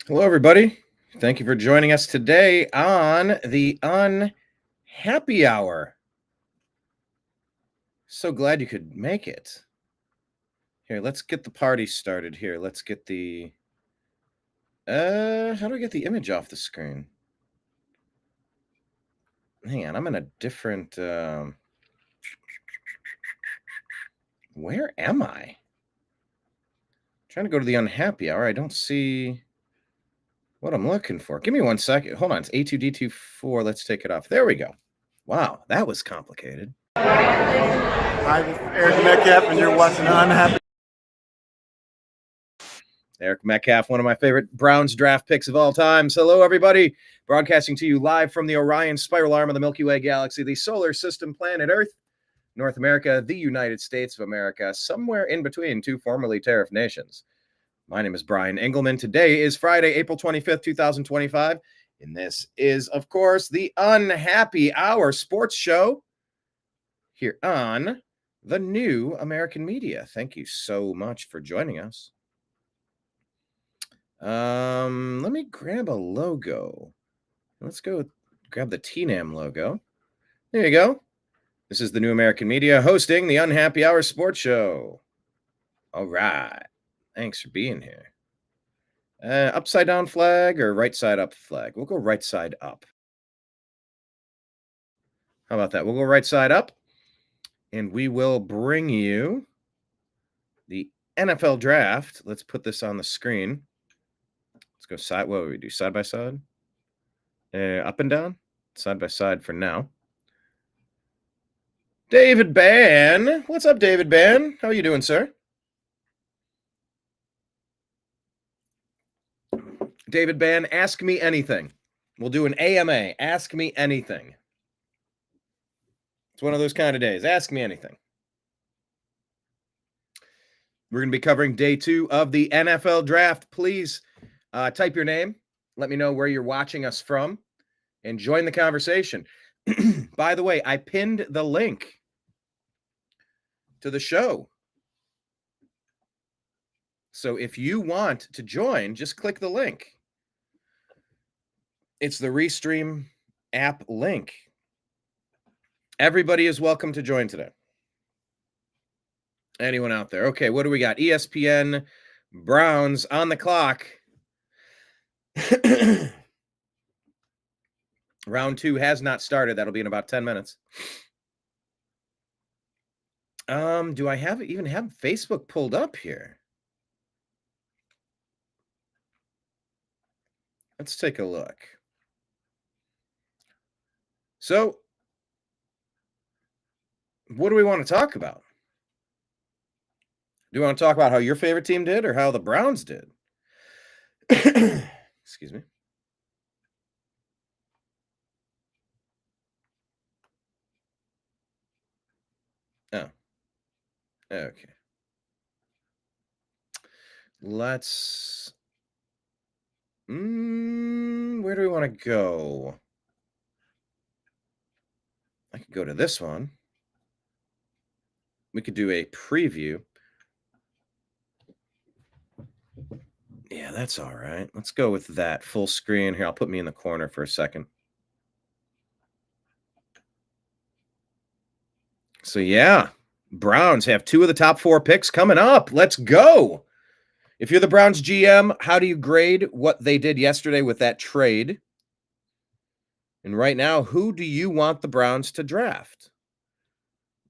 Hello, everybody. Thank you for joining us today on the Unhappy Hour. So glad you could make it. Here, let's get the party started here. Let's get the... how do I get the image off the screen? Hang on, I'm in a different... Where am I? Trying to go to the Unhappy Hour. I don't see what I'm looking for. Give me 1 second. Hold on. It's A2D24. Let's take it off. There we go. Wow, that was complicated. Hi, this is Eric Metcalf, and you're watching Unhappy. Eric Metcalf, one of my favorite Browns draft picks of all time. So hello, everybody. Broadcasting to you live from the Orion spiral arm of the Milky Way galaxy, the solar system, planet Earth, North America, the United States of America, somewhere in between two formerly tariff nations. My name is Brian Engelman. Today is Friday, April 25th, 2025. And this is, of course, the Unhappy Hour sports show here on the New American Media. Thank you so much for joining us. Let me grab a logo. Let's go grab the TNAM logo. There you go. This is the New American Media hosting the Unhappy Hour sports show. All right. Thanks for being here. Upside down flag or right side up flag? We'll go right side up. How about that? We'll go right side up, and we will bring you the NFL draft. Let's put this on the screen. Let's go side. What would we do? Side by side? Up and down? Side by side for now. David Ban. What's up, David Ban? How are you doing, sir? David Ban, ask me anything. We'll do an AMA. Ask me anything. It's one of those kind of days. Ask me anything. We're going to be covering day 2 of the NFL draft. Please type your name. Let me know where you're watching us from and join the conversation. By the way, I pinned the link to the show. So if you want to join, just click the link. It's the Restream app link. Everybody is welcome to join today. Anyone out there? Okay, what do we got? ESPN Browns on the clock. Round 2 has not started. That'll be in about 10 minutes. Do I even have Facebook pulled up here? Let's take a look. So, what do we want to talk about? Do you want to talk about how your favorite team did or how the Browns did? Excuse me. Oh. Okay. Let's... where do we want to go? I could go to this one. We could do a preview. Yeah, that's all right. Let's go with that full screen. Here, I'll put me in the corner for a second. So, yeah, Browns have 2 of the top 4 picks coming up. Let's go. If you're the Browns GM, how do you grade what they did yesterday with that trade? And right now, who do you want the Browns to draft?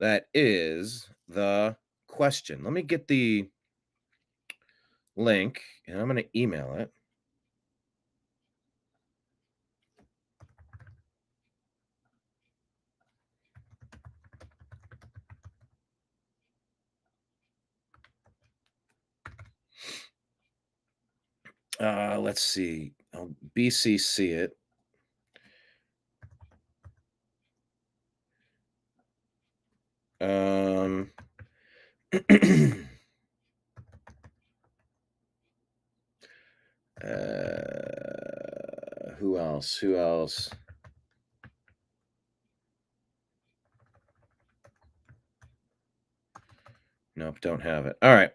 That is the question. Let me get the link, and I'm going to email it. Let's see. I'll BCC it. Who else? Nope, don't have it. All right.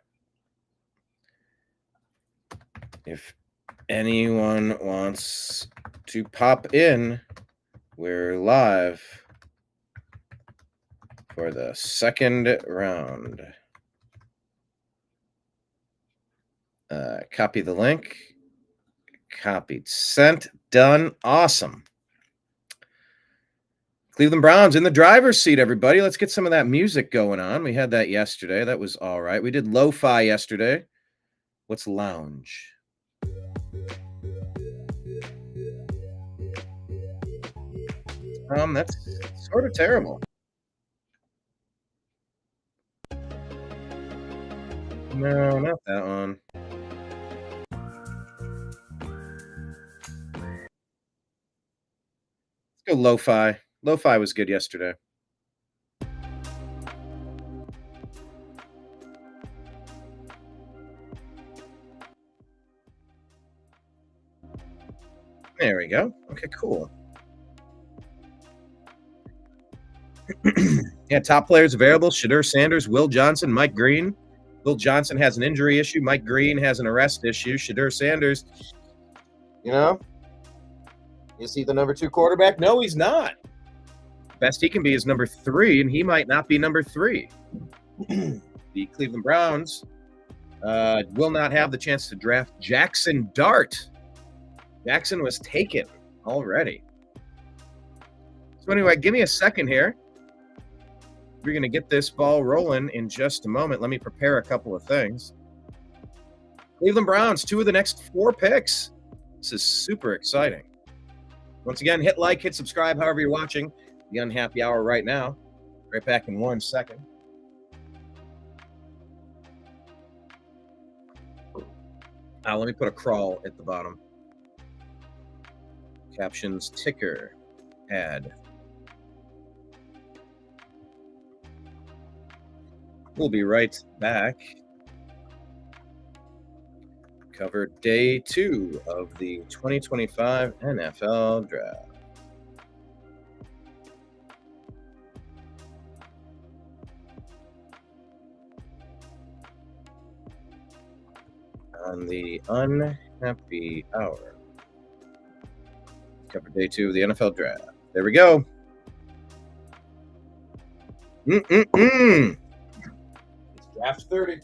If anyone wants to pop in, we're live for the second round. Copy the link. Copied. Sent. Done. Awesome. Cleveland Browns in the driver's seat, everybody. Let's get some of that music going on. We had that yesterday. That was all right. We did lo-fi yesterday. What's lounge? That's sort of terrible. No, not that one. Let's go lo-fi. Lo-fi was good yesterday. There we go. Okay, cool. Yeah, top players available: Shadur Sanders, Will Johnson, Mike Green. Will Johnson has an injury issue. Mike Green has an arrest issue. Shadur Sanders, is he the number 2 quarterback? No, he's not. Best he can be is number 3, and he might not be number 3. The Cleveland Browns will not have the chance to draft Jackson Dart. Jackson was taken already. So anyway, give me a second here. We're going to get this ball rolling in just a moment. Let me prepare a couple of things. Cleveland Browns, 2 of the next 4 picks. This is super exciting. Once again, hit like, hit subscribe, however you're watching the Unhappy Hour right now. Right back in 1 second. Let me put a crawl at the bottom. Captions, ticker, ad. We'll be right back. Cover day 2 of the 2025 NFL Draft. On the Unhappy Hour. Cover day 2 of the NFL Draft. There we go. It's Draft 30.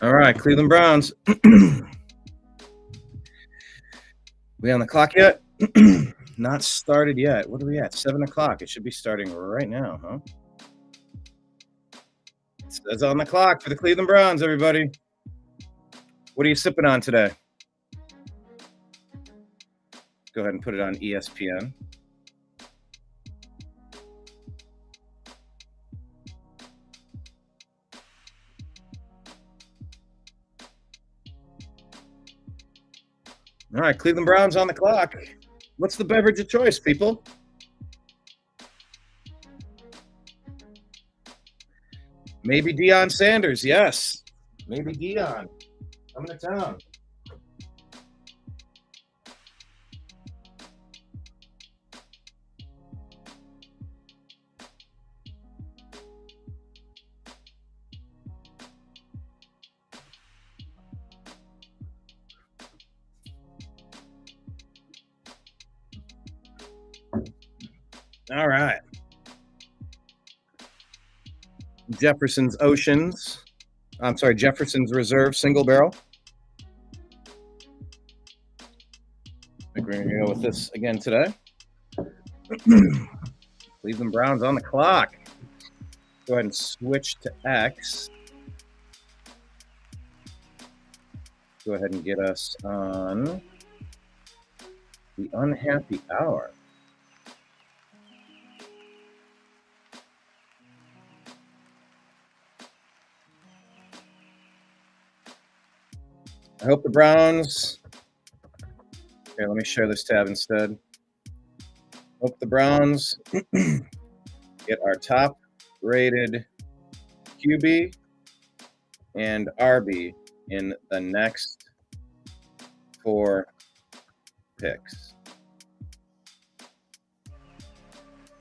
All right, Cleveland Browns. We on the clock yet? Not started yet. What are we at? 7 o'clock. It should be starting right now, huh? It says on the clock for the Cleveland Browns, everybody. What are you sipping on today? Go ahead and put it on ESPN. All right, Cleveland Browns on the clock. What's the beverage of choice, people? Maybe Deion Sanders, yes. Maybe Deion coming to town. All right. Jefferson's Reserve single barrel. I think we're going to go with this again today. Cleveland Browns on the clock. Go ahead and switch to X. Go ahead and get us on the unhappy hour. I hope the Browns. Okay, let me share this tab instead. Hope the Browns get our top rated QB and RB in the next 4 picks.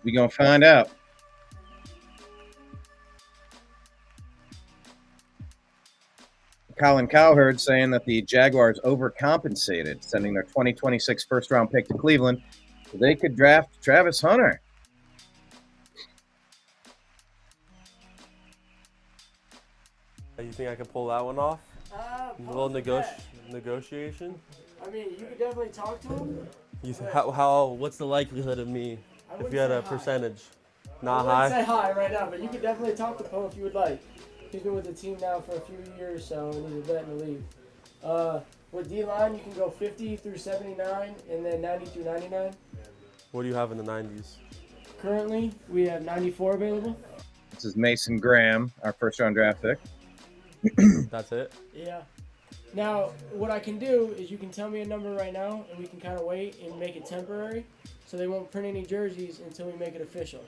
We gonna find out. Colin Cowherd saying that the Jaguars overcompensated, sending their 2026 first-round pick to Cleveland so they could draft Travis Hunter. You think I can pull that one off? A little negotiation? I mean, you could definitely talk to him. What's the likelihood of me if you had a percentage? Not high? I wouldn't say high right now, but you could definitely talk to Poe if you would like. He's been with the team now for a few years, so he's a vet in the league. With D-line, you can go 50 through 79 and then 90 through 99. What do you have in the 90s? Currently, we have 94 available. This is Mason Graham, our first-round draft pick. That's it? Yeah. Now, what I can do is you can tell me a number right now, and we can kind of wait and make it temporary, so they won't print any jerseys until we make it official.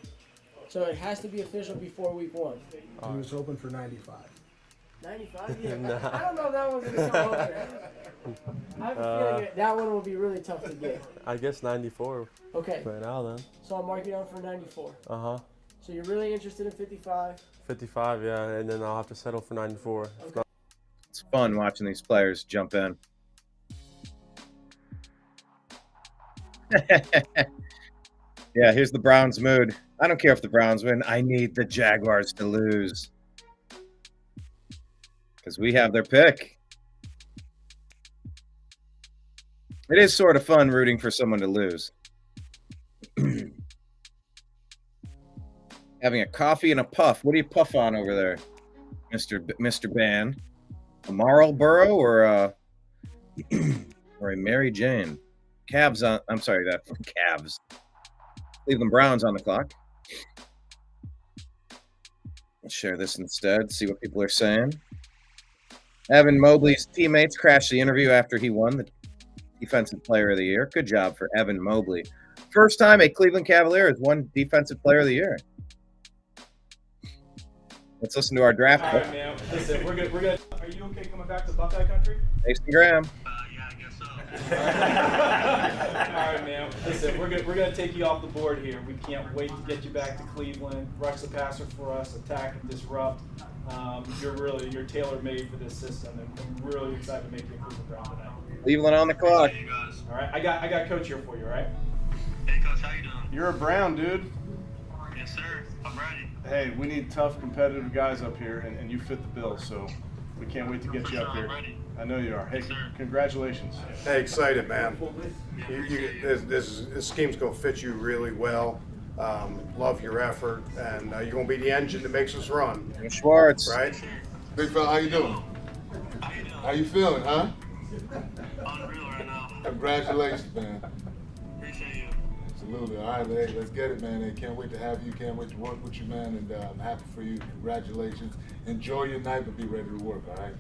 So it has to be official before week 1. He was hoping for 95. 95? Yeah. I don't know if that one's going to come over. I have a feeling that one will be really tough to get. I guess 94. Okay. Right now, then. So I'll mark you down for 94. Uh-huh. So you're really interested in 55? 55, yeah, and then I'll have to settle for 94. Okay. It's fun watching these players jump in. Yeah, here's the Browns' mood. I don't care if the Browns win. I need the Jaguars to lose. Because we have their pick. It is sort of fun rooting for someone to lose. Having a coffee and a puff. What do you puff on over there, Mr. Ban? A Marlboro or a Mary Jane? Cavs on. I'm sorry, that Cavs. Cleveland Browns on the clock. Let's share this instead. See what people are saying. Evan Mobley's teammates crashed the interview after he won the Defensive Player of the Year. Good job for Evan Mobley. First time a Cleveland Cavalier has won Defensive Player of the Year. Let's listen to our draft. All right, man. Listen, we're good. Are you okay coming back to Buckeye Country? Mason Graham. Yeah, I guess so. All right, man. Listen, we're gonna take you off the board here. We can't wait to get you back to Cleveland. Rush the passer for us, attack and disrupt. You're tailor-made for this system, and I'm really excited to make you a Cleveland Brown tonight. Cleveland on the clock. Hey, guys. All right, I got Coach here for you. All right. Hey, Coach, how you doing? You're a Brown, dude. Yes, sir. I'm ready. Hey, we need tough, competitive guys up here, and you fit the bill. So We can't wait to get you up here. Ready. I know you are. Hey, Yes, sir. congratulations. Hey, excited, man. This scheme's gonna fit you really well. Love your effort, and you're gonna be the engine that makes us run, Schwartz. right? Big fella, how you doing? How you feeling, huh? Unreal right now. Congratulations, man. Appreciate you. Absolutely. All right, hey, let's get it, man. Hey, can't wait to have you. Can't wait to work with you, man. And I'm happy for you. Congratulations. Enjoy your night, but be ready to work, all right?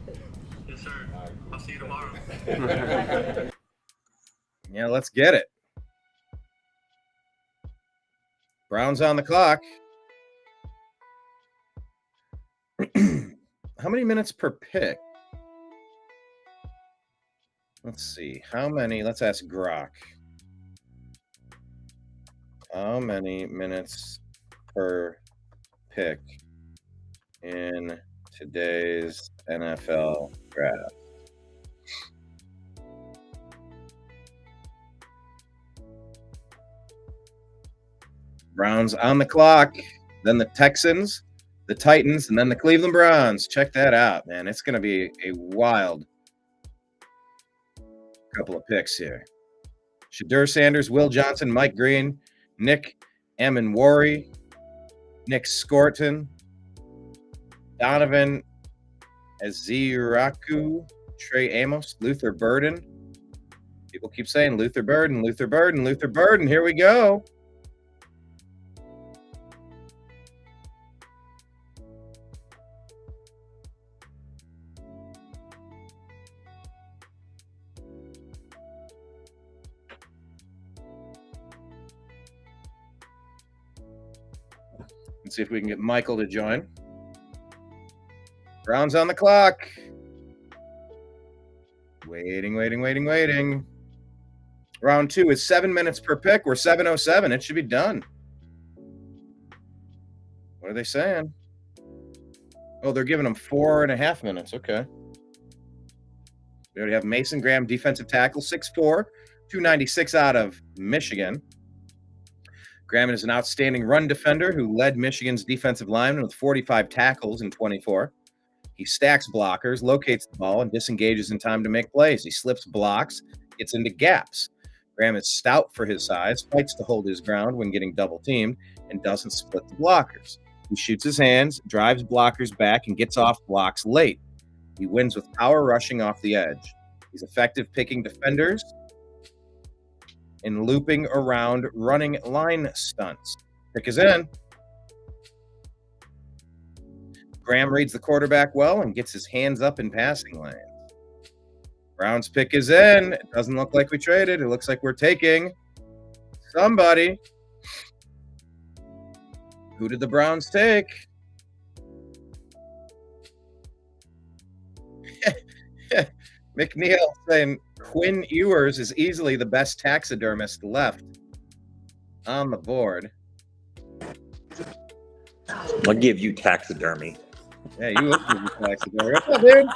Yes, sir. All right, cool. I'll see you tomorrow. Yeah, let's get it. Browns on the clock. How many minutes per pick? Let's see. How many? Let's ask Grok. How many minutes per pick in today's NFL draft? Browns on the clock, then the Texans, the Titans, and then the Cleveland Browns. Check that out, man. It's going to be a wild couple of picks here. Shadur Sanders, Will Johnson, Mike Green, Nick Amenwari, Nick Scorton, Donovan Aziraku, Trey Amos, Luther Burden. People keep saying Luther Burden, Luther Burden, Luther Burden. Here we go. Let's see if we can get Michael to join. Browns on the clock. Waiting. Round 2 is 7 minutes per pick. We're 7:07. It should be done. What are they saying? Oh, they're giving them 4.5 minutes. Okay. We already have Mason Graham, defensive tackle, 6'4", 296 out of Michigan. Graham is an outstanding run defender who led Michigan's defensive lineman with 45 tackles in 24. He stacks blockers, locates the ball, and disengages in time to make plays. He slips blocks, gets into gaps. Graham is stout for his size, fights to hold his ground when getting double-teamed, and doesn't split the blockers. He shoots his hands, drives blockers back, and gets off blocks late. He wins with power rushing off the edge. He's effective picking defenders and looping around running line stunts. Pick is in. Graham reads the quarterback well and gets his hands up in passing lanes. Browns pick is in. It doesn't look like we traded. It looks like we're taking somebody. Who did the Browns take? McNeil saying Quinn Ewers is easily the best taxidermist left on the board. I'll give you taxidermy. Yeah, you look like taxidermy. What's up, dude?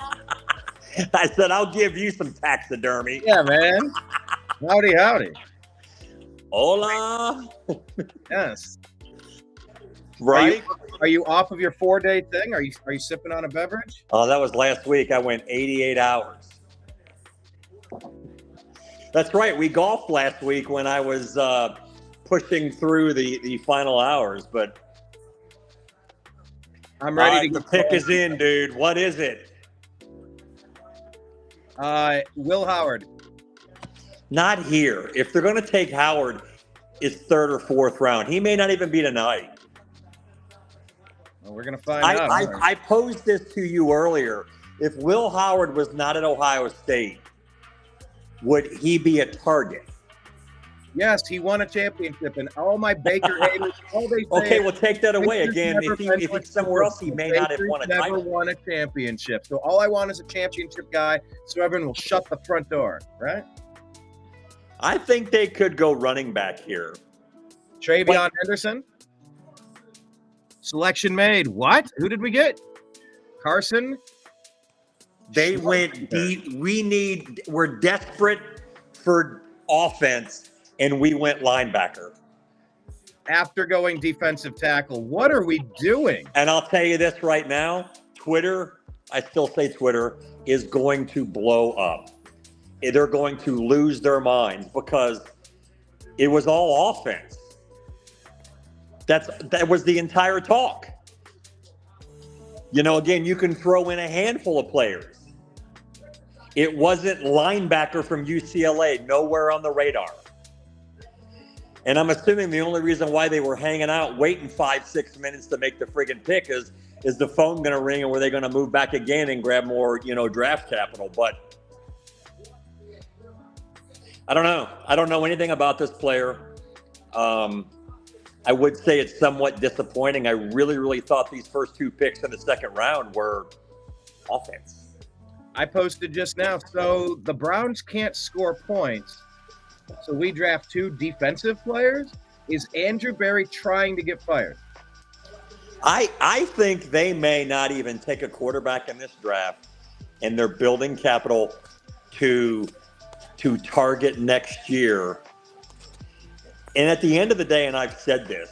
I said I'll give you some taxidermy. Yeah, man. Howdy. Hola. Yes. Right? Are you off of your 4-day thing? Are you sipping on a beverage? Oh, that was last week. I went 88 hours. That's right. We golfed last week when I was pushing through the final hours, but I'm ready to the go. pick is in, dude. What is it? Will Howard. Not here. If they're going to take Howard, it's 3rd or 4th round. He may not even be tonight. Well, we're going to find out. I posed this to you earlier. If Will Howard was not at Ohio State, would he be a target? Yes, he won a championship, and all my Baker haters, all they say. Okay, well, take that away Baker's again. never If been he's somewhere else, he may not have won a Baker's title. never won a championship. So all I want is a championship guy, so everyone will shut the front door, right? I think they could go running back here. Travion Henderson. Selection made. What? Who did we get? Carson. They went deep. We're desperate for offense, and we went linebacker. After going defensive tackle, what are we doing? And I'll tell you this right now, Twitter I still say Twitter, is going to blow up. They're going to lose their minds because it was all offense. That was the entire talk. Again, you can throw in a handful of players. It wasn't linebacker from UCLA, nowhere on the radar. And I'm assuming the only reason why they were hanging out, waiting 5-6 minutes to make the friggin' pick is the phone going to ring, and were they going to move back again and grab more, draft capital? But I don't know. I don't know anything about this player. I would say it's somewhat disappointing. I really, really thought these first 2 picks in the second round were offense. I posted just now. So the Browns can't score points. So we draft 2 defensive players. Is Andrew Berry trying to get fired? I think they may not even take a quarterback in this draft, and they're building capital to target next year. And at the end of the day, and I've said this,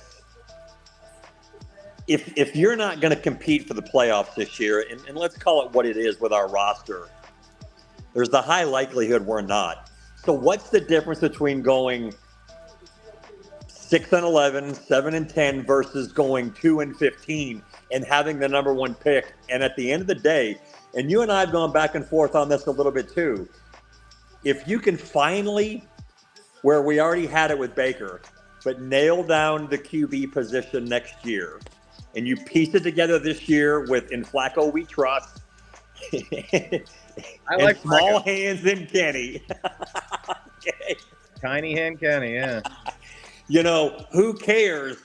if you're not going to compete for the playoffs this year, and let's call it what it is with our roster, there's the high likelihood we're not. So what's the difference between going 6-11, 7-10 versus going 2-15 and having the number 1 pick? And at the end of the day, and you and I have gone back and forth on this a little bit too, if you can finally, where we already had it with Baker, but nail down the QB position next year, and you piece it together this year with in Flacco we trust, I like small Flacco. hands in Kenny. Okay. Tiny hand Kenny, yeah. Who cares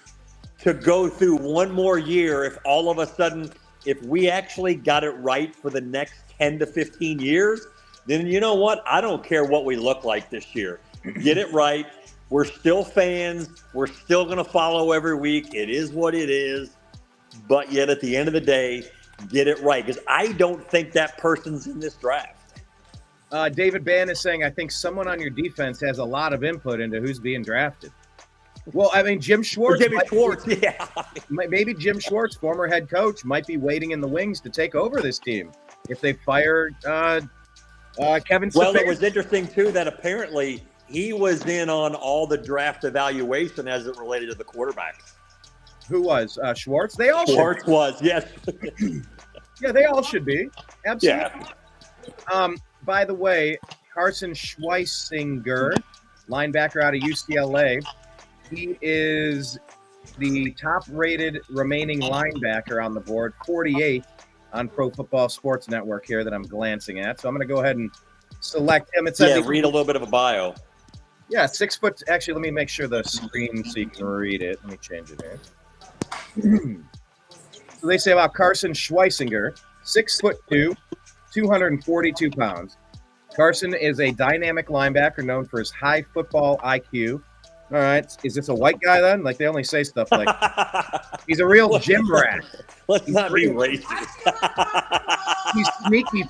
to go through one more year if all of a sudden, if we actually got it right for the next 10 to 15 years, then you know what? I don't care what we look like this year. Get it right. We're still fans. We're still going to follow every week. It is what it is. But yet at the end of the day, get it right. Because I don't think that person's in this draft. David Bann is saying, I think someone on your defense has a lot of input into who's being drafted. Well, I mean, Jim Schwartz. Yeah. Maybe Jim Schwartz, former head coach, might be waiting in the wings to take over this team if they fire Kevin Stefanski. Well, it was interesting, too, that apparently he was in on all the draft evaluation as it related to the quarterbacks. Who was? Schwartz? They all Schwartz was, yes. Yeah, they all should be. Absolutely. Yeah. By the way, Carson Schweisinger, linebacker out of UCLA, he is the top-rated remaining linebacker on the board, 48th on Pro Football Sports Network here that I'm glancing at. So I'm going to go ahead and select him. It says read a little bit of a bio. Yeah, 6 foot. Actually, let me make sure the screen so you can read it. Let me change it here. So they say about Carson Schweisinger, 6'2", 242 pounds. Carson is a dynamic linebacker known for his high football IQ. All right, is this a white guy then? Like they only say stuff like he's a real gym rat. Let's not be racist. He's sneaky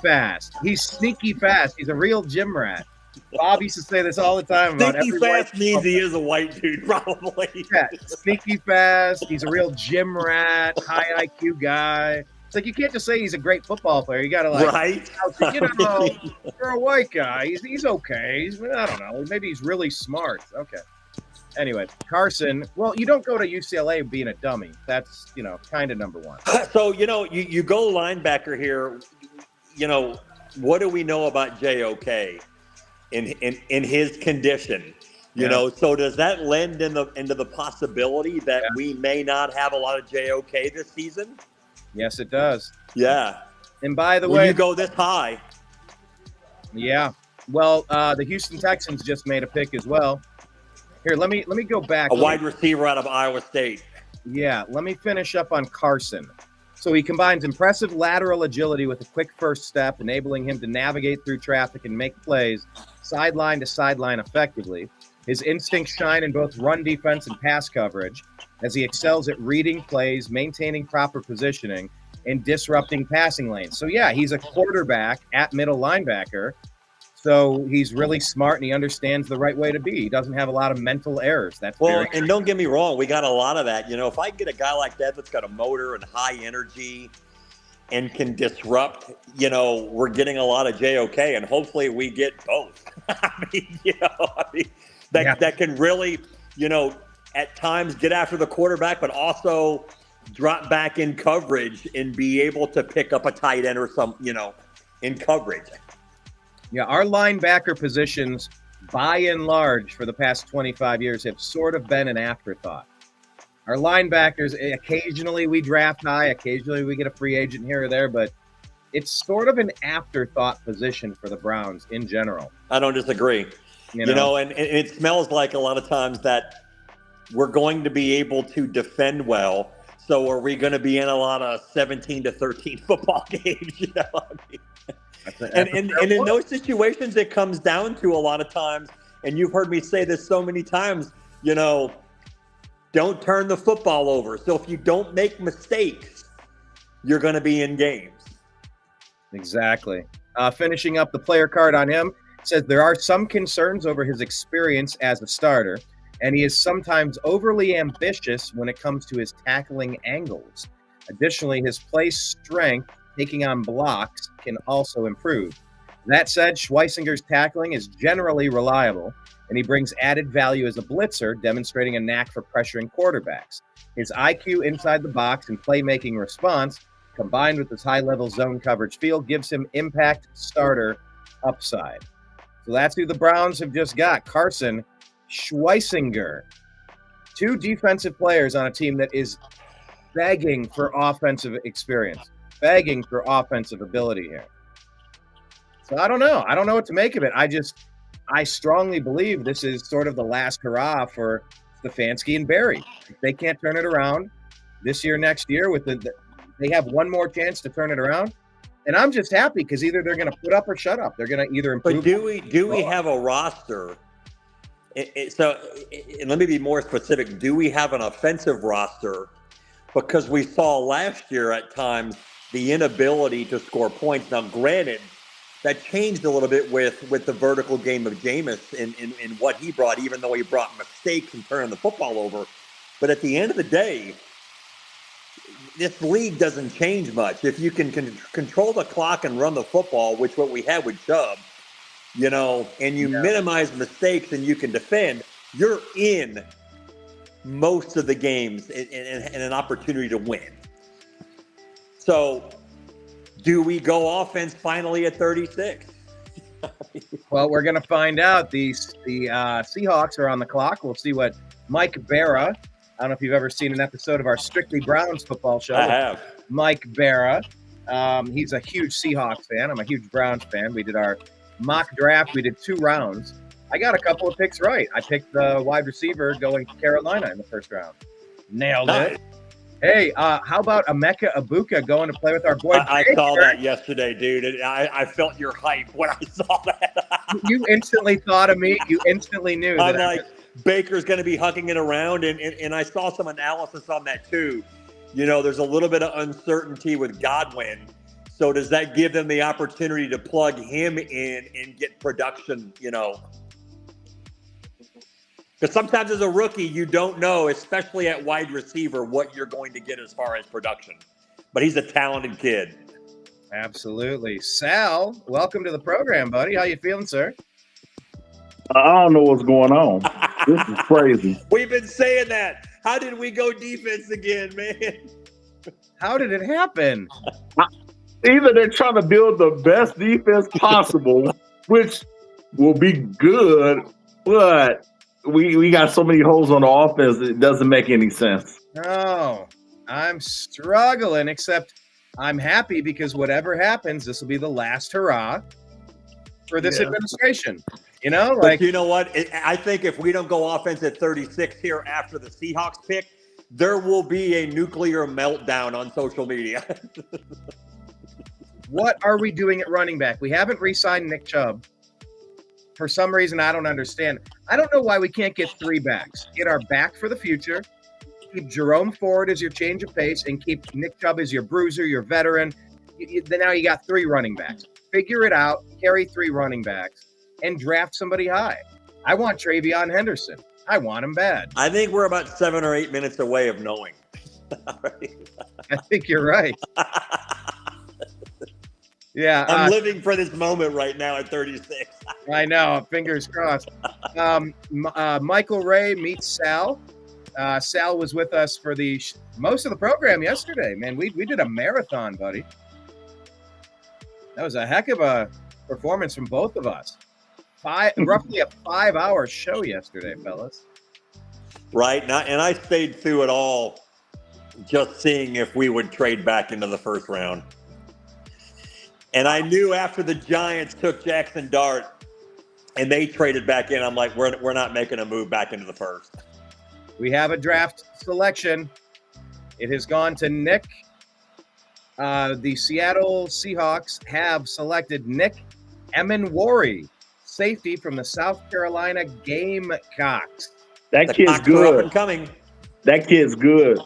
fast. He's a real gym rat. Bob used to say this all the time about sneaky fast means he is a white dude, probably. Yeah, sneaky fast. He's a real gym rat, high IQ guy. It's like you can't just say he's a great football player. You got to right. For a white guy, he's okay. I don't know. Maybe he's really smart. Okay. Anyway, Carson. Well, you don't go to UCLA being a dummy. That's kind of number one. So you go linebacker here. What do we know about JOK in his condition? So does that lend into the possibility that we may not have a lot of JOK this season? Yes, it does. Yeah. And by the way, you go this high. Yeah. Well, the Houston Texans just made a pick as well. Here, let me go back. A wide receiver out of Iowa State. Yeah, let me finish up on Carson. So he combines impressive lateral agility with a quick first step, enabling him to navigate through traffic and make plays sideline to sideline effectively. His instincts shine in both run defense and pass coverage as he excels at reading plays, maintaining proper positioning, and disrupting passing lanes. So, yeah, he's a quarterback at middle linebacker. So he's really smart and he understands the right way to be. He doesn't have a lot of mental errors. And don't get me wrong, we got a lot of that. If I can get a guy like that that's got a motor and high energy, and can disrupt, we're getting a lot of JOK, and hopefully we get both. That can really, at times get after the quarterback, but also drop back in coverage and be able to pick up a tight end or some, in coverage. Yeah, our linebacker positions, by and large, for the past 25 years have sort of been an afterthought. Our linebackers, occasionally we draft high, occasionally we get a free agent here or there, but it's sort of an afterthought position for the Browns in general. I don't disagree. And it smells like a lot of times that we're going to be able to defend well. So are we going to be in a lot of 17-13 football games? And in those situations, it comes down to a lot of times, and you've heard me say this so many times, don't turn the football over. So if you don't make mistakes, you're going to be in games. Exactly. Finishing up the player card on him, says there are some concerns over his experience as a starter, and he is sometimes overly ambitious when it comes to his tackling angles. Additionally, his play strength, taking on blocks, can also improve. That said, Schweisinger's tackling is generally reliable, and he brings added value as a blitzer, demonstrating a knack for pressuring quarterbacks. His IQ inside the box and playmaking response, combined with his high-level zone coverage feel, gives him impact starter upside. So that's who the Browns have just got, Carson Schweisinger. Two defensive players on a team that is begging for offensive experience, begging for offensive ability here. So I don't know. I don't know what to make of it. I strongly believe this is sort of the last hurrah for Stefanski and Barry. If they can't turn it around this year, next year, they have one more chance to turn it around. And I'm just happy because either they're going to put up or shut up. They're going to either improve. But do we have a roster? So let me be more specific. Do we have an offensive roster? Because we saw last year at times the inability to score points. Now, granted, that changed a little bit with the vertical game of Jameis and what he brought, even though he brought mistakes and turning the football over. But at the end of the day, this league doesn't change much. If you can control the clock and run the football, which what we had with Chubb, and you minimize mistakes and you can defend, you're in most of the games and an opportunity to win. So do we go offense finally at 36? Well, we're going to find out. The Seahawks are on the clock. We'll see what Mike Barra, I don't know if you've ever seen an episode of our Strictly Browns football show. I have. Mike Barra. He's a huge Seahawks fan. I'm a huge Browns fan. We did our mock draft. We did 2 rounds. I got a couple of picks right. I picked the wide receiver going to Carolina in the first round. Nailed it. Hey, how about Emeka Egbuka going to play with our boy? I saw that yesterday, dude. I felt your hype when I saw that. You instantly thought of me. You instantly knew. I'm like, Baker's going to be hucking it around, and I saw some analysis on that too. There's a little bit of uncertainty with Godwin. So does that give them the opportunity to plug him in and get production, Because sometimes as a rookie, you don't know, especially at wide receiver, what you're going to get as far as production. But he's a talented kid. Absolutely. Sal, welcome to the program, buddy. How you feeling, sir? I don't know what's going on. This is crazy. We've been saying that. How did we go defense again, man? How did it happen? Either they're trying to build the best defense possible, which will be good, but we got so many holes on the offense, it doesn't make any sense. No, I'm struggling, except I'm happy because whatever happens, this will be the last hurrah for this administration. But you know what? I think if we don't go offense at 36 here after the Seahawks pick, there will be a nuclear meltdown on social media. What are we doing at running back? We haven't re-signed Nick Chubb. For some reason, I don't understand. I don't know why we can't get 3 backs. Get our back for the future. Keep Jerome Ford as your change of pace, and keep Nick Chubb as your bruiser, your veteran. Now you got 3 running backs. Figure it out. Carry 3 running backs, and draft somebody high. I want Travion Henderson. I want him bad. I think we're about 7 or 8 minutes away of knowing. I think you're right. Yeah, I'm living for this moment right now at 36. I know. Fingers crossed. Michael Ray meets Sal. Sal was with us for the most of the program yesterday. Man, we did a marathon, buddy. That was a heck of a performance from both of us. Roughly a 5-hour show yesterday, fellas. Right. And I stayed through it all just seeing if we would trade back into the first round. And I knew after the Giants took Jackson Dart and they traded back in, I'm like, we're not making a move back into the first. We have a draft selection. It has gone to Nick. The Seattle Seahawks have selected Nick Emenwari, safety from the South Carolina Gamecocks. That kid's Cocks are up good. and coming. That kid's good.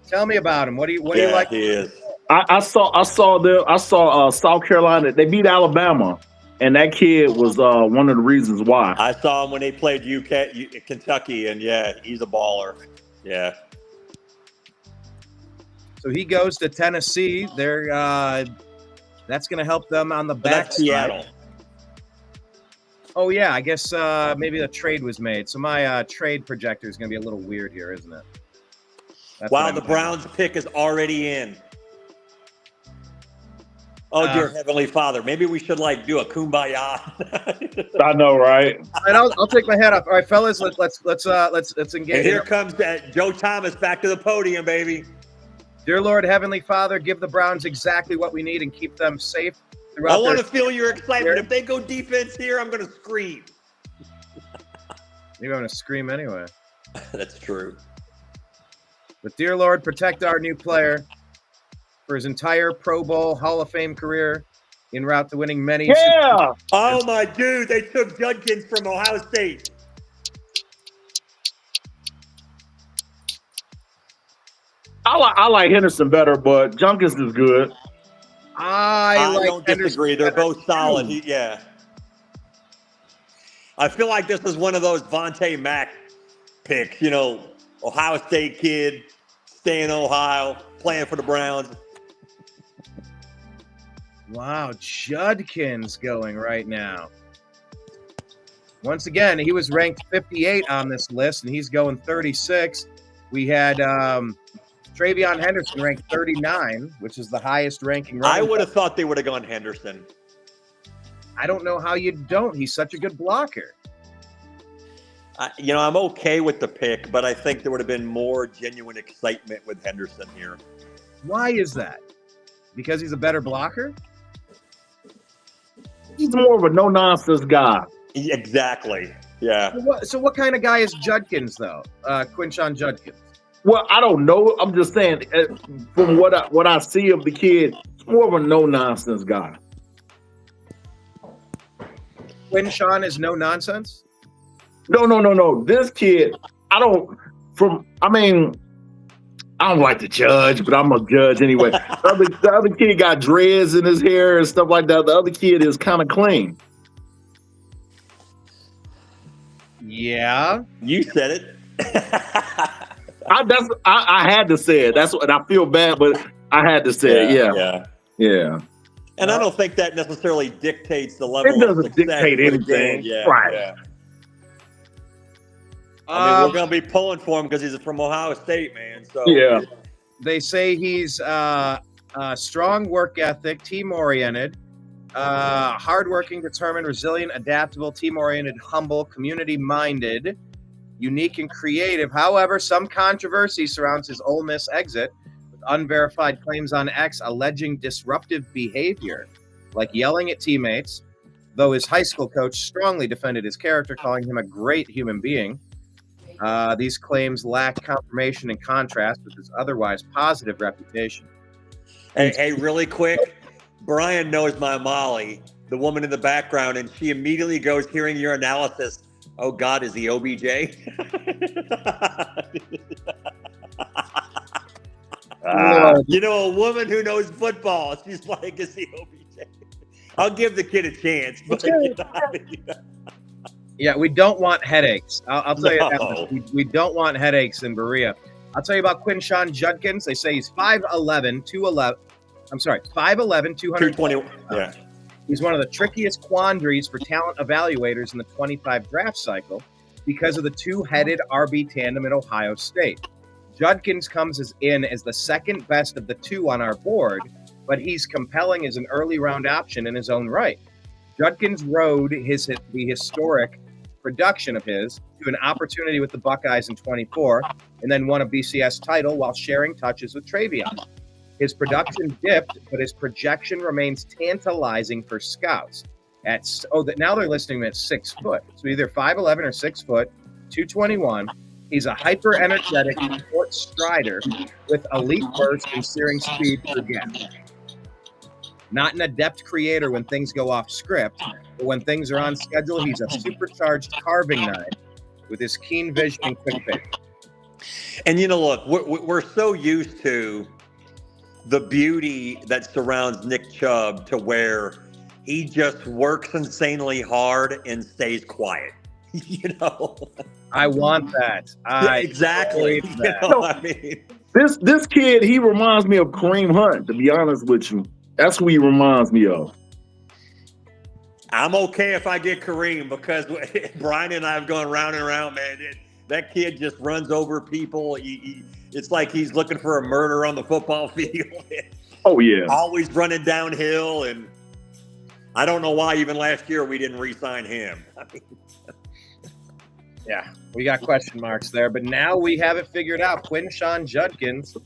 Tell me about him. What do you like? He is. I saw South Carolina. They beat Alabama, and that kid was one of the reasons why. I saw him when they played Kentucky, and yeah, he's a baller. Yeah. So he goes to Tennessee. They're that's going to help them on the But back. that's Seattle. Oh yeah, I guess maybe a trade was made. So my trade projector is going to be a little weird here, isn't it? That's Wow, what the I'm Browns pick is already in. Oh, dear Heavenly Father, maybe we should do a kumbaya. I know, right? And I'll take my hat off. All right, fellas, let's engage. And here comes Joe Thomas back to the podium, baby. Dear Lord, Heavenly Father, give the Browns exactly what we need and keep them safe throughout. I want to feel your excitement. If they go defense here, I'm going to scream. Maybe I'm going to scream anyway. That's true. But dear Lord, protect our new player for his entire Pro Bowl Hall of Fame career, en route to winning many. Yeah. Oh my dude, they took Judkins from Ohio State. I like Henderson better, but Junkins is good. I don't disagree. They're both solid. Yeah. I feel like this is one of those Vontae Mack picks. Ohio State kid, stay in Ohio, playing for the Browns. Wow, Judkins going right now. Once again, he was ranked 58 on this list, and he's going 36. We had Travion Henderson ranked 39, which is the highest ranking. I would have thought they would have gone Henderson. I don't know how you don't. He's such a good blocker. I'm okay with the pick, but I think there would have been more genuine excitement with Henderson here. Why is that? Because he's a better blocker? He's more of a no-nonsense guy. Exactly. Yeah. So what kind of guy is Judkins, though? Quinshon Judkins. Well, I don't know. I'm just saying, from what I see of the kid, he's more of a no-nonsense guy. Quinshon is no nonsense? No. This kid, I don't like to judge, but I'm gonna judge anyway. The other kid got dreads in his hair and stuff like that. The other kid is kind of clean. Yeah. You said it. I had to say it. That's what I feel bad, but I had to say it. Yeah. And I don't think that necessarily dictates the level. It doesn't of success dictate anything. Right. Yeah. I mean, we're going to be pulling for him because he's from Ohio State, man. So yeah. They say he's strong work ethic, team-oriented, hardworking, determined, resilient, adaptable, team-oriented, humble, community-minded, unique, and creative. However, some controversy surrounds his Ole Miss exit, with unverified claims on X alleging disruptive behavior, like yelling at teammates, though his high school coach strongly defended his character, calling him a great human being. These claims lack confirmation in contrast with his otherwise positive reputation. Hey, really quick, Brian knows my Molly, the woman in the background, and she immediately goes, hearing your analysis, oh God, is he OBJ? A woman who knows football, she's like, is he OBJ? I'll give the kid a chance. But, Yeah, we don't want headaches. I'll tell you that. We don't want headaches in Berea. I'll tell you about Quinshon Judkins. They say he's 5'11", I'm sorry, 5'11", 220. Yeah. He's one of the trickiest quandaries for talent evaluators in the 25 draft cycle because of the two-headed RB tandem at Ohio State. Judkins comes in as the second best of the two on our board, but he's compelling as an early round option in his own right. Judkins rode the historic production of his to an opportunity with the Buckeyes in 24 and then won a BCS title while sharing touches with Travion. His production dipped, but his projection remains tantalizing for scouts. Now they're listing him at 6 foot. So either 5'11" or 6 foot, 221. He's a hyper-energetic short strider with elite burst and searing speed per gap. Not an adept creator when things go off script, but when things are on schedule, he's a supercharged carving knife with his keen vision and quick pick. And look, we're so used to the beauty that surrounds Nick Chubb to where he just works insanely hard and stays quiet. I want that. Exactly. That. I mean, this kid, he reminds me of Kareem Hunt, to be honest with you. That's who he reminds me of. I'm okay if I get Kareem because Brian and I have gone round and round, man. That kid just runs over people. It's like he's looking for a murder on the football field. Oh, yeah. Always running downhill. And I don't know why even last year we didn't re-sign him. Yeah, we got question marks there. But now we have it figured out. Quinshon Judkins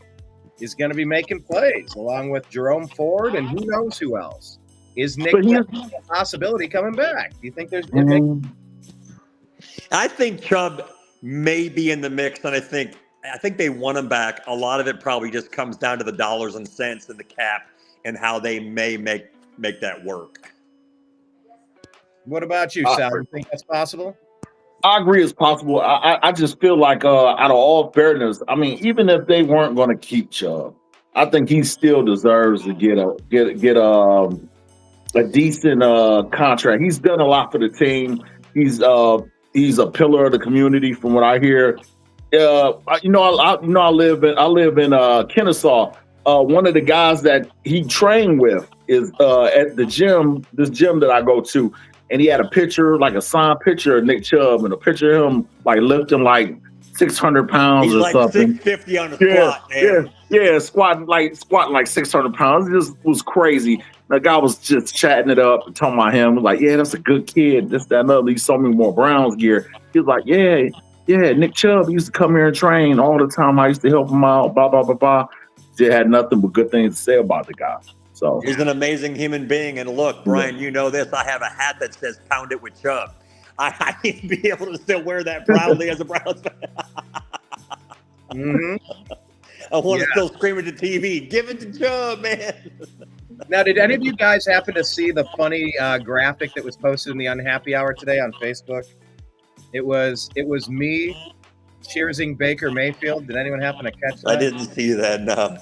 is going to be making plays along with Jerome Ford and who knows who else. Is Nick a possibility coming back? Do you think there's I think Chubb may be in the mix, and I think they want him back. A lot of it probably just comes down to the dollars and cents and the cap and how they may make that work. What about you, Sal? You think that's possible? I agree it's possible. I just feel like out of all fairness, I mean, even if they weren't going to keep Chubb, I think he still deserves to get a decent contract. He's done a lot for the team. He's a pillar of the community, from what I hear. I live in Kennesaw. One of the guys that he trained with is at the gym. This gym that I go to. And he had a picture, like a signed picture of Nick Chubb, and a picture of him like lifting like 600 pounds He's or like something. 650 on the squat, man. Yeah, squatting like 600 pounds. It just was crazy. The guy was just chatting it up and talking about him. Like, yeah, that's a good kid. This, that, and other. He saw me more Browns gear. He was like, yeah, Nick Chubb used to come here and train all the time. I used to help him out, blah, blah, blah, blah. Just had nothing but good things to say about the guy. So he's an amazing human being. And look, Brian, you know this. I have a hat that says "Pound It with Chubb." I need to be able to still wear that proudly as a Browns fan. I want to still scream at the TV, "Give it to Chubb, man!" Now, did any of you guys happen to see the funny graphic that was posted in the Unhappy Hour today on Facebook? It was me cheersing Baker Mayfield. Did anyone happen to catch that? I didn't see that. No.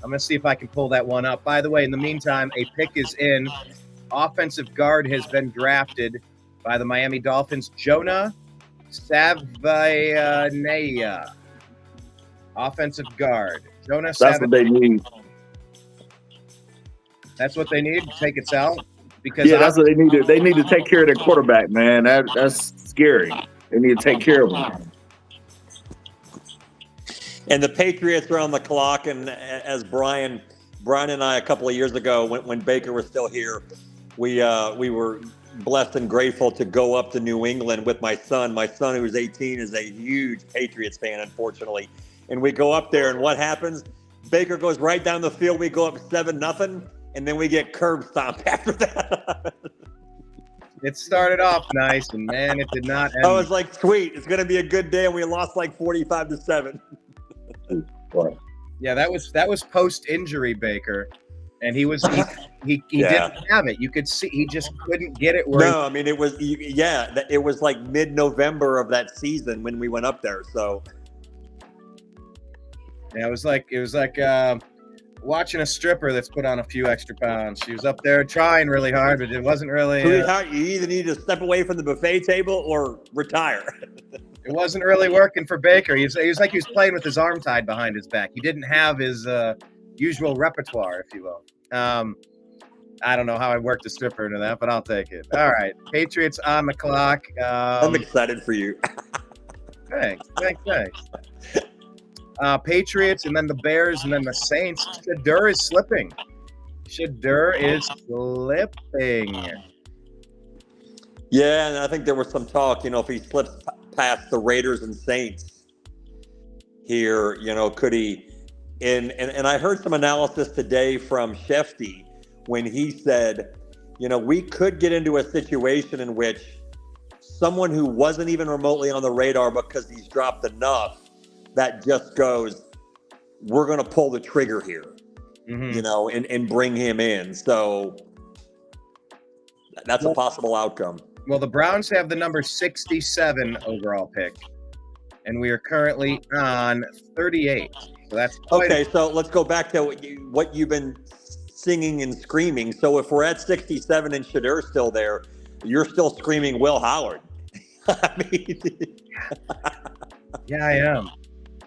I'm going to see if I can pull that one up. By the way, in the meantime, a pick is in. Offensive guard has been drafted by the Miami Dolphins, Jonah Savaianea. Offensive guard. Jonah Savaianea. That's what they need. That's what they need to take it out? Because that's what they need. They need to take care of their quarterback, man. That's scary. They need to take care of him. And the Patriots are on the clock. And as Brian and I, a couple of years ago, when Baker was still here, we were blessed and grateful to go up to New England with my son. My son, who's 18, is a huge Patriots fan, unfortunately. And we go up there, and what happens? Baker goes right down the field. We go up 7-0, and then we get curb stomped after that. It started off nice, and man, it did not end. I was like, sweet, it's going to be a good day, and we lost like 45-7. Yeah, that was post-injury Baker, and he didn't have it. You could see he just couldn't get it. I mean it was like mid-November of that season when we went up there. So yeah, it was like watching a stripper that's put on a few extra pounds. She was up there trying really hard, but it wasn't really. You either need to step away from the buffet table or retire. It wasn't really working for Baker. He was like he was playing with his arm tied behind his back. He didn't have his usual repertoire, if you will. I don't know how I worked a stripper into that, but I'll take it. All right, Patriots on the clock. I'm excited for you. Thanks. Patriots, and then the Bears, and then the Saints. Shedeur is slipping. Yeah, and I think there was some talk, if he slips past the Raiders and Saints here, could he? And I heard some analysis today from Shefty when he said, we could get into a situation in which someone who wasn't even remotely on the radar because he's dropped enough that just goes, we're going to pull the trigger here, and bring him in. So that's a possible outcome. Well, the Browns have the number 67 overall pick, and we are currently on 38. So that's okay. So let's go back to what you've been singing and screaming. So if we're at 67 and Shedeur's still there, you're still screaming Will Howard. I mean, yeah, I am.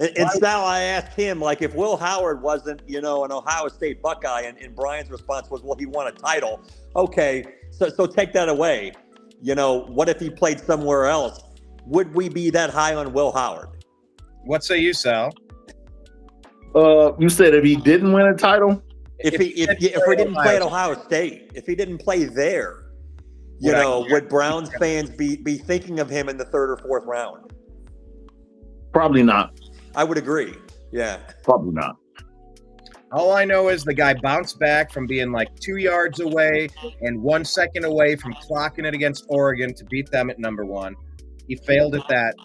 And Sal, I asked him, if Will Howard wasn't, an Ohio State Buckeye, and Brian's response was, well, he won a title. Okay, so take that away. What if he played somewhere else? Would we be that high on Will Howard? What say you, Sal? You said if he didn't win a title? If he didn't play at Ohio State, if he didn't play there, would Browns fans be thinking of him in the third or fourth round? Probably not. I would agree. Yeah. Probably not. All I know is the guy bounced back from being 2 yards away and 1 second away from clocking it against Oregon to beat them at number 1. He failed at that.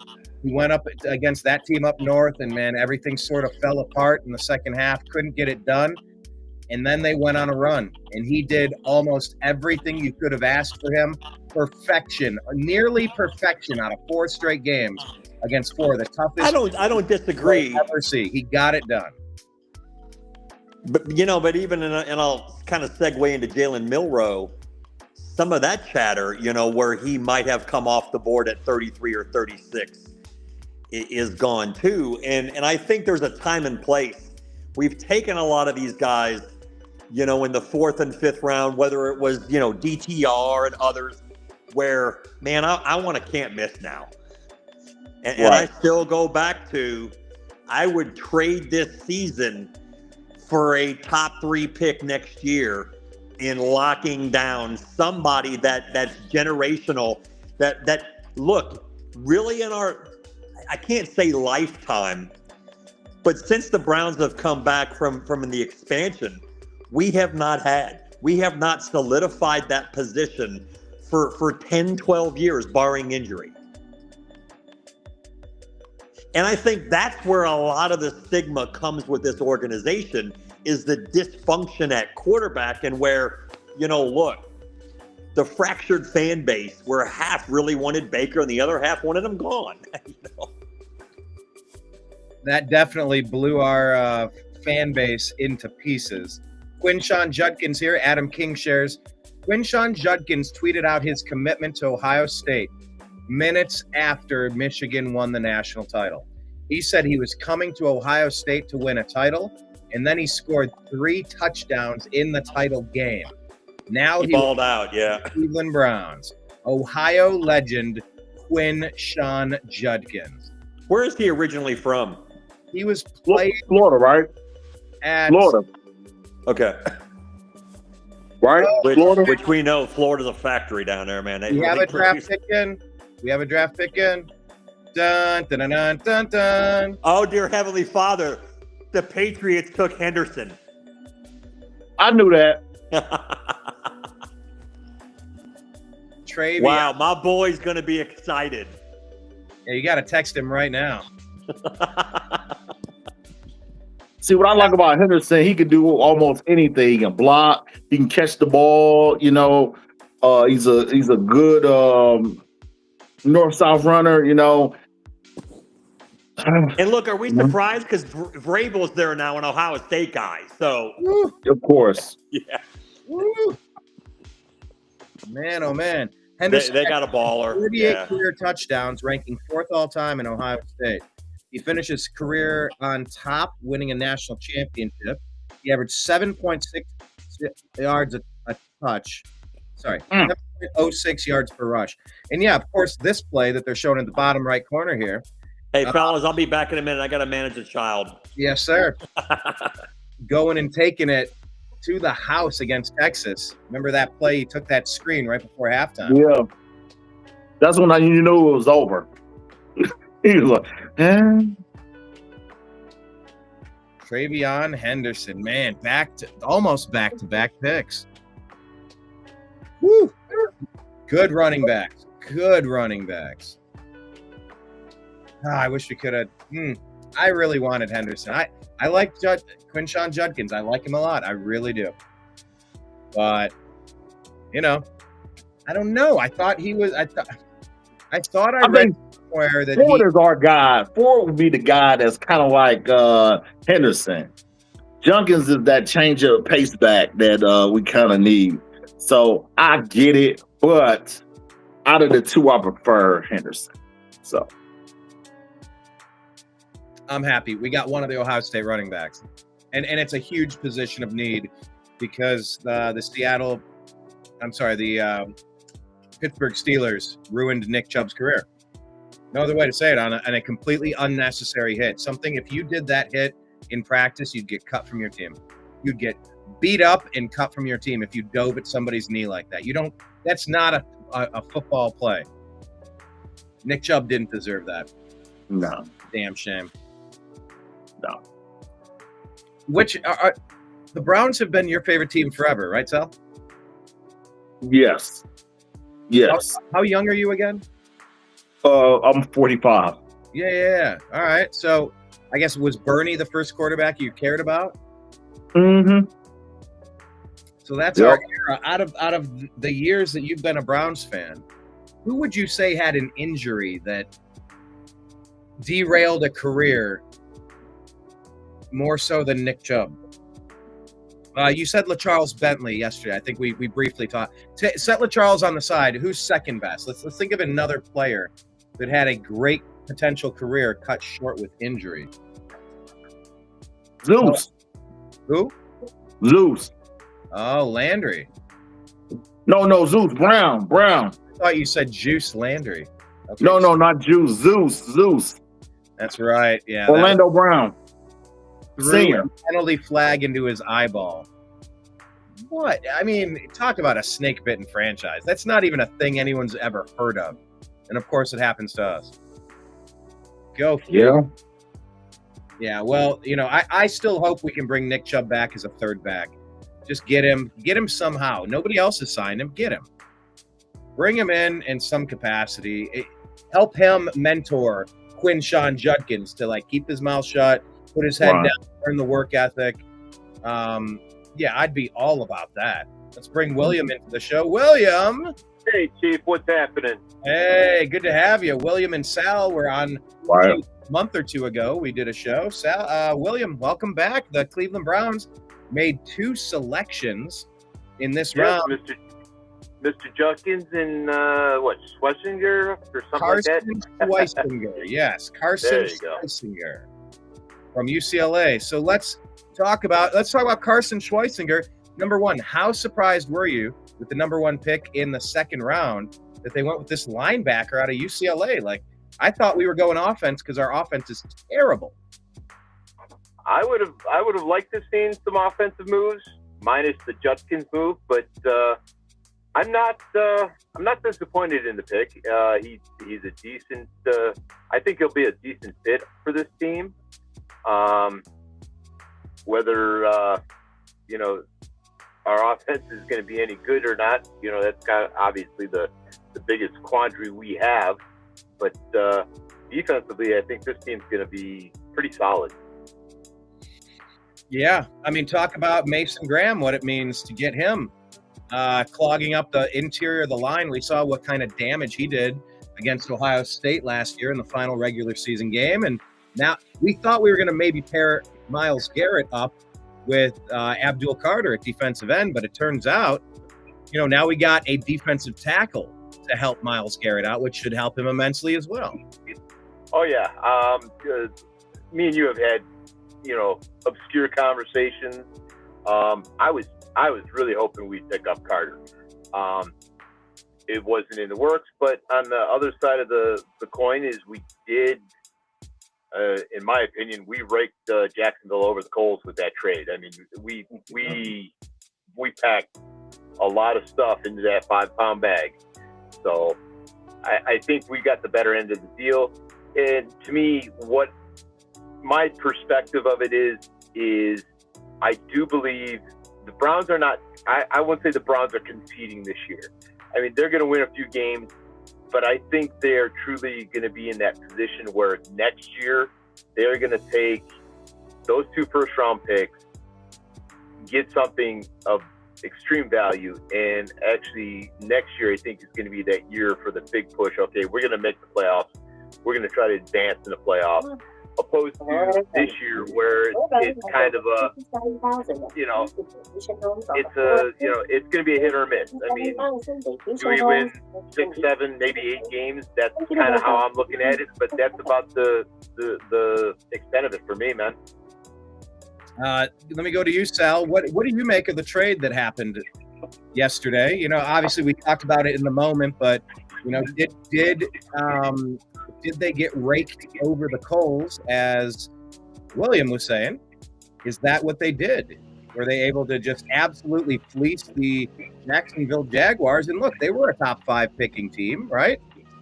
He went up against that team up north, and, man, everything sort of fell apart in the second half. Couldn't get it done. And then they went on a run, and he did almost everything you could have asked for him. Perfection, nearly perfection out of 4 straight games against 4 of the toughest. I don't disagree. You'll ever see. He got it done. But even and I'll kind of segue into Jalen Milroe. Some of that chatter, where he might have come off the board at 33 or 36, is gone too. And I think there's a time and place. We've taken a lot of these guys, in the 4th and 5th round, whether it was, DTR and others, where, man, I want to can't miss now. And I still go back to, I would trade this season for a top 3 pick next year in locking down somebody that's generational, that look, really in our, I can't say lifetime, but since the Browns have come back from the expansion, we have not solidified that position for 10, 12 years, barring injury. And I think that's where a lot of the stigma comes with this organization, is the dysfunction at quarterback, and where, look, the fractured fan base where half really wanted Baker and the other half wanted him gone. That definitely blew our fan base into pieces. Quinshon Judkins here. Adam King shares. Quinshon Judkins tweeted out his commitment to Ohio State minutes after Michigan won the national title. He said he was coming to Ohio State to win a title, and then he scored 3 touchdowns in the title game. Now he balled out, yeah. Cleveland Browns. Ohio legend Quinshon Judkins. Where is he originally from? He was playing Florida, right? At Florida. Okay. Right? Florida. Which we know Florida's a factory down there, man. We have a draft pick in. Dun, dun, dun, dun, dun, dun. Oh, dear Heavenly Father. The Patriots took Henderson. I knew that. Travion. Wow, my boy's going to be excited. Yeah, you got to text him right now. See, what I like about Henderson, he can do almost anything. He can block. He can catch the ball. He's a good north-south runner. And look, are we surprised? Because Vrabel's there now, an Ohio State guy. So, of course, yeah. Woo. Man, oh man, Henderson, they got a baller. 38 career touchdowns, ranking 4th all time in Ohio State. He finished his career on top, winning a national championship. He averaged 7.6 yards a touch. Sorry, 7.06 yards per rush. And yeah, of course, this play that they're showing in the bottom right corner here. Hey, fellas, I'll be back in a minute. I got to manage a child. Yes, sir. Going and taking it to the house against Texas. Remember that play? He took that screen right before halftime. Yeah. That's when you knew it was over. He was like, Travion Henderson, man, almost back-to-back picks. Woo! Good running backs. Good running backs. I wish we could have. I really wanted Henderson. I like Quinshawn Judkins. I like him a lot. I really do. But I don't know. I thought he was. I thought I read somewhere that Ford is our guy. Ford would be the guy that's kind of like Henderson. Junkins is that change of pace back that we kind of need. So I get it, but out of the two, I prefer Henderson. So I'm happy. We got one of the Ohio State running backs. And it's a huge position of need because the Pittsburgh Steelers ruined Nick Chubb's career. No other way to say it, on a completely unnecessary hit. Something, if you did that hit in practice, you'd get cut from your team. You'd get beat up and cut from your team if you dove at somebody's knee like that. That's not a football play. Nick Chubb didn't deserve that. No. Damn shame. No. Which are the Browns have been your favorite team forever, right, Sal? Yes. Yes. How young are you again? I'm 45. Yeah. All right. So I guess, was Bernie the first quarterback you cared about? Mm-hmm. So that's our era. Out of the years that you've been a Browns fan, who would you say had an injury that derailed a career more so than Nick Chubb? You said LaCharles Bentley yesterday. I think we briefly talked. Set LaCharles on the side. Who's second best? Let's think of another player that had a great potential career cut short with injury. Zeus. Who? Zeus. Oh, Landry. No, Zeus. Brown. I thought you said Juice Landry. Okay. No, not Juice. Zeus. That's right. Yeah. Orlando Brown. Threw a penalty flag into his eyeball. What? I mean, talk about a snake-bitten franchise. That's not even a thing anyone's ever heard of. And, of course, it happens to us. Go for it. Yeah, well, I still hope we can bring Nick Chubb back as a third back. Just get him somehow. Nobody else has signed him. Get him. Bring him in some capacity. Help him mentor Quinshawn Judkins to, keep his mouth shut, put his head down, learn the work ethic. Yeah, I'd be all about that. Let's bring William into the show. William! Hey, Chief, what's happening? Hey, good to have you. William and Sal were on a month or two ago. We did a show. William, welcome back. The Cleveland Browns made 2 selections in this round. Mr. Judkins and, Schlesinger or something Carson like that? Schweissinger, yes. Carson Schweissinger from UCLA. So let's talk about Carson Schweissinger. Number one, how surprised were you with the number 1 pick in the second round that they went with this linebacker out of UCLA? I thought we were going offense because our offense is terrible. I would have liked to have seen some offensive moves, minus the Judkins move, but I'm not disappointed in the pick. He's a decent. I think he'll be a decent fit for this team. Whether our offense is going to be any good or not, that's kind of obviously the biggest quandary we have. But defensively, I think this team's going to be pretty solid. Yeah, I mean, talk about Mason Graham, what it means to get him clogging up the interior of the line. We saw what kind of damage he did against Ohio State last year in the final regular season game. And now we thought we were going to maybe pair Myles Garrett up with Abdul Carter at defensive end, but it turns out, now we got a defensive tackle to help Myles Garrett out, which should help him immensely as well. Oh, yeah. Me and you have had, obscure conversations I was really hoping we'd pick up Carter. It wasn't in the works, but on the other side of the coin is we did, in my opinion, we raked Jacksonville over the coals with that trade. I mean, we packed a lot of stuff into that 5-pound bag. So I think we got the better end of the deal. And to me, what my perspective of it is I do believe the Browns are not, I wouldn't say the Browns are competing this year. I mean, they're going to win a few games, but I think they're truly going to be in that position where next year they're going to take those 2 first-round picks, get something of extreme value, and actually next year I think is going to be that year for the big push. Okay, we're going to make the playoffs. We're going to try to advance in the playoffs, opposed to this year where it's kind of a, it's going to be a hit or miss. I mean, do we win 6, 7, maybe 8 games? That's kind of how I'm looking at it, but that's about the extent of it for me, man. Let me go to you, Sal. What do you make of the trade that happened yesterday? You know, obviously we talked about it in the moment, but you know, did they get raked over the coals, as William was saying? Is that what they did? Were they able to just absolutely fleece the Jacksonville Jaguars? And look, they were a top 5 picking team, right?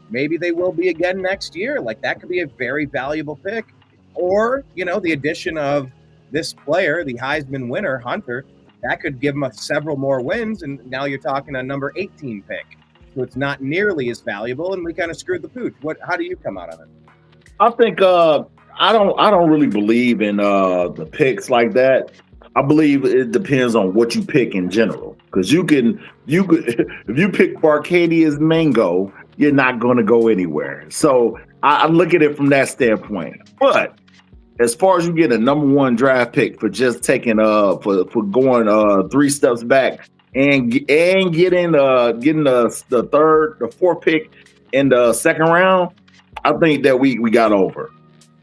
Maybe they will be again next year. Like, that could be a very valuable pick. Or, you know, the addition of this player, the Heisman winner, Hunter, that could give them several more wins. And now you're talking a number 18 pick. So it's not nearly as valuable, and we kind of screwed the pooch. How do you come out of it? I think I don't really believe in the picks like that. I believe it depends on what you pick in general. Because you could if you pick Barcadia's Mango, you're not going to go anywhere. So I look at it from that standpoint. But as far as you get a number 1 draft pick for just taking for going 3 steps back and getting the 3rd, the 4th pick in the 2nd round, I think that we got over.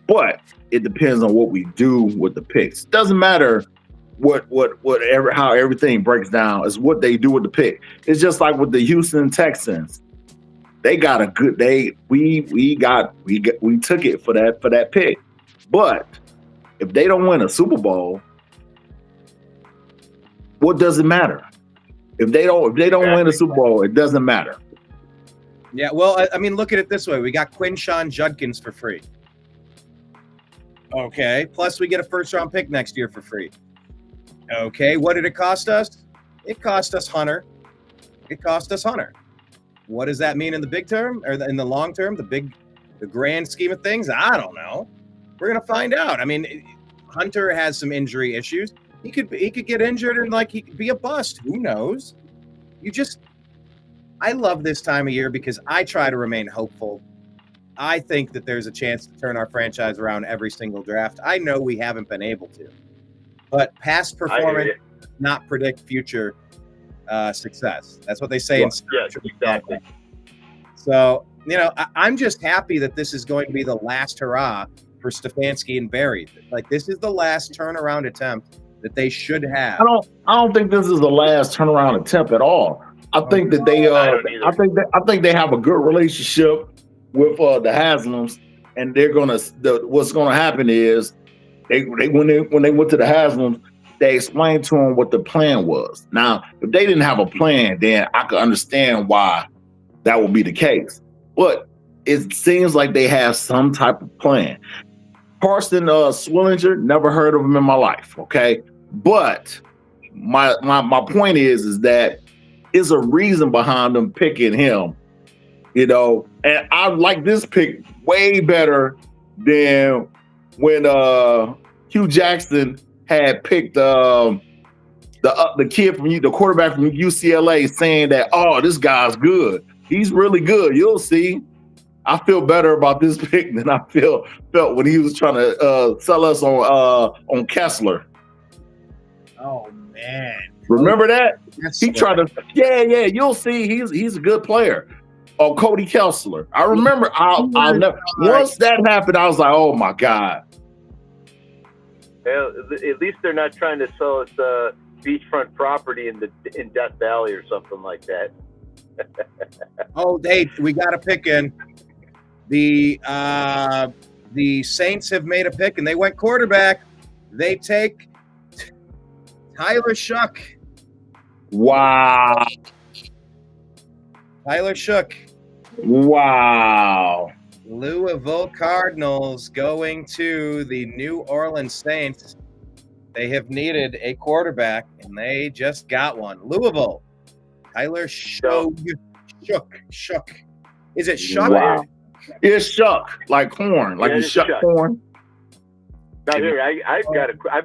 But it depends on what we do with the picks. It doesn't matter how everything breaks down. It's what they do with the pick. It's just like with the Houston Texans. They got a good we took it for that pick. But if they don't win a Super Bowl, what does it matter? If they don't win a Super Bowl, it doesn't matter. Yeah, well, I mean, look at it this way. We got Quinshawn Judkins for free. Okay, plus we get a 1st-round pick next year for free. Okay, what did it cost us? It cost us Hunter. What does that mean in the big term, or in the long term, the grand scheme of things? I don't know. We're going to find out. I mean, Hunter has some injury issues. He could get injured and he could be a bust. Who knows? I love this time of year because I try to remain hopeful. I think that there's a chance to turn our franchise around every single draft. I know we haven't been able to, but past performance does not predict future success. That's what they say in spiritual. Yes, exactly. So, you know, I'm just happy that this is going to be the last hurrah for Stefanski and Barry. Like, this is the last turnaround attempt that they should have. I don't think this is the last turnaround attempt at all. I think that they I think they have a good relationship with the Haslams, and they're what's gonna happen is when they went to the Haslams, they explained to them what the plan was. Now, if they didn't have a plan, then I could understand why that would be the case. But it seems like they have some type of plan. Carson Swillinger, never heard of him in my life. Okay, but my point is that there's a reason behind them picking him. You know, and I like this pick way better than when Hugh Jackson had picked the kid from the quarterback from UCLA, saying that, oh, this guy's good. He's really good. You'll see. I feel better about this pick than I felt when he was trying to sell us on Kessler. Oh man, remember that? Yes, he tried to. Yeah. You'll see. He's a good player. Oh, Cody Kessler. I remember. I'll never. Once that happened, I was like, oh my god. Well, at least they're not trying to sell us beachfront property in Death Valley or something like that. Oh, hey, we got a pick in. The Saints have made a pick, and they went quarterback. They take Tyler Shook. Wow. Tyler Shook. Wow. Louisville Cardinals going to the New Orleans Saints. They have needed a quarterback, and they just got one. Louisville. Tyler Shook. Shook. Is it Shook? Wow. It's shuck, like corn, like Yeah, you it's shuck shuck. corn. Now here, I've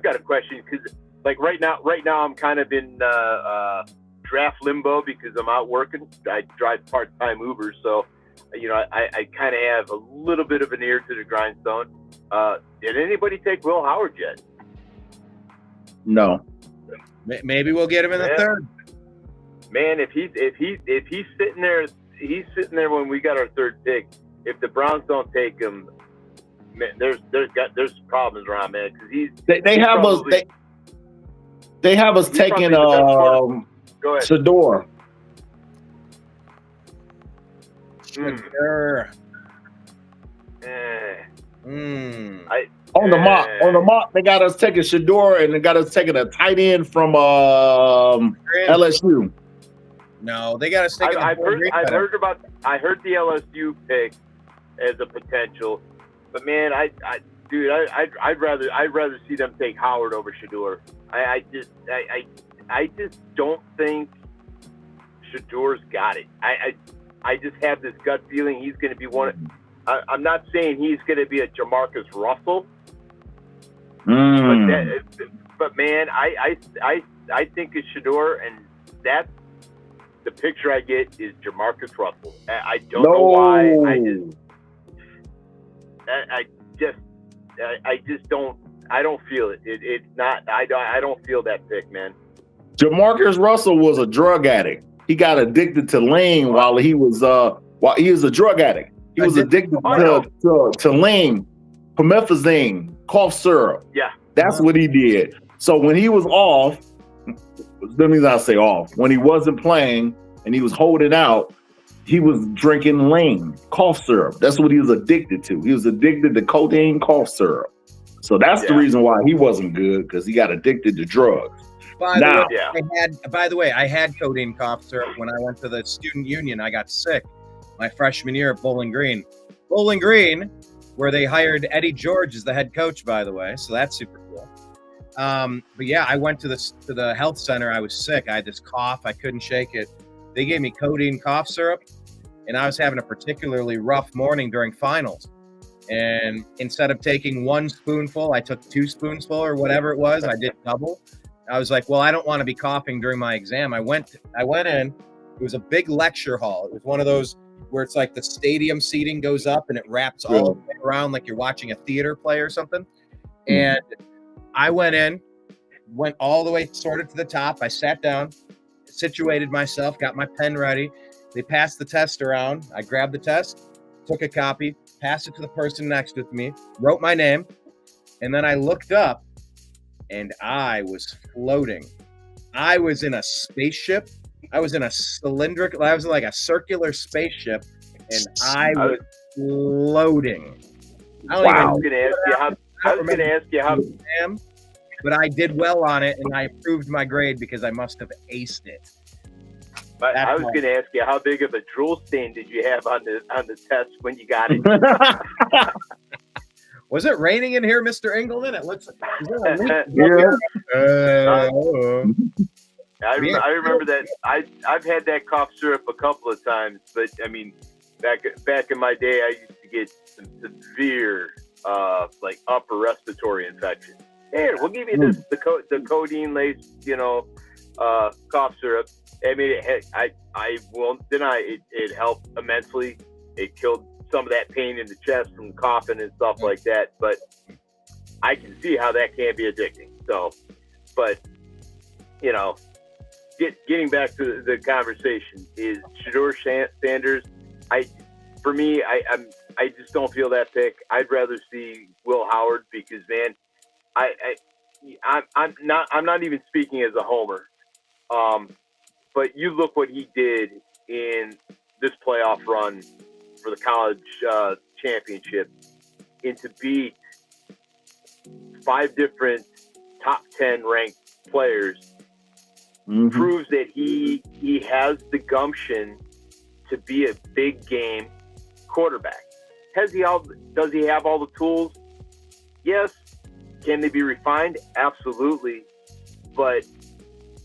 got a question because like right now I'm kind of in draft limbo because I'm out working. I drive part-time Uber, so I kind of have a little bit of an ear to the grindstone. Did anybody take Will Howard yet? No. Maybe we'll get him in the third. Man, if he's sitting there, when we got our third pick. If the Browns don't take him, man, there's problems around, man. Because they have us taking Go ahead. Shador. Sure. On the mock, they got us taking Shador, and they got us taking a tight end from LSU. No, they got us taking. I heard the LSU pick as a potential, but man, I'd rather see them take Howard over Shador. I just don't think Shador's got it. I just have this gut feeling he's going to be one. I'm not saying he's going to be a Jamarcus Russell, but man, I think it's Shador, and that's the picture I get is Jamarcus Russell. I don't know why. I just don't. I don't feel it. It's not. I don't feel that pick, man. Jamarcus Russell was a drug addict. He got addicted to lean while he was a drug addict. He was addicted to lean, promethazine, cough syrup. Yeah, that's what he did. So when he was off, let me not say off. When he wasn't playing and he was holding out, he was drinking lean, cough syrup. That's what he was addicted to. He was addicted to codeine, cough syrup. So that's the reason why he wasn't good, because he got addicted to drugs. By the way, I had codeine cough syrup when I went to the student union. I got sick my freshman year at Bowling Green. Bowling Green, where they hired Eddie George as the head coach, by the way. So that's super cool. But yeah, I went to the health center. I was sick. I had this cough. I couldn't shake it. They gave me codeine cough syrup, and I was having a particularly rough morning during finals. And instead of taking 1 spoonful, I took 2 spoonfuls or whatever it was. I did double. I was like, well, I don't want to be coughing during my exam. I went in. It was a big lecture hall. It was one of those where it's like the stadium seating goes up and it wraps all the way around like you're watching a theater play or something. And I went in, went all the way sort of to the top. I sat down, situated myself, got my pen ready. They passed the test around. I grabbed the test, took a copy, passed it to the person next to me, wrote my name, and then I looked up and I was floating. I was in a spaceship. I was in a cylindrical, I was like a circular spaceship, and I was floating. I was going to ask you how, but I did well on it, and I improved my grade because I must have aced it. But I was going to ask you, how big of a drool stain did you have on the test when you got it? Was it raining in here, Mr. Engelman? It looks. I remember that. I've had that cough syrup a couple of times, but I mean, back in my day, I used to get some severe, like upper respiratory infection. Here, we'll give you this the codeine laced, cough syrup. I mean, I won't deny it helped immensely. It killed some of that pain in the chest from coughing and stuff like that. But I can see how that can be addicting. So, but getting back to the conversation is Shador Sanders. For me, I just don't feel that pick. I'd rather see Will Howard because, man, I'm not even speaking as a homer. But you look what he did in this playoff run for the college championship, and to beat 5 different top 10 ranked players proves that he has the gumption to be a big game quarterback. Does he have all the tools? Yes. Can they be refined? Absolutely. But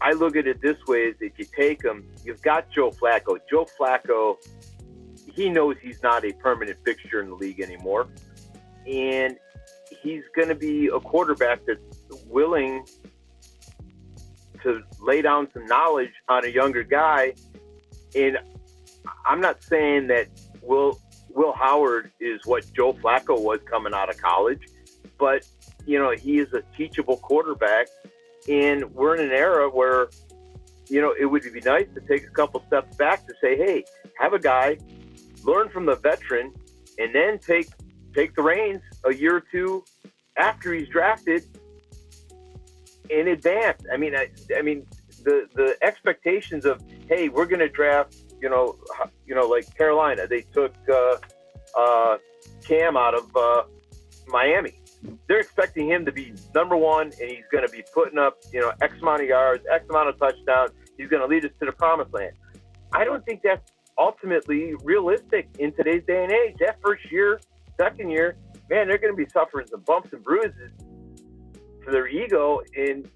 I look at it this way: is if you take him, you've got Joe Flacco. Joe Flacco, he knows he's not a permanent fixture in the league anymore, and he's going to be a quarterback that's willing to lay down some knowledge on a younger guy. And I'm not saying that Will Howard is what Joe Flacco was coming out of college, but he is a teachable quarterback, and we're in an era where it would be nice to take a couple steps back to say, hey, have a guy learn from the veteran, and then take the reins a year or two after he's drafted and advance. I mean, the expectations of, hey, we're going to draft, like Carolina, they took Cam out of Miami. They're expecting him to be number 1, and he's going to be putting up, X amount of yards, X amount of touchdowns. He's going to lead us to the promised land. I don't think that's ultimately realistic in today's day and age. That first year, second year, man, they're going to be suffering some bumps and bruises for their ego. And,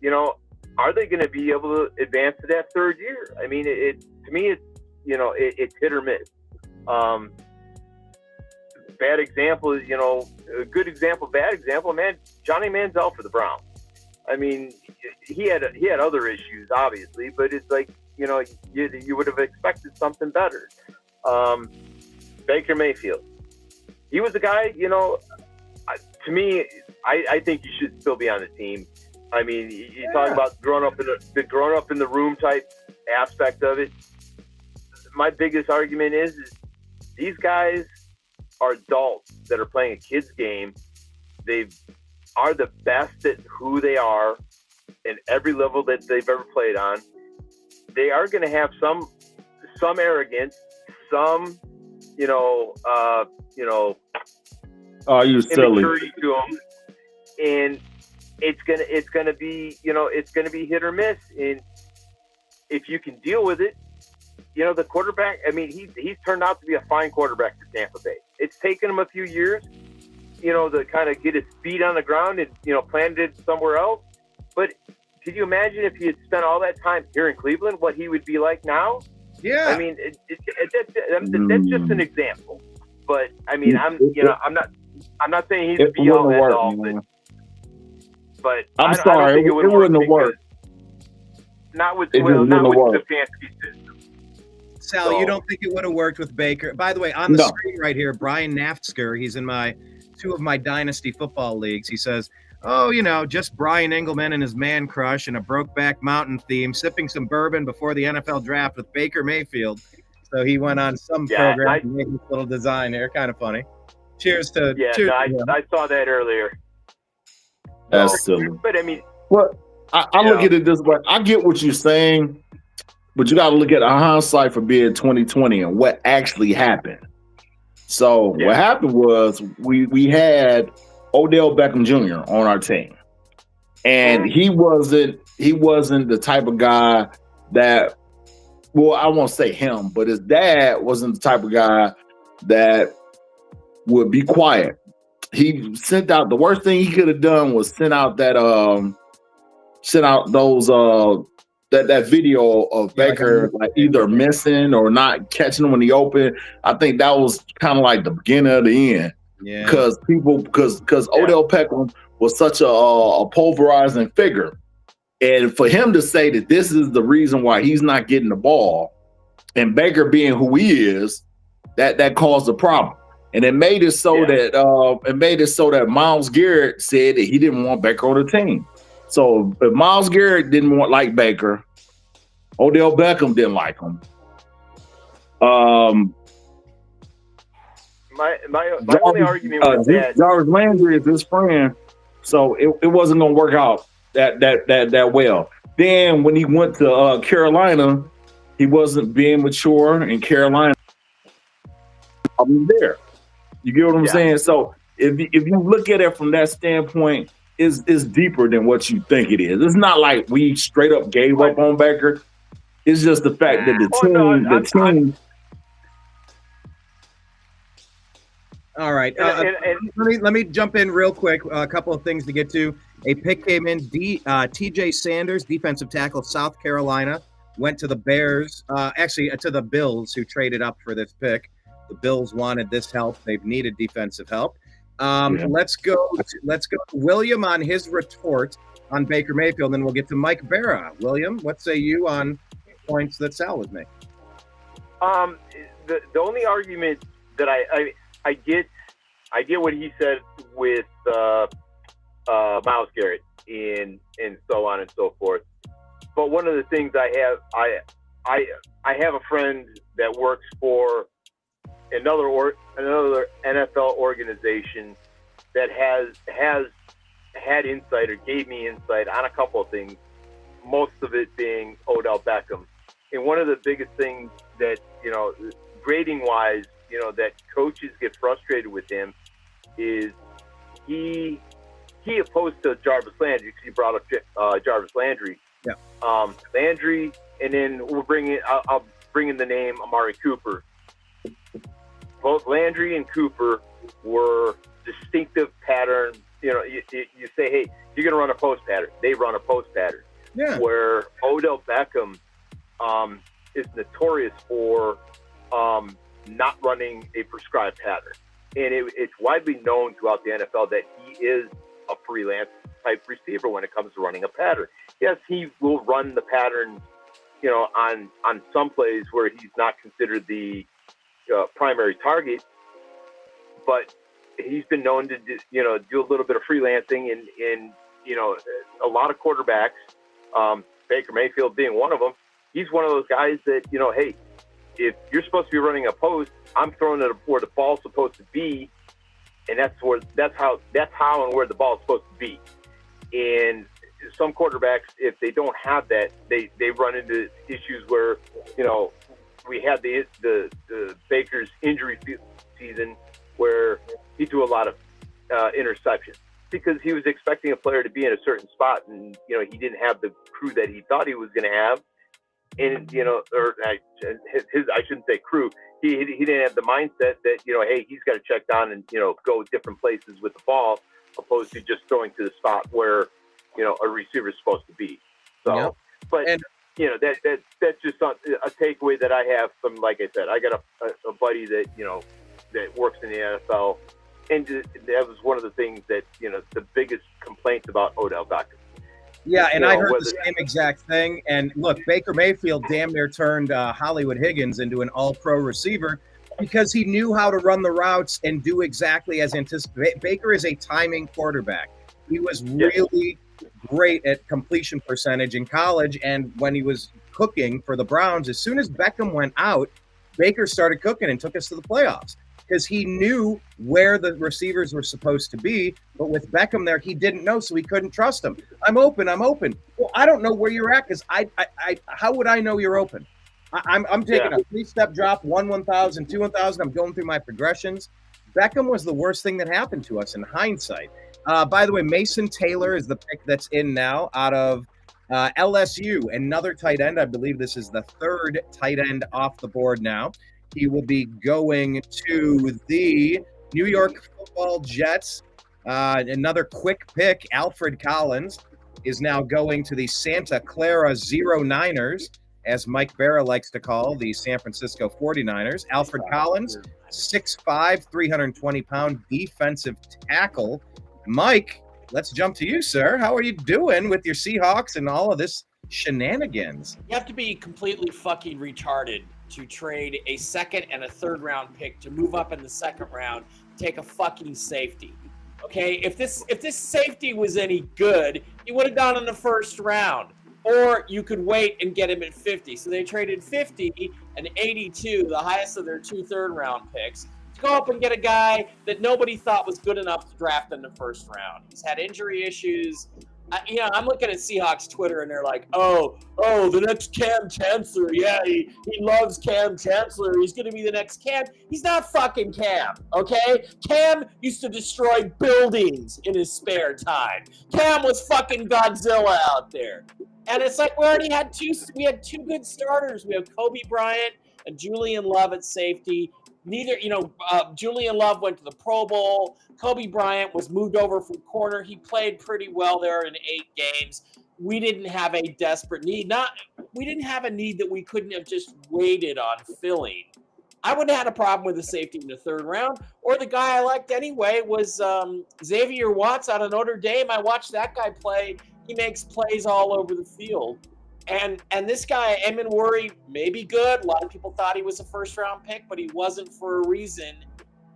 are they going to be able to advance to that third year? I mean, to me, it's hit or miss. Bad example is, a good example, bad example, man, Johnny Manziel for the Browns. I mean, he had other issues, obviously, but it's like, you would have expected something better. Baker Mayfield, he was a guy, to me, I think you should still be on the team. I mean, you talk about growing up in the room type aspect of it. My biggest argument is these guys are adults that are playing a kid's game. They are the best at who they are in every level that they've ever played on. They are going to have some arrogance, some, oh, you silly, immaturity to them, and it's gonna be hit or miss. And if you can deal with it, the quarterback, I mean, he's turned out to be a fine quarterback for Tampa Bay. It's taken him a few years, to kind of get his feet on the ground and, planted somewhere else. But could you imagine if he had spent all that time here in Cleveland, what he would be like now? Yeah. I mean, that's just an example. But I mean, I'm not saying he's the be all end all, but I'm sorry, I don't think it wouldn't have worked. Not with the fantasy system. Sal, you don't think it would have worked with Baker? By the way, on the screen right here, Brian Naftsker, he's in two of my dynasty football leagues. He says, just Brian Engelman and his man crush and a Brokeback Mountain theme, sipping some bourbon before the NFL draft with Baker Mayfield. So he went on some program and made this little design here. Kind of funny. Cheers to I saw that earlier. That's silly. But I mean, I look at it this way. I get what you're saying, but you got to look at hindsight for being 2020 and what actually happened. So what happened was we had Odell Beckham Jr. on our team, and he wasn't the type of guy that, well, I won't say him, but his dad wasn't the type of guy that would be quiet. He sent out, the worst thing he could have done was sent out those that video of Baker like either missing or not catching him when he opened. I think that was kind of like the beginning of the end. Yeah. Because Odell Beckham was such a pulverizing figure. And for him to say that this is the reason why he's not getting the ball, and Baker being who he is, that caused a problem. And it made it so that Myles Garrett said that he didn't want Baker on the team. So if Myles Garrett didn't like Baker, Odell Beckham didn't like him. My only argument was that Jarvis Landry is his friend, so it wasn't going to work out that well. Then when he went to Carolina, he wasn't being mature, and Carolina there. You get what I'm saying? So if you look at it from that standpoint, is deeper than what you think it is. It's not like we straight up gave up on Baker. It's just the fact that the team. All right. Let me jump in real quick. A couple of things to get to. A pick came in. TJ Sanders, defensive tackle, South Carolina, went to the Bears. Actually, to the Bills, who traded up for this pick. The Bills wanted this help. They've needed defensive help. Let's go to William on his retort on Baker Mayfield, and then we'll get to Mike Berra. William, what say you on points that Sal was making? The only argument that I get what he said with Myles Garrett and so on and so forth. But one of the things I have a friend that works for another NFL organization that has had insight or gave me insight on a couple of things, most of it being Odell Beckham. And one of the biggest things that, grading wise, that coaches get frustrated with him is he opposed to Jarvis Landry, because you brought up Jarvis Landry. Yeah. Landry, and then I'll bring in the name Amari Cooper. Both Landry and Cooper were distinctive pattern. You say, hey, you're going to run a post pattern. They run a post pattern. Yeah. Where Odell Beckham is notorious for not running a prescribed pattern. And it's widely known throughout the NFL that he is a freelance type receiver when it comes to running a pattern. Yes, he will run the pattern, on some plays where he's not considered the primary target, but he's been known to do a little bit of freelancing, and a lot of quarterbacks, Baker Mayfield being one of them. He's one of those guys that, hey, if you're supposed to be running a post, I'm throwing it where the ball's supposed to be, and that's how and where the ball's supposed to be. And some quarterbacks, if they don't have that, they run into issues where, we had the Baker's injury season where he threw a lot of interceptions because he was expecting a player to be in a certain spot, and he didn't have the crew that he thought he was going to have, and I shouldn't say crew. He didn't have the mindset that hey, he's got to check down and go different places with the ball, opposed to just throwing to the spot where a receiver is supposed to be. So, yep. But. That's just a takeaway that I have from, like I said, I got a buddy that, that works in the NFL, and that was one of the things that, the biggest complaints about Odell Beckham. Yeah, and I heard the same exact thing. And look, Baker Mayfield damn near turned Hollywood Higgins into an all-pro receiver because he knew how to run the routes and do exactly as anticipated. Baker is a timing quarterback. He was really great at completion percentage in college, and when he was cooking for the Browns, as soon as Beckham went out, Baker started cooking and took us to the playoffs because he knew where the receivers were supposed to be. But with Beckham there, he didn't know, so he couldn't trust him. I'm open. Well, I don't know where you're at because I how would I know you're open? I'm taking a 3-step drop, 1,000, 2 1,000. I'm going through my progressions. Beckham was the worst thing that happened to us in hindsight. By the way, Mason Taylor is the pick that's in now out of LSU, another tight end. I believe this is the third tight end off the board now. He will be going to the New York Football Jets. Another quick pick, Alfred Collins, is now going to the Santa Clara 09ers, as Mike Berra likes to call the San Francisco 49ers. Alfred Collins, 6'5", 320-pound defensive tackle. Mike, let's jump to you, sir. How are you doing with your Seahawks and all of this shenanigans? You have to be completely fucking retarded to trade a second and a third round pick to move up in the second round, take a fucking safety. Okay, if this safety was any good, he would have gone in the first round. Or you could wait and get him at 50. So they traded 50 and 82, the highest of their 2 third-round picks, to go up and get a guy that nobody thought was good enough to draft in the first round. He's had injury issues. I'm looking at Seahawks Twitter, and they're like, oh, the next Cam Chancellor. Yeah, he loves Cam Chancellor. He's going to be the next Cam. He's not fucking Cam, okay? Cam used to destroy buildings in his spare time. Cam was fucking Godzilla out there. And it's like we had two good starters. We have Kobe Bryant and Julian Love at safety. Julian Love went to the Pro Bowl. Kobe Bryant was moved over from corner. He played pretty well there in 8 games. We didn't have a desperate need. We didn't have a need that we couldn't have just waited on filling. I wouldn't have had a problem with the safety in the 3rd round. Or the guy I liked anyway was Xavier Watts out of Notre Dame. I watched that guy play. He makes plays all over the field. And this guy, Emin Worry, may be good. A lot of people thought he was a 1st-round pick, but he wasn't for a reason.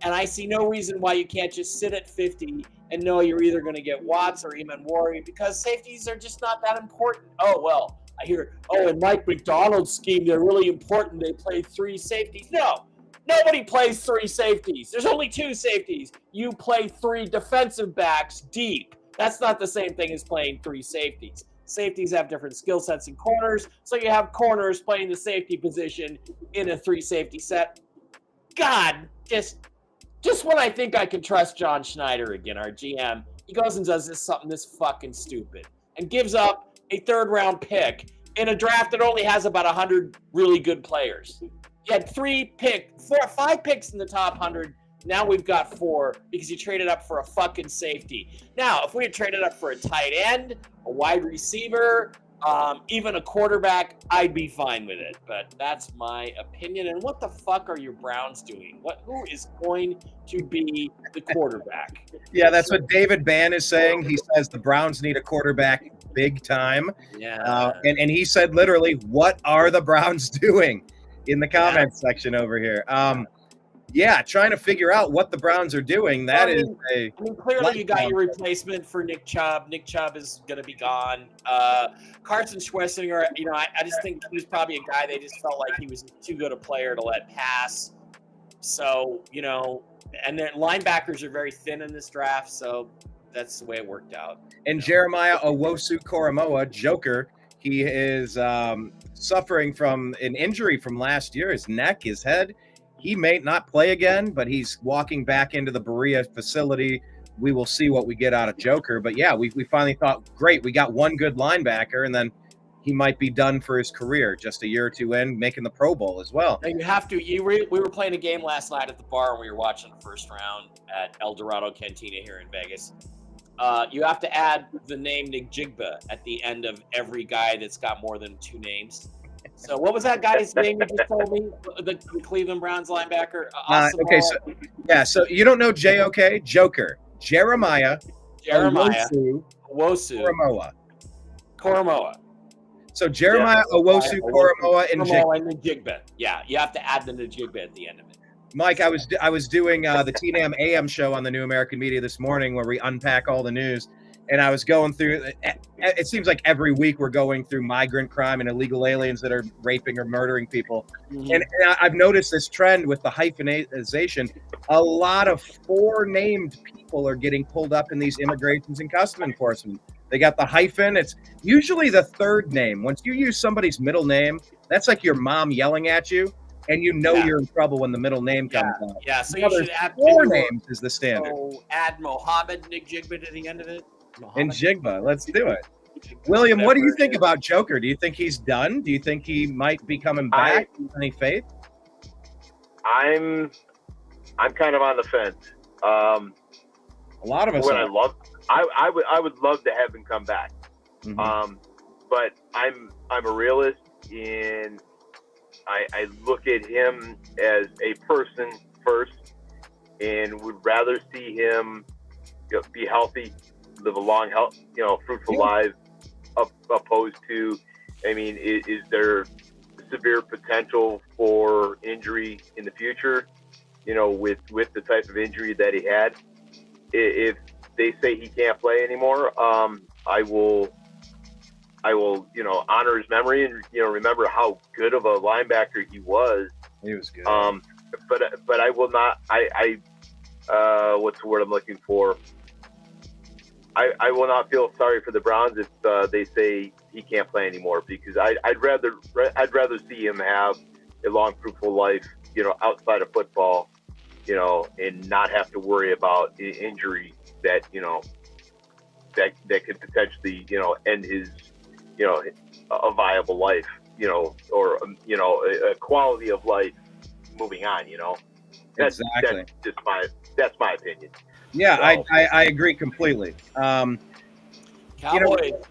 And I see no reason why you can't just sit at 50 and know you're either going to get Watts or Emin Worry, because safeties are just not that important. Oh, well, I hear, in Mike McDonald's scheme, they're really important. They play 3 safeties. No, nobody plays 3 safeties. There's only 2 safeties. You play 3 defensive backs deep. That's not the same thing as playing 3 safeties. Safeties have different skill sets in corners, so you have corners playing the safety position in a 3 safety set. God, just when I think I can trust John Schneider again, our GM, he goes and does something this fucking stupid and gives up a 3rd round pick in a draft that only has about 100 really good players. You had 5 picks in the top 100. Now we've got 4 because you traded up for a fucking safety. Now, if we had traded up for a tight end, a wide receiver, even a quarterback, I'd be fine with it. But that's my opinion. And what the fuck are your Browns doing? Who is going to be the quarterback? Yeah, that's what David Bann is saying. He says the Browns need a quarterback big time. Yeah. And he said literally, what are the Browns doing in the comments section over here? Yeah, trying to figure out what the Browns are doing. Clearly you got your replacement for Nick Chubb. Nick Chubb is going to be gone. Carson Schwessinger, I just think he was probably a guy they just felt like he was too good a player to let pass. So, and then linebackers are very thin in this draft, so that's the way it worked out. And Jeremiah Owusu-Koramoah, Joker, he is suffering from an injury from last year, his neck, his head. He may not play again, but he's walking back into the Berea facility. We will see what we get out of Joker. But yeah, we finally thought, great, we got one good linebacker, and then he might be done for his career just a year or 2 in, making the Pro Bowl as well. And you have to. We were playing a game last night at the bar, and we were watching the 1st round at El Dorado Cantina here in Vegas. You have to add the name Njigba at the end of every guy that's got more than 2 names. So what was that guy's name you just told me? The Cleveland Browns linebacker? So you don't know J-O-K? Joker. Jeremiah Owusu-Koramoah. So Jeremiah Owusu-Koramoah and Njigba. Yeah, you have to add the Njigba at the end of it. Mike, I was doing the TNAM AM show on the New American Media this morning where we unpack all the news. And I was going through, it seems like every week we're going through migrant crime and illegal aliens that are raping or murdering people. Mm-hmm. And I've noticed this trend with the hyphenization. A lot of 4 named people are getting pulled up in these immigrations and custom enforcement. They got the hyphen. It's usually the 3rd name. Once you use somebody's middle name, that's like your mom yelling at you. And you're in trouble when the middle name comes out. Yeah, so you should add 4 names is the standard. So add Mohammed Njigba to the end of it. And Njigba, let's do it. William, what do you think about Joker? Do you think he's done? Do you think he might be coming back? Any faith? I'm kind of on the fence. A lot of us. I would love to have him come back. Mm-hmm. But I'm a realist, and I look at him as a person first, and would rather see him be healthy, live a long, fruitful life, opposed to, is there severe potential for injury in the future, with the type of injury that he had? If they say he can't play anymore, I will, honor his memory and, remember how good of a linebacker he was. He was good. But I will not, what's the word I'm looking for? I will not feel sorry for the Browns if they say he can't play anymore, because I'd rather see him have a long, fruitful life, outside of football, and not have to worry about injury that that could potentially end his a viable life, or a quality of life moving on. Exactly. That's my opinion. Yeah, So, I agree completely. Cowboys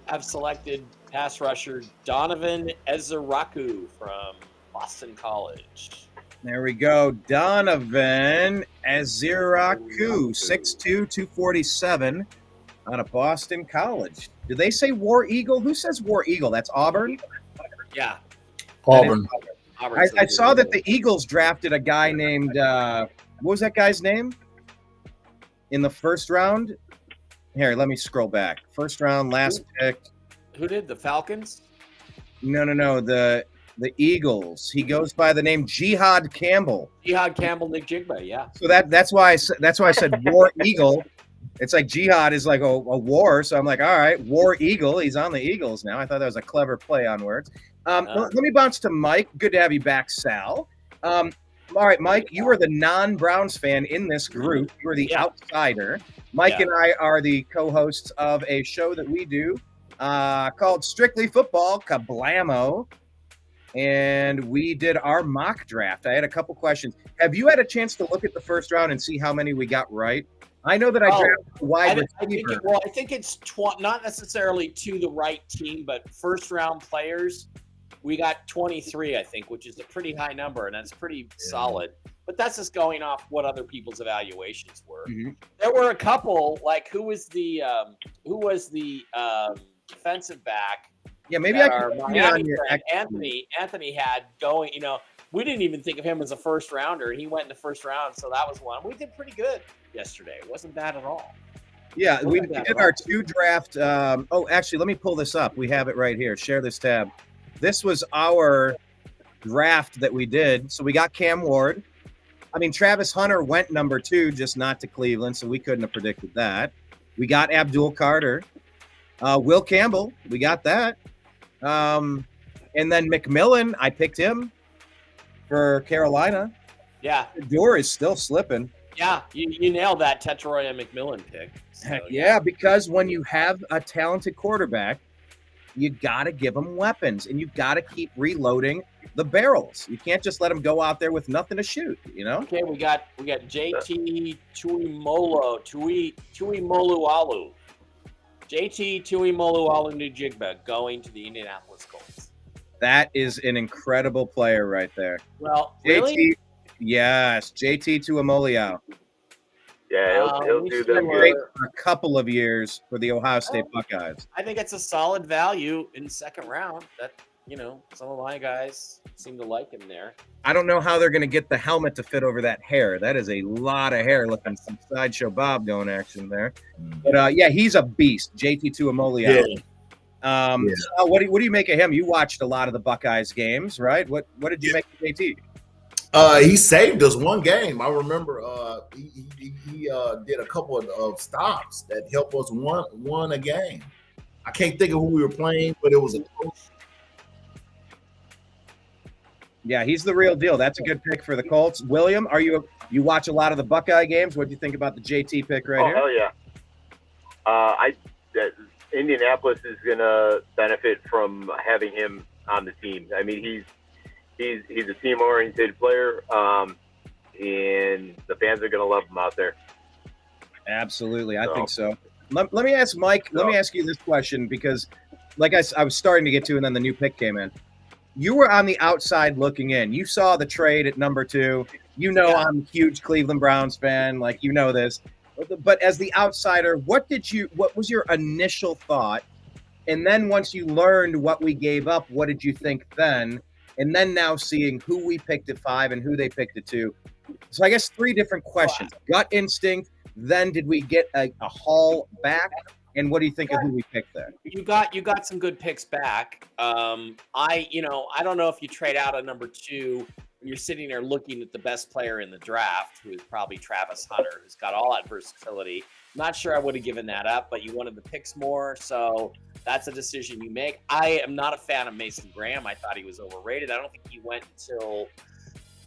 have selected pass rusher Donovan Ezeraku from Boston College. There we go. Donovan Ezeraku, 6'2", 247, out of Boston College. Did they say War Eagle? Who says War Eagle? That's Auburn? Yeah. Auburn. I saw that the Eagles drafted a guy named, what was that guy's name? In the first round? Here, let me scroll back. First round, last pick. Who did? The Falcons? No. The Eagles. He goes by the name Jihad Campbell. Jihad Campbell, Nick Jigba, yeah. So that's why I said War Eagle. It's like Jihad is like a war, so I'm like, all right, War Eagle. He's on the Eagles now. I thought that was a clever play on words. Let me bounce to Mike. Good to have you back, Sal. All right, Mike, you are the non-Browns fan in this group. You are the outsider. Mike and I are the co-hosts of a show that we do called Strictly Football, Kablamo. And we did our mock draft. I had a couple questions. Have you had a chance to look at the first round and see how many we got right? I know that I drafted a wide receiver. I think it's not necessarily to the right team, but first-round players. We got 23, I think, which is a pretty high number, and that's pretty solid. But that's just going off what other people's evaluations were. Mm-hmm. There were a couple, like who was the defensive back? Yeah, maybe I can Anthony had going. We didn't even think of him as a first rounder, and he went in the first round, so that was one. We did pretty good yesterday. It wasn't bad at all. Yeah, we did our 2 draft. Actually, let me pull this up. We have it right here. Share this tab. This was our draft that we did. So we got Cam Ward. I mean, Travis Hunter went number 2, just not to Cleveland, so we couldn't have predicted that. We got Abdul Carter. Will Campbell, we got that. And then McMillan, I picked him for Carolina. Yeah. The door is still slipping. Yeah, you nailed that Tetroya McMillan pick. So, Heck yeah, because when you have a talented quarterback, you got to give them weapons, and you got to keep reloading the barrels. You can't just let them go out there with nothing to shoot, Okay, we got JT Tuimoloalu. JT Tuimoloalu Njigba going to the Indianapolis Colts. That is an incredible player right there. Well, JT, yes, JT Tuimoloau. Yeah, he'll do them great for a couple of years for the Ohio State Buckeyes. I think it's a solid value in the second round. That some of my guys seem to like him there. I don't know how they're going to get the helmet to fit over that hair. That is a lot of hair, looking some Sideshow Bob going action there. But he's a beast, JT Tuimoloau. So what do you make of him? You watched a lot of the Buckeyes games, right? What did you make of JT? He saved us one game. I remember he did a couple of stops that helped us won a game. I can't think of who we were playing, but it was a close. Yeah, he's the real deal. That's a good pick for the Colts. William, you watch a lot of the Buckeye games? What do you think about the JT pick right here? Oh, hell yeah. Indianapolis is going to benefit from having him on the team. I mean, he's a team-oriented player, and the fans are going to love him out there. Absolutely, I think so. Let me ask Mike. Let me ask you this question because, like I was starting to get to, and then the new pick came in. You were on the outside looking in. You saw the trade at number 2. I'm a huge Cleveland Browns fan. Like, this. But as the outsider, what was your initial thought? And then once you learned what we gave up, what did you think then? And then now seeing who we picked at 5 and who they picked at 2. So I guess 3 different questions. Gut instinct. Then did we get a haul back? And what do you think of who we picked there? You got some good picks back. I don't know if you trade out a number 2 you're sitting there looking at the best player in the draft, who is probably Travis Hunter, who's got all that versatility. Not sure I would have given that up, but you wanted the picks more, so that's a decision you make. I am not a fan of Mason Graham. I thought he was overrated. I don't think he went until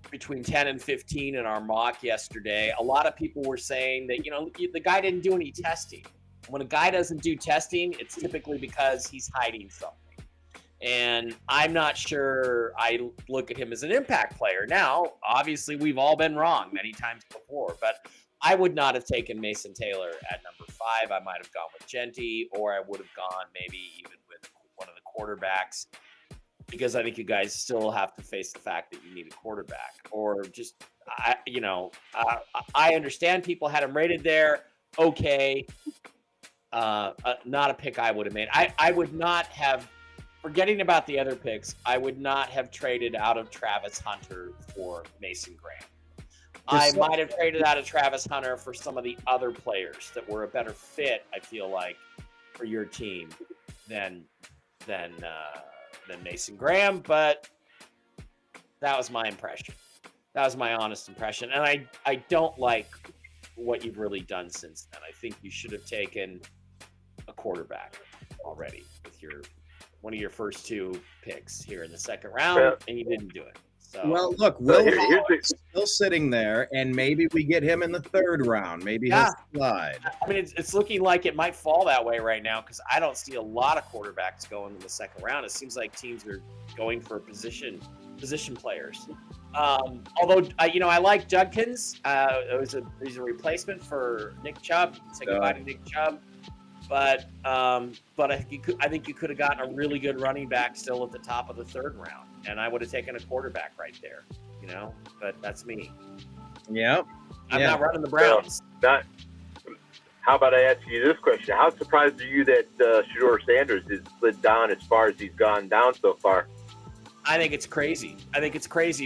between 10 and 15 in our mock yesterday. A lot of people were saying that, the guy didn't do any testing. When a guy doesn't do testing, it's typically because he's hiding something. And I'm not sure I look at him as an impact player. Now, obviously, we've all been wrong many times before, but I would not have taken Mason Taylor at number 5. I might have gone with Genty, or I would have gone maybe even with one of the quarterbacks, because I think you guys still have to face the fact that you need a quarterback. Or just, I understand people had him rated there. Okay. Not a pick I would have made. I would not have, forgetting about the other picks, I would not have traded out of Travis Hunter for Mason Graham. I might have traded out of Travis Hunter for some of the other players that were a better fit, I feel like, for your team than Mason Graham, but that was my impression. That was my honest impression. And I don't like what you've really done since then. I think you should have taken a quarterback already with one of your first 2 picks here in the second round, and you didn't do it. So, well, look, Will Hall's still sitting there, and maybe we get him in the 3rd round. Maybe he'll slide. I mean, it's looking like it might fall that way right now, because I don't see a lot of quarterbacks going in the second round. It seems like teams are going for position players. Although, I like Judkins. He's a replacement for Nick Chubb. You can say goodbye to Nick Chubb. But I think you could have gotten a really good running back still at the top of the 3rd round, and I would have taken a quarterback right there. But that's me. Yeah, I'm not running the Browns. How about I ask you this question? How surprised are you that Shedeur Sanders has slid down as far as he's gone down so far? I think it's crazy.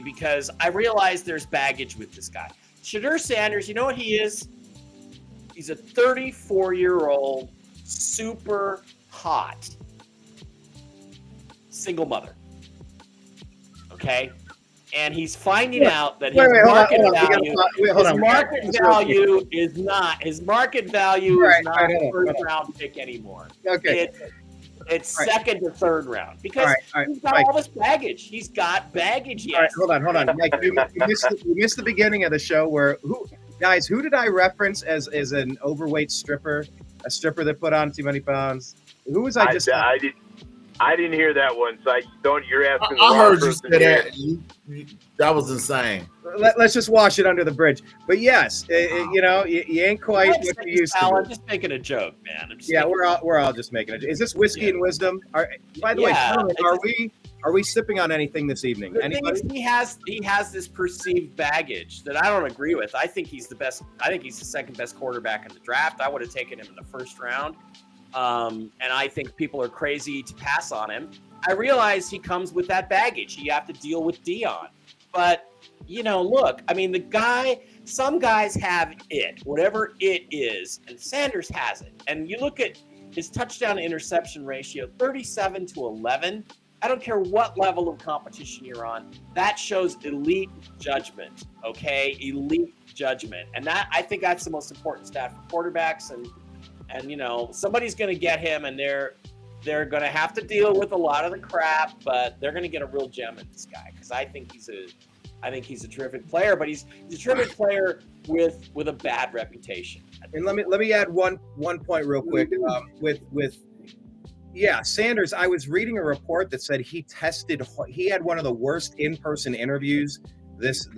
Because I realize there's baggage with this guy. Shedeur Sanders, you know what he is? He's a 34-year-old, super hot single mother. Okay? And he's finding out that his market value is not a first-round pick anymore. Okay. It's second to 3rd round, because he's got all this baggage. He's got baggage. Yes. All right, hold on. Mike, you missed the beginning of the show where who did I reference as an overweight stripper? A stripper that put on too many pounds? Who was I just? I didn't hear that one, so you're asking. I heard you say that. That was insane. Let's just wash it under the bridge. But yes, you ain't quite what you used to. I'm just making a joke, man. We're all just making it. Is this whiskey and wisdom? By the way, are we sipping on anything this evening? Anybody? He has this perceived baggage that I don't agree with. I think he's the best. I think he's the 2nd best quarterback in the draft. I would have taken him in the 1st round. And I think people are crazy to pass on him. I realize he comes with that baggage. You have to deal with Dion. But, look, I mean, some guys have it, whatever it is, and Sanders has it. And you look at his touchdown to interception ratio, 37-11. I don't care what level of competition you're on. That shows elite judgment, okay? Elite judgment. And I think that's the most important stat for quarterbacks. And somebody's going to get him, and they're going to have to deal with a lot of the crap, but they're going to get a real gem in this guy, because I think he's a terrific player, but he's a terrific player with a bad reputation. And let me add one point real quick. Sanders. I was reading a report that said he had one of the worst in-person interviews. This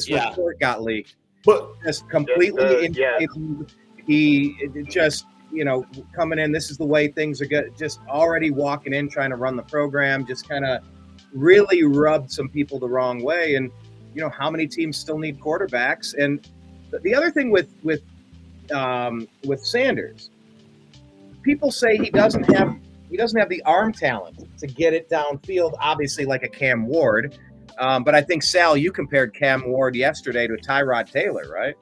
report got leaked, but just completely. He just, coming in, this is the way things are good, just already walking in, trying to run the program, just kind of really rubbed some people the wrong way. And, how many teams still need quarterbacks? And the other thing with Sanders, people say he doesn't have the arm talent to get it downfield, obviously like a Cam Ward. But I think, Sal, you compared Cam Ward yesterday to Tyrod Taylor, right?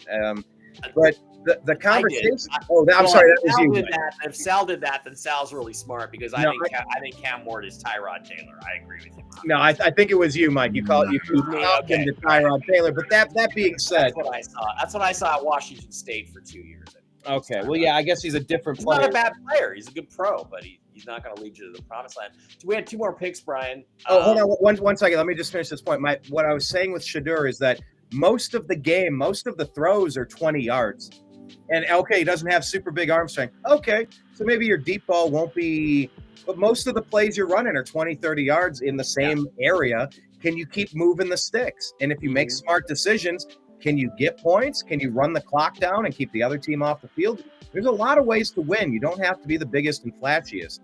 But the conversation. I'm Well, sorry, that if was Sal you. did Mike. that, if Sal did that, then Sal's really smart because I No, think Cam Ward is Tyrod Taylor. I agree with him. No, I think it was you, Mike. You called him to Tyrod Taylor. But that being said, That's what I saw. That's what I saw at Washington State for 2 years. okay, well, yeah, I guess he's a different He's player. not a bad player. He's a good pro, but he's not going to lead you to the promised land. So we had 2 more picks, Brian. Oh, hold on one second. Let me just finish this point. What I was saying with Shadur is that most of the game, most of the throws are 20 yards. And, okay, he doesn't have super big arm strength. Okay, so maybe your deep ball won't be – but most of the plays you're running are 20, 30 yards in the same area. Can you keep moving the sticks? And if you make smart decisions, can you get points? Can you run the clock down and keep the other team off the field? There's a lot of ways to win. You don't have to be the biggest and flashiest,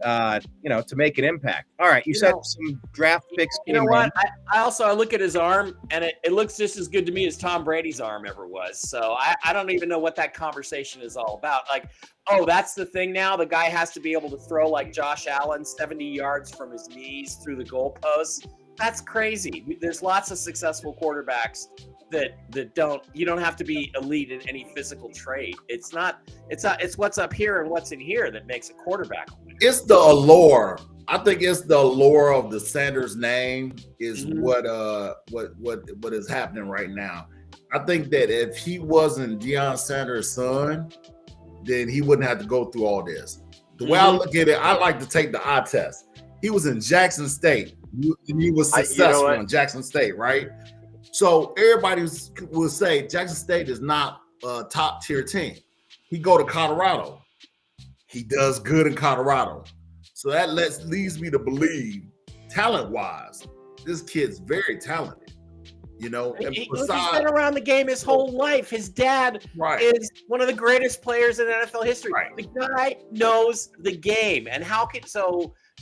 to make an impact. All right, you said some draft picks. You know what? I look at his arm, and it looks just as good to me as Tom Brady's arm ever was. So I don't even know what that conversation is all about. Like, oh, that's the thing now? The guy has to be able to throw like Josh Allen 70 yards from his knees through the goalposts. That's crazy. There's lots of successful quarterbacks that you don't have to be elite in any physical trait. It's what's up here and what's in here that makes a quarterback win. It's the allure. I think it's the allure of the Sanders name is what is happening right now. I think that if he wasn't Deion Sanders' son, then he wouldn't have to go through all this. The way I look at it, I like to take the eye test. He was in Jackson State. He was successful in Jackson State, right? So everybody will say Jackson State is not a top tier team. He go to Colorado. He does good in Colorado. So that leads me to believe, talent-wise, this kid's very talented. And He's been around the game his whole life. His dad is one of the greatest players in NFL history. Right. The guy knows the game. And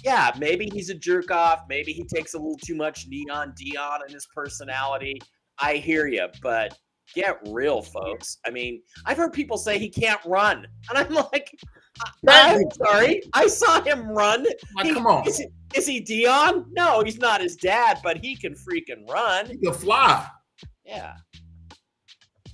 yeah, maybe he's a jerk off. Maybe he takes a little too much neon Dion in his personality. I hear you, but get real, folks. I mean, I've heard people say he can't run. And I'm like, I'm sorry. I saw him run. Come on. Is he Dion? No, he's not his dad, but he can freaking run. He can fly. Yeah.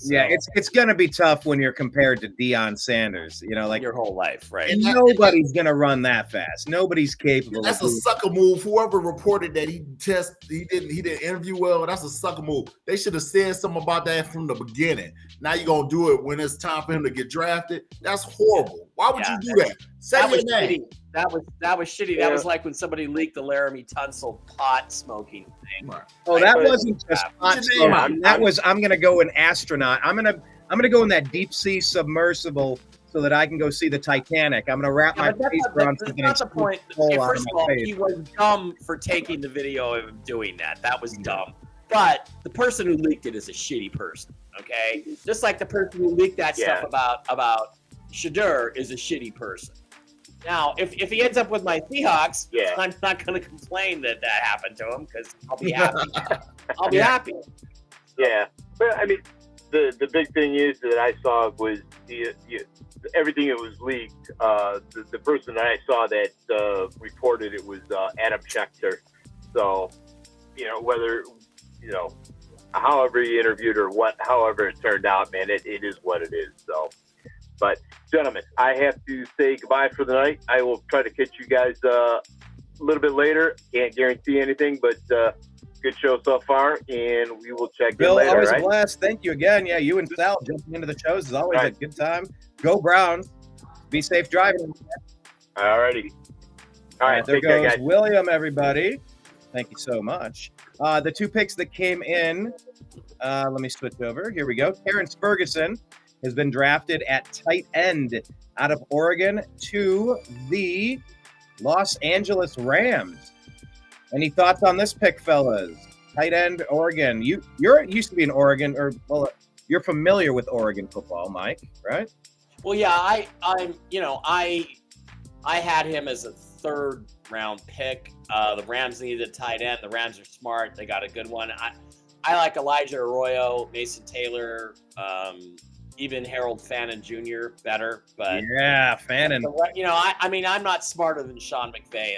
Yeah, it's gonna be tough when you're compared to Deion Sanders. Like your whole life, right? And nobody's gonna run that fast. Nobody's capable. That's a sucker move. Whoever reported that he didn't interview well. That's a sucker move. They should have said something about that from the beginning. Now you're gonna do it when it's time for him to get drafted. That's horrible. Why would you do that? Say your name. That was shitty. Yeah. That was like when somebody leaked the Laramie Tunsil pot smoking thing. Oh, that wasn't just pot smoking. That was I'm gonna go an astronaut. I'm gonna go in that deep sea submersible so that I can go see the Titanic. I'm gonna wrap my face around something. That's the point. First of all, he was dumb for taking the video of him doing that. That was dumb. But the person who leaked it is a shitty person. Okay, just like the person who leaked that stuff about Shadur is a shitty person. Now, if he ends up with my Seahawks, I'm not going to complain that happened to him because I'll be happy. I'll be happy. Yeah, but I mean, the big thing is that I saw was everything that was leaked. The person that I saw that reported it was Adam Schechter. So, whether however he interviewed or however it turned out, man, it is what it is. So. But, gentlemen, I have to say goodbye for the night. I will try to catch you guys a little bit later. Can't guarantee anything, but good show so far, and we will check in later. Bill, always right? a blast. Thank you again. Yeah, you and Sal jumping into the shows is always a good time. Go Browns. Be safe driving. All righty. All right, there take care, goes guys. William, everybody. Thank you so much. The 2 picks that came in, let me switch over. Here we go. Terrence Ferguson has been drafted at tight end out of Oregon to the Los Angeles Rams. Any thoughts on this pick, fellas? Tight end, Oregon. You're used to be in Oregon, you're familiar with Oregon football, Mike, right? Well, yeah, I had him as a 3rd round pick. The Rams needed a tight end. The Rams are smart. They got a good one. I like Elijah Arroyo, Mason Taylor, even Harold Fannin Jr. better, but Fannin. I'm not smarter than Sean McVay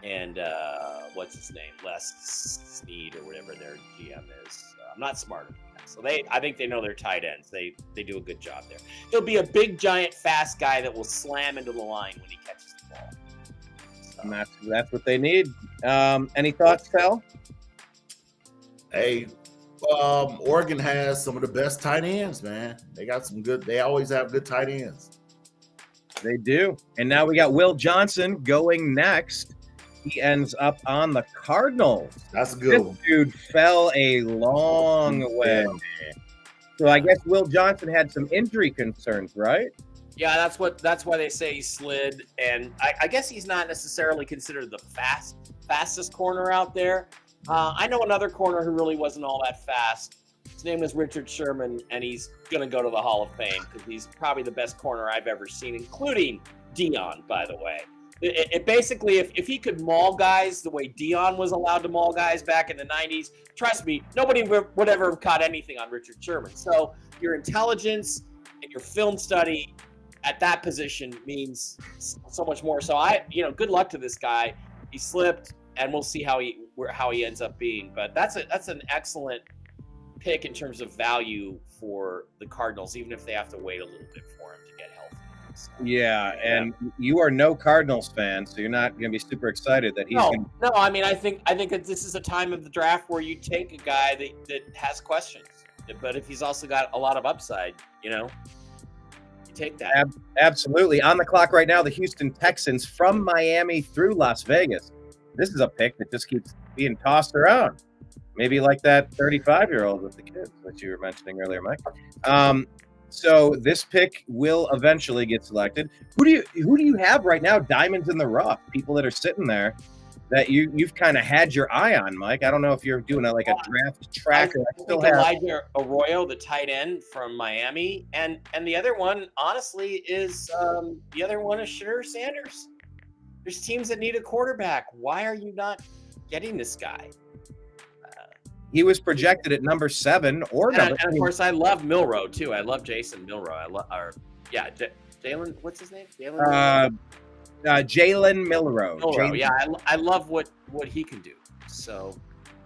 and what's his name, Les Snead or whatever their GM is. I'm not smart enough. So I think they know their tight ends. They do a good job there. He'll be a big, giant, fast guy that will slam into the line when he catches the ball. So. And that's what they need. Any thoughts, Phil? Hey, Oregon has some of the best tight ends, man. They got some good. They always have good tight ends. They do. And now we got Will Johnson going next. He ends up on the Cardinals. That's a good one. Dude fell a long way. Yeah. So I guess Will Johnson had some injury concerns, right? Yeah, that's why they say he slid, and I guess he's not necessarily considered the fastest corner out there. I know another corner who really wasn't all that fast. His name was Richard Sherman, and he's gonna go to the Hall of Fame because he's probably the best corner I've ever seen, including Dion, by the way. It basically, if he could maul guys the way Dion was allowed to maul guys back in the 90s, trust me, nobody would ever have caught anything on Richard Sherman. So your intelligence and your film study at that position means so much more. So good luck to this guy. He slipped, and we'll see how he ends up being. But that's an excellent pick in terms of value for the Cardinals, even if they have to wait a little bit for him to get healthy. So, yeah, and you are no Cardinals fan, so you're not going to be super excited that he's no. I mean, I think that this is a time of the draft where you take a guy that has questions, but if he's also got a lot of upside, you take that. Absolutely. On the clock right now, the Houston Texans from Miami through Las Vegas. This is a pick that just keeps being tossed around. Maybe like that 35-year-old with the kids that you were mentioning earlier, Mike. So this pick will eventually get selected. Who do you have right now? Diamonds in the rough, people that are sitting there that you've kind of had your eye on, Mike. I don't know if you're doing a draft tracker. I think Elijah Arroyo, the tight end from Miami, and the other one, honestly, is Shadur Sanders. There's teams that need a quarterback. Why are you not getting this guy? He was projected at number 7 or number. And of course, I love Milroe too. I love Jason Milroe. Jalen. What's his name? Jalen Milroe. Milroe. Yeah, I love what he can do. So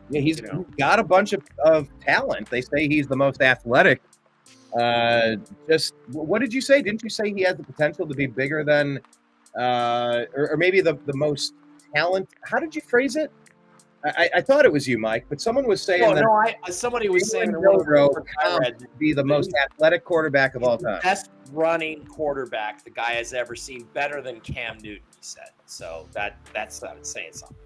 yeah, he's got a bunch of talent. They say he's the most athletic. Just what did you say? Didn't you say he has the potential to be bigger than, or maybe the most talent? How did you phrase it? I thought it was you, Mike, but someone was saying somebody was saying Milroe to be the most athletic quarterback of all time. Best running quarterback the guy has ever seen, better than Cam Newton, he said. So that's saying something.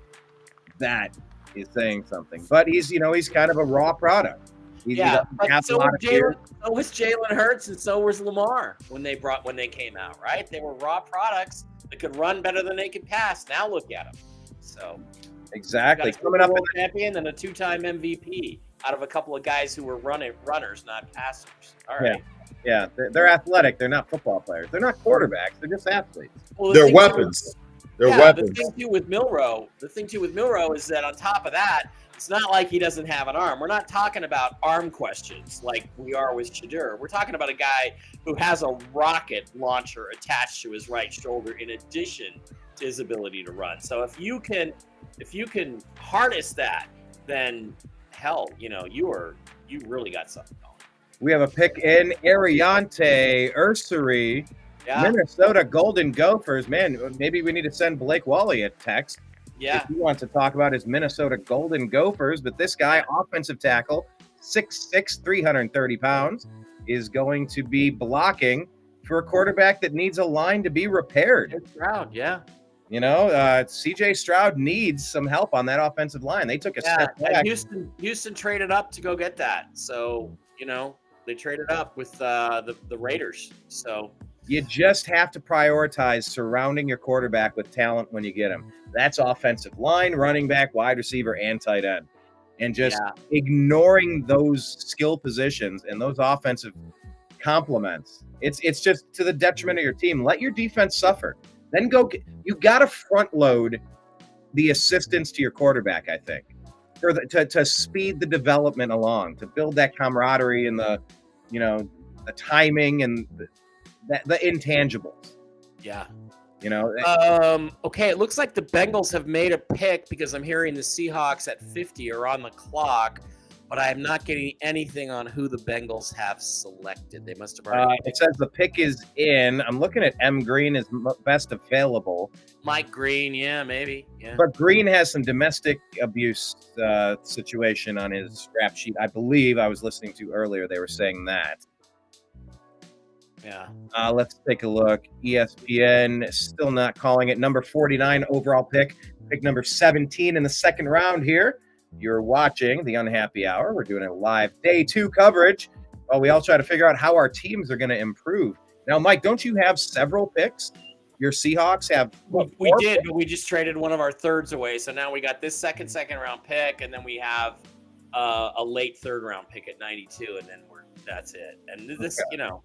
That is saying something. But he's kind of a raw product. But so was Jalen Hurts and so was Lamar when they came out, right? They were raw products that could run better than they could pass. Now look at them. So exactly. Coming up world champion and a 2-time MVP out of a couple of guys who were runners, not passers. All right. Yeah, they're athletic. They're not football players. They're not quarterbacks. They're just athletes. Well, they're weapons. They're weapons. The thing too with Milroe is that on top of that, it's not like he doesn't have an arm. We're not talking about arm questions like we are with Shadur. We're talking about a guy who has a rocket launcher attached to his right shoulder in addition to his ability to run. So if you can harness that, then hell, you really got something going. We have a pick in Ariante Ursary, Minnesota Golden Gophers. Man, maybe we need to send Blake Wally a text. Yeah. If he wants to talk about his Minnesota Golden Gophers, but this guy, offensive tackle, 6'6", 330 pounds, is going to be blocking for a quarterback that needs a line to be repaired. Stroud, yeah. CJ Stroud needs some help on that offensive line. They took a step back. Houston traded up to go get that. So, they traded up with the Raiders. So you just have to prioritize surrounding your quarterback with talent when you get him. That's offensive line, running back, wide receiver, and tight end. And just ignoring those skill positions and those offensive complements. It's just to the detriment of your team. Let your defense suffer. Then you got to front load the assistance to your quarterback, I think, to speed the development along, to build that camaraderie and the timing and the intangibles. Yeah. You know, Okay, it looks like the Bengals have made a pick because I'm hearing the Seahawks at 50 are on the clock, but I am not getting anything on who the Bengals have selected. They must have already. it says the pick is in. I'm looking at M. Green as best available. Mike Green, yeah, maybe. Yeah. But Green has some domestic abuse situation on his rap sheet. I believe I was listening to earlier. They were saying that. Yeah. Let's take a look. ESPN still not calling it. Number 49 overall pick. Pick number 17 in the second round here. You're watching the Unhappy Hour. We're doing a live day 2 coverage while we all try to figure out how our teams are going to improve. Now, Mike, don't you have several picks? Your Seahawks have We did, but we just traded one of our thirds away. So now we got this second round pick, and then we have a late third round pick at 92, and then that's it. And this, Okay. you know.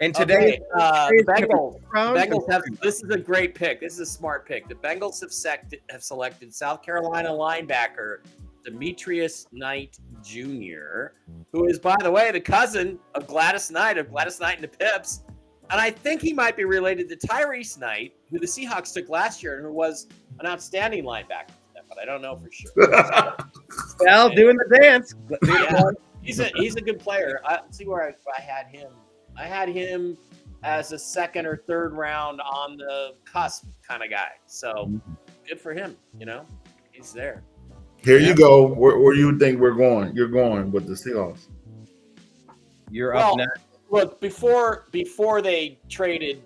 And today, the Bengals have. This is a great pick. This is a smart pick. The Bengals have selected South Carolina linebacker Demetrius Knight Jr., who is, by the way, the cousin of Gladys Knight and the Pips. And I think he might be related to Tyrese Knight, who the Seahawks took last year and who was an outstanding linebacker for them, but I don't know for sure. Well, doing the dance. Yeah, he's a good player. Let's see where I had him. I had him as a second or third round on the cusp kind of guy. So good for him. You know, he's there. Here you go. Where you think we're going? You're going with the Seahawks. You're up next. Look, before they traded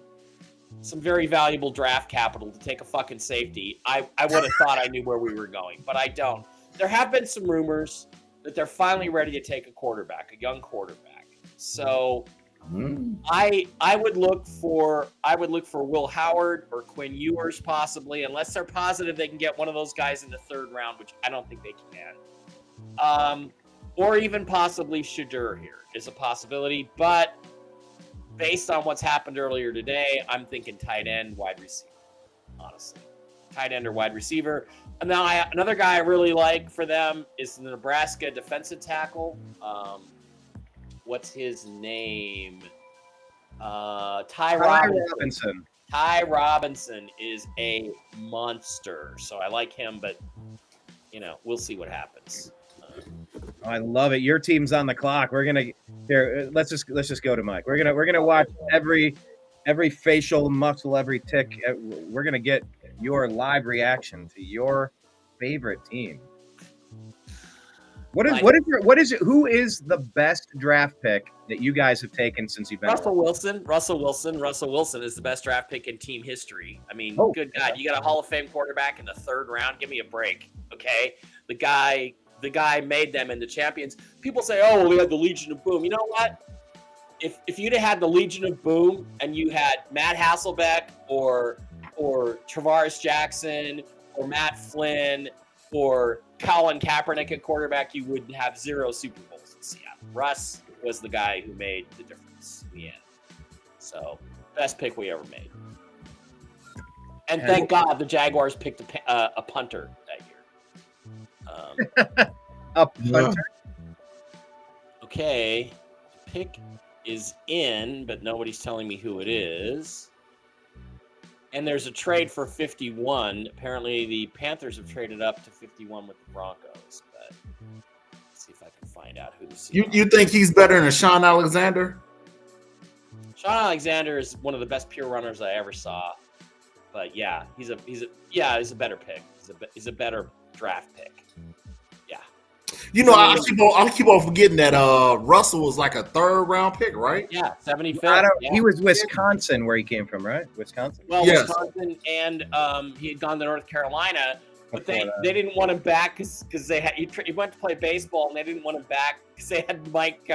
some very valuable draft capital to take a fucking safety, I would have thought I knew where we were going, but I don't. There have been some rumors that they're finally ready to take a quarterback, a young quarterback. So I would look for Will Howard or Quinn Ewers possibly, unless they're positive they can get one of those guys in the third round, which I don't think they can. Or even possibly Shadur here is a possibility, but based on what's happened earlier today, I'm thinking tight end, wide receiver, honestly. Tight end or wide receiver. And now another guy I really like for them is the Nebraska defensive tackle. What's his name? Ty Robinson. Ty Robinson is a monster, so I like him, but we'll see what happens. I love it. Your team's on the clock. We're gonna here. Let's just go to Mike. We're gonna watch every facial muscle, every tick. We're gonna get your live reaction to your favorite team. Who is the best draft pick that you guys have taken since you've been Russell Wilson is the best draft pick in team history. I mean, good God, you got a Hall of Fame quarterback in the third round. Give me a break, okay? The guy made them into champions. People say, "Oh, well, we had the Legion of Boom." You know what? If you'd have had the Legion of Boom and you had Matt Hasselbeck or Travaris Jackson or Matt Flynn or Colin Kaepernick at quarterback, you would have 0 Super Bowls in Seattle. Russ was the guy who made the difference in the end. So, best pick we ever made. And thank God the Jaguars picked a punter that year. A punter? Okay. The pick is in, but nobody's telling me who it is. And there's a trade for 51. Apparently, the Panthers have traded up to 51 with the Broncos. But let's see if I can find out who the Seahawks. You think he's better than Sean Alexander? Sean Alexander is one of the best pure runners I ever saw. But yeah, he's a better pick. He's a better draft pick. Yeah. I keep on forgetting that Russell was like a third round pick, right? Yeah, 75th. He was Wisconsin, where he came from, right? Wisconsin. Well, yes. Wisconsin, and he had gone to North Carolina, but they didn't want him back because he went to play baseball, and they didn't want him back because they had Mike.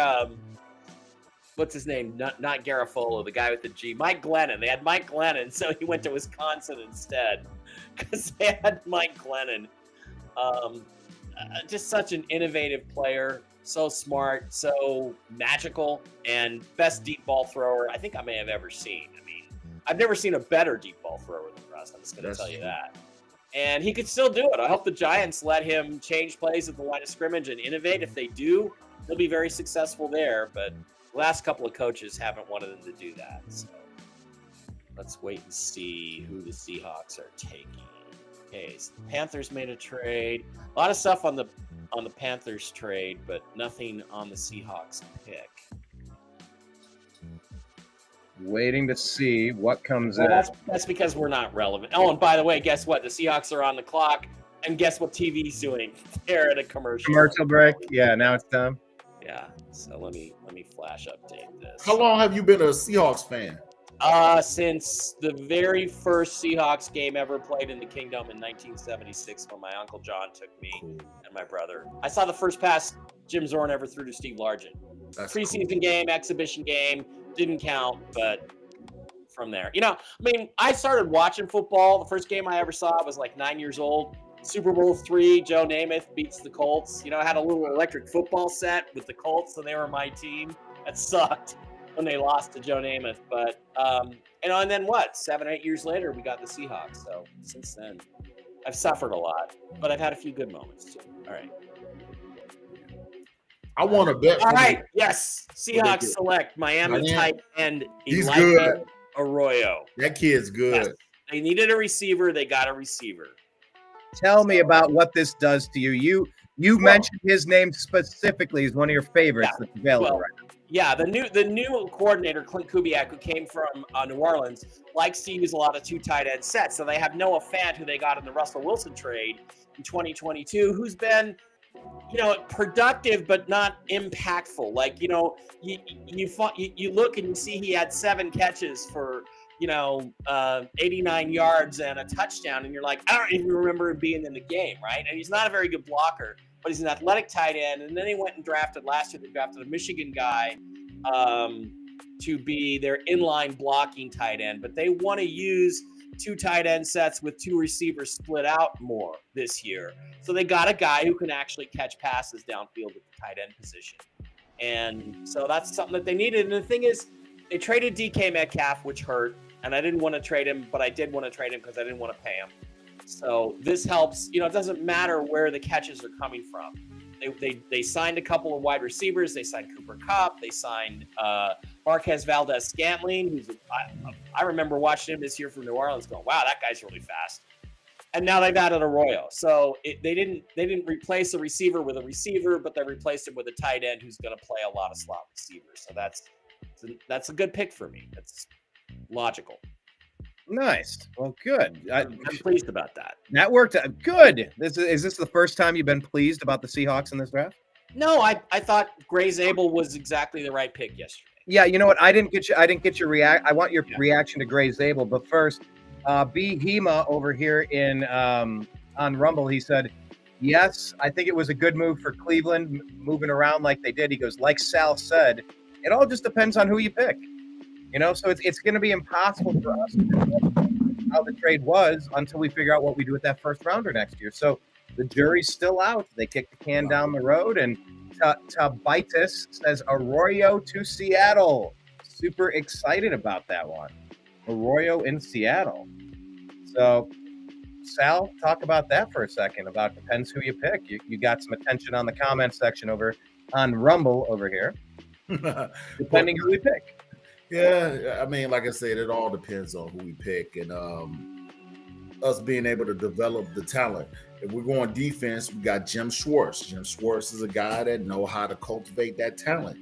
What's his name? Not Garofalo, the guy with the G. Mike Glennon. They had Mike Glennon, so he went to Wisconsin instead because they had Mike Glennon. Just such an innovative player, so smart, so magical, and best deep ball thrower I think I may have ever seen. I mean, I've never seen a better deep ball thrower than Russ. I'm just going to tell you that. And he could still do it. I hope the Giants let him change plays at the line of scrimmage and innovate. If they do, he'll be very successful there. But the last couple of coaches haven't wanted him to do that. So. let's wait and see who the Seahawks are taking. Okay, so the Panthers made a trade. A lot of stuff on the Panthers trade, but nothing on the Seahawks pick. Waiting to see what comes Well, in. that's because we're not relevant. Oh, and by the way, guess what? The Seahawks are on the clock, and guess what TV's doing? They're at a commercial. Commercial break. Yeah, now it's time. Yeah. So let me flash update this. How long have you been a Seahawks fan? Since the very first Seahawks game ever played in the Kingdom in 1976, when my Uncle John took me and my brother. I saw the first pass Jim Zorn ever threw to Steve Largent. That's Preseason game, exhibition game, didn't count, but from there. You know, I mean, I started watching football. The first game I ever saw was like 9 years old. Super Bowl III, Joe Namath beats the Colts. You know, I had a little electric football set with the Colts, and they were my team. That sucked when they lost to Joe Namath. But, you know, and then what? 7 or 8 years later, we got the Seahawks. So since then, I've suffered a lot, but I've had a few good moments too. All right. I want to bet. All right. Yes. Seahawks select Miami tight end He's Elijah good. Arroyo. That kid's good. Yes. They needed a receiver. They got a receiver. Tell me about what this does to you. You mentioned his name specifically as one of your favorites that's available right now. Yeah, the new coordinator, Clint Kubiak, who came from New Orleans, likes to use a lot of two tight end sets. So they have Noah Fant, who they got in the Russell Wilson trade in 2022, who's been, you know, productive but not impactful. Like, you know, you look and you see he had 7 catches for, you know, 89 yards and a touchdown, and you're like, I don't even remember him being in the game, right? And he's not a very good blocker, but he's an athletic tight end. And then they went and drafted last year. They drafted a Michigan guy to be their inline blocking tight end, but they want to use 2 tight end sets with 2 receivers split out more this year. So they got a guy who can actually catch passes downfield at the tight end position. And so that's something that they needed. And the thing is, they traded DK Metcalf, which hurt, and I didn't want to trade him, but I did want to trade him because I didn't want to pay him. So this helps. You know, it doesn't matter where the catches are coming from. They signed a couple of wide receivers. They signed Cooper Kupp. They signed Marquez Valdez-Scantling, who's I remember watching him this year from New Orleans, going, "Wow, that guy's really fast." And now they've added Arroyo. So they didn't replace a receiver with a receiver, but they replaced him with a tight end who's going to play a lot of slot receivers. So that's a good pick for me. That's logical. Nice. Well, good. I'm pleased about that. That worked out. Good. Is this the first time you've been pleased about the Seahawks in this draft? No, I thought Gray Zabel was exactly the right pick yesterday. Yeah, you know what? I didn't get your I want your reaction to Gray Zabel, but first, B Hema over here in on Rumble, he said, "Yes, I think it was a good move for Cleveland, moving around like they did." He goes, "Like Sal said, it all just depends on who you pick." You know, so it's going to be impossible for us to know how the trade was until we figure out what we do with that first rounder next year. So the jury's still out. They kick the can down the road, and Tabitis says Arroyo to Seattle. Super excited about that one. Arroyo in Seattle. So, Sal, talk about that for a second. About depends who you pick. You got some attention on the comment section over on Rumble over here. Depending who we pick. Yeah, I mean, like I said, it all depends on who we pick and us being able to develop the talent. If we're going defense, we got Jim Schwartz. Jim Schwartz is a guy that knows how to cultivate that talent.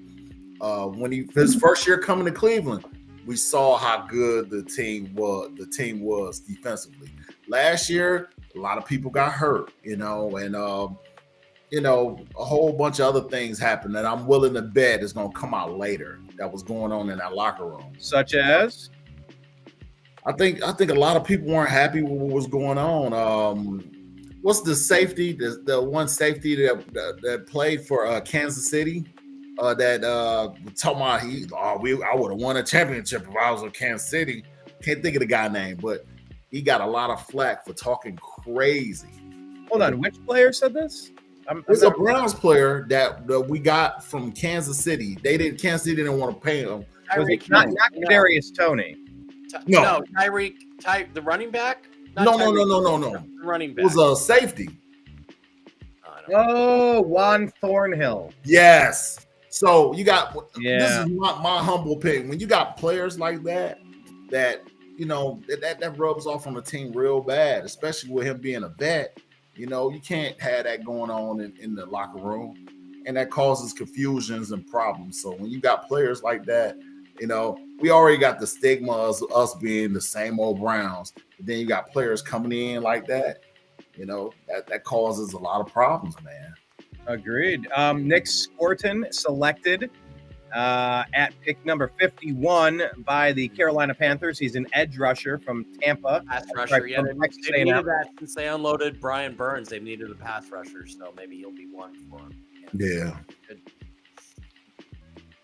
When his first year coming to Cleveland, we saw how good the team was defensively. Last year, a lot of people got hurt, and a whole bunch of other things happened that I'm willing to bet is going to come out later that was going on in that locker room. Such as? I think a lot of people weren't happy with what was going on. What's the safety, the one safety that played for Kansas City? Talking about I would have won a championship if I was with Kansas City. Can't think of the guy name, but he got a lot of flack for talking crazy. Hold on, which player said this? It's a Browns player that we got from Kansas City. Kansas City didn't want to pay him. Was it not Kadarius Toney? No, Tyreek, the running back? No. The running back. It was a safety. Oh, Juan Thornhill. Yes. So you got this is my humble opinion. When you got players like that that rubs off on the team real bad, especially with him being a vet. You can't have that going on in the locker room, and that causes confusions and problems. So when you got players like that, we already got the stigma of us being the same old Browns. But then you got players coming in like that, that causes a lot of problems, man. Agreed. Nick Scorton selected at pick number 51 by the Carolina Panthers. He's an edge rusher from Tampa. Pass rusher, yeah. From Texas They needed A&M. that since they unloaded Brian Burns. They've needed a pass rusher, so maybe he'll be one for him. Yeah. Good.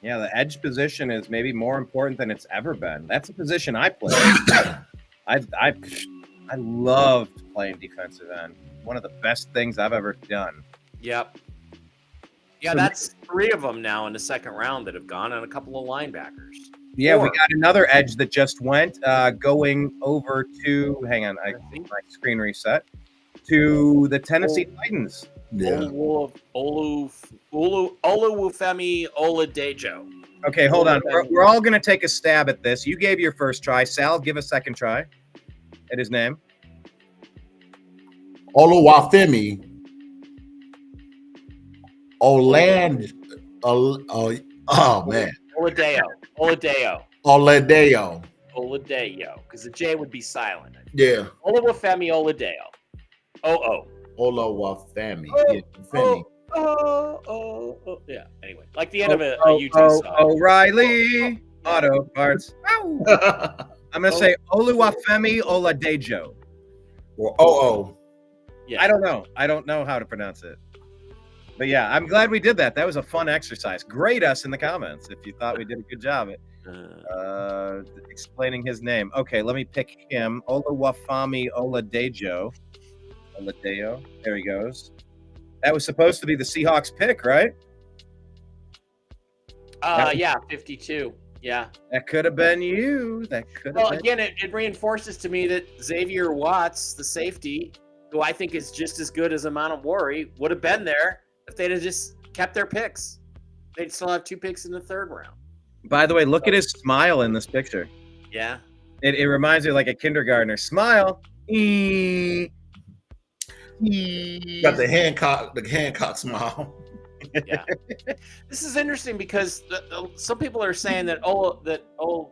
Yeah, the edge position is maybe more important than it's ever been. That's a position I play. I loved playing defensive end. One of the best things I've ever done. Yep. Yeah, So that's 3 of them now in the second round that have gone, and a couple of linebackers. Yeah, 4. we got another edge that just went, going over to, hang on, I think my screen reset, to the Tennessee Titans. Yeah. Oluwafemi Oladejo. Okay, hold on. We're all going to take a stab at this. You gave your first try. Sal, give a second try at his name. Oluwafemi Oland. Oh man. Oladeo. Because the J would be silent. Yeah. Oluwafemi Oladeo. Olawafemi. Yeah. Anyway, like the end of a UT song. O'Reilly Auto Parts. I'm going to say Oluwafemi Oladejo. Or Yeah. I don't know how to pronounce it. But yeah, I'm glad we did that. That was a fun exercise. Grade us in the comments if you thought we did a good job at explaining his name. Okay, let me pick him. Oluwafemi Oladejo. Oladeo. There he goes. That was supposed to be the Seahawks pick, right? Yeah, 52. Yeah. That could have been you. Well, again, it reinforces to me that Xavier Watts, the safety, who I think is just as good as Amanawari, would have been there if they'd have just kept their picks. They'd still have 2 picks in the third round. By the way, look at his smile in this picture. Yeah. It reminds me of like a kindergartner. Smile. Got the Hancock smile. Yeah. This is interesting because some people are saying that the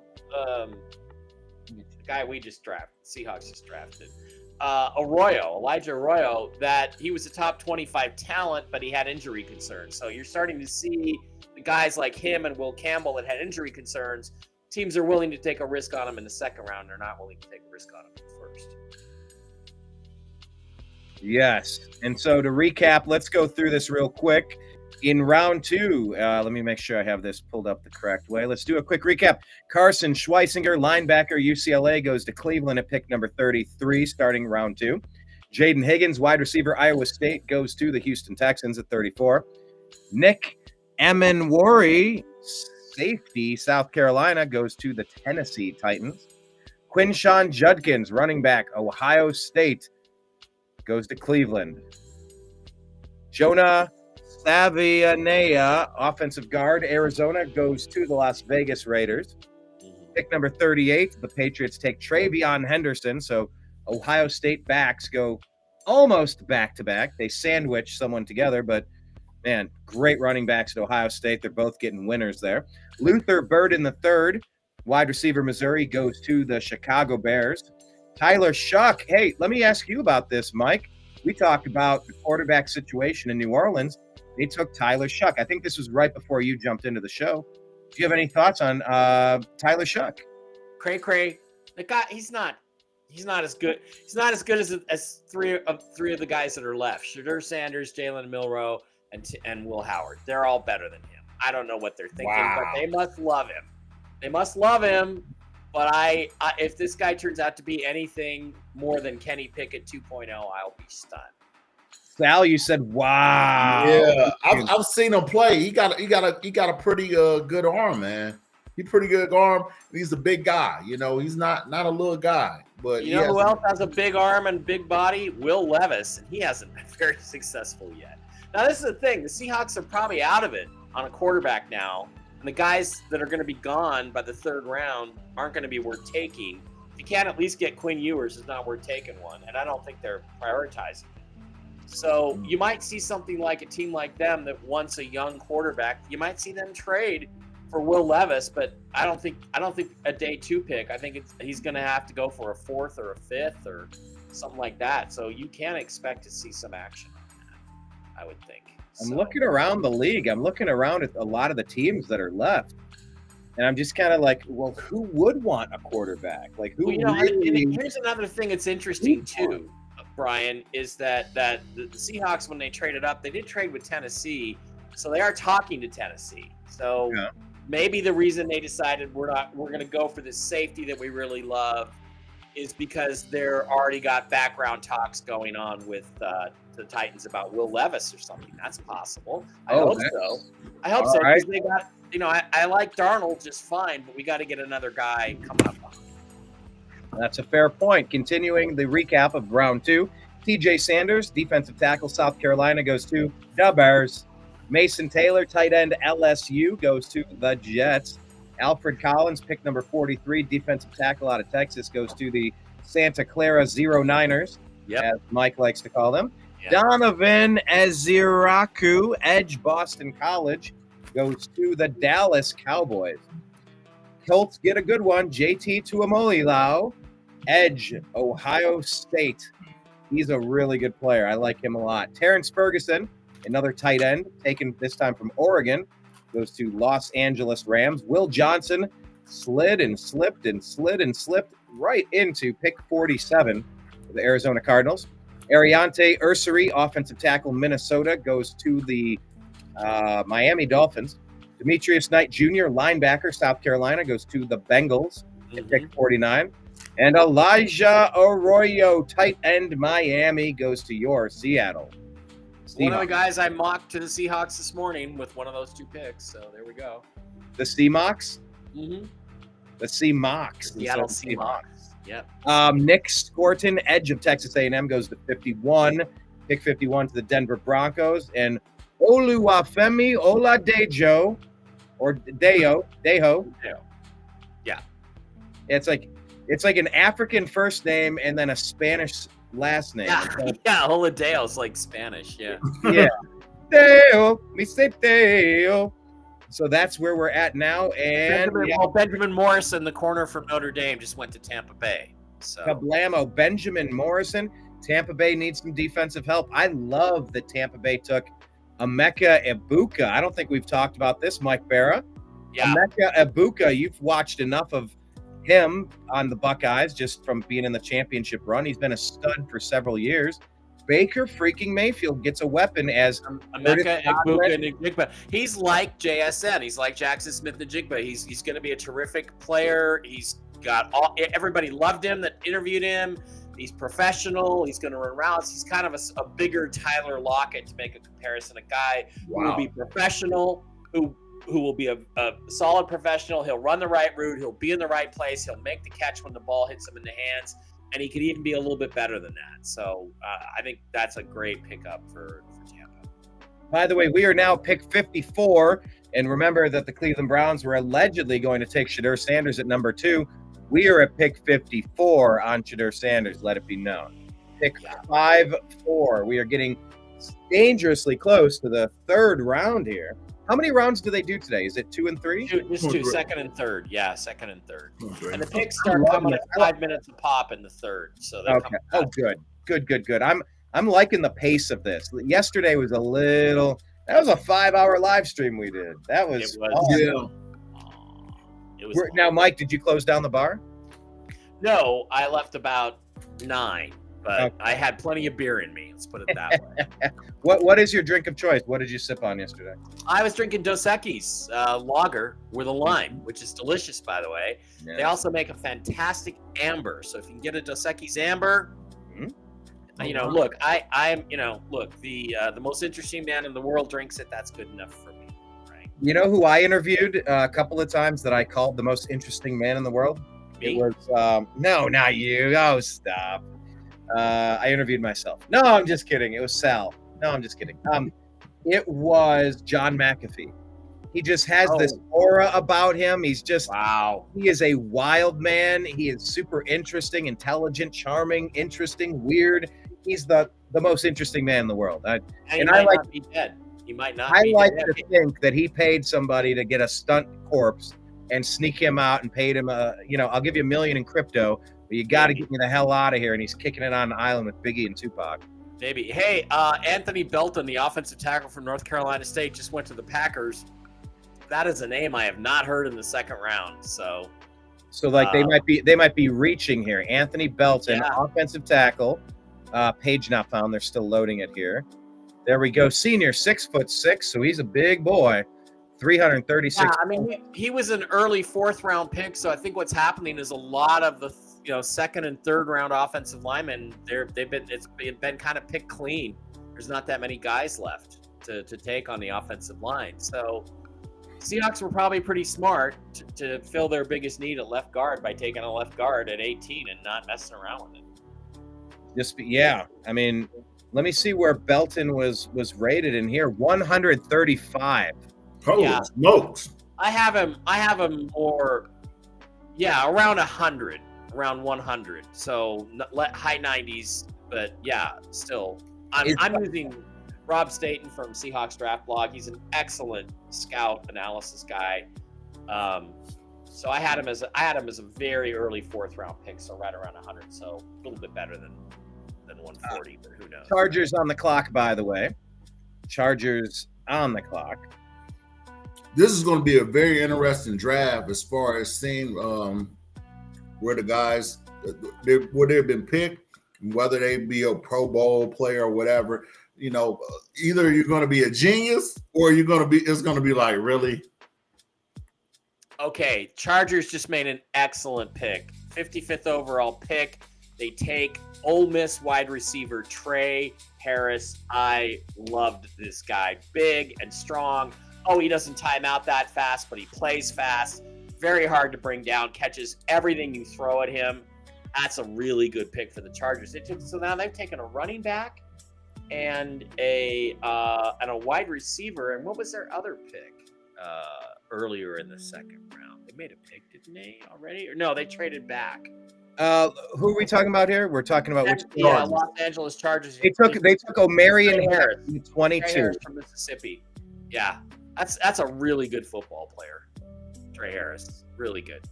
guy we just drafted, Seahawks just drafted, Elijah Arroyo, that he was a top 25 talent, but he had injury concerns. So you're starting to see the guys like him and Will Campbell that had injury concerns. Teams are willing to take a risk on him in the second round. They're not willing to take a risk on him in the first. Yes. And so to recap, let's go through this real quick. In round 2, let me make sure I have this pulled up the correct way. Let's do a quick recap. Carson Schweisinger, linebacker, UCLA, goes to Cleveland at pick number 33, starting round 2. Jaden Higgins, wide receiver, Iowa State, goes to the Houston Texans at 34. Nick Amenwari, safety, South Carolina, goes to the Tennessee Titans. Quinshawn Judkins, running back, Ohio State, goes to Cleveland. Jonah Savianea, offensive guard, Arizona, goes to the Las Vegas Raiders. Pick number 38, the Patriots take Travion Henderson. So Ohio State backs go almost back-to-back. They sandwich someone together, but, man, great running backs at Ohio State. They're both getting winners there. Luther Burden III, wide receiver, Missouri, goes to the Chicago Bears. Tyler Shuck. Hey, let me ask you about this, Mike. We talked about the quarterback situation in New Orleans. They took Tyler Shuck. I think this was right before you jumped into the show. Do you have any thoughts on Tyler Shuck? Cray. The guy, he's not as good. He's not as good as three of the guys that are left. Shadur Sanders, Jalen Milroe, and Will Howard. They're all better than him. I don't know what they're thinking, but they must love him. They must love him. But I if this guy turns out to be anything more than Kenny Pickett 2.0, I'll be stunned. Sal, you said, "Wow." Yeah, I've seen him play. He got a pretty good arm, man. He's pretty good arm. He's a big guy. He's not a little guy. But you know who else has a big arm and big body? Will Levis, and he hasn't been very successful yet. Now this is the thing: the Seahawks are probably out of it on a quarterback now. And the guys that are going to be gone by the third round aren't going to be worth taking you can't at least get Quinn Ewers, it's not worth taking one, and I don't think they're prioritizing it. So you might see something like a team like them that wants a young quarterback. You might see them trade for Will Levis, but I don't think a day 2 pick. I think he's going to have to go for a 4th or a 5th or something like that. So you can expect to see some action on that, I would think. I'm looking around the league. I'm looking around at a lot of the teams that are left. And I'm just kind of like, well, who would want a quarterback? Like, who really... And here's another thing that's interesting, too, Brian, is that the Seahawks, when they traded up, they did trade with Tennessee. So they are talking to Tennessee. So maybe the reason they decided we're going to go for this safety that we really love is because they're already got background talks going on with the Titans about Will Levis or something. That's possible. I hope so. I hope so, because they got, I like Darnold just fine, but we got to get another guy coming up behind. That's a fair point. Continuing the recap of round 2, TJ Sanders, defensive tackle, South Carolina, goes to the Bears. Mason Taylor, tight end, LSU, goes to the Jets. Alfred Collins, pick number 43, defensive tackle out of Texas, goes to the Santa Clara 09ers, as Mike likes to call them. Donovan Eziraku, edge, Boston College, goes to the Dallas Cowboys. Colts get a good one. JT Tuimoloau, edge, Ohio State. He's a really good player. I like him a lot. Terrence Ferguson, another tight end, taken this time from Oregon, goes to Los Angeles Rams. Will Johnson slid and slipped right into pick 47 for the Arizona Cardinals. Ariante Ursary, offensive tackle, Minnesota, goes to the Miami Dolphins. Demetrius Knight Jr., linebacker, South Carolina, goes to the Bengals at pick 49. And Elijah Arroyo, tight end, Miami, goes to your Seattle Seahawks. One of the guys I mocked to the Seahawks this morning with one of those 2 picks, so there we go. The Seahawks? Mm-hmm. The Seahawks. Seattle Seahawks. Yep. Nick Scorton, edge of Texas A&M, goes to 51. Pick 51 to the Denver Broncos. And Oluwafemi Oladejo, or Deho. Yeah. It's like an African first name and then a Spanish last name. Yeah, Oladejo's like Spanish, yeah. Yeah. Deo, me say Deo. So that's where we're at now. And Benjamin Morrison, the corner from Notre Dame, just went to Tampa Bay. So Kablamo, Benjamin Morrison. Tampa Bay needs some defensive help. I love that Tampa Bay took Emeka Egbuka. I don't think we've talked about this, Mike Barra. Yeah. Emeka Egbuka, you've watched enough of him on the Buckeyes just from being in the championship run. He's been a stud for several years. Baker freaking Mayfield gets a weapon as Emeka Egbuka. He's like JSN. He's like Jackson Smith-Njigba. He's going to be a terrific player. He's got everybody loved him that interviewed him. He's professional. He's going to run routes. He's kind of a bigger Tyler Lockett, to make a comparison. A guy who will be professional, who will be a solid professional. He'll run the right route. He'll be in the right place. He'll make the catch when the ball hits him in the hands. And he could even be a little bit better than that. So I think that's a great pickup for Tampa. By the way, we are now pick 54. And remember that the Cleveland Browns were allegedly going to take Shedeur Sanders at number 2. We are at pick 54 on Shedeur Sanders, let it be known. Pick 5-4. We are getting dangerously close to the 3rd round here. How many rounds do they do today? Is it 2 and 3? Just 2, 2nd and 3rd. Yeah, 2nd and 3rd. And the picks start coming at 5 minutes a pop in the 3rd. So okay. Oh, good. I'm liking the pace of this. Yesterday was that was a 5-hour live stream we did. That was awesome. It was now, Mike, did you close down the bar? No, I left about 9. But I had plenty of beer in me. Let's put it that way. What is your drink of choice? What did you sip on yesterday? I was drinking Dos Equis lager with a lime, which is delicious, by the way. Yeah. They also make a fantastic amber. So if you can get a Dos Equis amber, look, I'm the most interesting man in the world drinks it. That's good enough for me, right? You know who I interviewed a couple of times that I called the most interesting man in the world? Me? It was no, not you. Oh, stop. I interviewed myself. No, I'm just kidding. It was Sal. No, I'm just kidding. It was John McAfee. He just has this aura about him. He's just wow. He is a wild man. He is super interesting, intelligent, charming, interesting, weird. He's the most interesting man in the world. And I like not be dead. He might not. I be like dead. to think that he paid somebody to get a stunt corpse and sneak him out and paid him I'll give you $1 million in crypto, but you got to get me the hell out of here. And he's kicking it on an island with Biggie and Tupac. Maybe. Hey, Anthony Belton, the offensive tackle from North Carolina State, just went to the Packers. That is a name I have not heard in the second round. So like they might be reaching here. Anthony Belton, offensive tackle. Page not found. They're still loading it here. There we go. Senior, 6'6", so he's a big boy. 336. Yeah, I mean, he was an early fourth round pick. So I think what's happening is a lot of the second and third round offensive linemen, it's been kind of picked clean. There's not that many guys left to take on the offensive line. So Seahawks were probably pretty smart to fill their biggest need at left guard by taking a left guard at 18 and not messing around with it. I mean, let me see where Belton was rated in here. 135. Holy smokes! I have him more, around 100, around 100. So high 90s, but still, I'm using Rob Staten from Seahawks Draft Blog. He's an excellent scout analysis guy. So I had him as a very early fourth round pick, so right around 100. So a little bit better than 140, but who knows? Chargers on the clock, by the way. Chargers on the clock. This is going to be a very interesting draft as far as seeing where the guys where they've been picked, whether they be a Pro Bowl player or whatever. Either you're going to be a genius or it's going to be like, really? Okay, Chargers just made an excellent pick. 55th overall pick. They take Ole Miss wide receiver Trey Harris. I loved this guy. Big and strong. He doesn't time out that fast, but he plays fast. Very hard to bring down. Catches everything you throw at him. That's a really good pick for the Chargers. So now they've taken a running back and a wide receiver. And what was their other pick earlier in the second round? They made a pick, didn't they, already? Or no, they traded back. Who are we talking about here? We're talking about which Los Angeles Chargers. They took Omarion Harris, 22 Trey Harris from Mississippi. Yeah, that's a really good football player. Trey Harris, really good.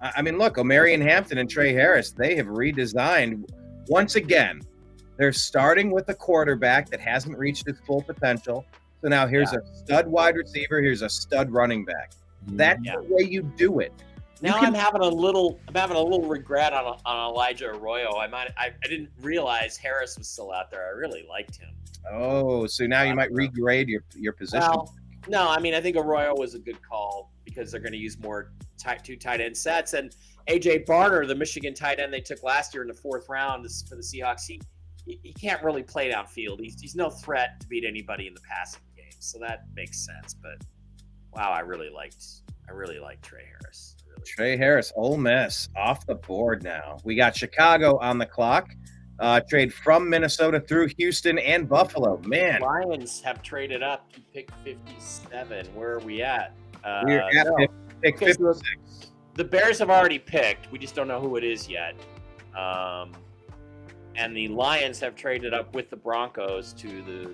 I mean, look, Omarion Hampton and Trey Harris, they have redesigned once again. They're starting with a quarterback that hasn't reached his full potential. So now here's a stud wide receiver. Here's a stud running back. That's the way you do it. Now I'm having a little regret on Elijah Arroyo. I didn't realize Harris was still out there. I really liked him. Oh, so now you might regrade your position. Well, no, I mean, I think Arroyo was a good call because they're going to use more two tight end sets. And A.J. Barner, the Michigan tight end they took last year in the fourth round for the Seahawks, he can't really play downfield. He's no threat to beat anybody in the passing game, so that makes sense. But wow, I really liked Trey Harris. Trey Harris, Ole Miss, off the board now. We got Chicago on the clock. Trade from Minnesota through Houston and Buffalo. Man, Lions have traded up to pick 57. Where are we at? We're at pick 56. The Bears have already picked. We just don't know who it is yet. And the Lions have traded up with the Broncos to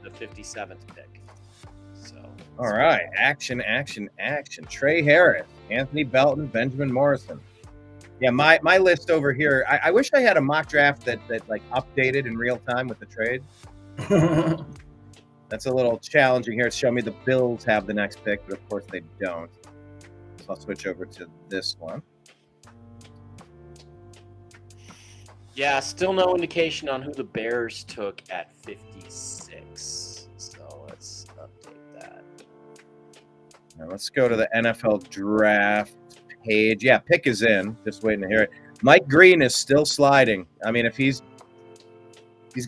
the 57th pick. So, all right, action. Trey Harris, Anthony Belton, Benjamin Morrison. Yeah, my list over here. I wish I had a mock draft that like updated in real time with the trade. That's a little challenging here. Show me the Bills have the next pick, but of course they don't. So I'll switch over to this one. Yeah, still no indication on who the Bears took at 56. So let's update that. Now let's go to the NFL draft page. Yeah, pick is in. Just waiting to hear it. Mike Green is still sliding. I mean, if he's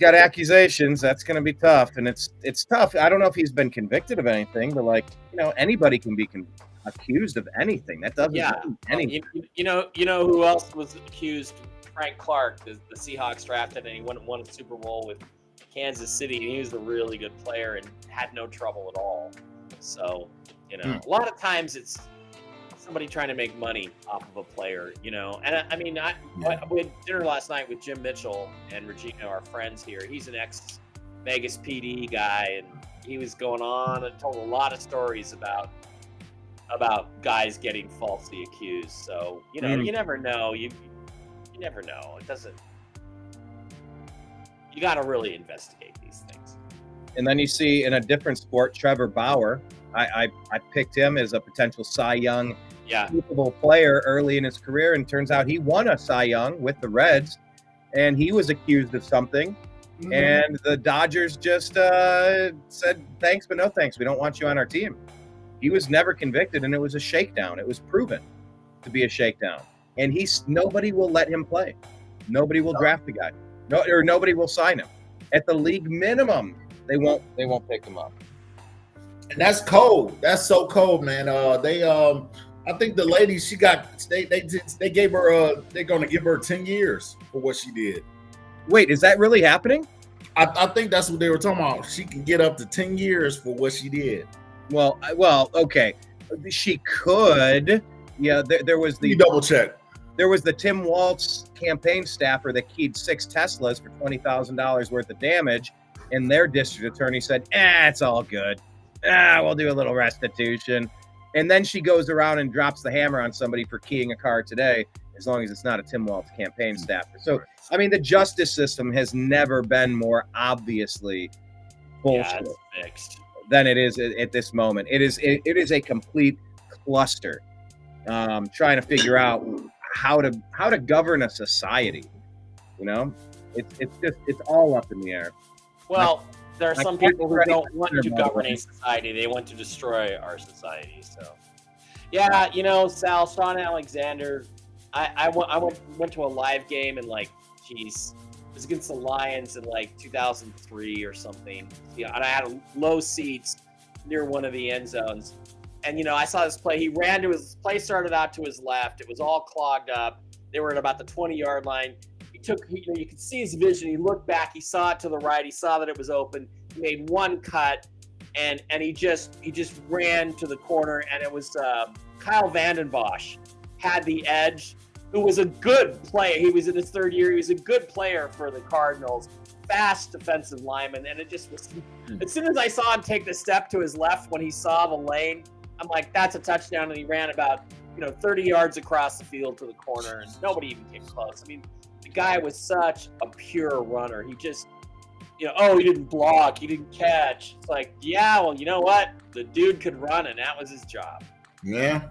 got accusations, that's going to be tough. And it's tough. I don't know if he's been convicted of anything, but anybody can be accused of anything. That doesn't mean anything. You know who else was accused? Frank Clark, the Seahawks drafted, and he won a Super Bowl with Kansas City. And he was a really good player and had no trouble at all. So, a lot of times it's somebody trying to make money off of a player, And we had dinner last night with Jim Mitchell and Regina, our friends here. He's an ex-Vegas PD guy, and he was going on and told a lot of stories about guys getting falsely accused. So, you never know. You never know. It doesn't. You got to really investigate these things. And then you see in a different sport, Trevor Bauer. I picked him as a potential Cy Young capable player early in his career, and turns out he won a Cy Young with the Reds, and he was accused of something. And the Dodgers just said, thanks, but no thanks. We don't want you on our team. He was never convicted, and it was a shakedown. It was proven to be a shakedown. And nobody will let him play. Nobody will draft the guy. Or nobody will sign him. At the league minimum, they won't pick him up. And that's cold. That's so cold, man. I think the lady, they gave her they're gonna give her 10 years for what she did. Wait, is that really happening? I think that's what they were talking about. She can get up to 10 years for what she did. Well, okay. She could. Yeah, there was the double check. There was the Tim Waltz campaign staffer that keyed 6 Teslas for $20,000 worth of damage, and their district attorney said, it's all good. We'll do a little restitution. And then she goes around and drops the hammer on somebody for keying a car today, as long as it's not a Tim Waltz campaign staffer. So, the justice system has never been more obviously bullshit than it is at this moment. It is a complete cluster. Trying to figure out how to govern a society. It's all up in the air. Well, there are some people who don't want to govern a society. They want to destroy our society. So, Sal, Sean Alexander, I went to a live game, and it was against the Lions in 2003 or something. And I had low seats near one of the end zones. And, I saw this play. He ran to his play, started out to his left. It was all clogged up. They were at about the 20-yard line. You could see his vision. He looked back. He saw it to the right. He saw that it was open. He made one cut, and he just ran to the corner. And it was Kyle Vanden Bosch had the edge, who was a good player. He was in his third year. He was a good player for the Cardinals. Fast defensive lineman. And it just was. As soon as I saw him take the step to his left when he saw the lane, I'm like, that's a touchdown. And he ran about 30 yards across the field to the corner, and nobody even came close. The guy was such a pure runner. He just, he didn't block, he didn't catch. It's like, yeah, well, you know what? The dude could run, and that was his job. Yeah.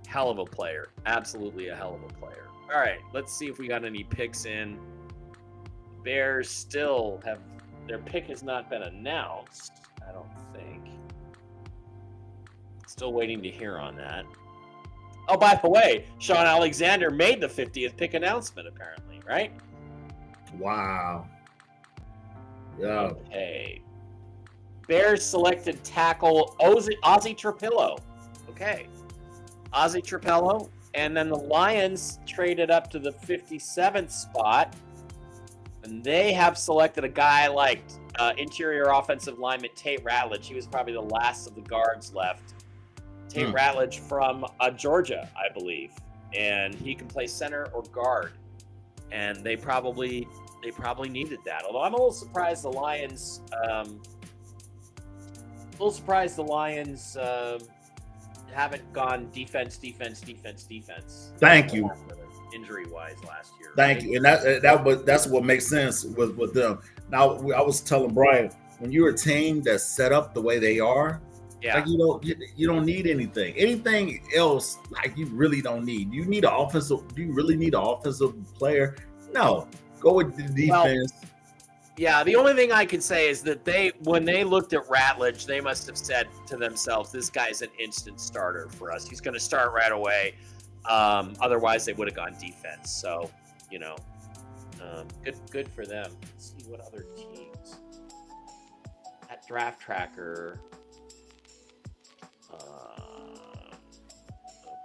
Hell of a player. Absolutely a hell of a player. All right, let's see if we got any picks in. Bears still have, their pick has not been announced, I don't think. Still waiting to hear on that. Oh, by the way, Sean Alexander made the 50th pick announcement, apparently, right? Wow. Yeah. Okay. Bears selected tackle Ozzy Trapillo. Okay. Ozzy Trapillo. And then the Lions traded up to the 57th spot. And they have selected a guy like interior offensive lineman Tate Ratledge. He was probably the last of the guards left. Tate Ratledge from Georgia, I believe, and he can play center or guard, and they probably needed that. Although I'm a little surprised the Lions, haven't gone defense. Thank you. Injury-wise last year. Thank you, and that's what makes sense with them. Now I was telling Brian, when you're a team that's set up the way they are. Yeah. You don't need anything. Anything else, you really don't need. You need an offensive. Do you really need an offensive player? No. Go with the defense. Well, the only thing I can say is that when they looked at Ratledge, they must have said to themselves, "This guy's an instant starter for us. He's going to start right away." Otherwise, they would have gone defense. So, good for them. Let's see what other teams. That draft tracker.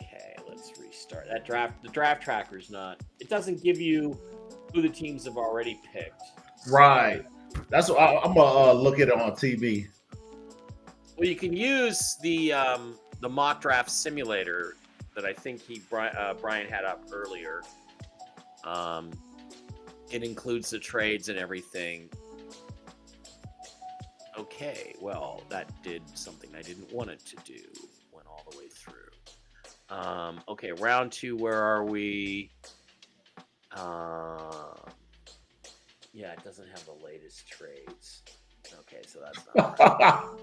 Okay, let's restart. The draft tracker's not. It doesn't give you who the teams have already picked. Right. That's what I'm gonna look at it on TV. Well, you can use the mock draft simulator that I think Brian had up earlier. It includes the trades and everything. Okay, well, that did something I didn't want it to do. Went all the way through. Okay, round 2, where are we? Yeah, it doesn't have the latest trades. Okay, so that's not.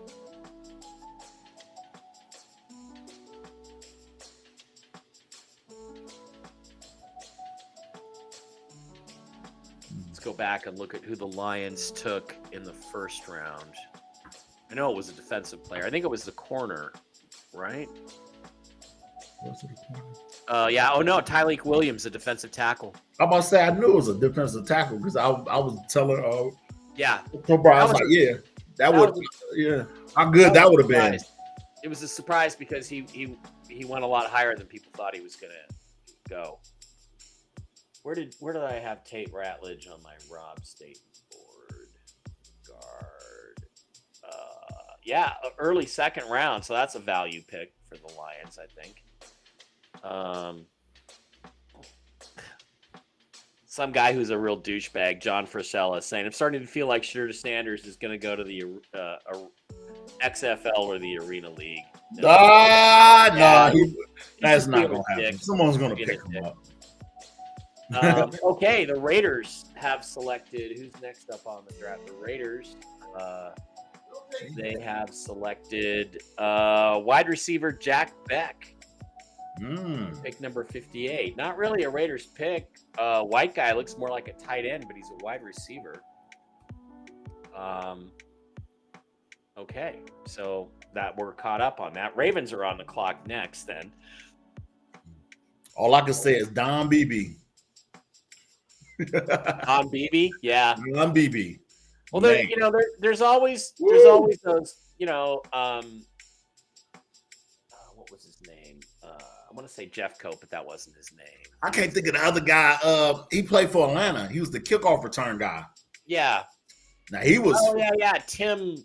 Let's go back and look at who the Lions took in the first round. I know it was a defensive player. I think it was the corner, right? Yeah. Oh no, Tyreek Williams, a defensive tackle. I'm about to say I knew it was a defensive tackle because I was telling yeah. Brian, I was like, yeah, that would how good that would have been. It was a surprise because he went a lot higher than people thought he was gonna go. Where did I have Tate Ratledge on my Rob State board? Guard. Yeah, early second round, so that's a value pick for the Lions, I think. Some guy who's a real douchebag, John Frisella, saying, I'm starting to feel like Shooter Sanders is going to go to the XFL or the Arena League. No, that's not going to happen. Someone's going to pick him up. Okay, the Raiders have selected. Who's next up on the draft? The Raiders. They have selected wide receiver Jack Beck. Pick number 58. Not really a Raiders pick. White guy looks more like a tight end, but he's a wide receiver. Okay, so that we're caught up on that. Ravens are on the clock next. Then all I can say is Don Beebe. Don Beebe, yeah. Don Beebe. Well, there's always those, what was his name? I want to say Jeff Cope, but that wasn't his name. I can't think of the other guy. He played for Atlanta. He was the kickoff return guy. Yeah. Now he was. Oh yeah, Tim.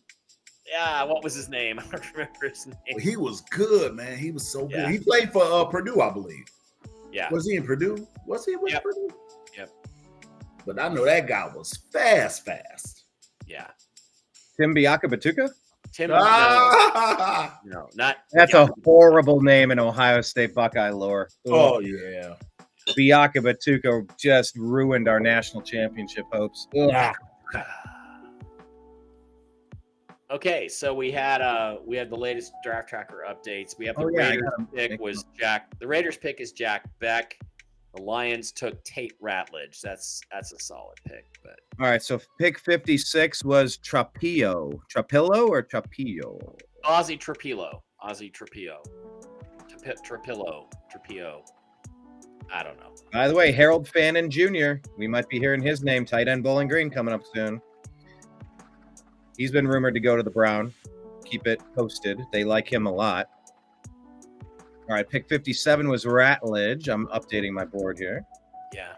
Yeah, what was his name? I don't remember his name. Well, he was good, man. He was so good. Yeah. He played for Purdue, I believe. Yeah. Was he in Purdue? Was he with Purdue? Yep. But I know that guy was fast. Yeah. Tim Biakabatuka? Tim. No, not. That's a horrible name in Ohio State Buckeye lore. Oh yeah. Biakabatuka just ruined our national championship hopes. Okay, so we had the latest draft tracker updates. We have the Raiders pick was Jack. The Raiders pick is Jack Beck. The Lions took Tate Ratledge. That's a solid pick. But all right, so pick 56 was Trapillo or Trapillo? Ozzie Trapillo. Trapillo. I don't know. By the way, Harold Fannin Jr. We might be hearing his name, tight end Bowling Green, coming up soon. He's been rumored to go to the Brown. Keep it posted. They like him a lot. All right, pick 57 was Ratledge. I'm updating my board here. Yeah.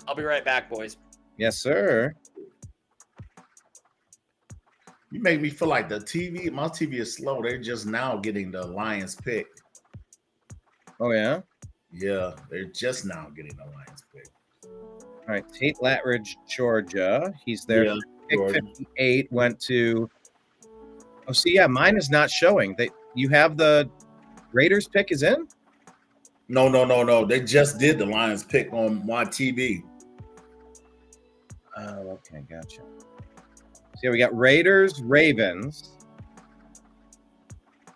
I'll be right back, boys. Yes, sir. You make me feel like my TV is slow. They're just now getting the Lions pick. Oh, yeah? Yeah, they're just now getting the Lions pick. All right, Tate Ratledge, Georgia. He's there. Yeah, pick Georgia. 58 went to... Oh, see, yeah, mine is not showing. You have the Raiders pick is in? No. They just did the Lions pick on my TV. Oh, okay, gotcha. So here we got Raiders, Ravens,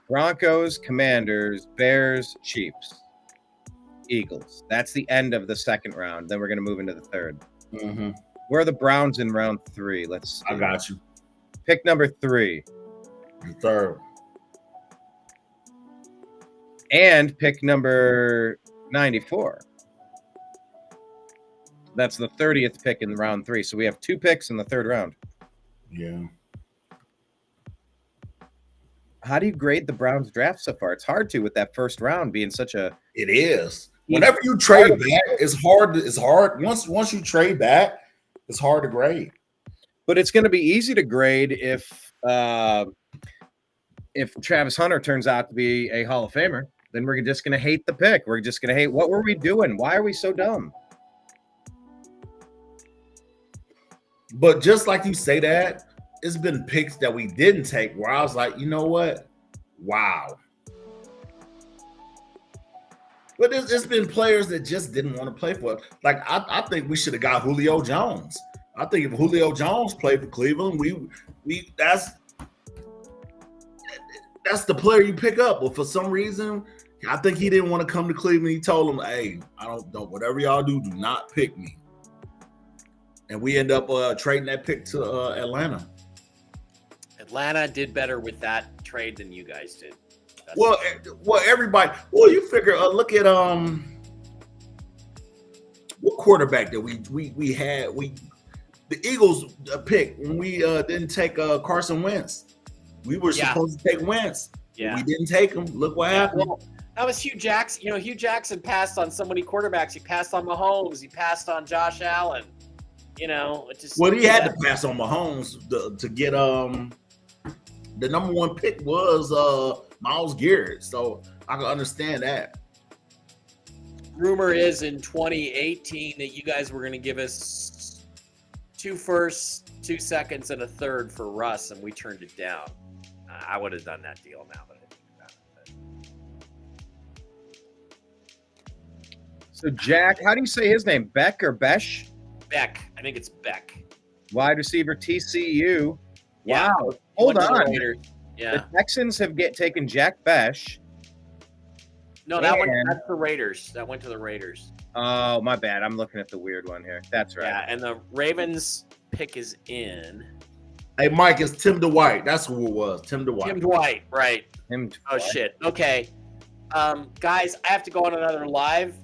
Broncos, Commanders, Bears, Chiefs, Eagles. That's the end of the second round. Then we're going to move into the third. Mm-hmm. Where are the Browns in round 3? Let's see. I got you. Pick number 3. The third. And pick number 94. That's the 30th pick in round 3. So we have 2 picks in the third round. Yeah. How do you grade the Browns draft so far? It's hard to with that first round being such a. It is. Whenever you trade back, it's hard. It's hard. Once you trade back, it's hard to grade. But it's going to be easy to grade if if Travis Hunter turns out to be a Hall of Famer, then we're just going to hate the pick. We're just going to hate, what were we doing? Why are we so dumb? But just like you say that, it's been picks that we didn't take where I was like, you know what? Wow. But it's been players that just didn't want to play for it. Like, I think we should have got Julio Jones. I think if Julio Jones played for Cleveland, that's the player you pick up. But for some reason, I think he didn't want to come to Cleveland. He told them, hey, I don't whatever y'all do not pick me. And we end up trading that pick to Atlanta. Atlanta did better with that trade than you guys did. Well, everybody. Well, you figure. Look at what quarterback that we had. The Eagles pick when we didn't take Carson Wentz. We were supposed to take Wentz. Yeah, we didn't take him. Look what happened. Well, that was Hugh Jackson. You know, Hugh Jackson passed on so many quarterbacks. He passed on Mahomes. He passed on Josh Allen. You know, it just. Well, he had to pass on Mahomes to get the number one pick was Myles Garrett, so I can understand that. Rumor is in 2018 that you guys were going to give us 2 firsts, 2 seconds, and a third for Russ, and we turned it down. I would have done that deal now that I think about it. So Jack, how do you say his name? Beck or Besh? Beck. I think it's Beck. Wide receiver, TCU. Yeah. Wow. Hold on. Yeah. The Texans have taken Jack Besh. No, that's the Raiders. That went to the Raiders. Oh, my bad. I'm looking at the weird one here. That's right. Yeah, and the Ravens pick is in. Hey, Mike, it's Tim Dwight. That's who it was. Tim Dwight. Tim Dwight, right. Tim Oh, shit. Okay. Guys, I have to go on another live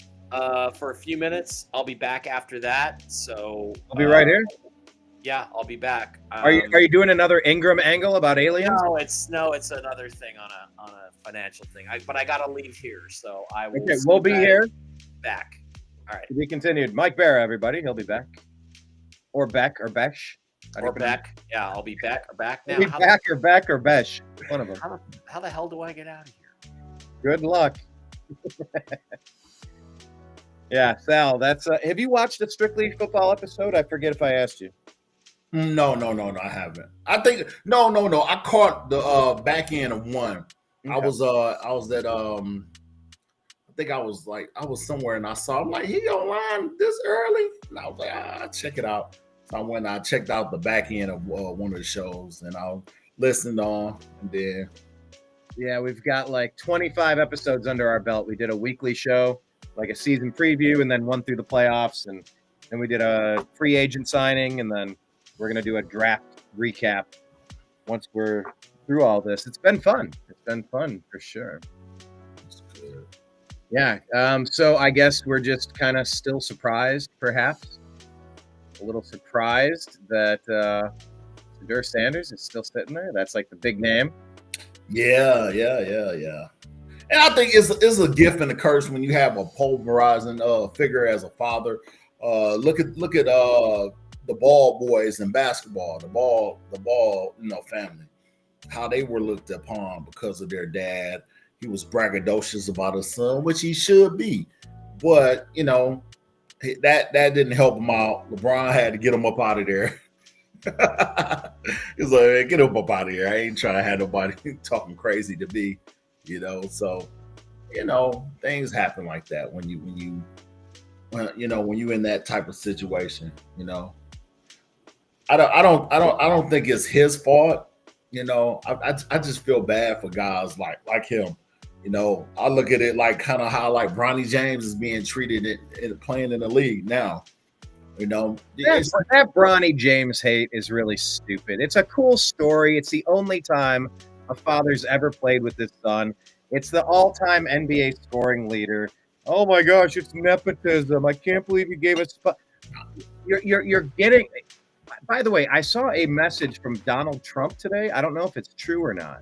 for a few minutes. I'll be back after that. So I'll be right here. Yeah, I'll be back. Are you doing another Ingram angle about aliens? No, it's another thing on a financial thing. But I gotta leave here, so I will. Okay, we'll be here. Back. All right. To be continued. Mike Barra, everybody. He'll be back. Or Beck or Besh. Or Beck. Yeah, I'll be back or back now. Be back or Beck or Besh. One of them. How the hell do I get out of here? Good luck. Yeah, Sal, that's have you watched the Strictly Football episode? I forget if I asked you. No, I haven't. I think no. I caught the back end of one. Okay. I was at I think I was somewhere and I saw, I'm like, he online this early? And I was like, I'll check it out. So I went and I checked out the back end of one of the shows and I listened on, and then yeah, we've got like 25 episodes under our belt. We did a weekly show, like a season preview, and then one through the playoffs, and then we did a free agent signing, and then we're going to do a draft recap once we're through all this. It's been fun. It's been fun for sure. That's good. Yeah. So I guess we're just kind of still surprised, perhaps. A little surprised that Shedeur Sanders is still sitting there. That's like the big name. Yeah. And I think it's a gift and a curse when you have a polarizing figure as a father. Look at the Ball boys in basketball, the ball, family, how they were looked upon because of their dad. He was braggadocious about his son, which he should be, but that didn't help him out. LeBron had to get him up out of there. He's like, hey, get him up out of here. I ain't trying to have nobody talking crazy to me, So, things happen like that when you in that type of situation, I don't think it's his fault. I just feel bad for guys like him. I look at it like kind of how like Bronny James is being treated playing in the league now. That Bronny James hate is really stupid. It's a cool story. It's the only time a father's ever played with his son. It's the all-time NBA scoring leader. Oh my gosh, it's nepotism. I can't believe you gave us. You're getting. By the way, I saw a message from Donald Trump today. I don't know if it's true or not,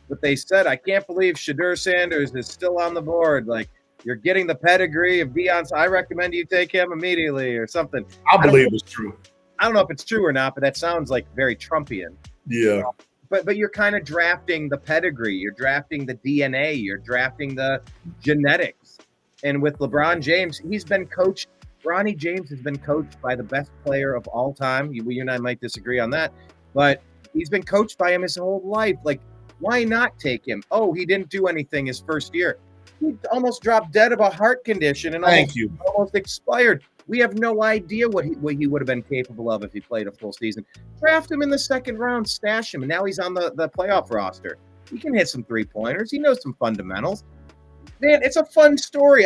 but they said, I can't believe Shedeur Sanders is still on the board. Like, you're getting the pedigree of Deion. I recommend you take him immediately or something. I believe it's true. I don't know if it's true or not, but that sounds like very Trumpian. Yeah. but you're kind of drafting the pedigree, you're drafting the DNA, you're drafting the genetics. And with LeBron James, he's been coached. Ronnie James has been coached by the best player of all time. You and I might disagree on that, but he's been coached by him his whole life. Like, why not take him? Oh, he didn't do anything his first year. He almost dropped dead of a heart condition and almost expired. We have no idea what he would have been capable of if he played a full season. Draft him in the second round, stash him, and now he's on the playoff roster. He can hit some three-pointers. He knows some fundamentals. Man, it's a fun story.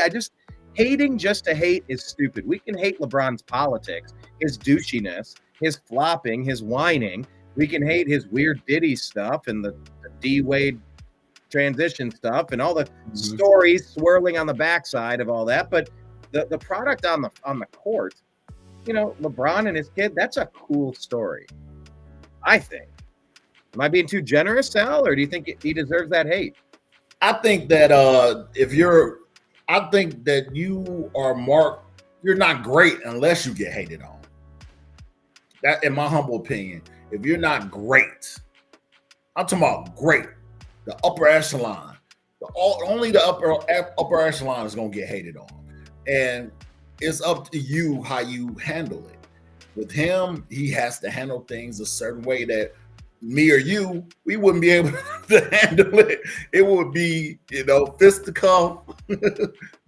Hating just to hate is stupid. We can hate LeBron's politics, his douchiness, his flopping, his whining. We can hate his weird Diddy stuff and the D-Wade transition stuff and all the stories swirling on the backside of all that. But the product on the court, LeBron and his kid, that's a cool story, I think. Am I being too generous, Sal, or do you think he deserves that hate? I think that I think that you are marked. You're not great unless you get hated on. That, in my humble opinion, if you're not great, I'm talking about great, the upper echelon. Only the upper echelon is going to get hated on, and it's up to you how you handle it. With him, he has to handle things a certain way that me or you, we wouldn't be able to handle it. It would be, fisticuff.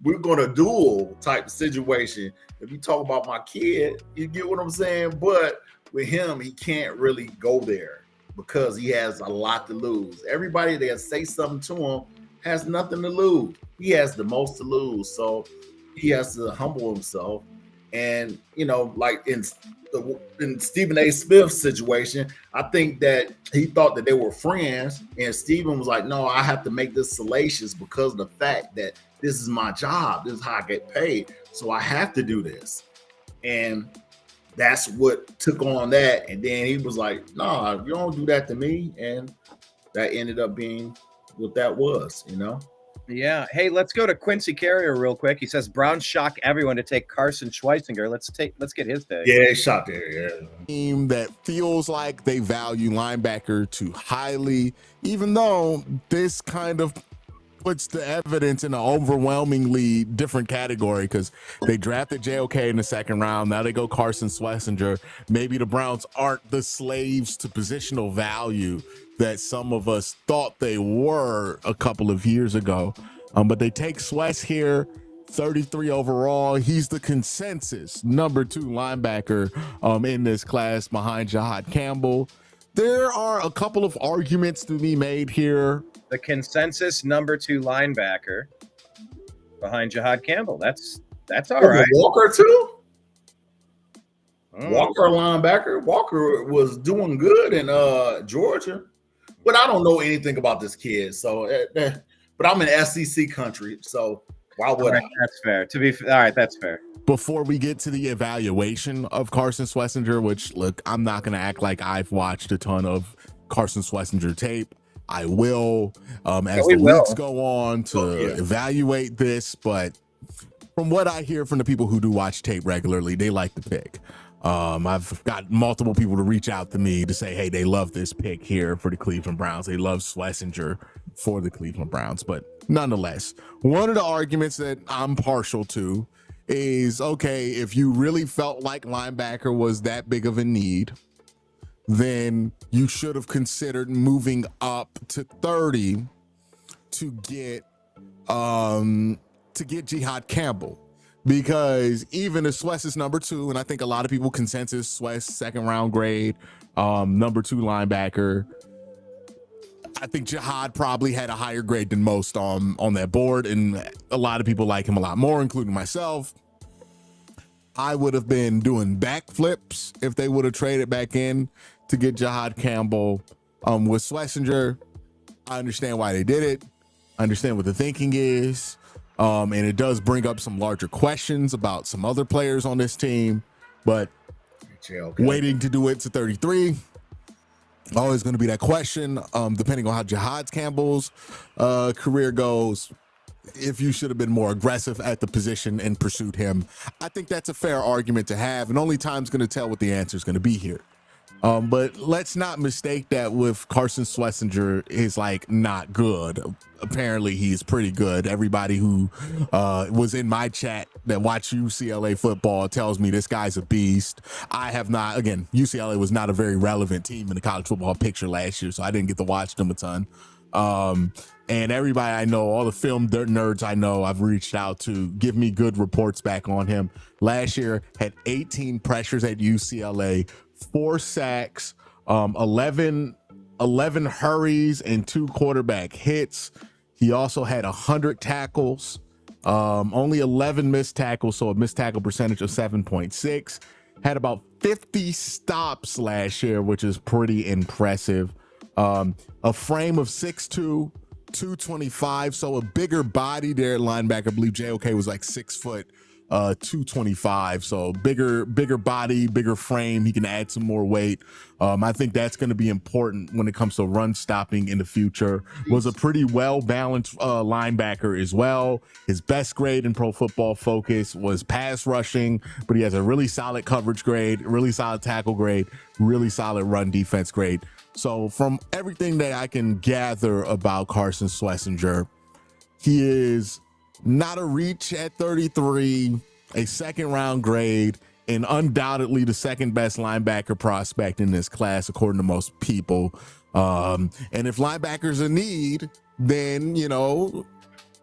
We're going to duel type situation. If you talk about my kid, you get what I'm saying? But with him, he can't really go there because he has a lot to lose. Everybody that say something to him has nothing to lose. He has the most to lose. So he has to humble himself. And, like in Stephen A. Smith's situation, I think that he thought that they were friends, and Stephen was like, no, I have to make this salacious because of the fact that this is my job. This is how I get paid. So I have to do this. And that's what took on that. And then he was like, no, you don't do that to me. And that ended up being what that was, Yeah. Hey, let's go to Quincy Carrier real quick. He says Browns shock everyone to take Carson Schweizinger. Let's get his take. Yeah, he shot there. Yeah. Team that feels like they value linebacker too highly, even though this kind of puts the evidence in an overwhelmingly different category because they drafted JOK in the second round. Now they go Carson Schweizinger. Maybe the Browns aren't the slaves to positional value that some of us thought they were a couple of years ago. But they take Swess here, 33 overall. He's the consensus number 2 linebacker in this class behind Jihad Campbell. There are a couple of arguments to be made here. The consensus number 2 linebacker behind Jihad Campbell. That's all right. Walker too? Walker linebacker. Walker was doing good in Georgia. But I don't know anything about this kid. So, but I'm in SEC country. So why would I? That's fair. All right, that's fair. Before we get to the evaluation of Carson Schweizinger, which, look, I'm not going to act like I've watched a ton of Carson Schweizinger tape. I will, as the weeks go on, to evaluate this. But from what I hear from the people who do watch tape regularly, they like the pick. I've got multiple people to reach out to me to say, hey, they love this pick here for the Cleveland Browns. They love Schweizinger for the Cleveland Browns. But nonetheless, one of the arguments that I'm partial to is, okay, if you really felt like linebacker was that big of a need, then you should have considered moving up to 30 to get Jihad Campbell. Because even if Swess is number 2, and I think a lot of people consensus Swess second round grade, number 2 linebacker, I think Jihad probably had a higher grade than most on that board, and a lot of people like him a lot more, including myself. I would have been doing backflips if they would have traded back in to get Jihad Campbell. With Schweizinger, I understand why they did it. I understand what the thinking is. And it does bring up some larger questions about some other players on this team, but waiting to do it to 33, always going to be that question, depending on how Jihad Campbell's career goes, if you should have been more aggressive at the position and pursued him. I think that's a fair argument to have, and only time's going to tell what the answer is going to be here. But let's not mistake that with Carson Schlesinger is like not good. Apparently he's pretty good. Everybody who was in my chat that watched UCLA football tells me this guy's a beast. I have not, again, UCLA was not a very relevant team in the college football picture last year, so I didn't get to watch them a ton. And everybody I know, all the film nerds I know, I've reached out to give me good reports back on him. Last year had 18 pressures at UCLA, 4 sacks, 11 hurries, and 2 quarterback hits. He also had 100 tackles, only 11 missed tackles, so a missed tackle percentage of 7.6. Had about 50 stops last year, which is pretty impressive. A frame of 6'2", 225, so a bigger body there at linebacker. I believe JOK was like 6 foot, 225, so bigger body, bigger frame. He can add some more weight. I think that's going to be important when it comes to run stopping in the future. Was a pretty well balanced linebacker as well. His best grade in Pro Football Focus was pass rushing, but he has a really solid coverage grade, really solid tackle grade, really solid run defense grade. So from everything that I can gather about Carson Schlesinger, he is not a reach at 33, a second round grade, and undoubtedly the second best linebacker prospect in this class, according to most people. And if linebackers are need, then, you know,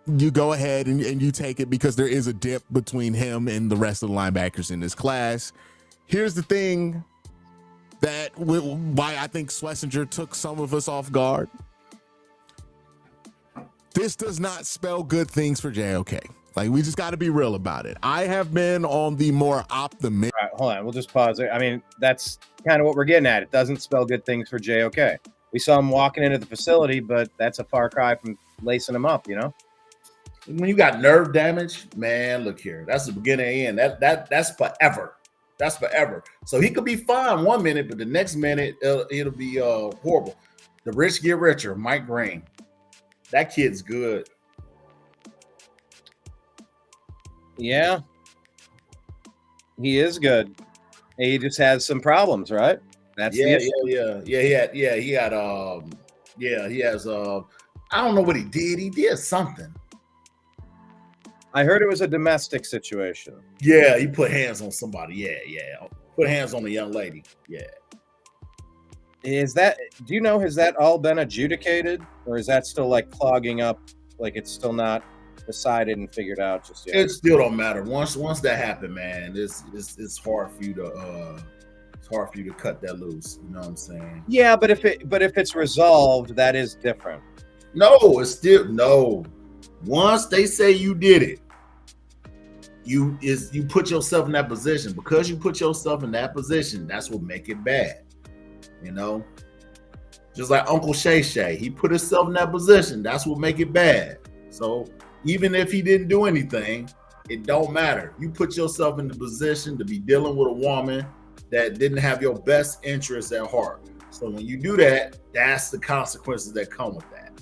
you go ahead and you take it, because there is a dip between him and the rest of the linebackers in this class. Here's the thing that why I think Schlesinger took some of us off guard. This does not spell good things for JOK. Like, we just got to be real about it. I have been on the more optimistic. All right, hold on. We'll just pause there. I mean, that's kind of what we're getting at. It doesn't spell good things for JOK. We saw him walking into the facility, but that's a far cry from lacing him up, you know? When you got nerve damage, man, look here. That's the beginning and end. That's forever. That's forever. So he could be fine 1 minute, but the next minute it'll be horrible. The rich get richer. Mike Green. That kid's good. Yeah. He is good. He just has some problems, right? That's He has I don't know what he did. He did something. I heard it was a domestic situation. Yeah, he put hands on somebody. Yeah. Put hands on a young lady. Yeah. Is that, do you know, has that all been adjudicated, or is that still like clogging up, like it's still not decided and figured out just yet? It still don't matter. Once that happened, man, it's hard for you to cut that loose. You know what I'm saying? Yeah, but if it's resolved, that is different. No, it's still no. Once they say you did it, you put yourself in that position. Because you put yourself in that position, that's what make it bad. You know, just like Uncle Shay Shay, he put himself in that position. That's what make it bad. So even if he didn't do anything, it don't matter. You put yourself in the position to be dealing with a woman that didn't have your best interests at heart. So when you do that, that's the consequences that come with that.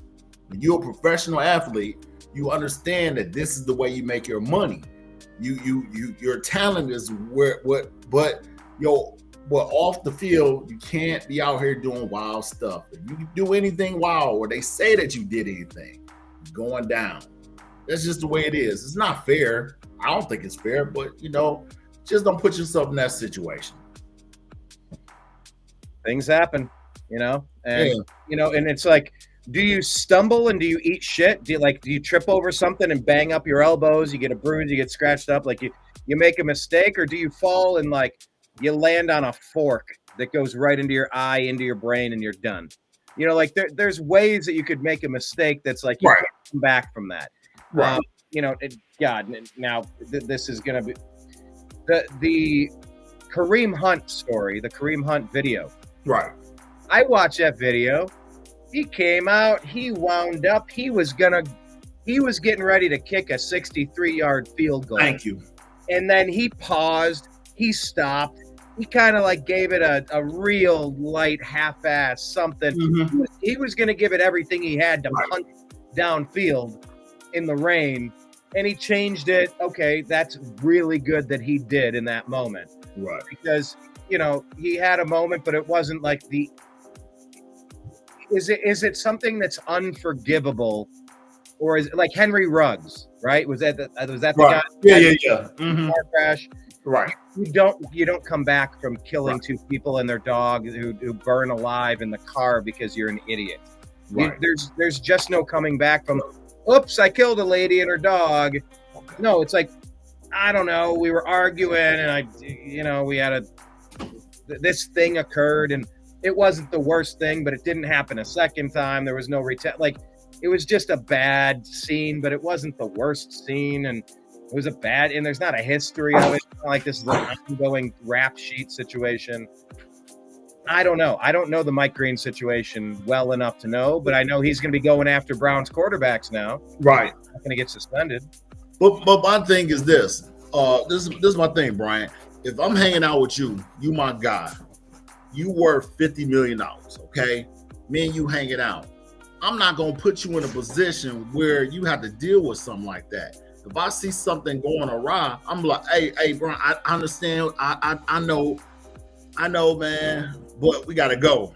When you're a professional athlete, you understand that this is the way you make your money. Your talent is off the field, you can't be out here doing wild stuff. If you do anything wild, or they say that you did anything, you're going down. That's just the way it is. It's not fair. I don't think it's fair, but you know, just don't put yourself in that situation. Things happen, you know, and you know, and it's like, do you stumble and do you eat shit? Do you trip over something and bang up your elbows? You get a bruise, you get scratched up, like you make a mistake, or do you fall and like you land on a fork that goes right into your eye, into your brain, and you're done? You know, like there's ways that you could make a mistake that's like you can't come back from that. Right. You know, now this is gonna be the Kareem Hunt story, the Kareem Hunt video. Right. I watched that video. He came out, he wound up, he was getting ready to kick a 63-yard field goal. Thank you. And then he paused, he stopped, he kind of like gave it a real light half-ass something. Mm-hmm. He was going to give it everything he had to punt downfield in the rain, and he changed it. Okay, that's really good that he did in that moment. Right. Because he had a moment, but it wasn't like the. Is it something that's unforgivable, or is it like Henry Ruggs? Right? Was that the Right. guy? Yeah. Mm-hmm. Car crash. Right. You don't come back from killing two people and their dog who burn alive in the car because you're an idiot. Right. There's just no coming back from. Oops, I killed a lady and her dog. Okay. No, it's like, I don't know. We were arguing and we had this thing occurred and it wasn't the worst thing, but it didn't happen a second time. There was no it was just a bad scene, but it wasn't the worst scene. And it was and there's not a history of it. It's not like this is an ongoing rap sheet situation. I don't know. I don't know the Mike Green situation well enough to know, but I know he's going to be going after Browns quarterbacks now. Right. He's not going to get suspended. But my thing is this. This is my thing, Brian. If I'm hanging out with you, you my guy. You worth $50 million, okay? Me and you hanging out. I'm not going to put you in a position where you have to deal with something like that. If I see something going awry, I'm like, hey, Brian, I understand. I know, man, but we got to go.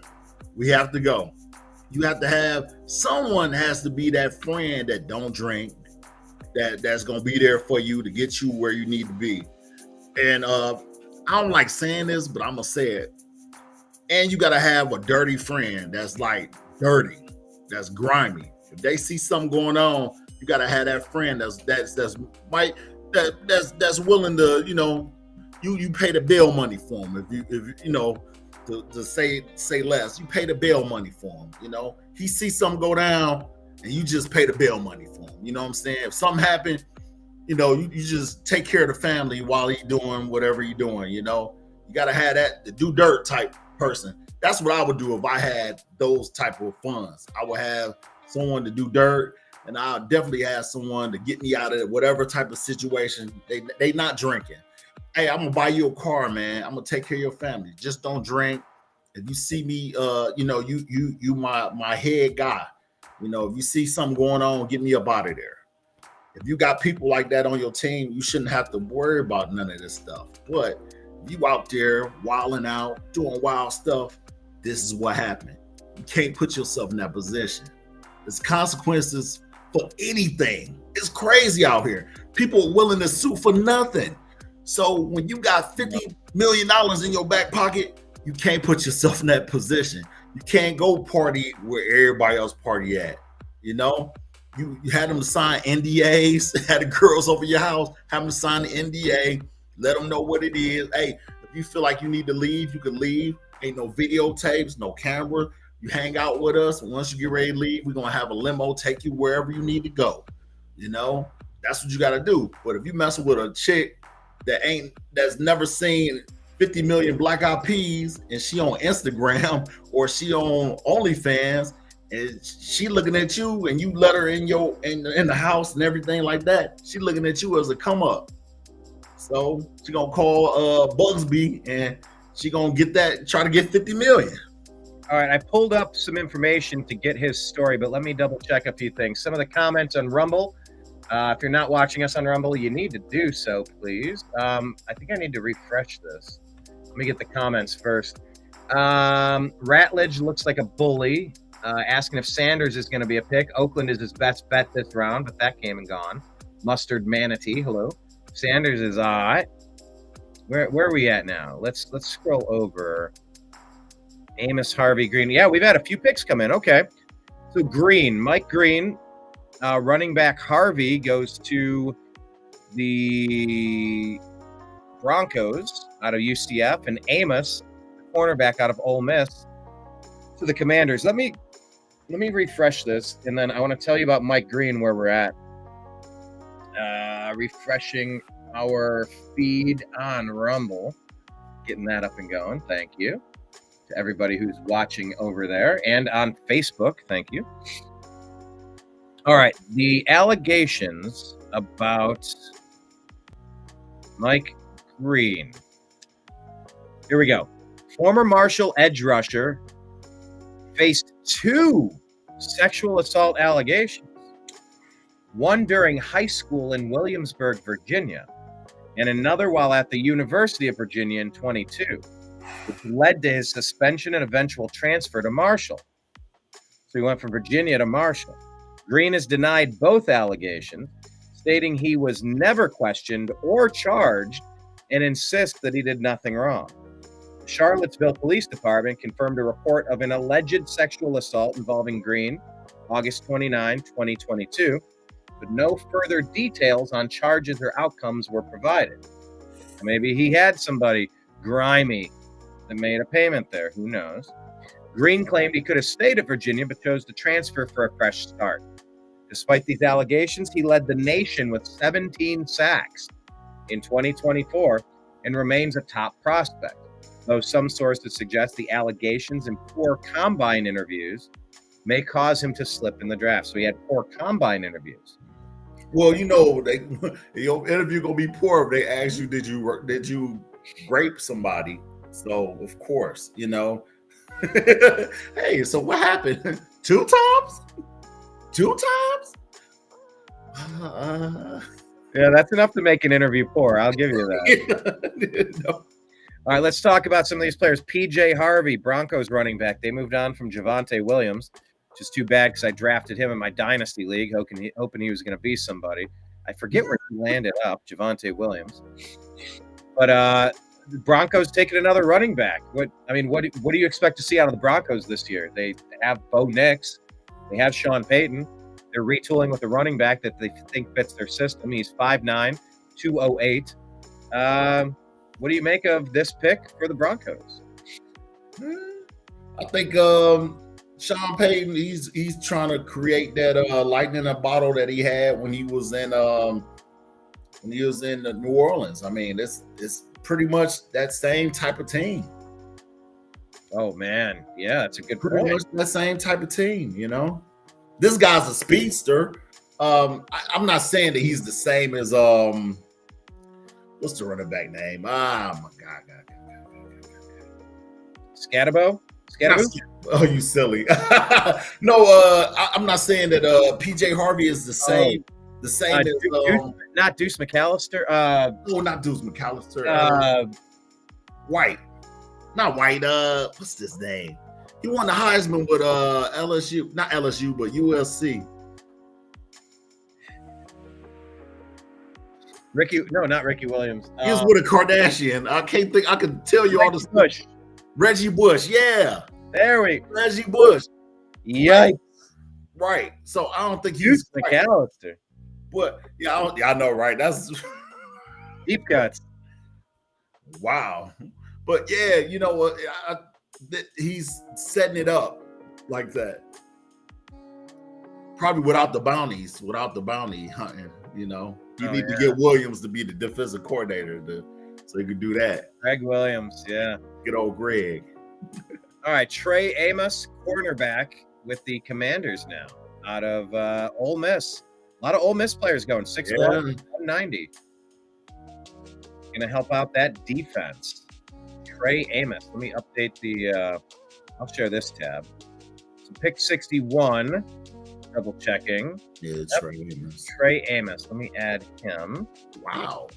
We have to go. You have to have, someone has to be that friend that don't drink, that's going to be there for you to get you where you need to be. And I don't like saying this, but I'm going to say it. And you got to have a dirty friend that's like dirty, that's grimy. If they see something going on, you got to have that friend that's willing to, you pay the bail money for him. If to say less, you pay the bail money for him. He sees something go down and you just pay the bail money for him. You know what I'm saying? If something happened, you just take care of the family while he's doing whatever you're doing. You got to have that, the do dirt type person. That's what I would do if I had those type of funds. I would have someone to do dirt, and I'll definitely have someone to get me out of whatever type of situation. They not drinking. Hey, I'm gonna buy you a car, man. I'm gonna take care of your family. Just don't drink. If you see me, you my head guy. If you see something going on, get me up out of there. If you got people like that on your team, you shouldn't have to worry about none of this stuff. But you out there wilding out, doing wild stuff, this is what happened. You can't put yourself in that position. There's consequences for anything. It's crazy out here. People are willing to sue for nothing. So when you got $50 million in your back pocket, you can't put yourself in that position. You can't go party where everybody else party at. You had them sign NDAs, had the girls over your house, have them sign the NDA, let them know what it is. Hey, if you feel like you need to leave, you can leave. Ain't no videotapes, no camera. You hang out with us. And once you get ready to leave, we're going to have a limo take you wherever you need to go. That's what you got to do. But if you messing with a chick that's never seen 50 million Black Eyed Peas and she on Instagram or she on OnlyFans and she looking at you and you let her in the house and everything like that, she looking at you as a come up. So she gonna call Bugsby and she gonna try to get 50 million. All right, I pulled up some information to get his story, but let me double check a few things. Some of the comments on Rumble. If you're not watching us on Rumble, you need to do so, please. I think I need to refresh this. Let me get the comments first. Ratledge looks like a bully, asking if Sanders is going to be a pick. Oakland is his best bet this round, but that came and gone. Mustard Manatee, hello. Sanders is all right. Where are we at now? Let's scroll over. Amos Harvey Green. Yeah, we've had a few picks come in. Okay. So Mike Green, running back Harvey goes to the Broncos out of UCF, and Amos, cornerback out of Ole Miss, to the Commanders. Let me refresh this, and then I want to tell you about Mike Green, where we're at. Refreshing our feed on Rumble, getting that up and going. Thank you to everybody who's watching over there and on Facebook. Thank you. All right, the allegations about Mike Green. Here we go. Former Marshall edge rusher faced 2 sexual assault allegations. One during high school in Williamsburg, Virginia, and another while at the University of Virginia in 22. which led to his suspension and eventual transfer to Marshall. So he went from Virginia to Marshall. Green has denied both allegations, stating he was never questioned or charged and insists that he did nothing wrong. The Charlottesville Police Department confirmed a report of an alleged sexual assault involving Green, August 29, 2022, but no further details on charges or outcomes were provided. Maybe he had somebody grimy that made a payment there. Who knows? Green claimed he could have stayed at Virginia, but chose to transfer for a fresh start. Despite these allegations, he led the nation with 17 sacks in 2024 and remains a top prospect, though some sources suggest the allegations and poor combine interviews may cause him to slip in the draft. So he had poor combine interviews. Well, your interview gonna be poor if they ask you, did you rape somebody? So of course, Hey, so what happened? 2 times? 2 times? Yeah, that's enough to make an interview poor. I'll give you that. No. All right, let's talk about some of these players. PJ Harvey, Broncos running back. They moved on from Javonte Williams, which is too bad because I drafted him in my dynasty league, hoping he was going to be somebody. I forget where he landed up, Javonte Williams. But the Broncos taking another running back. What do you expect to see out of the Broncos this year? They have Bo Nix. They have Sean Payton. They're retooling with a running back that they think fits their system. He's 5'9", 208. What do you make of this pick for the Broncos? I think Sean Payton, he's trying to create that lightning in a bottle that he had when he was in New Orleans. I mean, it's pretty much that same type of team. Oh man, yeah, that's a good Pretty point. much that same type of team, This guy's a speedster. I'm not saying that he's the same as what's the running back name? Oh my God. Scatterbo? Oh, you silly. No, I'm not saying that PJ Harvey is the same. The same as not Deuce McAllister. No, not Deuce McAllister. White. Not White. What's his name? He won the Heisman with LSU, not LSU, but USC. Not Ricky Williams. He was with a Kardashian. I can't think. I can tell you all the Bush. Reggie Bush. Yeah. There we go. Reggie Bush. Yikes. Right. So I don't think Deuce McAllister. But yeah, I know, right? That's deep cuts. Wow. But yeah, you know what? He's setting it up like that. Probably without the bounty hunting, You need to get Williams to be the defensive coordinator so he could do that. Greg Williams, yeah. Good old Greg. All right, Trey Amos, cornerback with the Commanders now, out of Ole Miss. A lot of Ole Miss players going 6'1", 190. Going to help out that defense. Trey Amos. Let me update the. I'll share this tab. So pick 61. Double checking. Yeah, Trey Amos. Trey Amos. Let me add him. Wow.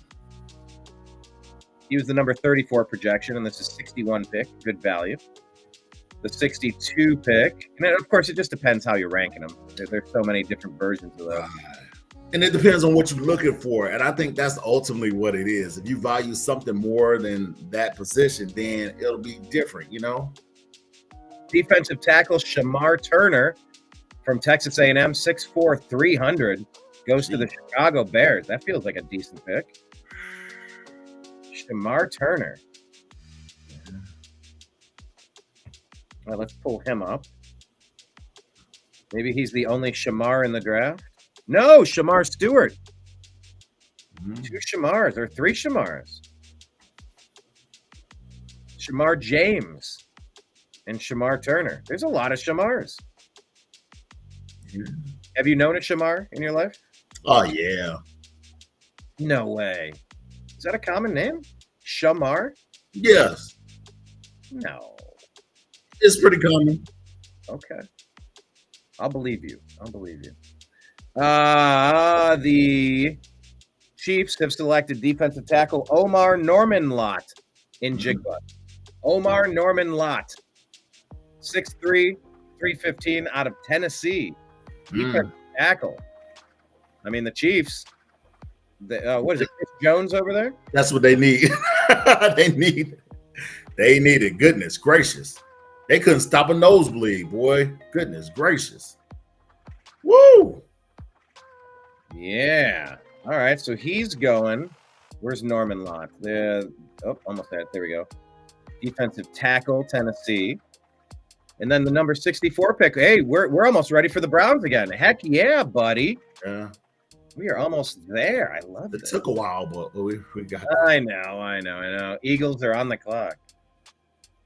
He was the number 34 projection, and this is 61 pick. Good value. The 62 pick, and of course, it just depends how you're ranking them. There's so many different versions of those. And it depends on what you're looking for. And I think that's ultimately what it is. If you value something more than that position, then it'll be different, Defensive tackle Shamar Turner from Texas A&M, 6'4", 300, goes to the Chicago Bears. That feels like a decent pick. Shamar Turner. All right, let's pull him up. Maybe he's the only Shamar in the draft. No, Shamar Stewart. 2 Shamars or 3 Shamars. Shamar James and Shamar Turner. There's a lot of Shamars. Have you known a Shamar in your life? Oh, yeah. No way. Is that a common name? Shamar? Yes. No. It's pretty common. Okay. I'll believe you. The Chiefs have selected defensive tackle Omar Norman-Lott in Jigba. Omar Norman Lott, 6'3", 315 out of Tennessee. Defensive tackle. I mean, the Chiefs, what is it, Chris Jones over there? That's what they need. They need it. Goodness gracious. They couldn't stop a nosebleed, boy. Goodness gracious. Woo! Yeah. All right, so he's going. Where's Norman Lott? Almost there. There we go. Defensive tackle, Tennessee. And then the number 64 pick. Hey, we're almost ready for the Browns again. Heck yeah, buddy. Yeah. We are almost there. I love it. It took a while, but we got it. I know. Eagles are on the clock.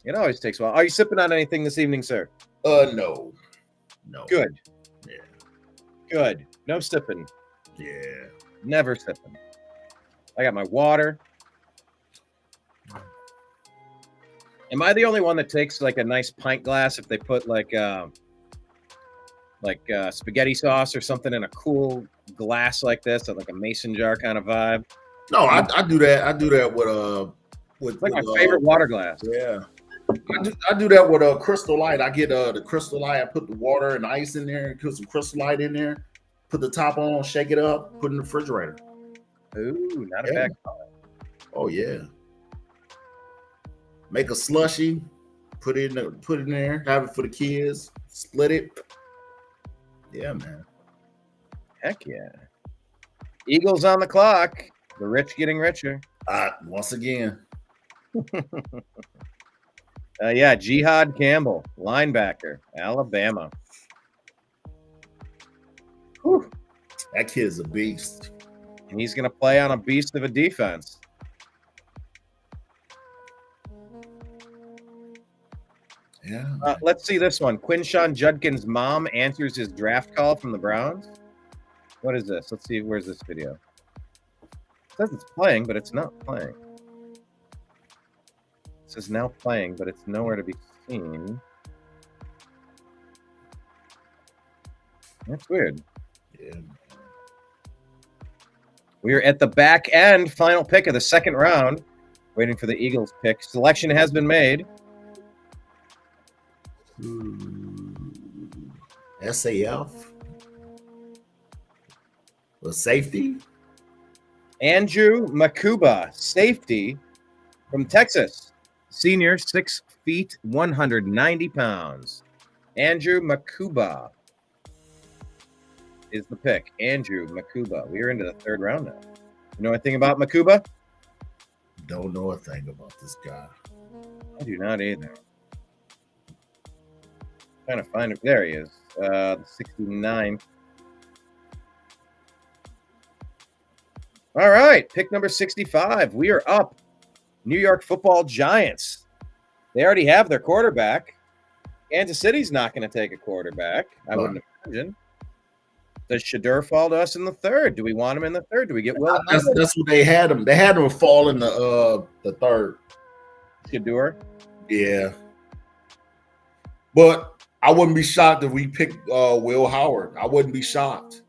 It always takes a while. Are you sipping on anything this evening, sir? No. Good. Yeah. Good. No sipping. Yeah. Never sipping. I got my water. Am I the only one that takes like a nice pint glass if they put like spaghetti sauce or something in a cool glass like this, like a mason jar kind of vibe? No, I do that. I do that with like my favorite water glass. Yeah. I do that with a Crystal Light. I get the Crystal Light. I put the water and ice in there, put some Crystal Light in there, put the top on, shake it up, put it in the refrigerator. Ooh, not a bad call. Oh yeah. Make a slushy, put it in there, have it for the kids, split it. Yeah, man. Heck yeah. Eagles on the clock. The rich getting richer. Once again. Yeah, Jihad Campbell, linebacker, Alabama. Whew. That kid's a beast. And he's going to play on a beast of a defense. Yeah. Let's see this one. Quinshawn Judkins' mom answers his draft call from the Browns. What is this? Let's see. Where's this video? It says it's playing, but it's not playing. It says now playing, but it's nowhere to be seen. That's weird. Yeah. We are at the back end, final pick of the second round. Waiting for the Eagles pick. Selection has been made. SAF. The safety. Andrew Makuba, safety from Texas. Senior, 6 feet, 190 pounds. Andrew Makuba is the pick. Andrew Makuba. We are into the third round now. You know anything about Makuba? Don't know a thing about this guy. I do not either. Trying to find it. There he is. 69. All right. Pick number 65. We are up. New York Football Giants. They already have their quarterback. Kansas City's not going to take a quarterback, I wouldn't imagine. Does Shedeur fall to us in the third? Do we want him in the third? Do we get Will? That's what they had him. They had him fall in the third. Shedeur? Yeah. But I wouldn't be shocked if we picked Will Howard. I wouldn't be shocked.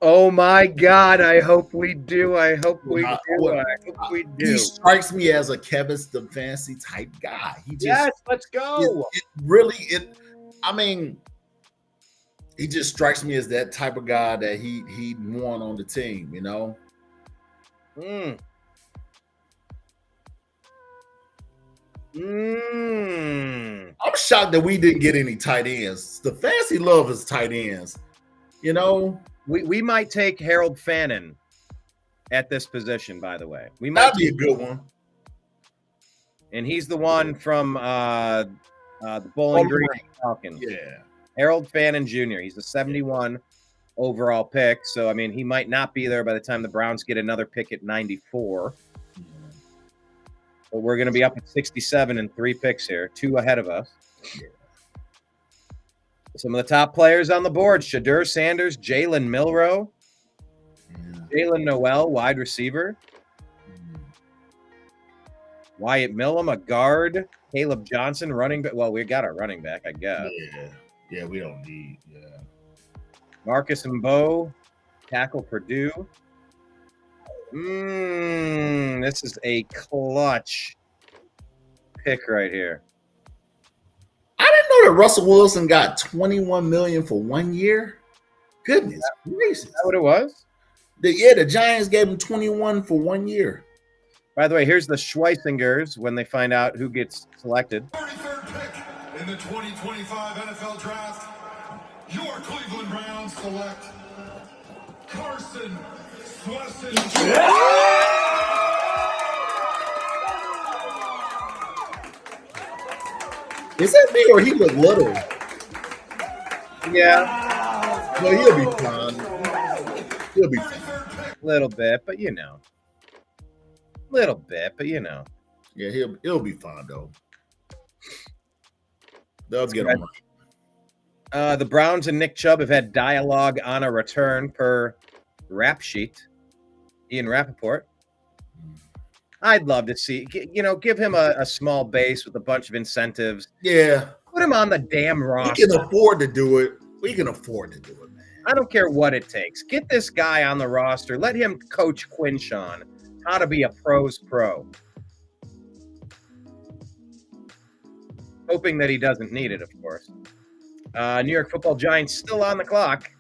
Oh my God! I hope we do. I hope we do. He strikes me as a Kevin Stefanski type guy. Yes, let's go. I mean, he just strikes me as that type of guy that he'd want on the team. You know. I'm shocked that we didn't get any tight ends. Stefanski loves his tight ends. You know. We might take Harold Fannin at this position, by the way. That'd be a good one. And he's the one from the Bowling Green Falcons. Yeah. Harold Fannin Jr. He's a 71 overall pick. So, I mean, he might not be there by the time the Browns get another pick at 94. But we're going to be up at 67 and 3 picks here, 2 ahead of us. Yeah. Some of the top players on the board: Shedeur Sanders, Jalen Milroe, Jalen Noel, wide receiver, Wyatt Millum, a guard, Caleb Johnson, running back. Well, we got our running back, I guess. Yeah, we don't need. Yeah. Marcus Mbow, tackle Purdue. This is a clutch pick right here. I didn't know that Russell Wilson got $21 million for 1 year. Goodness gracious. Is that what it was? The Giants gave him 21 for 1 year. By the way, here's the Schweisingers when they find out who gets selected. 33rd pick in the 2025 NFL Draft, your Cleveland Browns select Carson Swesson. Is that me or he look little? Yeah. No, he'll be fine. He'll be fine. Little bit, but you know. Little bit, but you know. Yeah, he'll be fine though. They'll get him right. The Browns and Nick Chubb have had dialogue on a return per rap sheet. Ian Rappaport. I'd love to see, give him a small base with a bunch of incentives. Yeah. Put him on the damn roster. We can afford to do it. We can afford to do it, man. I don't care what it takes. Get this guy on the roster. Let him coach Quinshawn how to be a pro's pro. Hoping that he doesn't need it, of course. New York Football Giants still on the clock.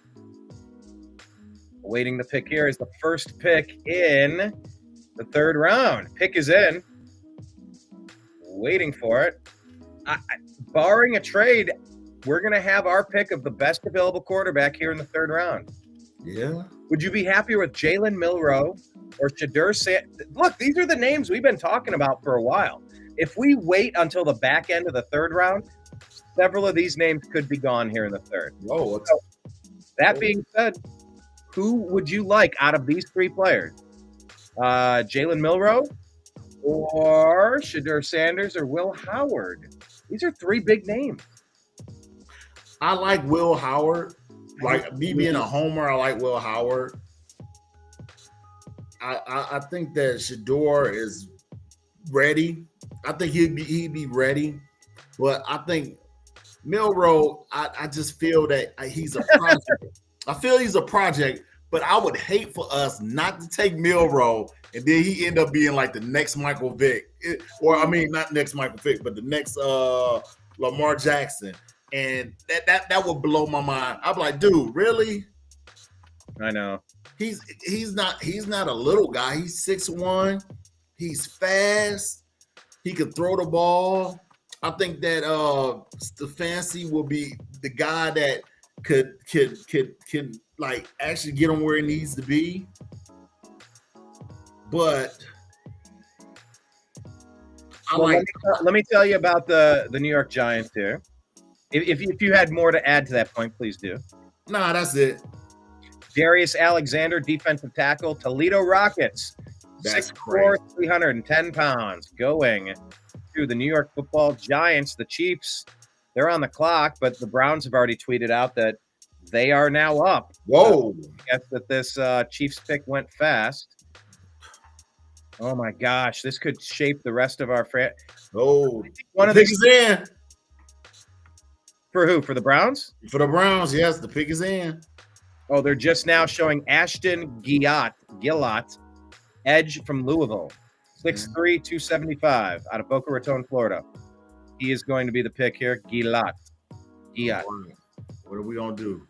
Awaiting the pick here is the first pick in the third round. Pick is in. Waiting for it. Barring a trade, we're going to have our pick of the best available quarterback here in the third round. Yeah. Would you be happier with Jalen Milroe or Shadur Sanders? Look, these are the names we've been talking about for a while. If we wait until the back end of the third round, several of these names could be gone here in the third. Whoa. So, that being said, who would you like out of these three players? Jalen Milroe or Shadur Sanders or Will Howard? These are three big names. I like Will Howard. Like me being a homer, I like Will Howard. I think that Shadur is ready. I think he'd be ready. But I think Milroe, I just feel that he's a project. I feel he's a project, but I would hate for us not to take Milroe and then he end up being like the next Michael Vick. Not next Michael Vick, but the next Lamar Jackson. And that would blow my mind. I'm like, dude, really? I know. He's not a little guy. He's 6'1". He's fast. He can throw the ball. I think that Stefanski will be the guy that could like actually get him where he needs to be. But let me tell you about the New York Giants here. If you had more to add to that point, please do. Nah, that's it. Darius Alexander, defensive tackle, Toledo Rockets. That's 6'4", 310 pounds. Going to the New York Football Giants. The Chiefs, they're on the clock, but the Browns have already tweeted out that they are now up. Whoa. I guess that this Chiefs pick went fast. Oh, my gosh. This could shape the rest of our franchise. Oh, one of the pick is in. For who? For the Browns? For the Browns, yes. The pick is in. Oh, they're just now showing Ashton Gillott, edge from Louisville. 6'3", 275 out of Boca Raton, Florida. He is going to be the pick here. Gillott. What are we going to do?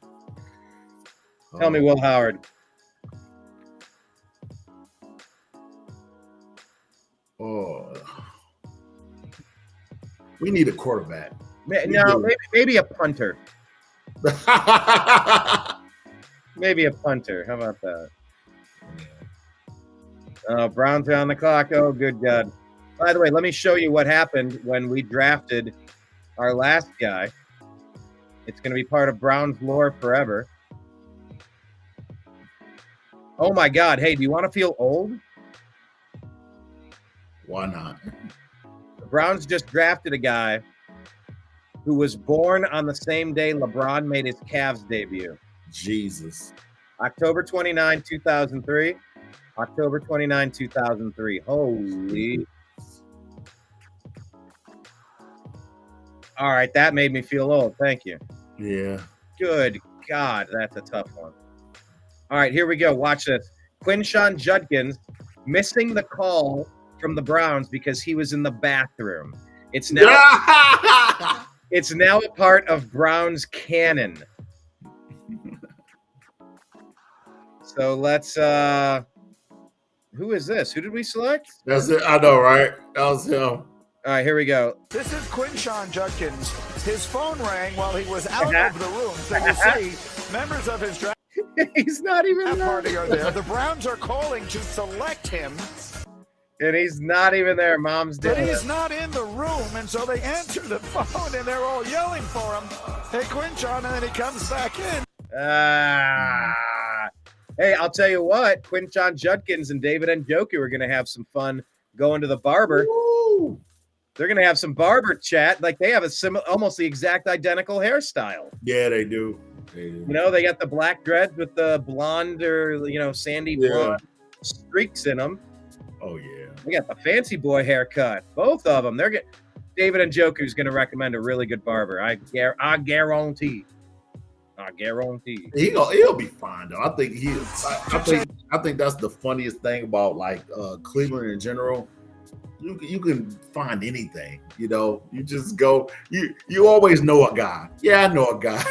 Tell me, Will Howard. Oh, we need a quarterback. No, maybe a punter. Maybe a punter. How about that? Browns are on the clock. Oh, good God. By the way, let me show you what happened when we drafted our last guy. It's going to be part of Browns lore forever. Oh, my God. Hey, do you want to feel old? Why not? The Browns just drafted a guy who was born on the same day LeBron made his Cavs debut. Jesus. October 29, 2003. October 29, 2003. Holy. All right, that made me feel old. Thank you. Yeah. Good God, that's a tough one. All right, here we go. Watch this. Quinshawn Judkins missing the call from the Browns because he was in the bathroom. It's now it's now a part of Brown's canon. So let's who is this? Who did we select? That's it. I know, right? That was him. All right, here we go. This is Quinshawn Judkins. His phone rang while he was out of the room. So you see, members of his draft He's not even there. party are there. The Browns are calling to select him, And he's not even there. Mom's but dead. he's not in the room. And so they answer the phone, and they're all yelling for him. Hey, Quinshawn, and then he comes back in. Hey, I'll tell you what. Quinshawn Judkins and David Njoku are going to have some fun going to the barber. Woo. They're going to have some barber chat. Like they have almost the exact identical hairstyle. Yeah, they do. You know, they got the black dreads with the blonde or, sandy blonde streaks in them. Oh, yeah. They got the fancy boy haircut. Both of them. David Njoku's going to recommend a really good barber. I guarantee. I guarantee. He'll be fine though. I think I think that's the funniest thing about Cleveland in general. You can find anything, You just go. You always know a guy. Yeah, I know a guy.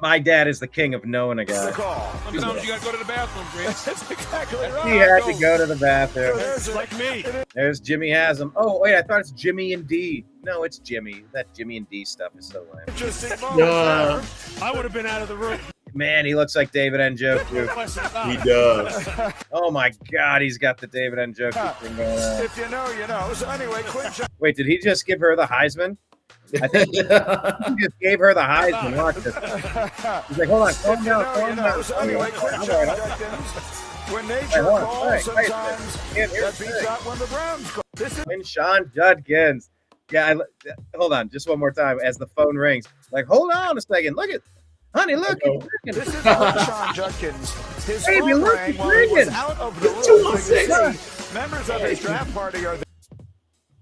My dad is the king of knowing a guy. Sometimes you gotta go to the bathroom, Chris. That's exactly right. He had to go to the bathroom. There's like me. There's Jimmy Haslam. Oh wait, I thought it's Jimmy and D. No, it's Jimmy. That Jimmy and D stuff is so lame. Interesting moment. I would have been out of the room. Man, he looks like David Njoku. He does. Oh my God, he's got the David Njoku thing going on. If you know, you know. So anyway, Quinshawn. Wait, did he just give her the Heisman? I think he just gave her the Heisman. Watch this. He's like, hold on, calm down. So anyway, Quinshawn Judkins. When nature calls, sometimes that beats out when the Browns call. This is Quinshawn Judkins. Yeah, hold on, just one more time as the phone rings. Like, hold on a second. Look at, honey, look. This is Quinshawn Judkins. His Baby, phone look, rang he's while he was ringing. out of the room. So you see, members of his draft party are there.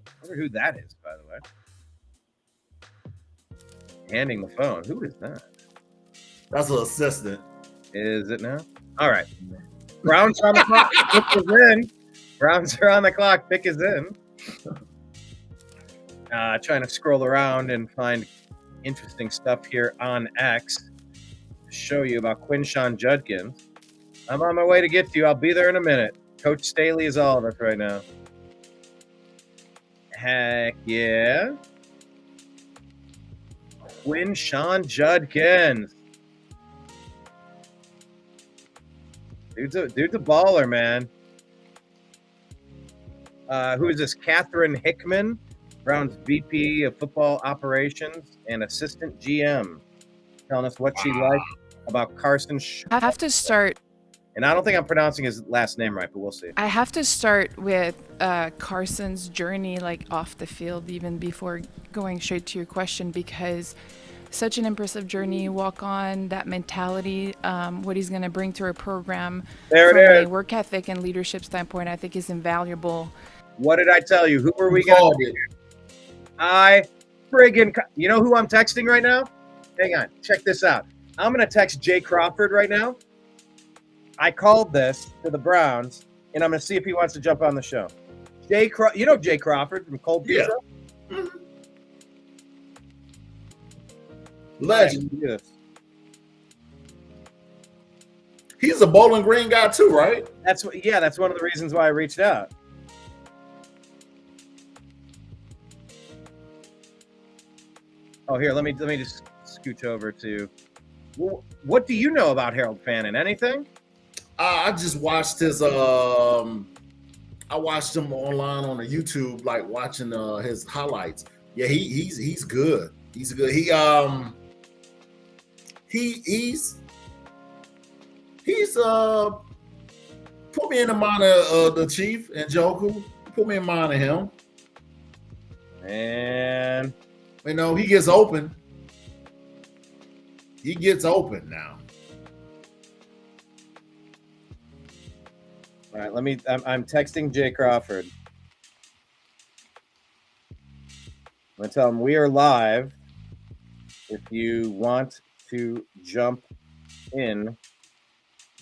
I wonder who that is, by the way. Handing the phone. Who is that? That's an assistant. Is it now? All right. Browns are on the clock. Pick is in. Browns are on the clock. Pick is in. Trying to scroll around and find interesting stuff here on X to show you about Quinshawn Judkins. I'm on my way to get to you. I'll be there in a minute. Coach Staley is all of us right now. Heck yeah. Quinshawn Judkins. Dude's a baller, man. Who is this? Catherine Hickman, Brown's VP of Football Operations and Assistant GM, telling us what she liked about Carson. I have to start. And I don't think I'm pronouncing his last name right, but we'll see. I have to start with Carson's journey, like off the field, even before going straight to your question, because such an impressive journey, walk on, that mentality, what he's going to bring to our program There from it a is. work ethic and leadership standpoint, I think is invaluable. What did I tell you? Who were we going to? I friggin' you know who I'm texting right now? Hang on, check this out. I'm going to text Jay Crawford right now. I called this to the Browns, and I'm going to see if he wants to jump on the show. You know Jay Crawford from Cold Pizza? Yeah. Legend. Yes. He's a Bowling Green guy too, right? That's one of the reasons why I reached out. Oh, here, let me just scooch over to. What do you know about Harold Fannin? Anything? I just watched his. I watched him online on the YouTube, like watching his highlights. Yeah, he's good. He's good. He's put me in the mind of the Chief and Njoku. Put me in mind of him. And you know, he gets open. He gets open now. All right, I'm texting Jay Crawford. I'm gonna tell him we are live. If you want to jump in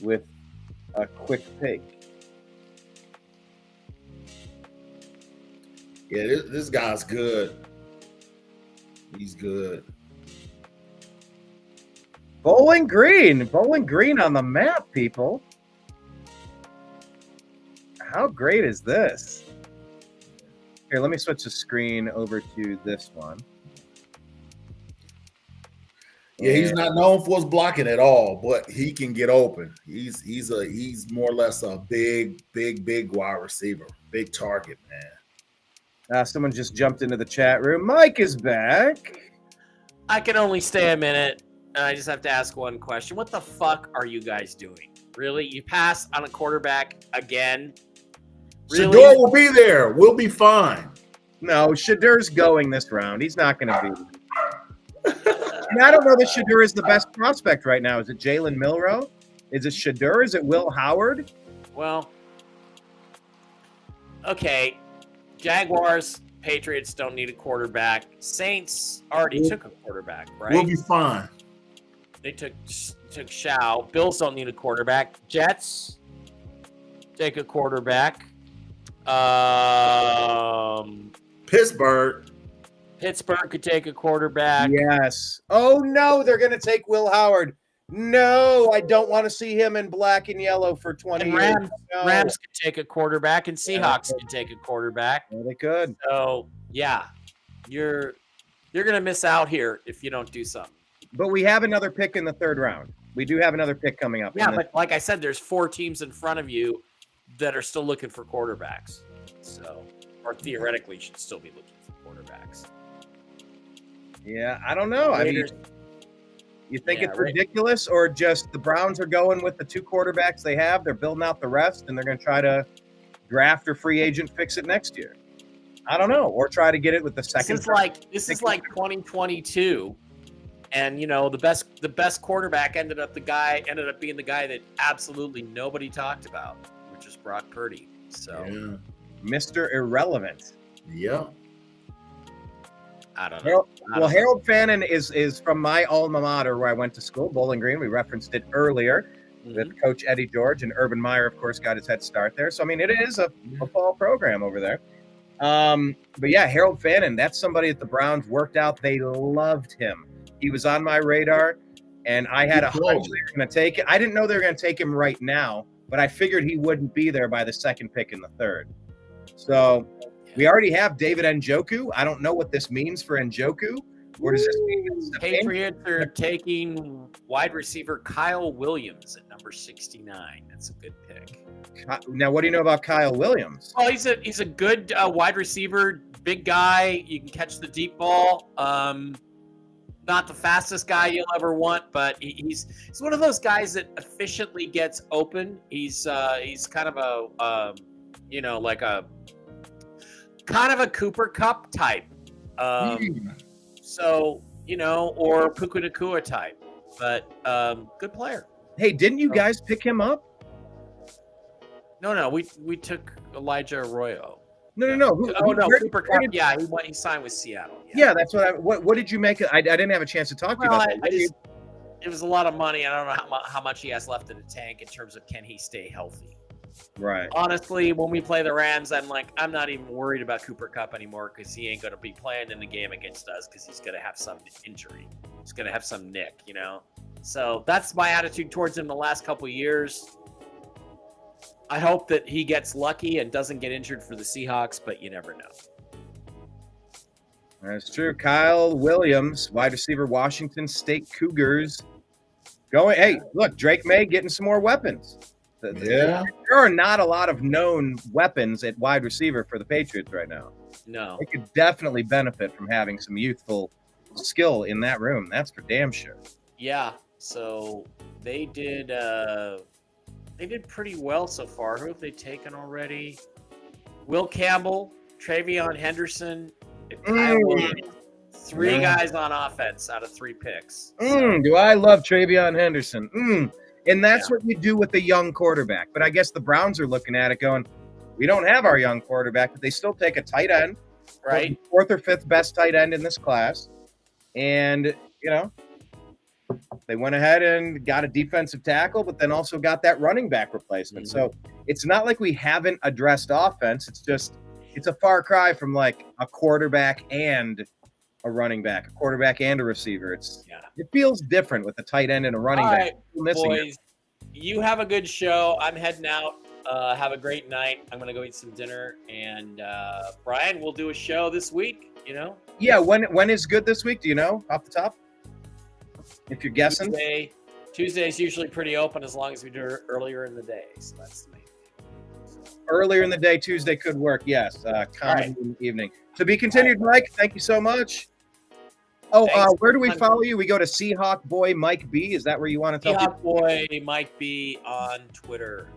with a quick take. Yeah, this guy's good. He's good. Bowling Green on the map, people. How great is this? Here, let me switch the screen over to this one. Yeah, he's not known for his blocking at all, but he can get open. He's more or less a big wide receiver, big target, man. Someone just jumped into the chat room. Mike is back. I can only stay a minute. I just have to ask one question. What the fuck are you guys doing? Really? You pass on a quarterback again? Really? Shador will be there. We'll be fine. No, Shador's going this round. He's not going to be. And I don't know that Shador is the best prospect right now. Is it Jalen Milroe? Is it Shador? Is it Will Howard? Well, okay. Jaguars, Patriots don't need a quarterback. Saints already took a quarterback, right? We'll be fine. They took Shao. Bills don't need a quarterback. Jets take a quarterback. Pittsburgh could take a quarterback. Yes. Oh, no, they're going to take Will Howard. No, I don't want to see him in black and yellow for 20 and years. Rams could take a quarterback, and Seahawks could take a quarterback. Yeah, they could. So, yeah, you're going to miss out here if you don't do something. But we have another pick in the third round. We do have another pick coming up. Yeah, but like I said, there's 4 teams in front of you that are still looking for quarterbacks. So, or theoretically should still be looking for quarterbacks. Yeah, I don't know. Raiders, I mean, you think it's ridiculous, or just the Browns are going with the 2 quarterbacks they have? They're building out the rest, and they're going to try to draft or free agent fix it next year. I don't know, or try to get it with the second. This is like 2022, and you know the best quarterback ended up being the guy that absolutely nobody talked about, which is Brock Purdy. So, yeah. Mr. Irrelevant. Yeah. I don't know. Harold Fannin is from my alma mater where I went to school, Bowling Green. We referenced it earlier with Coach Eddie George, and Urban Meyer, of course, got his head start there. So, I mean, it is a football program over there. But, yeah, Harold Fannin, that's somebody that the Browns worked out. They loved him. He was on my radar, and I had a hunch they were going to take it. I didn't know they were going to take him right now, but I figured he wouldn't be there by the second pick in the third. So – we already have David Njoku. I don't know what this means for Njoku. Or does this mean Patriots are taking wide receiver Kyle Williams at number 69. That's a good pick. Now, what do you know about Kyle Williams? Well, he's a good wide receiver, big guy. You can catch the deep ball. Not the fastest guy you'll ever want, but he's one of those guys that efficiently gets open. He's kind of a kind of a Cooper Kupp type. So, or Puka Nacua type. But good player. Hey, didn't you guys pick him up? No, we took Elijah Arroyo. No. Cooper Kupp. Yeah, he signed with Seattle. Yeah, that's what did you make? I didn't have a chance to talk to you about that. It was a lot of money. I don't know how much he has left in the tank in terms of can he stay healthy. Right. Honestly, when we play the Rams, I'm not even worried about Cooper Kupp anymore because he ain't going to be playing in the game against us because he's going to have some injury. He's going to have some nick, So that's my attitude towards him the last couple of years. I hope that he gets lucky and doesn't get injured for the Seahawks, but you never know. That's true. Kyle Williams, wide receiver, Washington State Cougars. Hey, look, Drake May getting some more weapons. Yeah. There are not a lot of known weapons at wide receiver for the Patriots right now. No. They could definitely benefit from having some youthful skill in that room. That's for damn sure. Yeah. So they did pretty well so far. Who have they taken already? Will Campbell, Travion Henderson, and Kyle Williams. 3 guys on offense out of 3 picks. Do I love Travion Henderson? And that's what you do with a young quarterback. But I guess the Browns are looking at it going, we don't have our young quarterback, but they still take a tight end. Right. 4th or 5th best tight end in this class. And, they went ahead and got a defensive tackle, but then also got that running back replacement. So it's not like we haven't addressed offense. It's just it's a far cry from like a quarterback and a running back, a quarterback and a receiver. It feels different with a tight end and a running All back. right, Missing boys, you have a good show. I'm heading out. Have a great night. I'm gonna go eat some dinner, and Brian, we'll do a show this week. You know? Yeah. When is good this week? Do you know off the top? If you're guessing, Tuesday is usually pretty open as long as we do it earlier in the day. So that's the main thing. earlier in the day, Tuesday could work. Yes. Comedy in the evening. To be continued, Mike. Thank you so much. Oh, where do we follow you? We go to Seahawk Boy Mike B. Is that where you want to tell Seahawk Boy Mike B on Twitter.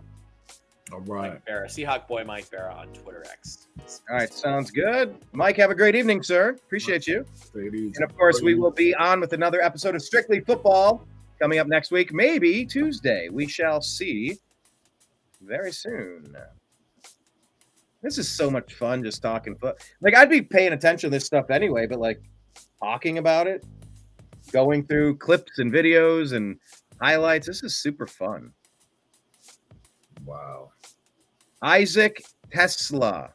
All right. Seahawk Boy Mike Bear on Twitter X. All right, sounds good. Mike, have a great evening, sir. Appreciate you. And of course, we will be on with another episode of Strictly Football coming up next week, maybe Tuesday. We shall see very soon. This is so much fun just talking foot. Like, I'd be paying attention to this stuff anyway, but like talking about it, going through clips and videos and highlights, this is super fun. Wow. Isaac Tesla.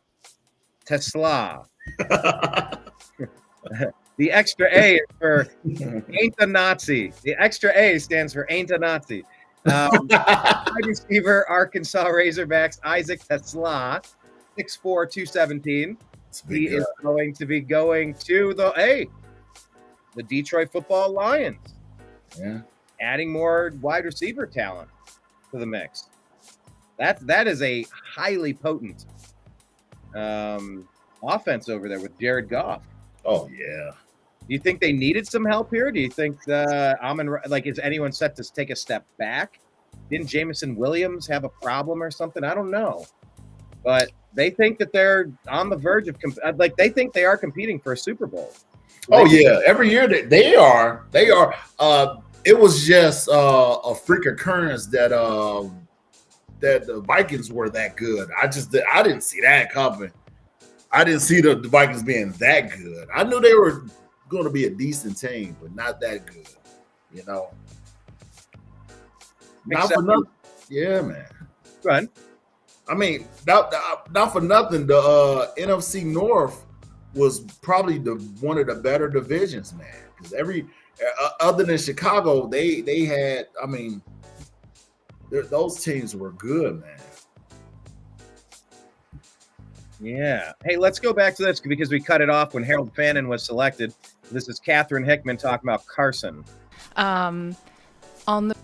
The extra A is for ain't a Nazi. The extra A stands for ain't a Nazi. Wide receiver, Arkansas Razorbacks, Isaac Tesla, 6'4", 217. He is going to be going to the Detroit Football Lions. Yeah. Adding more wide receiver talent to the mix. That is a highly potent offense over there with Jared Goff. Oh yeah. Do you think they needed some help here? Do you think is anyone set to take a step back? Didn't Jameson Williams have a problem or something? I don't know, but they think that they're on the verge of they think they are competing for a Super Bowl. Oh yeah, every year they are. It was just a freak occurrence that the Vikings were that good. I didn't see that coming. I didn't see the Vikings being that good. I knew they were going to be a decent team, but not that good. You know, not for nothing. Yeah, man. Go ahead. I mean, not for nothing. The NFC North was probably one of the better divisions, man. Because other than Chicago, they had. I mean, those teams were good, man. Yeah. Hey, let's go back to this because we cut it off when Harold Fannin was selected. This is Catherine Hickman talking about Carson.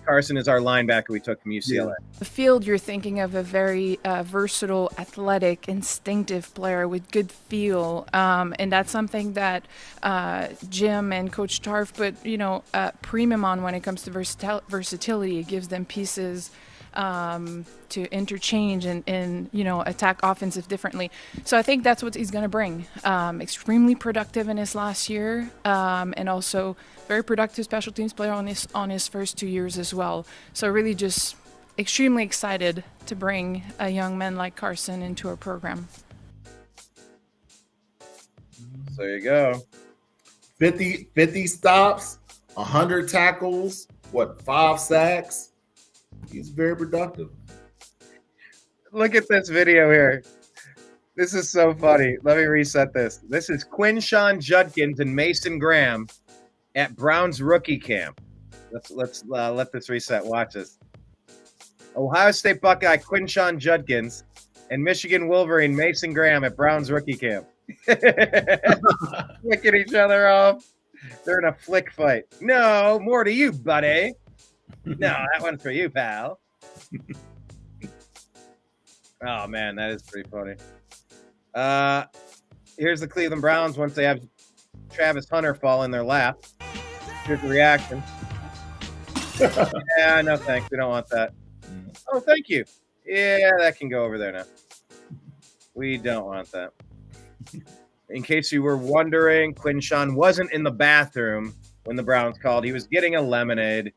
Carson is our linebacker we took from UCLA. The field, you're thinking of a very versatile, athletic, instinctive player with good feel, and that's something that Jim and Coach Tarf put, premium on when it comes to versatility. It gives them pieces to interchange and attack offensive differently. So I think that's what he's going to bring. Extremely productive in his last year, and also very productive special teams player on his first 2 years as well. So really just extremely excited to bring a young man like Carson into our program. So there you go. 50 stops, 100 tackles, 5 sacks? He's very productive. Look at this video here. This is so funny. Let me reset this. This is Quinshawn Judkins and Mason Graham at Brown's rookie camp. Let's let this reset. Watch this. Ohio State Buckeye Quinshawn Judkins and Michigan Wolverine Mason Graham at Brown's rookie camp. Flicking each other off. They're in a flick fight. No, more to you, buddy. No, that one's for you, pal. Oh, man, that is pretty funny. Here's the Cleveland Browns once they have Travis Hunter fall in their lap. Here's the reaction. Yeah, no thanks. We don't want that. Oh, thank you. Yeah, that can go over there now. We don't want that. In case you were wondering, Quinshawn wasn't in the bathroom when the Browns called. He was getting a lemonade.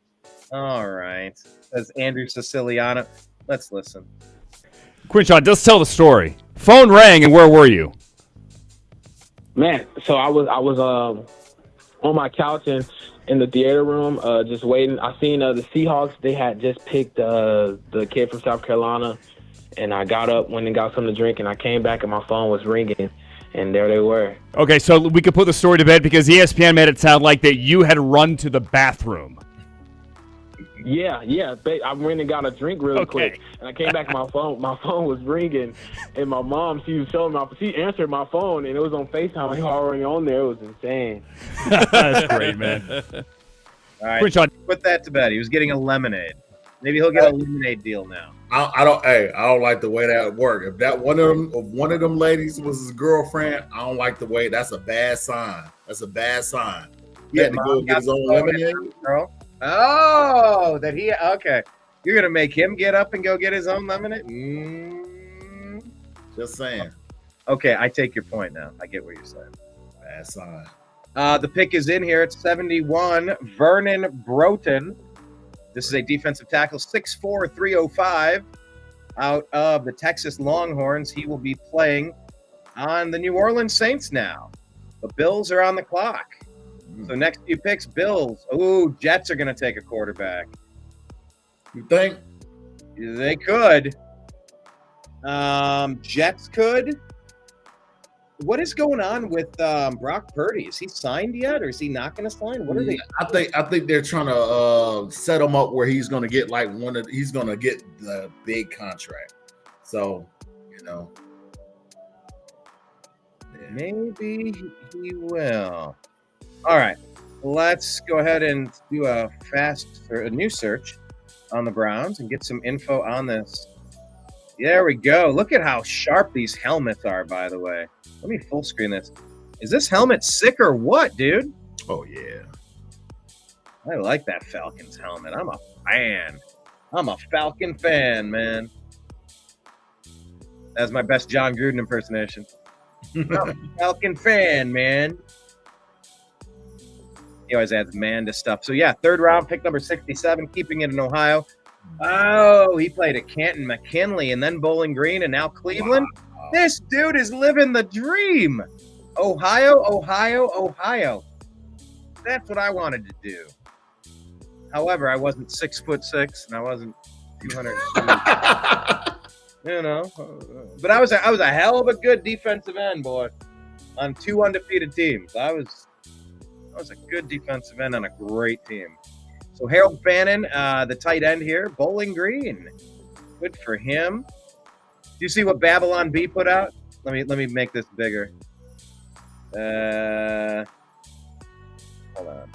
All right. Says Andrew Siciliano. Let's listen. Quinshawn, just tell the story. Phone rang, and where were you? Man, so I was on my couch in the theater room, just waiting. I seen the Seahawks. They had just picked the kid from South Carolina, And I got up, went and got something to drink, and I came back and my phone was ringing, and there they were. Okay, so we could put the story to bed because ESPN made it sound like that you had run to the bathroom. Yeah. I went and got a drink real quick, and I came back. My phone was ringing, and my mom, she answered my phone, and it was on FaceTime. I was already on there. It was insane. That's great, man. All right, Crenshaw. put that to bed. He was getting a lemonade. Maybe he'll get a lemonade deal now. I don't like the way that worked. If that one of them ladies was his girlfriend, I don't like the way. That's a bad sign. He had to go get his own lemonade. Girl. Oh, okay. You're gonna make him get up and go get his own lemonade? Just saying. Okay, I take your point now. I get what you're saying. Bad sign. The pick is in here. It's 71. Vernon Broughton. This is a defensive tackle, 6'4", 305, out of the Texas Longhorns. He will be playing on the New Orleans Saints now. The Bills are on the clock. So next few picks, Bills. Ooh, Jets are going to take a quarterback. You think? They could. Jets could. What is going on with Brock Purdy? Is he signed yet, or is he not going to sign? What are they? I think they're trying to set him up where he's going to get he's going to get the big contract. So, maybe he will. All right, let's go ahead and do a new search on the Browns and get some info on this. There we go. Look at how sharp these helmets are, by the way. Let me full screen this. Is this helmet sick or what, dude? Oh, yeah. I like that Falcons helmet. I'm a fan. I'm a Falcon fan, man. That's my best John Gruden impersonation. I'm a Falcon fan, man. He always adds man to stuff. So, yeah, third round, pick number 67, keeping it in Ohio. Oh, he played at Canton McKinley and then Bowling Green and now Cleveland. Wow. This dude is living the dream. Ohio. That's what I wanted to do. However, I wasn't 6'6" and I wasn't 200. But I was a hell of a good defensive end, boy, on 2 undefeated teams. I was a good defensive end on a great team. So Harold Fannin, the tight end here, Bowling Green. Good for him. Do you see what Babylon B put out? Let me make this bigger. Hold on.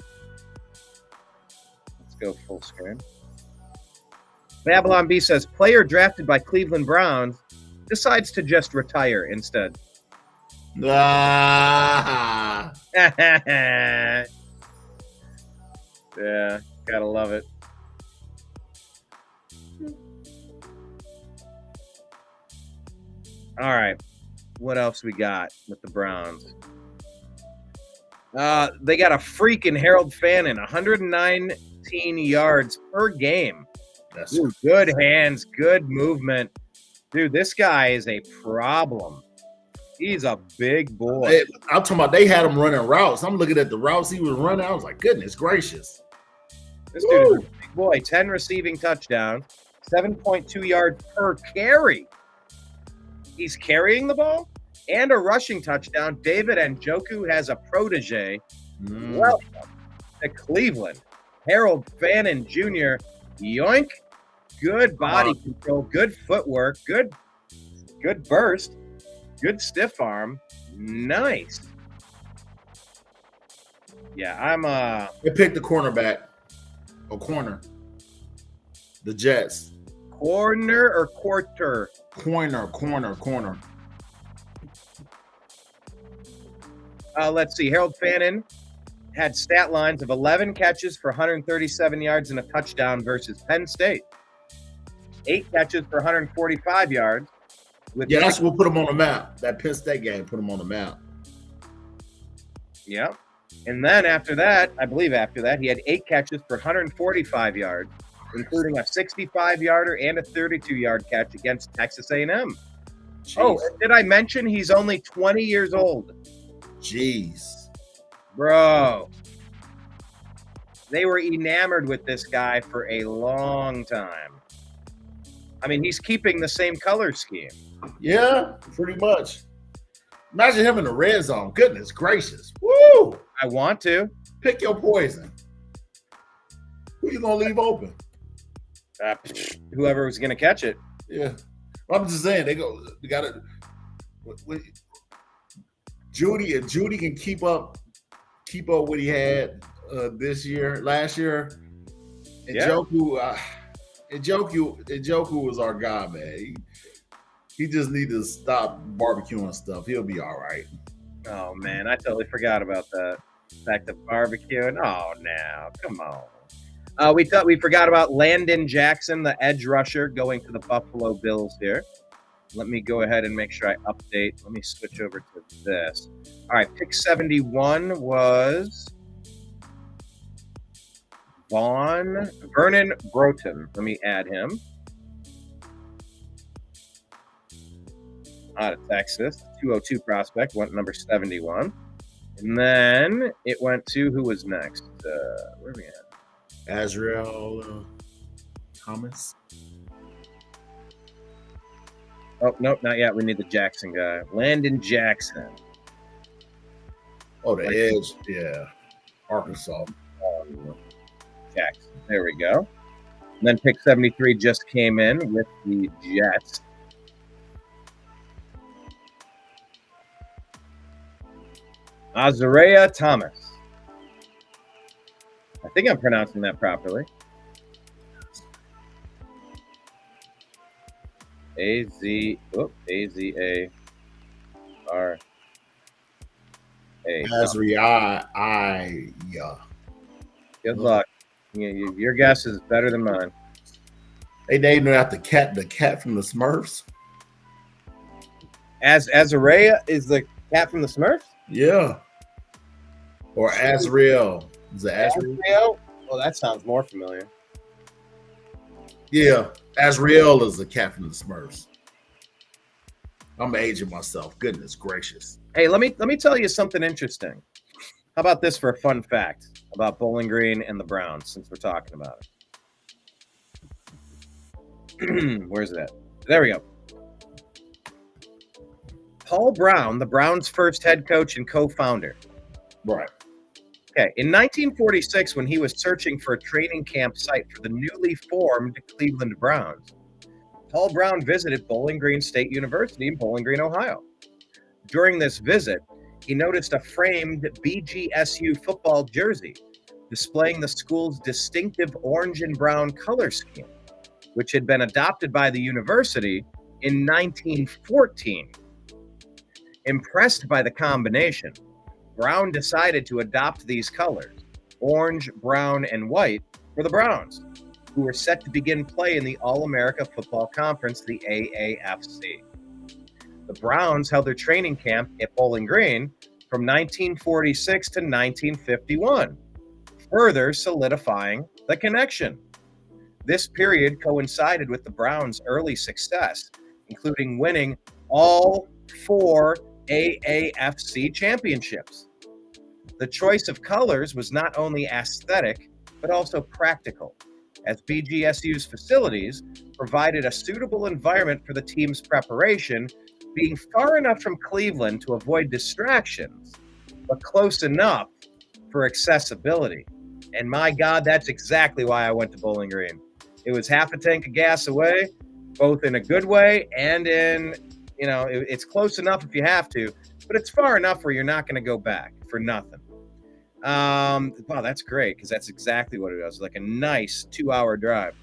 Let's go full screen. Babylon B says player drafted by Cleveland Browns decides to just retire instead. Yeah, gotta love it. All right, what else we got with the Browns? They got a freaking Harold Fannin, 119 yards per game. Ooh, good hands, good movement. Dude, this guy is a problem. He's a big boy. Hey, I'm talking about they had him running routes. I'm looking at the routes he was running. I was like, goodness gracious. This dude is a big boy. 10 receiving touchdowns, 7.2 yards per carry. He's carrying the ball and a rushing touchdown. David Njoku has a protege. Welcome to Cleveland. Harold Fannin Jr. Yoink. Good body control, good footwork, good burst, good stiff arm. Nice. Yeah, They picked the cornerback. Or corner. The Jets. Corner or quarter? Corner. Let's see. Harold Fannin had stat lines of 11 catches for 137 yards and a touchdown versus Penn State. 8 catches for 145 yards. That's what put him on the map. That Penn State game put him on the map. Yeah. And then after that, he had 8 catches for 145 yards, including a 65-yarder and a 32-yard catch against Texas A&M. Jeez. Oh, did I mention he's only 20 years old? Jeez. Bro. They were enamored with this guy for a long time. I mean, he's keeping the same color scheme. Yeah, pretty much. Imagine him in the red zone. Goodness gracious. Woo! I want to. Pick your poison. Who you gonna leave open? Whoever was going to catch it. Yeah. I'm just saying they got to. Judy, if Judy can keep up what he had last year. Njoku was our guy, man. He just need to stop barbecuing stuff. He'll be all right. Oh man, I totally forgot about that. Back to barbecuing. Oh, now come on. We forgot about Landon Jackson, the edge rusher, going to the Buffalo Bills here. Let me go ahead and make sure I update. Let me switch over to this. All right, pick 71 was Vernon Broughton. Let me add him. Out of Texas, 202 prospect, went number 71. And then it went to, who was next? Where are we at? Azrael Thomas. Oh, nope, not yet. We need the Jackson guy. Landon Jackson. Oh, the edge. Yeah. Arkansas. Jackson. There we go. And then pick 73 just came in with the Jets. Azariah Thomas. I think I'm pronouncing that properly. A-Z-A-R-A. Azariah. Good luck. Your guess is better than mine. They named him after the cat from the Smurfs. Azariah is the cat from the Smurfs? Yeah. Or Azrael. Is it Azrael? Well, that sounds more familiar. Yeah. Azrael is the cat from the Smurfs. I'm aging myself. Goodness gracious. Hey, let me tell you something interesting. How about this for a fun fact about Bowling Green and the Browns, since we're talking about it? Where's that? There we go. Paul Brown, the Browns' first head coach and co-founder. Right. Okay. In 1946, when he was searching for a training camp site for the newly formed Cleveland Browns, Paul Brown visited Bowling Green State University in Bowling Green, Ohio. During this visit, he noticed a framed BGSU football jersey displaying the school's distinctive orange and brown color scheme, which had been adopted by the university in 1914. Impressed by the combination, Brown decided to adopt these colors, orange, brown, and white, for the Browns, who were set to begin play in the All-America Football Conference, the AAFC. The Browns held their training camp at Bowling Green from 1946 to 1951, further solidifying the connection. This period coincided with the Browns' early success, including winning all 4 AAFC championships. The choice of colors was not only aesthetic, but also practical, as BGSU's facilities provided a suitable environment for the team's preparation, being far enough from Cleveland to avoid distractions, but close enough for accessibility. And my God, that's exactly why I went to Bowling Green. It was half a tank of gas away, both in a good way and in, it's close enough if you have to, but it's far enough where you're not going to go back for nothing. Wow, that's great, because that's exactly what it was, like a nice 2-hour drive.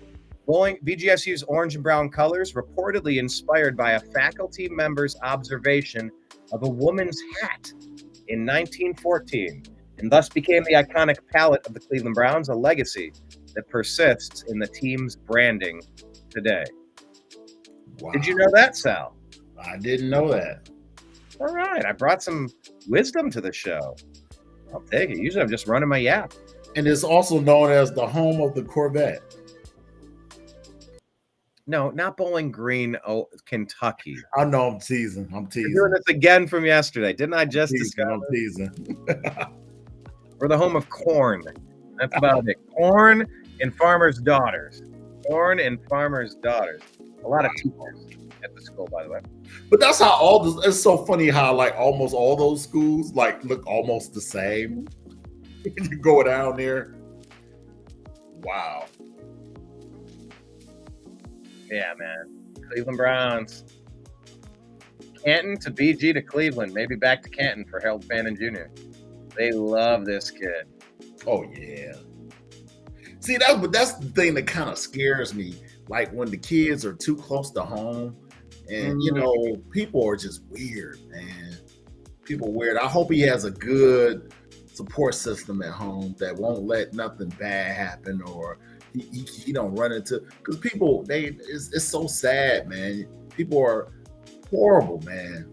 BGSU's orange and brown colors, reportedly inspired by a faculty member's observation of a woman's hat in 1914, and thus became the iconic palette of the Cleveland Browns, a legacy that persists in the team's branding today. Wow. Did you know that, Sal? I didn't know that. All right, I brought some wisdom to the show. I'll take it. Usually I'm just running my yap. And it's also known as the home of the Corvette. No, not Bowling Green, Kentucky. I know, I'm teasing. You're doing this again from yesterday. Didn't I just discuss? I'm teasing. We're the home of corn. That's about it. Corn and farmers' daughters. Corn and farmers' daughters. A lot of teachers at the school, by the way. But that's how all this. It's so funny how like almost all those schools like look almost the same. You go down there. Wow. Yeah, man. Cleveland Browns. Canton to BG to Cleveland. Maybe back to Canton for Harold Fannin Jr. They love this kid. Oh yeah. See, that's the thing that kind of scares me. Like when the kids are too close to home, and you know, people are just weird, man. People are weird. I hope he has a good support system at home that won't let nothing bad happen, or he don't run into, because people it's so sad, man. People are horrible, man.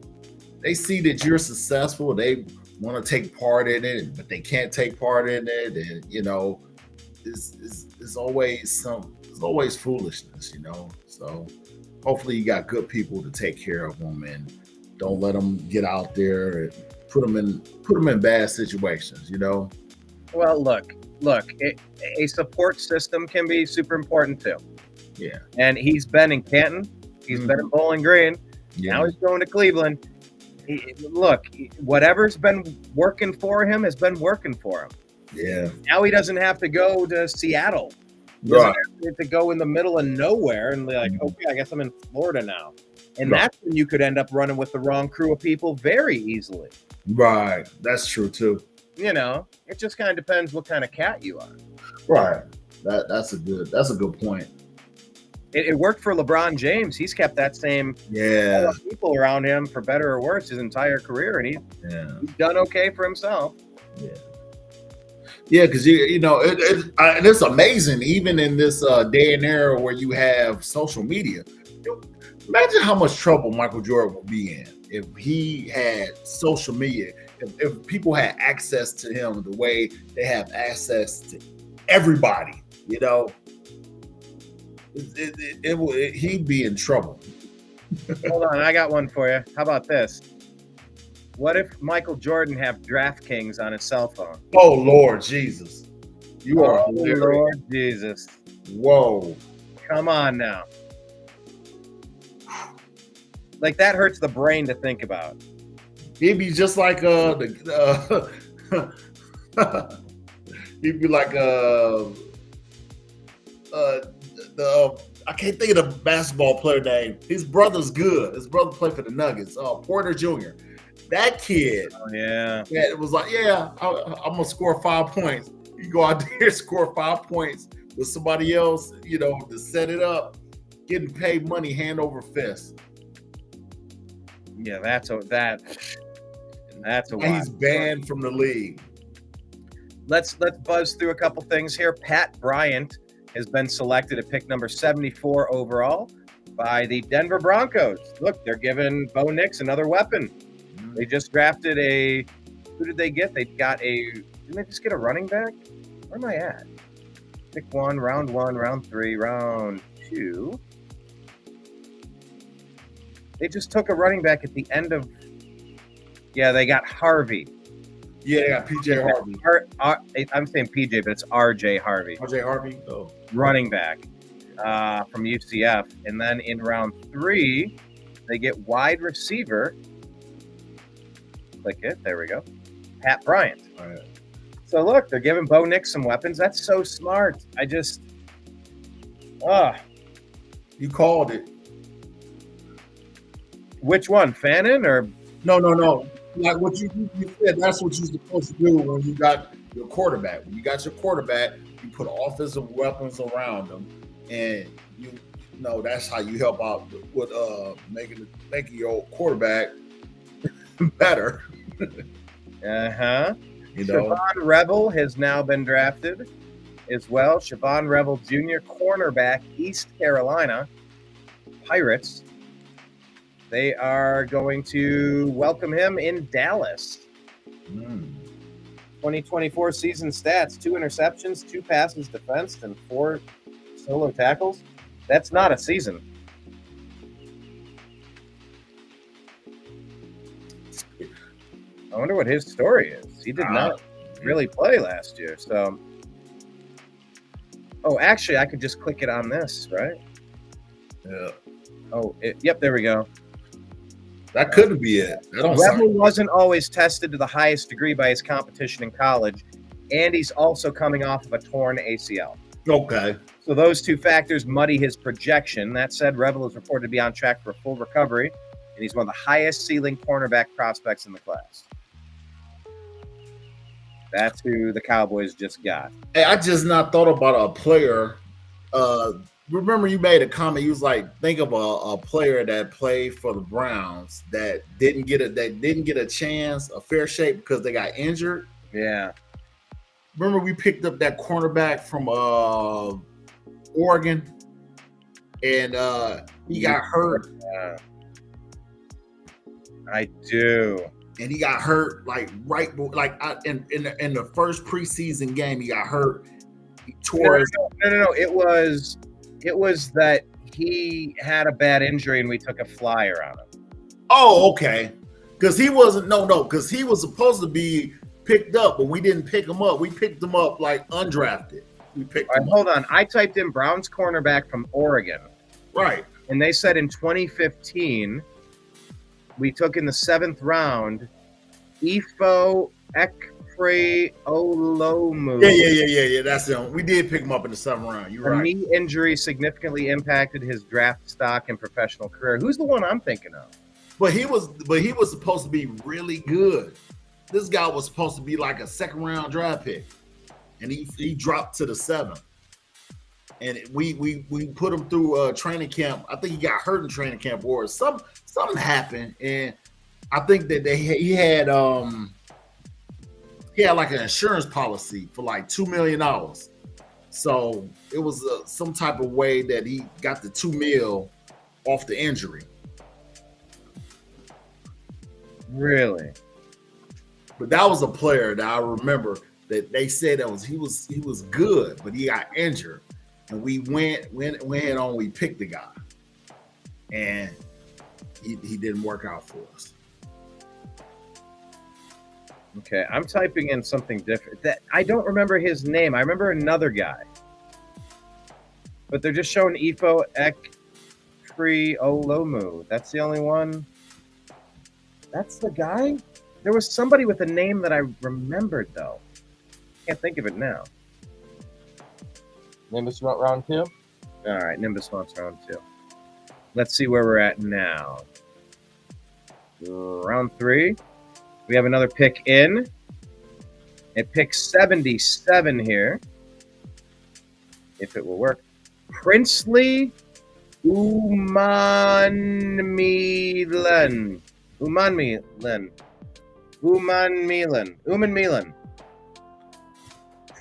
They see that you're successful, they want to take part in it, but they can't take part in it, and you know, it's always foolishness, you know. So hopefully you got good people to take care of them and don't let them get out there and put them in bad situations, you know. Well, look, a support system can be super important too. Yeah. And he's been in Canton. He's been in Bowling Green. Yeah. Now he's going to Cleveland. Whatever's been working for him has been working for him. Yeah. Now he doesn't have to go to Seattle. He doesn't have to go in the middle of nowhere and be like, okay, I guess I'm in Florida now. And that's when you could end up running with the wrong crew of people very easily. Right. That's true too. You know, it just kind of depends what kind of cat you are. Right. That's a good point. It worked for LeBron James. He's kept that same people around him for better or worse his entire career, and he's done okay for himself. Yeah. Yeah, because you know and it's amazing, even in this day and era where you have social media. Imagine how much trouble Michael Jordan would be in if he had social media. If people had access to him the way they have access to everybody, you know, he'd be in trouble. Hold on, I got one for you. How about this? What if Michael Jordan have DraftKings on his cell phone? Oh, Lord Jesus. You are hilarious. Lord Jesus. Whoa. Come on now. Like, that hurts the brain to think about. He'd be just like he'd be like I can't think of the basketball player name. His brother's good. His brother played for the Nuggets. Porter Jr. That kid. Oh, yeah. It was like, I'm gonna score 5 points. You go out there, score 5 points with somebody else, you know, to set it up, getting paid money hand over fist. Yeah, that's a He's banned from the league. Let's buzz through a couple things here. Pat Bryant has been selected at pick number 74 overall by the Denver Broncos. Look, they're giving Bo Nix another weapon. They just drafted who did they get? Didn't they just get a running back? Where am I at? Pick one, round 3, round 2. They just took a running back at the end of, they got Harvey. Yeah, they got PJ Harvey. I'm saying PJ, but it's RJ Harvey. RJ Harvey? Oh. Running back from UCF. And then in round 3, they get wide receiver. Click it. There we go. Pat Bryant. All right. So look, they're giving Bo Nix some weapons. That's so smart. You called it. Which one, Fannin or? No. Like what you said, that's what you're supposed to do when you got your quarterback. When you got your quarterback, you put offensive weapons around them, and you know that's how you help out with making your quarterback better. You know, Siobhan Revel has now been drafted as well. Siobhan Revel Jr., cornerback, East Carolina Pirates. They are going to welcome him in Dallas. 2024 season stats: 2 interceptions, 2 passes defensed, and 4 solo tackles. That's not a season. I wonder what his story is. He did not really play last year. So, actually, I could just click it on this, right? Yeah. Yep, there we go. That couldn't be it. That don't Rebel sound. wasn't always tested to the highest degree by his competition in college, and he's also coming off of a torn ACL. Okay. So those two factors muddy his projection. That said, Rebel is reported to be on track for a full recovery, and he's one of the highest ceiling cornerback prospects in the class. That's who the Cowboys just got. Hey, I just not thought about a player. Remember you made a comment. You was like, think of a player that played for the Browns that didn't get a chance, a fair shake because they got injured. Yeah. Remember we picked up that cornerback from Oregon, and he got hurt. Yeah. I do. And he got hurt in the first preseason game. He got hurt. He tore his. No. It was that he had a bad injury and we took a flyer on him. Oh, okay. Because he wasn't because he was supposed to be picked up, but we didn't pick him up. We picked him up like undrafted. We picked him up. Hold on. I typed in Browns cornerback from Oregon. Right. And they said in 2015, we took in the 7th round Ifo Ekpreolomu. Yeah. That's him. We did pick him up in the 7th round. You're right. A knee injury significantly impacted his draft stock and professional career. Who's the one I'm thinking of? But he was supposed to be really good. This guy was supposed to be like a 2nd round draft pick, and he dropped to the 7th. And we put him through training camp. I think he got hurt in training camp, or something happened, and I think that he had like an insurance policy for like $2 million. So it was some type of way that he got the $2 million off the injury. Really? But that was a player that I remember that they said he was good, but he got injured, and we went on. We picked the guy, and he didn't work out for us. Okay, I'm typing in something different. That I don't remember his name. I remember another guy, but they're just showing Ifo Ekpreolomu. That's the only one. That's the guy. There was somebody with a name that I remembered though. Can't think of it now. Nimbus round 2. All right, Nimbus wants round 2. Let's see where we're at now. Round 3. We have another pick in. It picks 77 here. If it will work. Princely Umanmielen.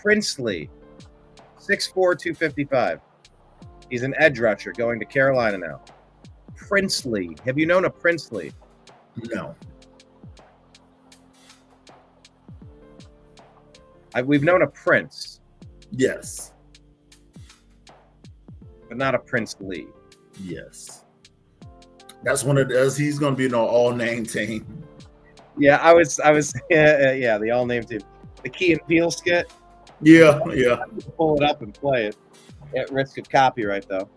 Princely. 6'4", 255. He's an edge rusher going to Carolina now. Princely. Have you known a Princely? No. We've known a Prince. Yes. But not a Prince Lee. Yes. That's one of those. He's going to be in an all-name team. Yeah, I was. Yeah, the all-name team. The Key and Peele skit. Yeah. Pull it up and play it at risk of copyright, though.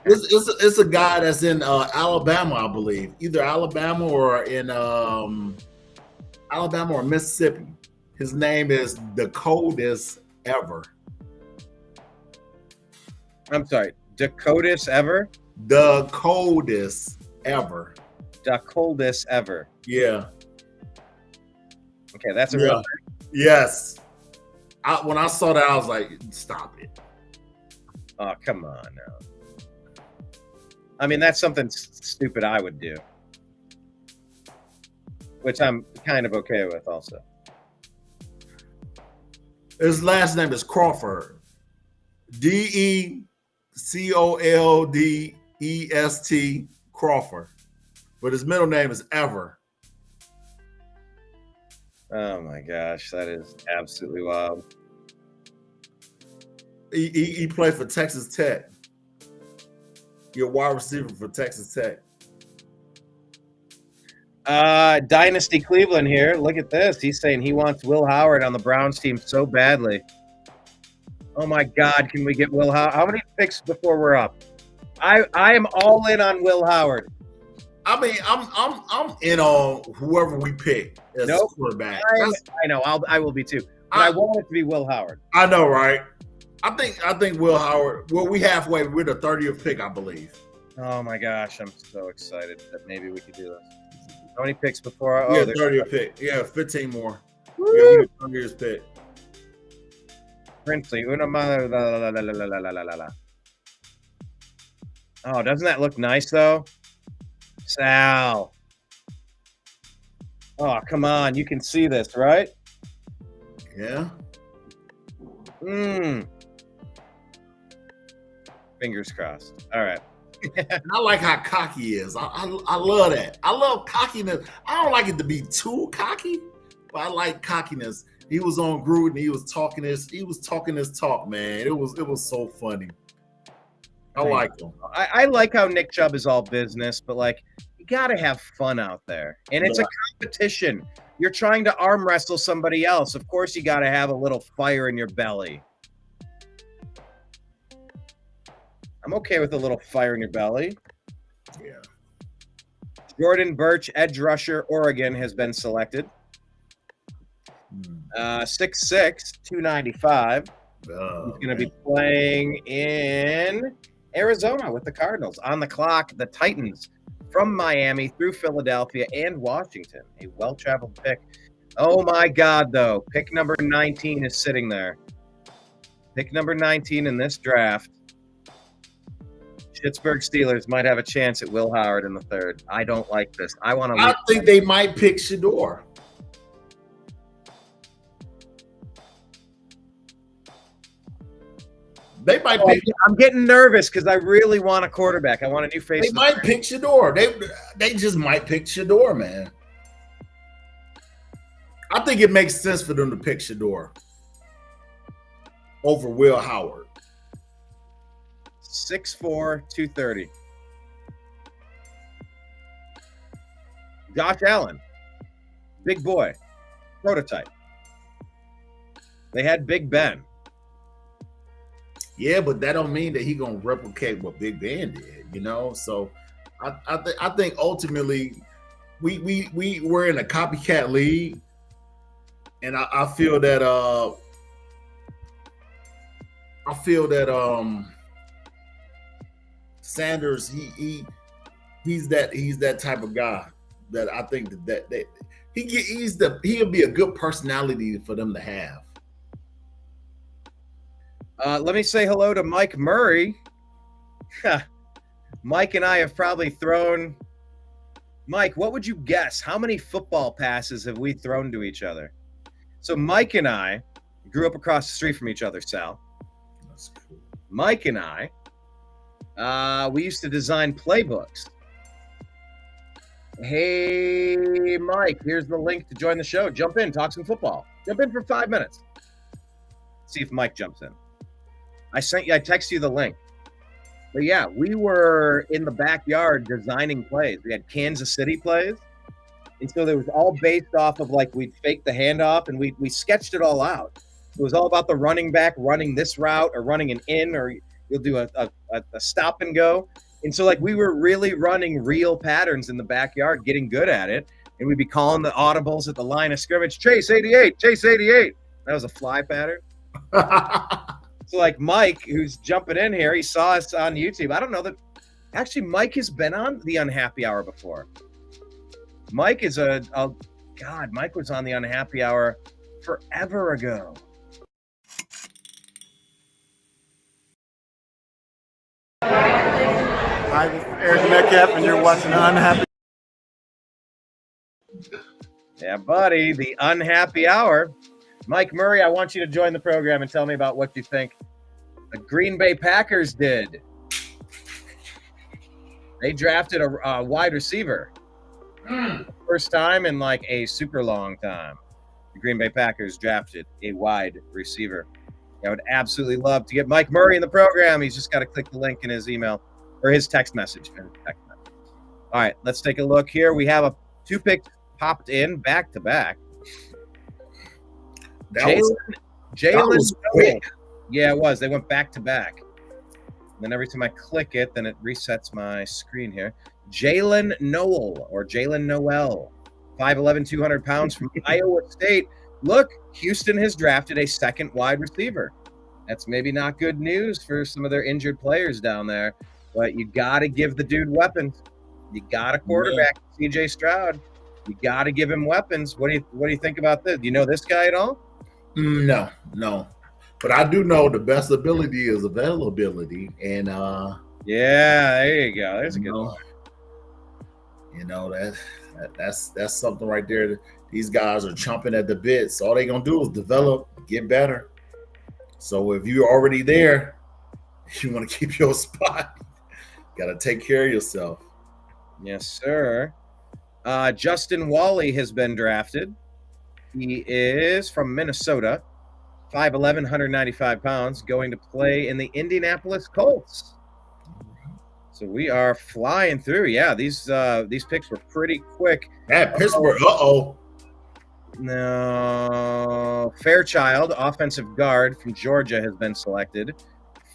It's a guy that's in Alabama, I believe. Either Alabama or in Alabama or Mississippi. His name is the coldest ever. I'm sorry, Dakotas ever? The coldest ever. The coldest ever. Yeah. Okay, that's a real thing. Yes. When I saw that, I was like, stop it. Oh, come on now. I mean, that's something stupid I would do. Which I'm kind of okay with also. His last name is Crawford. DeColdest Crawford. But his middle name is Ever. Oh my gosh, that is absolutely wild. He played for Texas Tech. You're a wide receiver for Texas Tech. Dynasty Cleveland here. Look at this. He's saying he wants Will Howard on the Browns team so badly. Oh my God, can we get Will Howard? How many picks before we're up? I am all in on Will Howard. I mean, I'm in on whoever we pick as quarterback. I know. I will be too. But I want it to be Will Howard. I know, right? I think Will Howard. Well, we halfway. We're the 30th pick, I believe. Oh my gosh, I'm so excited that maybe we could do this. How many picks before? Yeah, 30th pick. Yeah, 15 more. Yeah, we're the 30th pick. Princely, una mother. La. Oh, doesn't that look nice though? Sal. Oh, come on. You can see this, right? Yeah. Fingers crossed. All right. And I like how cocky he is. I love that. I love cockiness. I don't like it to be too cocky, but I like cockiness. He was on Gruden. He was talking this talk, man. It was so funny. I like him. I like how Nick Chubb is all business, but like you gotta have fun out there. And it's a competition. You're trying to arm wrestle somebody else. Of course you gotta have a little fire in your belly. I'm okay with a little fire in your belly. Yeah. Jordan Birch, edge rusher, Oregon, has been selected. 6'6", 295. He's going to be playing in Arizona with the Cardinals. On the clock, the Titans from Miami through Philadelphia and Washington. A well-traveled pick. Oh, my God, though. Pick number 19 is sitting there. Pick number 19 in this draft. Pittsburgh Steelers might have a chance at Will Howard in the third. I don't like this. I think they might pick Shador. They might pick. I'm getting nervous because I really want a quarterback. I want a new face. They might pick Shador. They just might pick Shador, man. I think it makes sense for them to pick Shador over Will Howard. 6'4", 230. Josh Allen, big boy, prototype. They had Big Ben. Yeah, but that don't mean that he gonna replicate what Big Ben did, you know. So I think ultimately we were in a copycat league, and I feel that Sanders he's that type of guy that I think that he'll be a good personality for them to have. Let me say hello to Mike Murray. Mike and I have probably thrown. Mike, what would you guess? How many football passes have we thrown to each other? So Mike and I grew up across the street from each other, Sal. That's cool. Mike and I, we used to design playbooks. Hey, Mike, here's the link to join the show. Jump in, talk some football. Jump in for 5 minutes. See if Mike jumps in. I text you the link. But yeah, we were in the backyard designing plays. We had Kansas City plays. And so it was all based off of like we'd fake the handoff and we sketched it all out. It was all about the running back running this route or running an in, or you'll do a stop and go. And so like we were really running real patterns in the backyard, getting good at it. And we'd be calling the audibles at the line of scrimmage, Chase 88, Chase 88. That was a fly pattern. So like Mike, who's jumping in here, he saw us on YouTube. I don't know that actually Mike has been on the Unhappy Hour before. Mike is Mike was on the Unhappy Hour forever ago. Hi, this is Eric Metcalf, and you're watching Unhappy. Yeah, buddy, the Unhappy Hour. Mike Murray, I want you to join the program and tell me about what you think the Green Bay Packers did. They drafted a wide receiver. First time in like a super long time. The Green Bay Packers drafted a wide receiver. I would absolutely love to get Mike Murray in the program. He's just got to click the link in his email or his text message. All right, let's take a look here. We have 2 picks popped in back to back. Jalen. Yeah, it was. They went back to back. And then every time I click it, then it resets my screen here. Jalen Noel, 5'11", 200 pounds from Iowa State. Look, Houston has drafted a second wide receiver. That's maybe not good news for some of their injured players down there, but you got to give the dude weapons. You got a quarterback, CJ Stroud. You got to give him weapons. What do you think about this? Do you know this guy at all? No. But I do know the best ability is availability, and yeah, there you go. There's a good one. You know that's something right there. These guys are chomping at the bits. All they gonna do is develop, get better. So if you're already there, you want to keep your spot. Got to take care of yourself. Yes, sir. Justin Wally has been drafted. He is from Minnesota, 5'11", 195 pounds, going to play in the Indianapolis Colts. So we are flying through. Yeah, these picks were pretty quick. Pittsburgh. No. Fairchild, offensive guard from Georgia, has been selected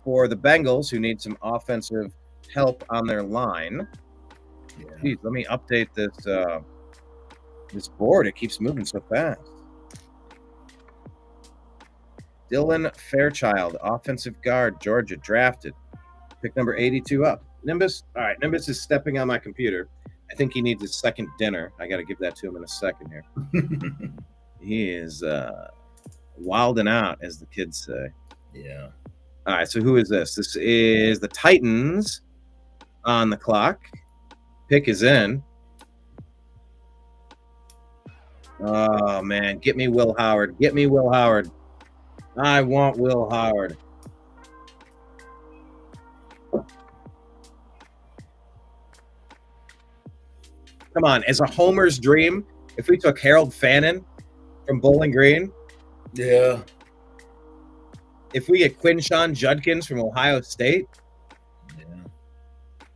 for the Bengals, who need some offensive help on their line. Geez, let me update this board. It keeps moving so fast. Dylan Fairchild, offensive guard, Georgia, drafted. Pick number 82 up. Nimbus. All right, Nimbus is stepping on my computer. I think he needs his second dinner. I got to give that to him in a second here. He is wilding out, as the kids say. Yeah. All right, so who is this? This is the Titans on the clock. Pick is in. Oh, man. Get me Will Howard. Get me Will Howard. I want Will Howard. Come on, as a homer's dream, if we took Harold Fannin from Bowling Green. Yeah. If we get Quinshawn Judkins from Ohio State. Yeah.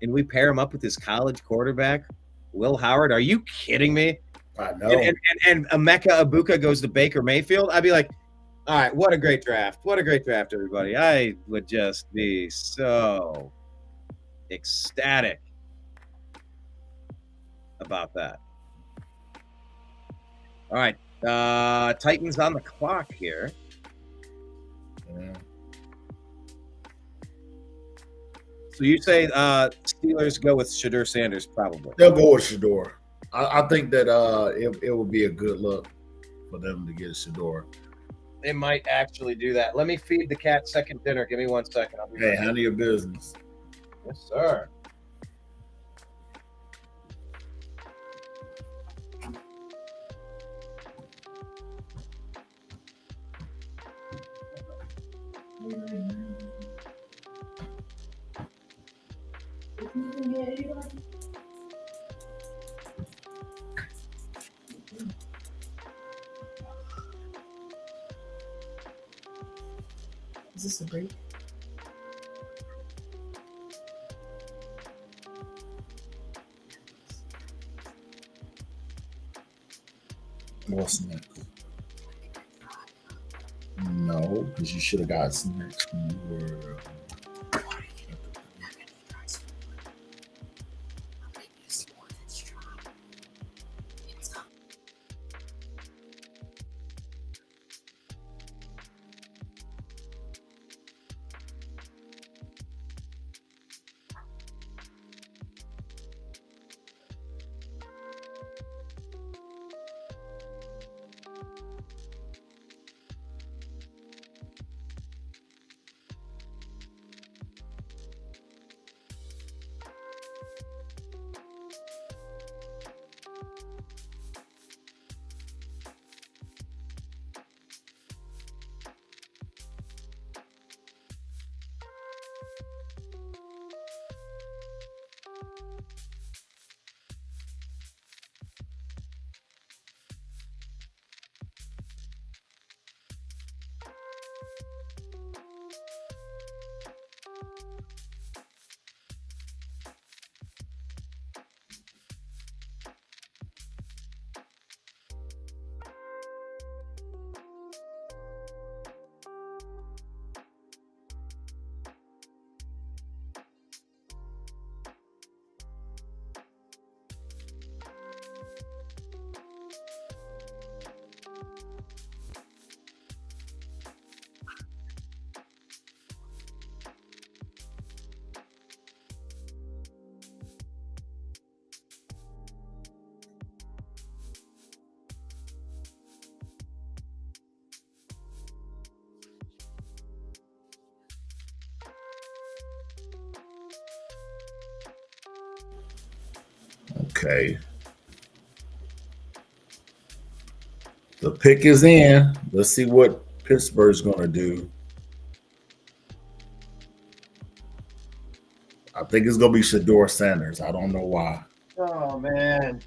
And we pair him up with his college quarterback, Will Howard. Are you kidding me? I know. And Emeka Ibuka goes to Baker Mayfield. I'd be like, all right, what a great draft. What a great draft, everybody. I would just be so ecstatic about that. All right. Titans on the clock here. Yeah. So you say Steelers go with Shedeur Sanders, probably. They'll go with Shedeur. I think that it would be a good look for them to get Shedeur. They might actually do that. Let me feed the cat second dinner. Give me 1 second. I'll be Hey, right handle your business. Yes, sir. Is this a break? What's next? No, because you should have got snacks when you were. Okay. The pick is in. Let's see what Pittsburgh's going to do. I think it's going to be Shedeur Sanders. I don't know why. Oh, man.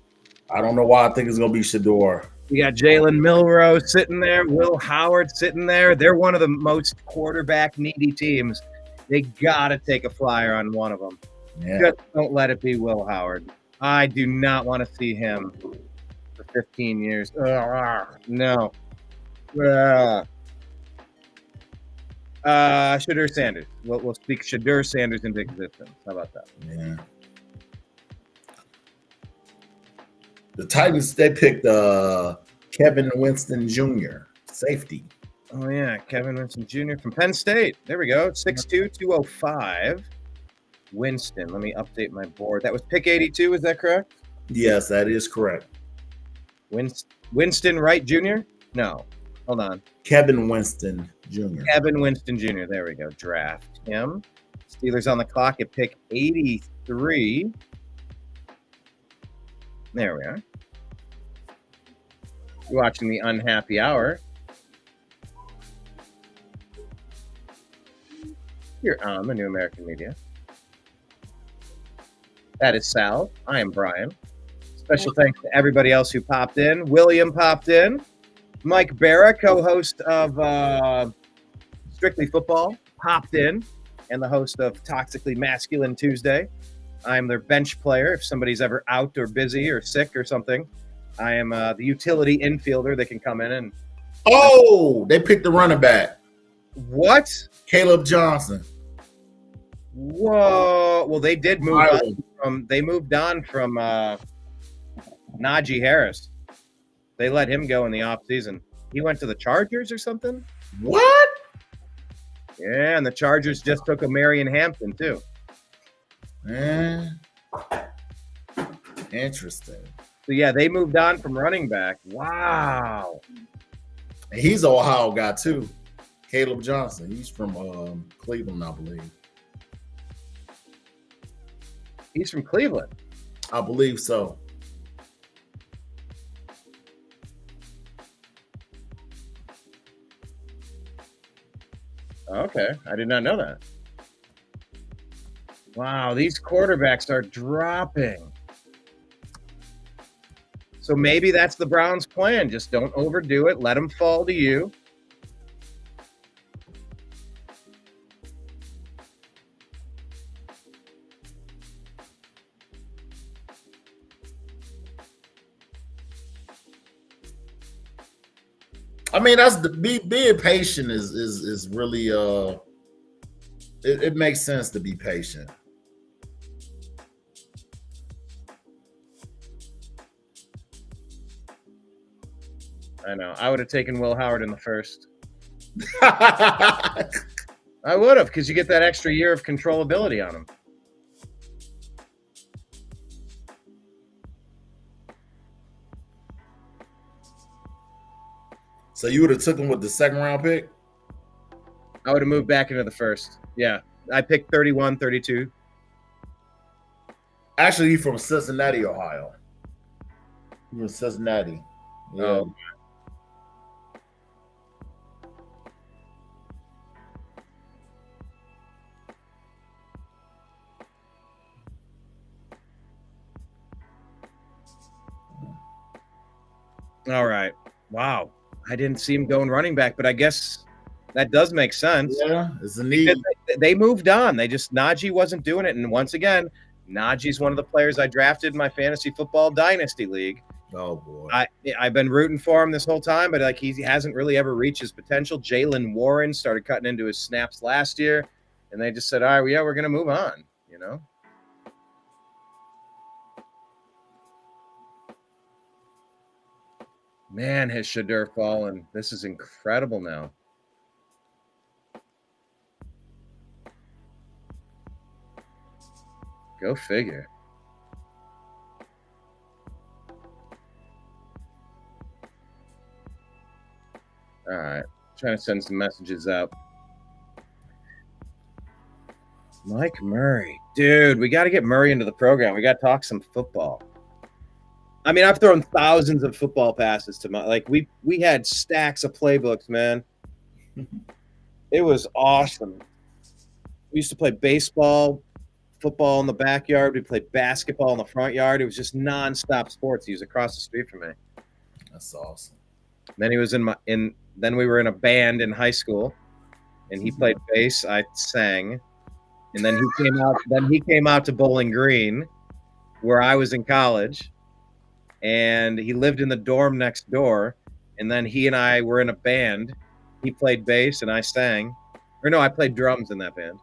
I don't know why I think it's going to be Shedeur. You got Jalen Milroe sitting there, Will Howard sitting there. They're one of the most quarterback-needy teams. They got to take a flyer on one of them. Yeah. Just don't let it be Will Howard. I do not want to see him for 15 years. No. Shedeur Sanders. We'll speak Shedeur Sanders into existence. How about that? Yeah. The Titans, they picked Kevin Winston Jr., safety. Oh, yeah. Kevin Winston Jr. from Penn State. There we go. 6'2", 205. Winston. Let me update my board. That was pick 82. Is that correct? Yes, that is correct. Winston Wright Jr.? No. Hold on. Kevin Winston Jr. Kevin Winston Jr. There we go. Draft him. Steelers on the clock at pick 83. There we are. You're watching the Unhappy Hour. You're on the New American Media. That is Sal. I am Brian. Special thanks to everybody else who popped in. William popped in. Mike Barra, co-host of Strictly Football, popped in, and the host of Toxically Masculine Tuesday. I'm their bench player. If somebody's ever out or busy or sick or something, I am the utility infielder that can come in and. Oh, they picked the running back. What? Caleb Johnson. Whoa! Well, they did move on from. They moved on from Najee Harris. They let him go in the offseason. He went to the Chargers or something. What? Yeah, and the Chargers just took a Marion Hampton too. Interesting. So yeah, they moved on from running back. Wow. And he's an Ohio guy too. Caleb Johnson. He's from Cleveland, I believe. He's from Cleveland. I believe so. Okay, I did not know that. Wow, these quarterbacks are dropping. So maybe that's the Browns' plan. Just don't overdo it. Let them fall to you. I mean, that's being patient is really it makes sense to be patient. I know. I would have taken Will Howard in the first. I would have, because you get that extra year of controllability on him. So you would have took him with the second round pick? I would have moved back into the first. Yeah. I picked 31, 32. Actually, he's from Cincinnati, Ohio. He's from Cincinnati. Yeah. Oh. All right. Wow. I didn't see him going running back, but I guess that does make sense. Yeah, it's a need. They moved on. Najee wasn't doing it. And once again, Najee's one of the players I drafted in my fantasy football dynasty league. Oh boy. I've been rooting for him this whole time, but like he hasn't really ever reached his potential. Jalen Warren started cutting into his snaps last year, and they just said, all right, yeah, we're gonna move on, you know. Man, has Shedeur fallen. This is incredible now. Go figure. All right. Trying to send some messages out. Mike Murray. Dude, we got to get Murray into the program. We got to talk some football. I mean, I've thrown thousands of football passes to my we had stacks of playbooks, man. It was awesome. We used to play baseball, football in the backyard. We played basketball in the front yard. It was just nonstop sports. He was across the street from me. That's awesome. Then he was then we were in a band in high school, and he played bass. I sang, and then he came out to Bowling Green, where I was in college, and he lived in the dorm next door. And then he and I were in a band. He played bass and I sang, or no, I played drums in that band.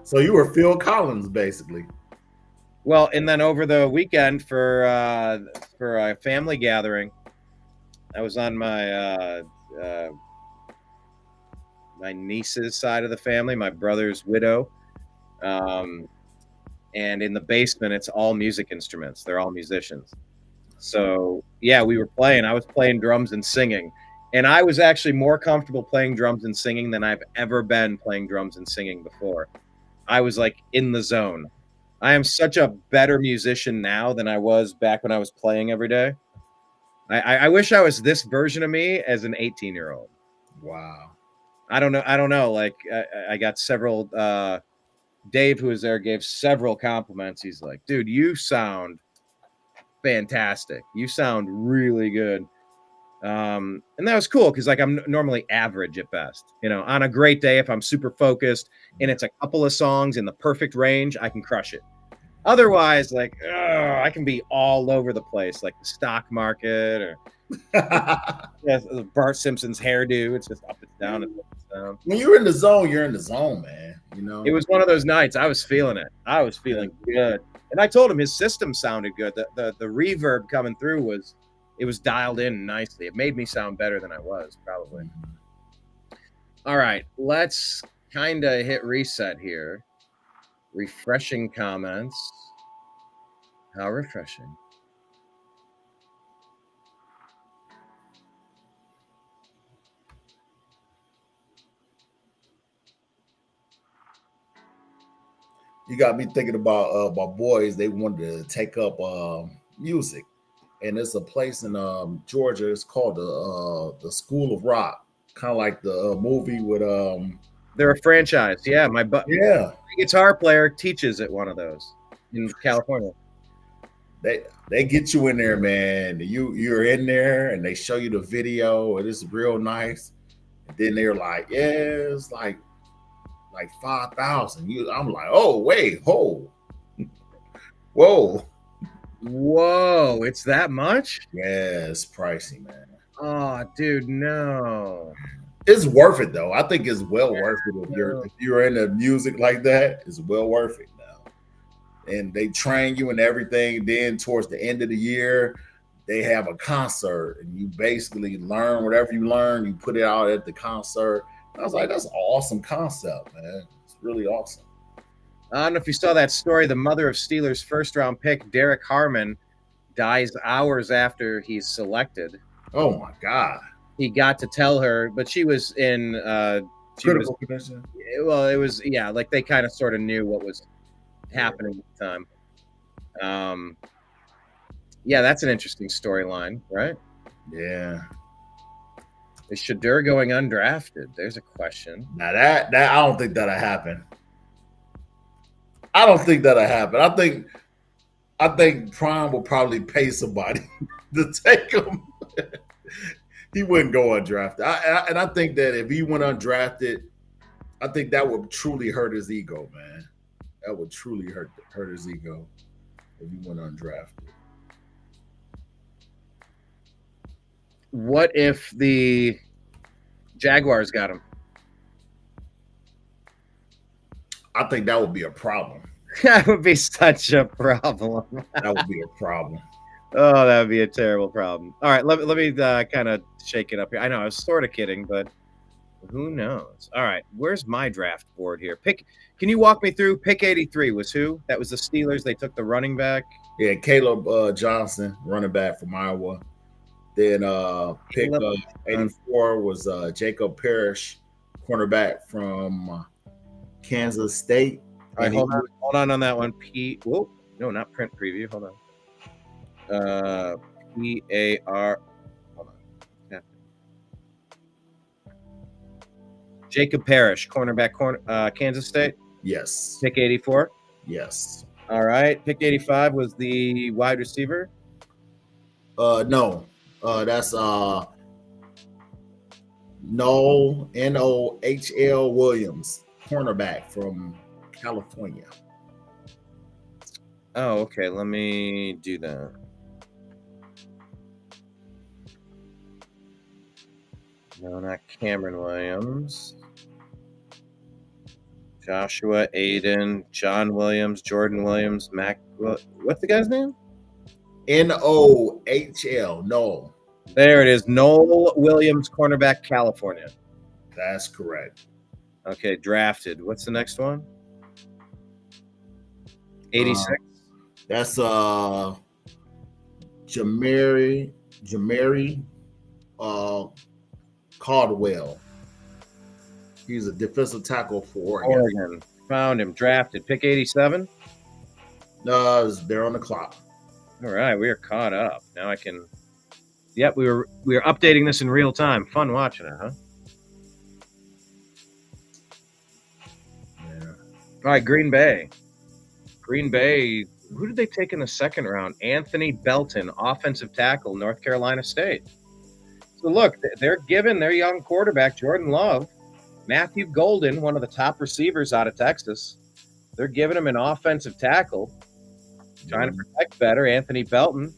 So you were Phil Collins, basically. Well, and then over the weekend for a family gathering, I was on my my niece's side of the family, my brother's widow, and in the basement, it's all music instruments. They're all musicians. So yeah, we were playing. I was playing drums and singing, and I was actually more comfortable playing drums and singing than I've ever been playing drums and singing before. I was like in the zone. I am such a better musician now than I was back when I was playing every day. I wish I was this version of me as an 18-year-old. Wow. I don't know. Like I got several. Dave, who was there, gave several compliments. He's like, "Dude, you sound fantastic. You sound really good." And that was cool because like I'm normally average at best. You know, on a great day, if I'm super focused and it's a couple of songs in the perfect range, I can crush it. Otherwise, like I can be all over the place, like the stock market or Bart Simpson's hairdo. It's just up and down and up and down. When you're in the zone, you're in the zone, man. You know, it was one of those nights. I was feeling it. I was feeling good, and I told him his system sounded good. The reverb coming through was dialed in nicely. It made me sound better than I was probably. All right, let's kind of hit reset here. Refreshing comments. How refreshing. You got me thinking about my boys. They wanted to take up music, and it's a place in Georgia. It's called the School of Rock, kind of like the movie with They're a franchise. Yeah, my guitar player teaches at one of those in California. They get you in there, man. You're in there, and they show you the video. It is real nice. And then they're like, yeah, it's like 5,000. I'm like, oh wait, whoa, it's that much? Yeah, it's pricey, man. Oh, dude, no. It's worth it though. I think it's well worth it if you're into music like that. It's well worth it now. And they train you and everything. Then towards the end of the year, they have a concert, and you basically learn whatever you learn. You put it out at the concert. I was like, that's an awesome concept, man. It's really awesome. I don't know if you saw that story. The mother of Steelers' first-round pick, Derek Harmon, dies hours after he's selected. Oh, my God. He got to tell her, but she was in critical condition. Well, it was, yeah, like they kind of sort of knew what was happening at the time. Yeah, that's an interesting storyline, right? Yeah. Is Shadur going undrafted? There's a question. Now that I don't think that'll happen. I don't think that'll happen. I think Prime will probably pay somebody to take him. He wouldn't go undrafted. And I think that if he went undrafted, I think that would truly hurt his ego, man. That would truly hurt his ego if he went undrafted. What if the Jaguars got him? I think that would be a problem. That would be such a problem. That would be a problem. Oh, that would be a terrible problem. All right, let me kind of shake it up here. I know I was sort of kidding, but who knows? All right, where's my draft board here? Can you walk me through? Pick 83 was who? That was the Steelers. They took the running back. Yeah, Caleb Johnson, running back from Iowa. Then pick 84 was Jacob Parrish, cornerback from Kansas State. All right, hold on on that one. Whoa, no, not print preview. Hold on. P-A-R. Hold on. Yeah. Jacob Parrish, cornerback, Kansas State. Yes. Pick 84. Yes. All right. Pick 85 was the wide receiver. No. That's N-O-H-L Williams, cornerback from California. Oh, okay. Let me do that. No, not Cameron Williams. Joshua Aiden, John Williams, Jordan Williams, Mac. What's the guy's name? N-O-H-L. No. There it is. Noel Williams, cornerback, California. That's correct. Okay, drafted. What's the next one? 86. That's Jamari Caldwell. He's a defensive tackle for Oregon. Found him. Drafted. Pick 87. They're on the clock. All right, we are caught up. Now I can. Yep, we were updating this in real time. Fun watching it, huh? Yeah. All right, Green Bay. Green Bay. Who did they take in the second round? Anthony Belton, offensive tackle, North Carolina State. So look, they're giving their young quarterback Jordan Love, Matthew Golden, one of the top receivers out of Texas. They're giving him an offensive tackle, trying to protect better, Anthony Belton.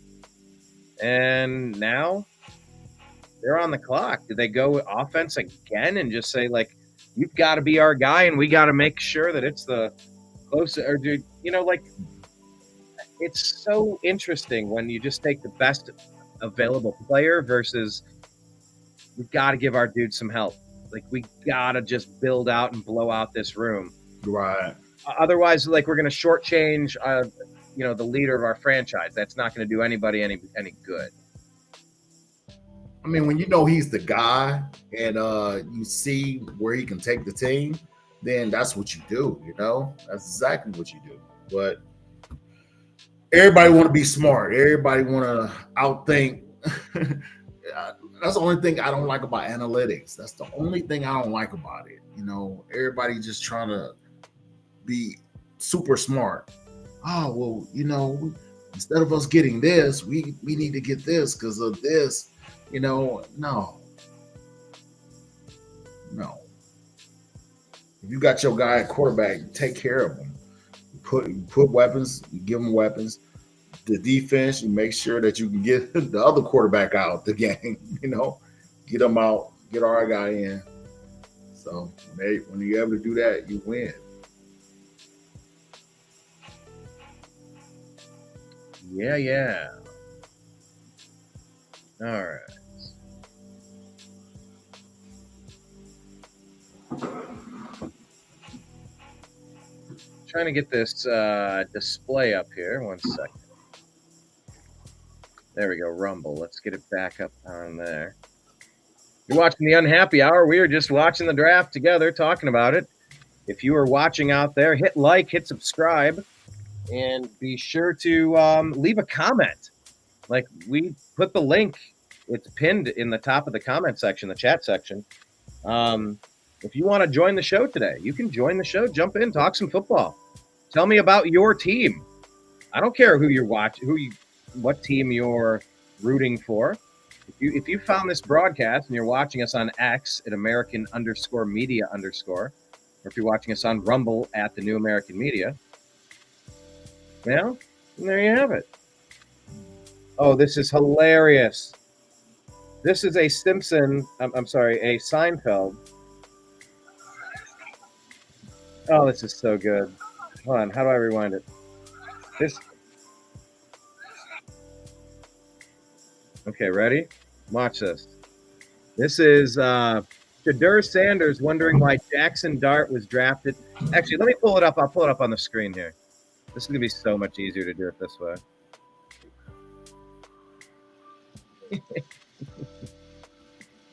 And now they're on the clock. Did they go offense again and just say, like, you've got to be our guy and we got to make sure that it's the closest? Or do you know, like, it's so interesting when you just take the best available player versus we've got to give our dude some help. Like, we got to just build out and blow out this room. Right. Otherwise, like, we're going to shortchange, the leader of our franchise. That's not going to do anybody any good. I mean, when you know he's the guy and you see where he can take the team, then that's what you do, you know? That's exactly what you do. But everybody want to be smart. Everybody want to outthink. That's the only thing I don't like about analytics. That's the only thing I don't like about it. You know, everybody just trying to be super smart. Oh, well, you know, instead of us getting this, we need to get this because of this. You know, no. If you got your guy at quarterback, take care of him. You put weapons, you give him weapons. The defense, you make sure that you can get the other quarterback out the game, you know, get him out, get our guy in. So when you're able to do that, you win. Yeah. All right. Trying to get this display up here. 1 second. There we go, Rumble. Let's get it back up on there. You're watching the Unhappy Hour. We are just watching the draft together, talking about it. If you are watching out there, hit like, hit subscribe, and be sure to leave a comment. Like, we put the link. It's pinned in the top of the comment section, the chat section. If you want to join the show today, you can join the show, jump in, talk some football. Tell me about your team. I don't care who you're watching, what team you're rooting for. If you found this broadcast and you're watching us on X at American_media_, or if you're watching us on Rumble at The New American Media, well, there you have it. Oh, this is hilarious. This is a a Seinfeld. Oh, this is so good. Hold on, how do I rewind it? Okay, ready? Watch this. This is Shadur Sanders wondering why Jackson Dart was drafted. Actually, let me pull it up. I'll pull it up on the screen here. This is going to be so much easier to do it this way.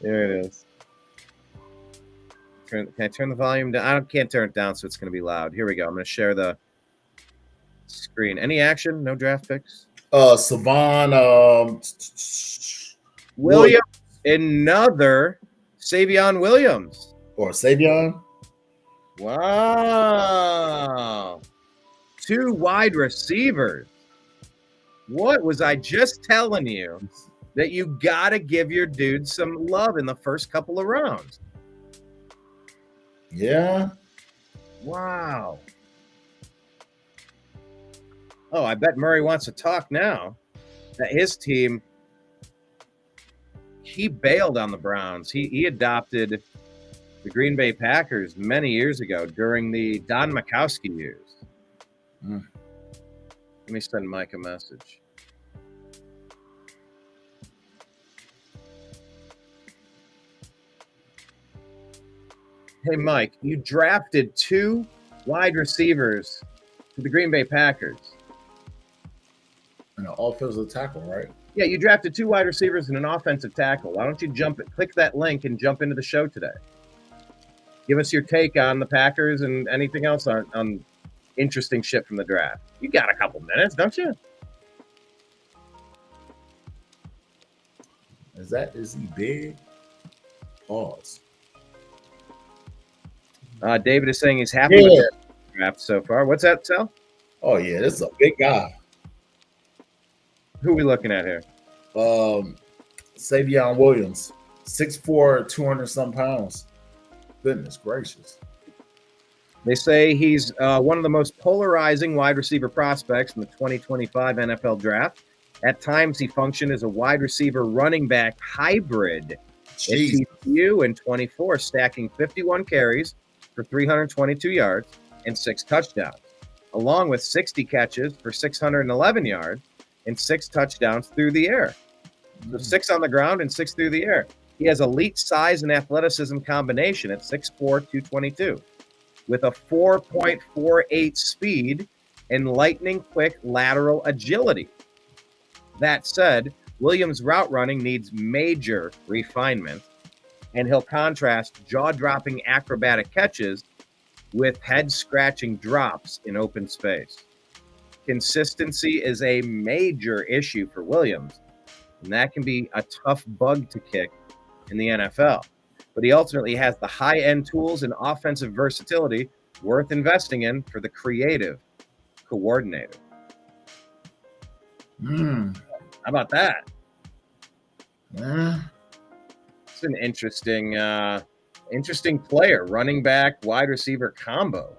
There it is. Can I turn the volume down? I can't turn it down, so it's going to be loud. Here we go. I'm going to share the screen. Any action? No draft picks? Savon Williams, another Savion Williams. Or Savion. Wow. 2 wide receivers. What was I just telling you? That you got to give your dude some love in the first couple of rounds. Yeah. Wow. Oh, I bet Murray wants to talk now. That his team, he bailed on the Browns. He adopted the Green Bay Packers many years ago during the Don Majkowski years. Let me send Mike a message. Hey, Mike, you drafted 2 wide receivers for the Green Bay Packers. And an offensive tackle, right? Yeah, you drafted 2 wide receivers and an offensive tackle. Why don't you click that link and jump into the show today? Give us your take on the Packers and anything else on interesting shit from the draft. You got a couple minutes, don't you? Is he big? Pause. David is saying he's happy with the draft so far. What's that, Sal? Oh yeah, this is a big guy. Who are we looking at here? Savion Williams, 6'4", 200-some pounds. Goodness gracious. They say he's one of the most polarizing wide receiver prospects in the 2025 NFL draft. At times, he functioned as a wide receiver running back hybrid. At TCU in 24, stacking 51 carries for 322 yards and 6 touchdowns, along with 60 catches for 611 yards and 6 touchdowns through the air. So 6 on the ground and 6 through the air. He has elite size and athleticism combination at 6'4", 222, with a 4.48 speed and lightning quick lateral agility. That said, Williams' route running needs major refinement, and he'll contrast jaw-dropping acrobatic catches with head-scratching drops in open space. Consistency is a major issue for Williams, and that can be a tough bug to kick in the NFL. But he ultimately has the high-end tools and offensive versatility worth investing in for the creative coordinator. How about that? It's an interesting player, running back, wide receiver combo.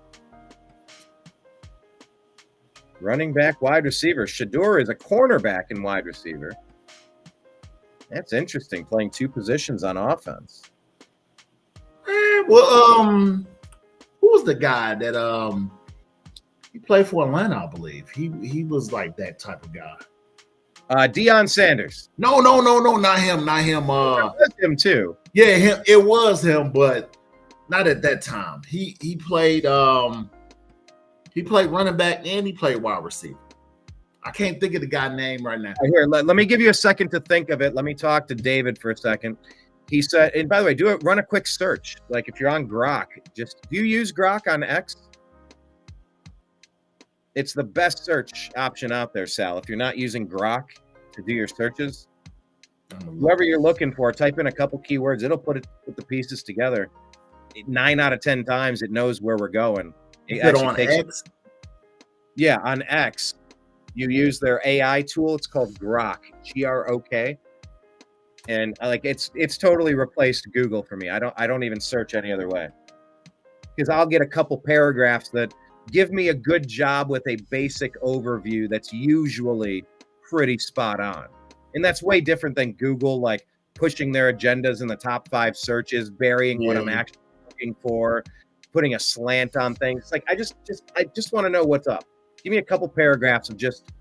Running back, wide receiver. Shador is a cornerback and wide receiver. That's interesting, playing 2 positions on offense. Who was the guy that he played for Atlanta, I believe. He was like that type of guy. Deion Sanders. No, not him. It was him too. Yeah, him. It was him, but not at that time. He played running back and he played wide receiver. I can't think of the guy's name right now. Here, let me give you a second to think of it. Let me talk to David for a second. He said, and by the way, run a quick search. Like if you're on Grok, do you use Grok on X? It's the best search option out there, Sal. If you're not using Grok to do your searches, whoever you're looking for, type in a couple keywords. It'll put the pieces together. 9 out of 10 times, it knows where we're going. It on X? Yeah, on X. You use their AI tool. It's called Grok, Grok, and it's totally replaced Google for me. I don't even search any other way, because I'll get a couple paragraphs that give me a good job with a basic overview that's usually pretty spot on, and that's way different than Google, like pushing their agendas in the top 5 searches, burying what I'm actually looking for, putting a slant on things. Like I just want to know what's up. Give me a couple paragraphs of just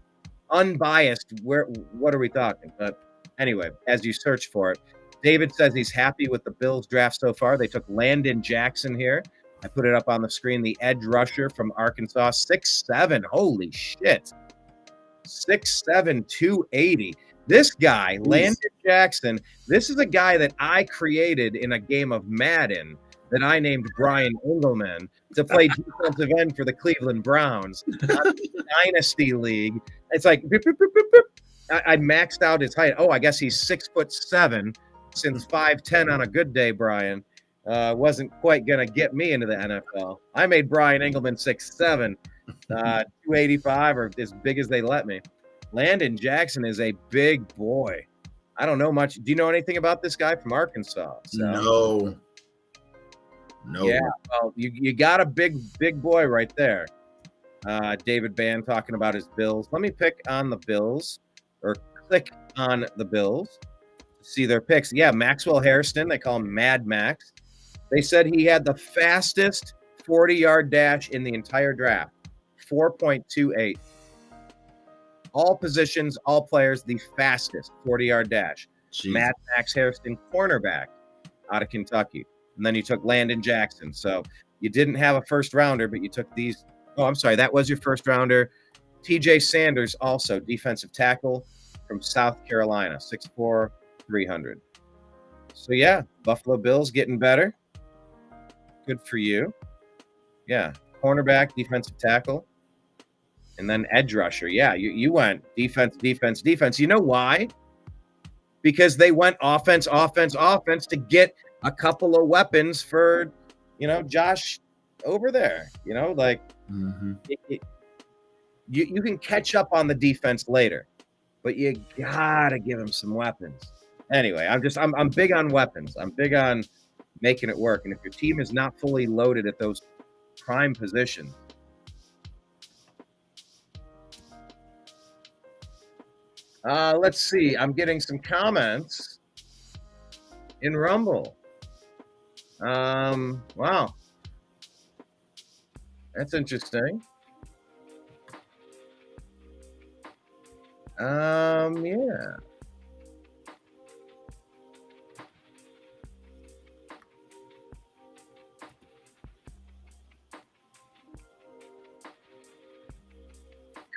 unbiased. What are we talking? But anyway, as you search for it, David says he's happy with the Bills draft so far. They took Landon Jackson here. I put it up on the screen. The edge rusher from Arkansas, 6'7". Holy shit. 6'7", 280. This guy, Landon Jackson, this is a guy that I created in a game of Madden that I named Brian Engelman to play defensive end for the Cleveland Browns. Dynasty League. It's like, boop, boop, boop, boop, boop. I maxed out his height. Oh, I guess he's 6'7", since 5'10" on a good day, Brian. Wasn't quite going to get me into the NFL. I made Brian Engelman 6'7", 285, or as big as they let me. Landon Jackson is a big boy. I don't know much. Do you know anything about this guy from Arkansas? No. Yeah, well, you got a big boy right there. David Bann talking about his Bills. Let me pick on the Bills, or click on the Bills to see their picks. Yeah, Maxwell Hairston. They call him Mad Max. They said he had the fastest 40-yard dash in the entire draft, 4.28. All positions, all players, the fastest 40-yard dash. Jeez. Mad Max Hairston, cornerback out of Kentucky. And then you took Landon Jackson. So you didn't have a first rounder, but you took these. Oh, I'm sorry. That was your first rounder. TJ Sanders, also defensive tackle from South Carolina, 6'4", 300. So, yeah, Buffalo Bills getting better. Good for you. Yeah, cornerback, defensive tackle, and then edge rusher. Yeah, you went defense, defense, defense. You know why? Because they went offense, offense, offense to get a couple of weapons for, Josh over there. You can catch up on the defense later, but you gotta give him some weapons. Anyway, I'm big on weapons. I'm big on making it work. And if your team is not fully loaded at those prime positions, let's see. I'm getting some comments in Rumble. Wow. That's interesting. Yeah.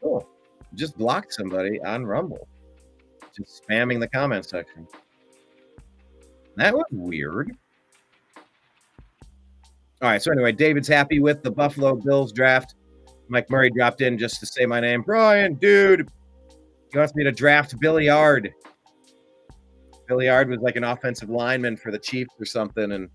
Cool. Just blocked somebody on Rumble. Just spamming the comment section. That was weird. All right, so anyway, David's happy with the Buffalo Bills draft. Mike Murray dropped in just to say my name. Brian, dude. He wants me to draft Billy Yard. Billy Yard was like an offensive lineman for the Chiefs or something, and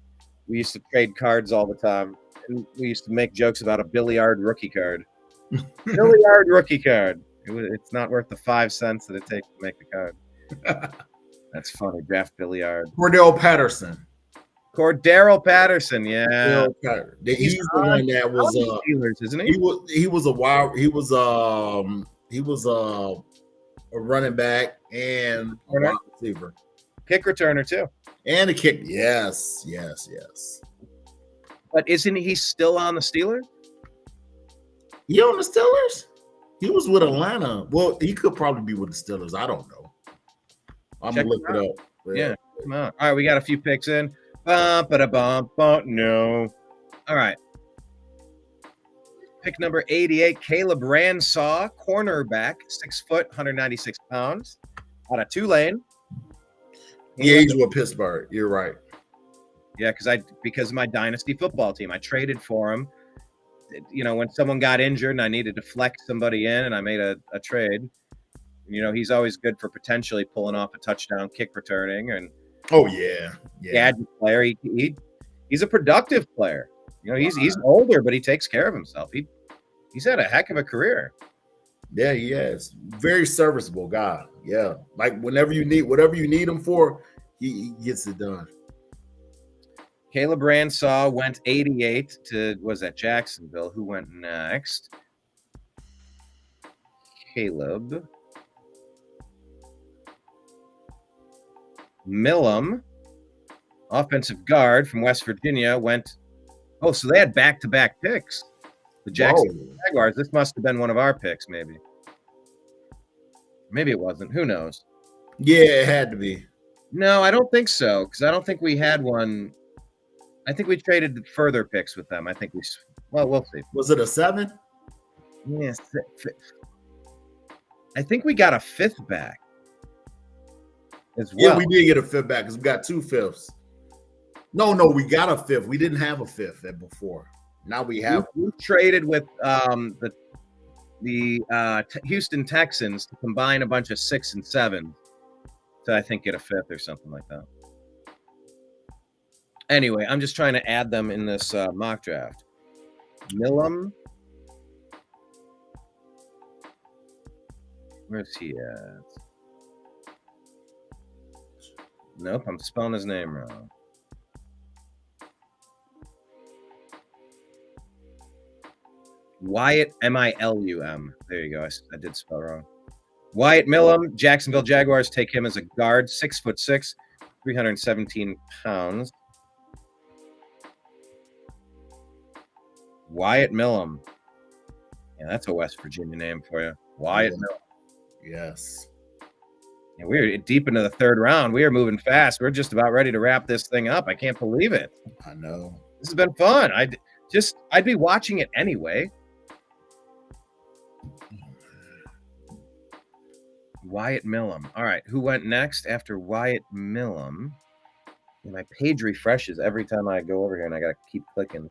we used to trade cards all the time. And we used to make jokes about a Billy Yard rookie card. Billy Yard rookie card. It's not worth the 5 cents that it takes to make the card. That's funny. Draft Billy Yard. Cordell Patterson. Yeah. He's the one that was Steelers, isn't he? He was a running back and a wide receiver. Kick returner too. And a kick. Yes. But isn't he still on the Steelers? He on the Steelers? He was with Atlanta. Well, he could probably be with the Steelers. I don't know. I'm going to look it up. Yeah. Come on. All right, we got a few picks in. No. All right. Pick number 88, Caleb Ransaw, cornerback, 6 foot, 196 pounds, out of Tulane. Yeah, he's with Pittsburgh. You're right. Yeah, because of my dynasty football team, I traded for him. When someone got injured and I needed to flex somebody in, and I made a trade. He's always good for potentially pulling off a touchdown kick returning and. Oh yeah. Gadget player. He's a productive player. He's older, but he takes care of himself. He's had a heck of a career. Yeah, he is. Very serviceable guy. Yeah, like whatever you need him for, he gets it done. Caleb Ransaw went 88 to Jacksonville. Who went next? Caleb Millam, offensive guard from West Virginia, went. Oh, so they had back-to-back picks. The Jacksonville Jaguars. This must have been one of our picks, maybe. Maybe it wasn't. Who knows? Yeah, it had to be. No, I don't think so, because I don't think we had one. I think we traded further picks with them. We'll see. Was it a 7? Yes. I think we got a 5th back as well. Yeah, we did get a 5th back because we got 2 5ths. No, we got a fifth. We didn't have a fifth before. Now we have. We traded with the Houston Texans to combine a bunch of 6 and 7 to, I think, get a fifth or something like that. Anyway, I'm just trying to add them in this mock draft. Milam. Where's he at? Nope, I'm spelling his name wrong. Wyatt, Milum. There you go. I did spell wrong. Wyatt Millam, Jacksonville Jaguars take him as a guard, 6'6", 317 pounds. Wyatt Millam. Yeah, that's a West Virginia name for you. Wyatt Millam. Yes. And we're deep into the third round. We are moving fast. We're just about ready to wrap this thing up. I can't believe it. I know. This has been fun. I'd be watching it anyway. Wyatt Millam. All right, who went next after Wyatt Millam? And my page refreshes every time I go over here, and I got to keep clicking.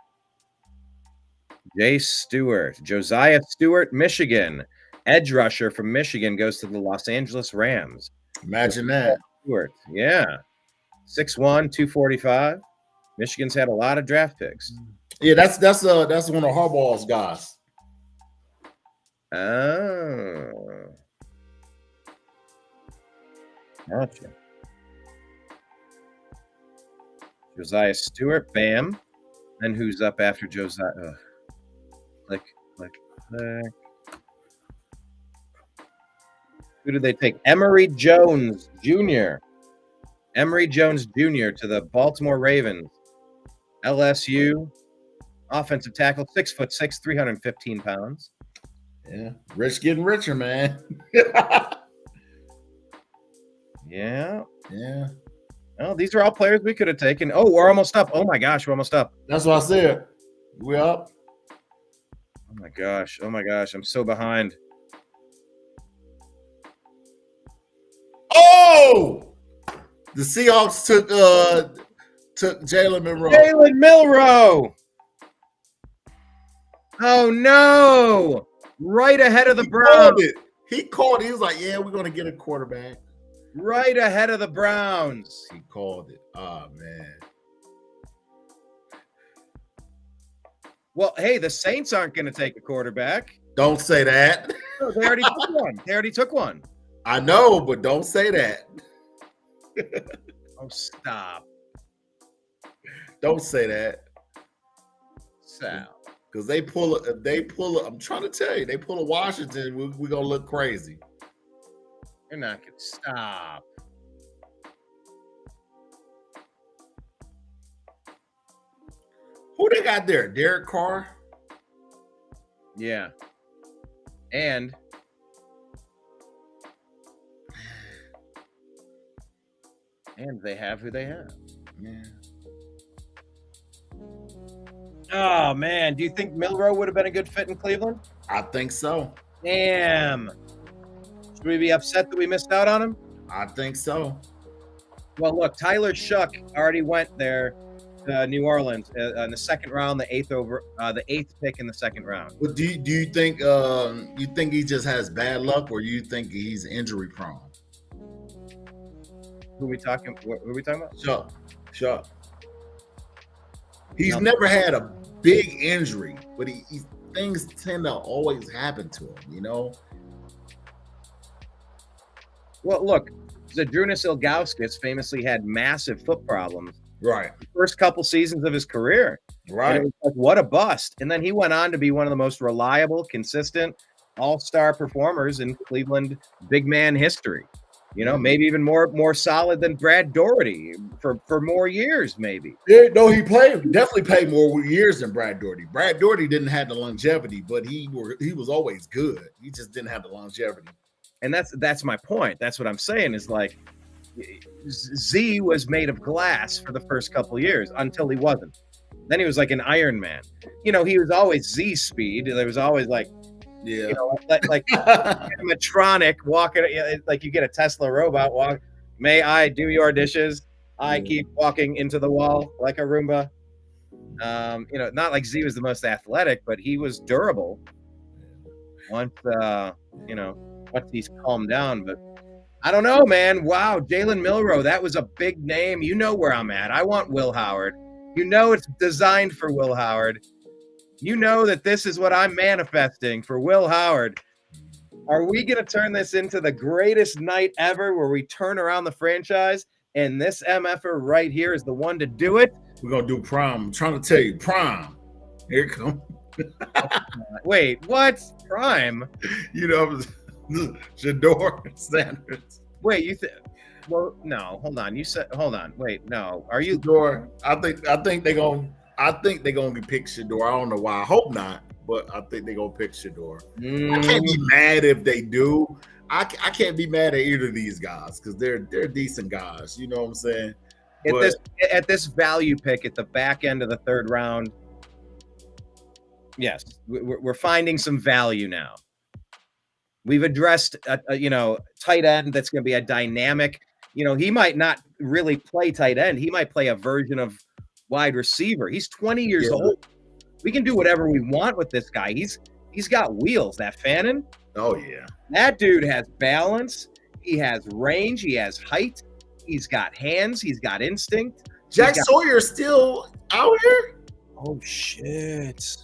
Josiah Stewart, Michigan. Edge rusher from Michigan goes to the Los Angeles Rams. Imagine that. Stewart, yeah. 6'1", 245. Michigan's had a lot of draft picks. Yeah, that's one of Harbaugh's guys. Oh. Gotcha. Josiah Stewart, bam. And who's up after Josiah? Click. Who did they take? Emory Jones Jr. Emory Jones Jr. to the Baltimore Ravens. LSU. Offensive tackle, 6'6", 315 pounds. Yeah. Rich getting richer, man. Yeah. Yeah. Oh, these are all players we could have taken. Oh, we're almost up. Oh my gosh, we're almost up. That's what I said. We're up. Oh my gosh. I'm so behind. Oh! The Seahawks took Jalen Milroe. Jalen Milroe. Oh no! Right ahead of the Browns. He called it. He was like, "Yeah, we're gonna get a quarterback." Right ahead of the Browns. He called it. Oh man. Well, hey, the Saints aren't going to take a quarterback. Don't say that. No, they already took one. I know, but don't say that. Oh, stop. Don't say that. Sal. Because they pull it. I'm trying to tell you, they pull a Washington, we're gonna look crazy. You're not going to stop. Who they got there? Derek Carr? Yeah. And they have who they have. Yeah. Oh, man. Do you think Milroe would have been a good fit in Cleveland? I think so. Damn. Should we be upset that we missed out on him? I think so. Well, look, Tyler Shuck already went there to New Orleans in the second round, the eighth pick in the second round. But do you think he just has bad luck, or you think he's injury prone? Who are we talking about? Shuck. He's never had a big injury, but things tend to always happen to him, you know? Well, look, Zadrunas Ilgauskas famously had massive foot problems. Right. The first couple seasons of his career. Right. And it was like, what a bust. And then he went on to be one of the most reliable, consistent, all-star performers in Cleveland big man history. You know, maybe even more solid than Brad Doherty for more years, maybe. Yeah, no, he definitely played more years than Brad Doherty. Brad Doherty didn't have the longevity, but he was always good. He just didn't have the longevity. And that's my point. That's what I'm saying is like Z was made of glass for the first couple of years until he wasn't. Then he was like an Iron Man. You know, he was always Z speed. There was always like, yeah, you know, like animatronic walking, like you get a Tesla robot walk. May I do your dishes? I keep walking into the wall like a Roomba. Not like Z was the most athletic, but he was durable. Once he's calmed down, but I don't know, man. Wow, Jalen Milroe, that was a big name. You know where I'm at. I want Will Howard. You know it's designed for Will Howard. You know that this is what I'm manifesting for Will Howard. Are we going to turn this into the greatest night ever where we turn around the franchise and this MFer right here is the one to do it? We're going to do Prime. I'm trying to tell you, Prime. Here it comes. Wait, what? Prime? Shador Sanders. Wait, well, no, hold on. Hold on. Wait, no. Are you Shador? I think they're going to pick Shador. I don't know why. I hope not, but I think they're going to pick Shador. I can't be mad if they do. I can't be mad at either of these guys because they're decent guys. You know what I'm saying? At this value pick at the back end of the third round, yes, we're finding some value now. We've addressed tight end that's going to be a dynamic. He might not really play tight end. He might play a version of wide receiver. He's 20 years old. We can do whatever we want with this guy. He's got wheels. That Fannin. Oh yeah. That dude has balance. He has range. He has height. He's got hands. He's got instinct. Jack Sawyer's still out here? Oh, shit.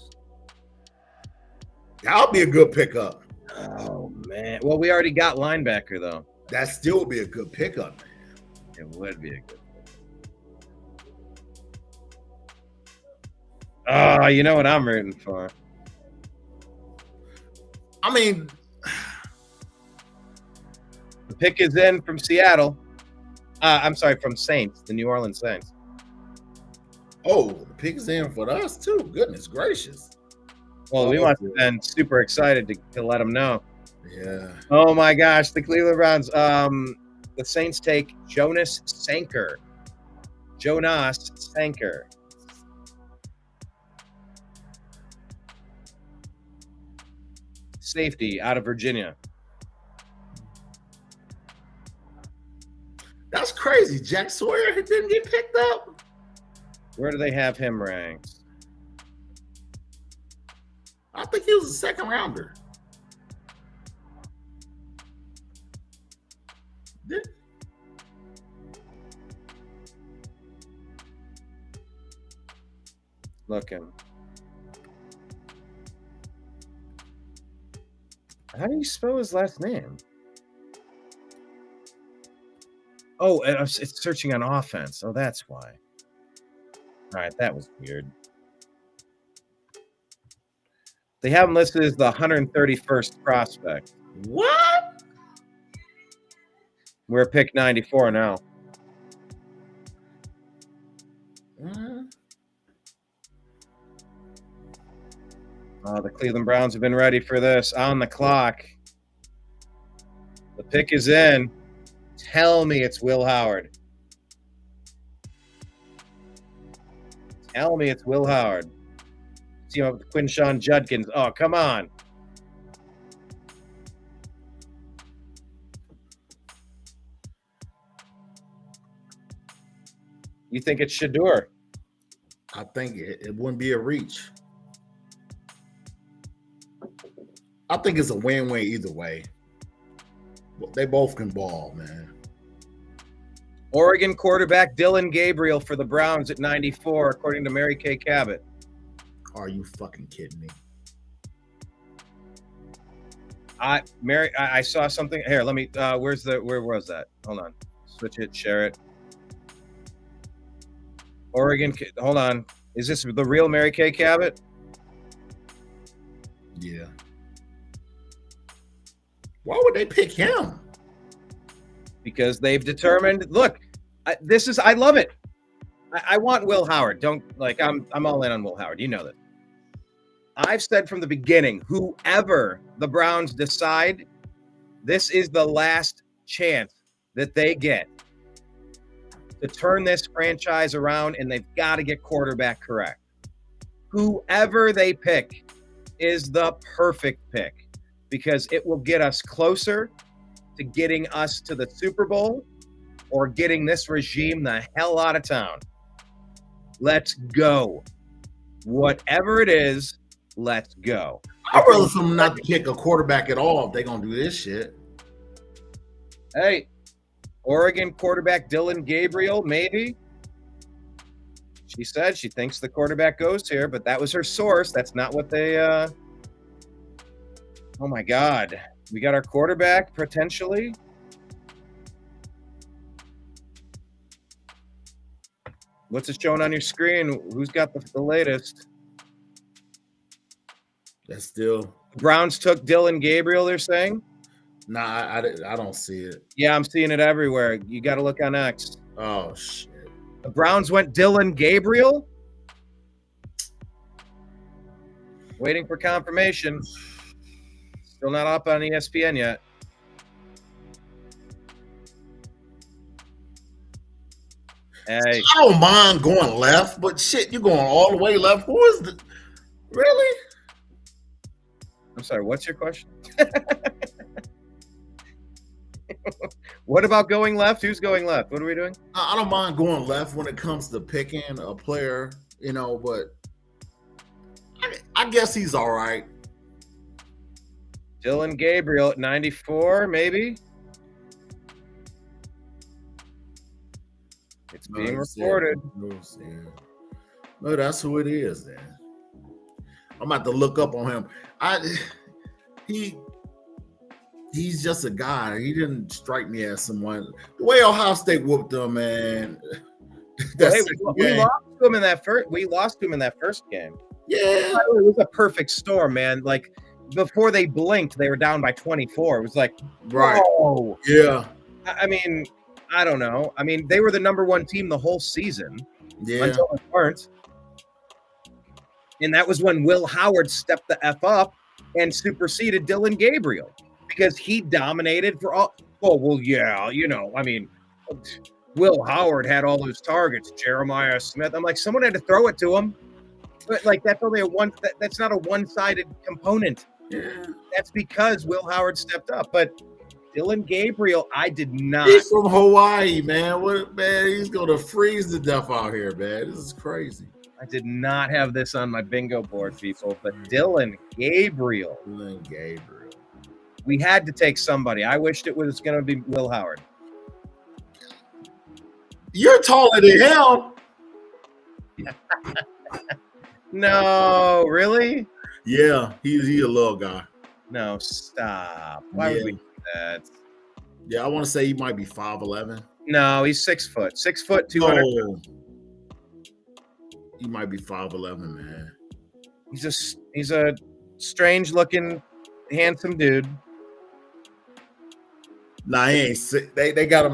That'll be a good pickup. Oh, man. Well, we already got linebacker, though. That still would be a good pickup, man. It would be a good pickup. Oh, you know what I'm rooting for? I mean, the pick is in from Seattle. I'm sorry, from Saints, the New Orleans Saints. Oh, the pick is in for us too. Goodness gracious. Well, we must have been super excited to let them know. Yeah. Oh my gosh, the Cleveland Browns. The Saints take Jonas Sanker. Safety out of Virginia. That's crazy. Jack Sawyer didn't get picked up. Where do they have him ranked? I think he was a second rounder. Looking. How do you spell his last name? Oh, it's searching on offense. Oh, that's why. All right, that was weird. They have him listed as the 131st prospect. What? We're pick 94 now. The Cleveland Browns have been ready for this. On the clock. The pick is in. Tell me it's Will Howard. Tell me it's Will Howard. See him with Quinshawn Judkins. Oh, come on. You think it's Shador? I think it wouldn't be a reach. I think it's a win-win either way. They both can ball, man. Oregon quarterback Dylan Gabriel for the Browns at 94, according to Mary Kay Cabot. Are you fucking kidding me? I saw something here. Let me. Where was that? Hold on. Switch it. Share it. Oregon. Hold on. Is this the real Mary Kay Cabot? Yeah. Why would they pick him? Because they've determined. Look, I love it. I want Will Howard. I'm all in on Will Howard. You know that. I've said from the beginning, whoever the Browns decide, this is the last chance that they get to turn this franchise around, and they've got to get quarterback correct. Whoever they pick is the perfect pick because it will get us closer to getting us to the Super Bowl, or getting this regime the hell out of town. Let's go. Whatever it is, let's go. I'd rather for them not to pick a quarterback at all if they're going to do this shit. Hey, Oregon quarterback Dylan Gabriel, maybe. She said she thinks the quarterback goes here, but that was her source. That's not what they oh my God. We got our quarterback potentially. What's it showing on your screen? Who's got the latest? That's still Browns took Dylan Gabriel, they're saying? Nah, I don't see it. Yeah, I'm seeing it everywhere. You got to look on X. Oh, shit. The Browns went Dylan Gabriel. Waiting for confirmation. Still not up on ESPN yet. Hey. I don't mind going left, but shit, you're going all the way left. Who is the really? I'm sorry, what's your question? What about going left? Who's going left? What are we doing? I don't mind going left when it comes to picking a player, but I guess he's all right. Dylan Gabriel at 94, maybe? It's being reported. No, that's who it is then. I'm about to look up on him. He's just a guy. He didn't strike me as someone. The way Ohio State whooped them, man. We lost to him in that first. We lost to him in that first game. Yeah, it was a perfect storm, man. Like before they blinked, they were down by 24. It was like, right? Whoa. Yeah. I mean, I don't know. I mean, they were the number one team the whole season. Yeah. Until they weren't. And that was when Will Howard stepped the F up and superseded Dylan Gabriel. Because he dominated for all. Oh, well, yeah, I mean, Will Howard had all those targets. Jeremiah Smith. I'm like, someone had to throw it to him. But like, that's only that's not a one-sided component. Yeah. That's because Will Howard stepped up. But Dylan Gabriel, I did not. He's from Hawaii, man. Man, he's gonna freeze to death out here, man. This is crazy. I did not have this on my bingo board, people. But Dylan Gabriel. We had to take somebody. I wished it was going to be Will Howard. You're taller than him. No, really? Yeah, he's a little guy. No, stop. Why would we do that? Yeah, I want to say he might be 5'11". No, he's 6 foot. 6 foot, 200. Oh. He might be 5'11", man. He's a strange looking, handsome dude. Nah, he ain't sick. They got him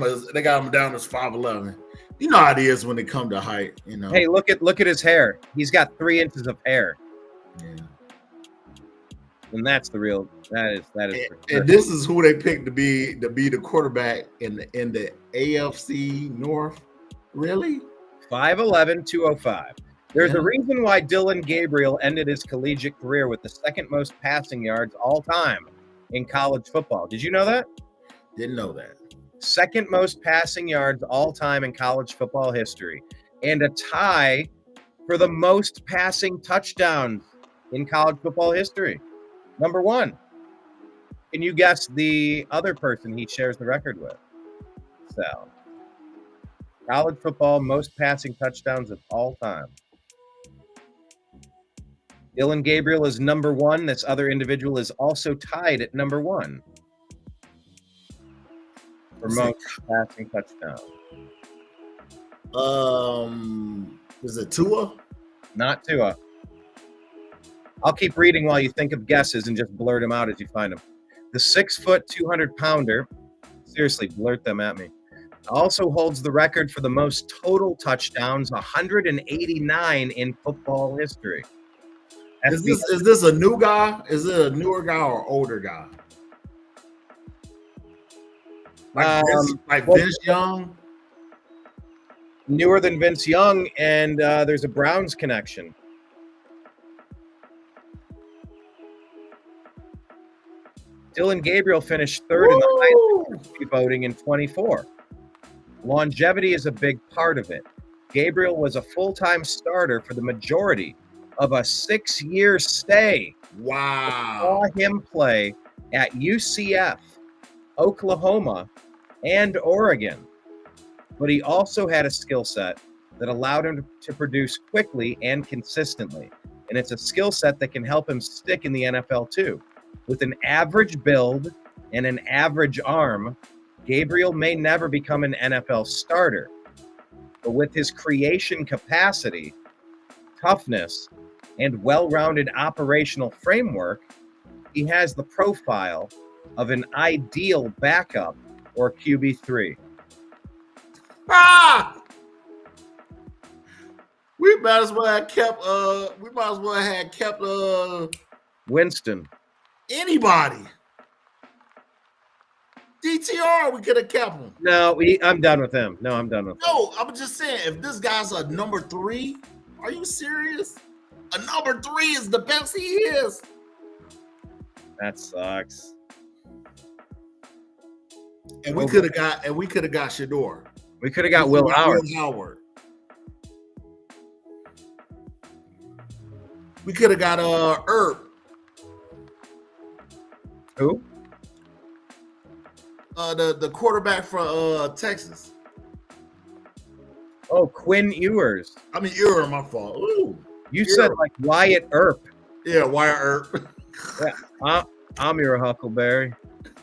down as 5'11". You know how it is when it come to height, Hey, look at his hair. He's got 3 inches of hair. Yeah. And that's the real. That is. And this is who they picked to be the quarterback in the AFC North. Really? 5'11", 205. There's a reason why Dylan Gabriel ended his collegiate career with the second most passing yards all time in college football. Did you know that? Didn't know that. Second most passing yards all time in college football history, and a tie for the most passing touchdowns in college football history. Number 1. Can you guess the other person he shares the record with? Sal. College football most passing touchdowns of all time. Dylan Gabriel is number 1. This other individual is also tied at number 1. For most passing touchdown. Is it Tua? Not Tua. I'll keep reading while you think of guesses and just blurt them out as you find them. The 6 foot, 200 pounder, seriously, blurt them at me, also holds the record for the most total touchdowns, 189 in football history. Is this a new guy? Is it a newer guy or older guy? Like Vince Young? Newer than Vince Young, and there's a Browns connection. Dylan Gabriel finished third in the Heisman voting in 24. Longevity is a big part of it. Gabriel was a full-time starter for the majority of a 6-year stay. Wow. Saw him play at UCF, Oklahoma, and Oregon. But he also had a skill set that allowed him to produce quickly and consistently. And it's a skill set that can help him stick in the NFL too. With an average build and an average arm, Gabriel may never become an NFL starter. But with his creation capacity, toughness, and well-rounded operational framework, he has the profile of an ideal backup or QB3. Ah! We might as well have kept Winston. Anybody. DTR, we could have kept him. No, I'm done with him. No, I'm done with him. No, I'm just saying, if this guy's a number 3, are you serious? A number 3 is the best he is. That sucks. And we could have got Shador. We could have got Will Howard. We could have got Herb. Who? The quarterback from Texas. Oh, Quinn Ewers. I mean Ewers, my fault. Ooh, you said like Wyatt Earp. Yeah, Wyatt Earp. Yeah, I'm your Huckleberry.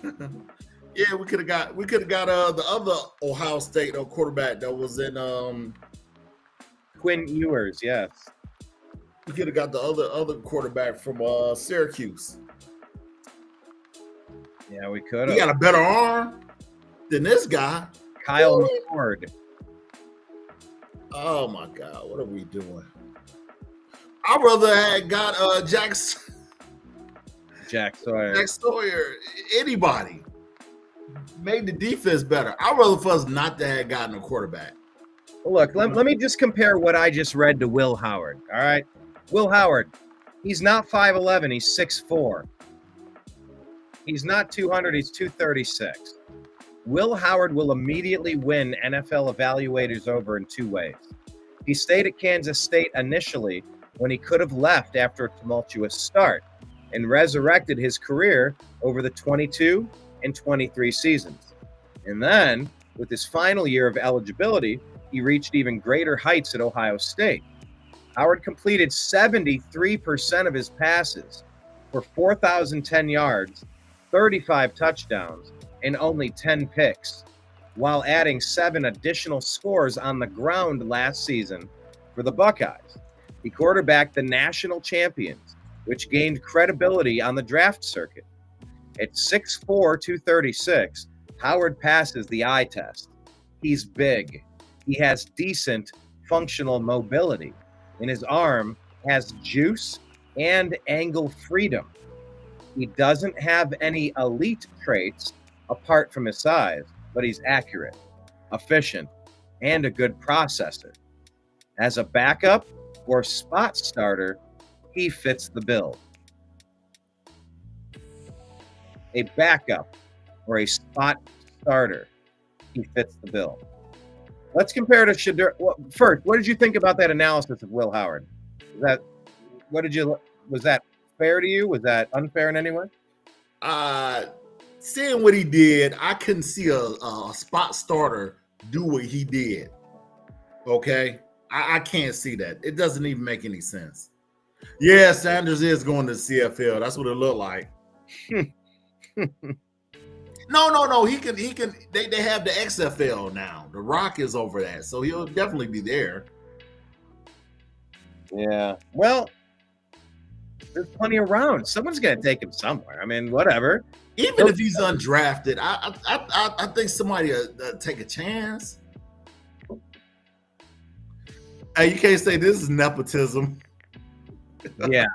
Yeah, we could have got the other Ohio State quarterback that was in Quinn Ewers. Yes, we could have got the other quarterback from Syracuse. Yeah, we could have. He got a better arm than this guy, Kyle Ford. Oh my God, what are we doing? I'd rather have got Jack Sawyer. Anybody made the defense better. I'd rather for us not to have gotten a quarterback. Well, look, let me just compare what I just read to Will Howard. All right, Will Howard, he's not 5'11", he's 6'4". He's not 200, he's 236. Will Howard will immediately win NFL evaluators over in 2 ways. He stayed at Kansas State initially when he could have left after a tumultuous start and resurrected his career over the 22 and 23 seasons. And then, with his final year of eligibility, he reached even greater heights at Ohio State. Howard completed 73% of his passes for 4,010 yards, 35 touchdowns, and only 10 picks, while adding 7 additional scores on the ground last season for the Buckeyes. He quarterbacked the national champions, which gained credibility on the draft circuit. At 6'4", 236, Howard passes the eye test. He's big. He has decent functional mobility, and his arm has juice and angle freedom. He doesn't have any elite traits apart from his size, but he's accurate, efficient, and a good processor. As a backup or spot starter, he fits the bill. A backup or a spot starter, he fits the bill. Let's compare to Shador. Well, first, what did you think about that analysis of Will Howard? Was that fair to you? Was that unfair in any way? Seeing what he did, I couldn't see a spot starter do what he did. Okay? I can't see that. It doesn't even make any sense. Yeah, Sanders is going to the CFL. That's what it looked like. No. He can. They have the XFL now. The Rock is over that, so he'll definitely be there. Yeah. Well, there's plenty of rounds. Someone's gonna take him somewhere. I mean, whatever. Even if he's undrafted, I think somebody will take a chance. Hey, you can't say this is nepotism. Yeah.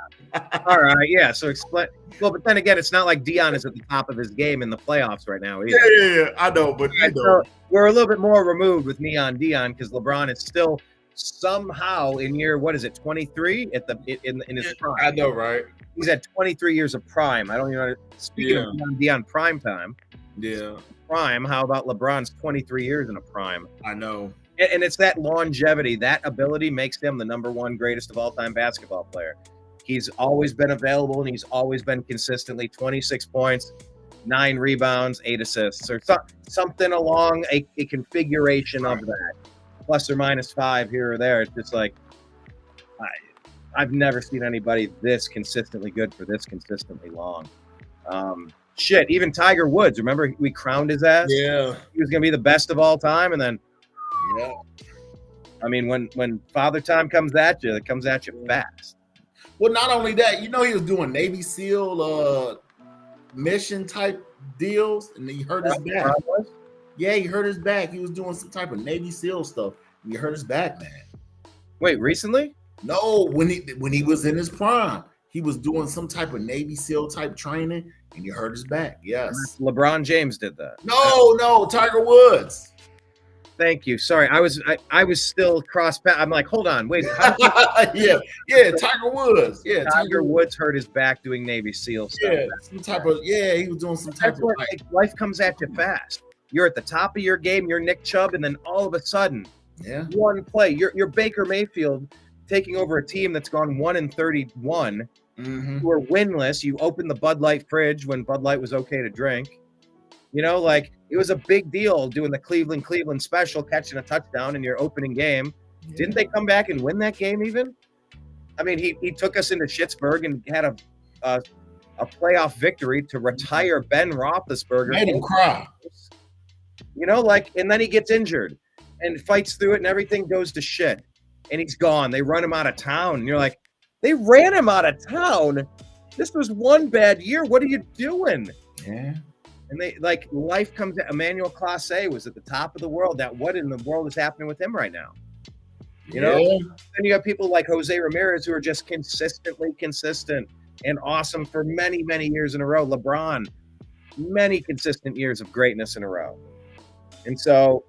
All right. Yeah. So explain. Well, but then again, it's not like Dion is at the top of his game in the playoffs right now either. Yeah. I know, but So we're a little bit more removed with Neon Dion because LeBron is still somehow in year 23 in his prime. I know, right? He's had 23 years of prime. I don't even know. Speaking of Dion prime time, Yeah. Prime. How about LeBron's 23 years in a prime? I know. And it's that longevity, that ability makes him the #1 greatest of all time basketball player. He's always been available, and he's always been consistently 26 points, 9 rebounds, 8 assists, or something along a configuration of that, plus or minus 5 here or there. It's just like I've never seen anybody this consistently good for this consistently long. Shit, even Tiger Woods. Remember, we crowned his ass? Yeah. He was going to be the best of all time, and then yeah. I mean, when Father Time comes at you, it comes at you fast. Well, not only that, he was doing Navy SEAL mission type deals, and he hurt his back. Yeah, he hurt his back. He was doing some type of Navy SEAL stuff. And he hurt his back, man. Wait, recently? No, when he was in his prime, he was doing some type of Navy SEAL type training, and he hurt his back. Yes. LeBron James did that. No, Tiger Woods. Thank you. Sorry, I was still cross path. I'm like, hold on, wait. yeah, Tiger Woods. Yeah, Tiger Woods hurt his back doing Navy SEAL stuff. Yeah, some type of he was doing some type of life comes at you fast. You're at the top of your game. You're Nick Chubb, and then all of a sudden, one play, you're Baker Mayfield taking over a team that's gone 1-31. You are winless. You opened the Bud Light fridge when Bud Light was okay to drink. Like it was a big deal doing the Cleveland special, catching a touchdown in your opening game. Yeah. Didn't they come back and win that game even? I mean, he took us into Schittsburg and had a playoff victory to retire Ben Roethlisberger. Made him cry. And then he gets injured and fights through it, and everything goes to shit. And he's gone. They run him out of town. And you're like, they ran him out of town? This was one bad year. What are you doing? Yeah. And they life comes at Emmanuel Classe was at the top of the world. What in the world is happening with him right now? Then you have people like Jose Ramirez who are just consistently consistent and awesome for many, many years in a row. LeBron, many consistent years of greatness in a row. And so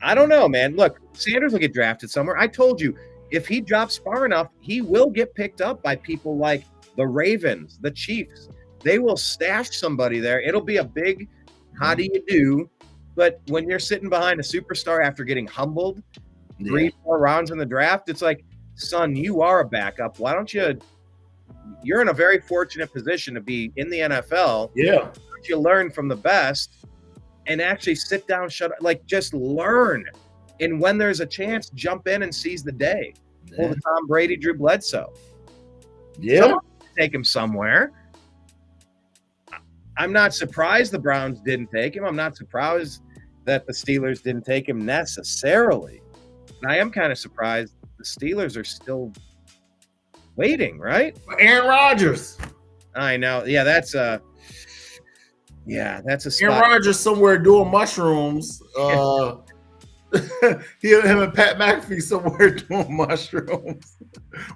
I don't know, man. Look, Sanders will get drafted somewhere. I told you, if he drops far enough, he will get picked up by people like the Ravens, the Chiefs. They will stash somebody there. It'll be a big, how do you do? But when you're sitting behind a superstar after getting humbled 3-4 rounds in the draft, it's like, son, you are a backup. Why don't you're in a very fortunate position to be in the NFL. Yeah. Why don't you learn from the best and actually sit down, just learn. And when there's a chance, jump in and seize the day. Pull the Tom Brady, Drew Bledsoe. Yeah. Someone take him somewhere. I'm not surprised the Browns didn't take him. I'm not surprised that the Steelers didn't take him necessarily. And I am kind of surprised the Steelers are still waiting, right? Aaron Rodgers. I know. Yeah, that's a spot. Aaron Rodgers somewhere doing mushrooms. Him and Pat McAfee somewhere doing mushrooms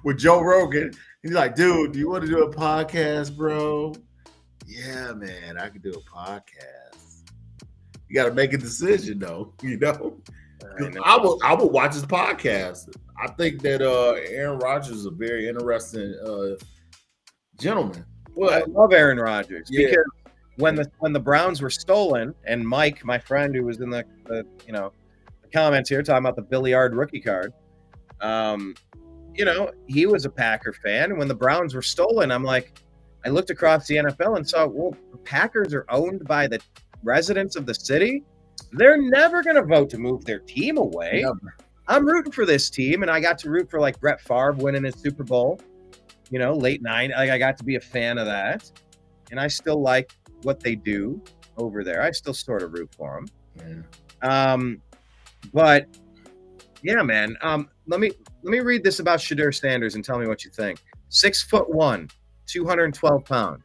with Joe Rogan. He's like, dude, do you want to do a podcast, bro? Yeah, man, I could do a podcast. You got to make a decision, though. I will watch his podcast. I think that Aaron Rodgers is a very interesting gentleman. Well, I love Aaron Rodgers because when the Browns were stolen, and Mike, my friend who was in the comments here talking about the Billiard rookie card, he was a Packer fan, and when the Browns were stolen, I looked across the NFL and saw, well, the Packers are owned by the residents of the city. They're never going to vote to move their team away. Never. I'm rooting for this team, and I got to root for Brett Favre winning his Super Bowl, late 90s. I got to be a fan of that, and I still like what they do over there. I still sort of root for them. Yeah. But yeah, man. Let me read this about Shedeur Sanders and tell me what you think. 6'1", 212 pounds.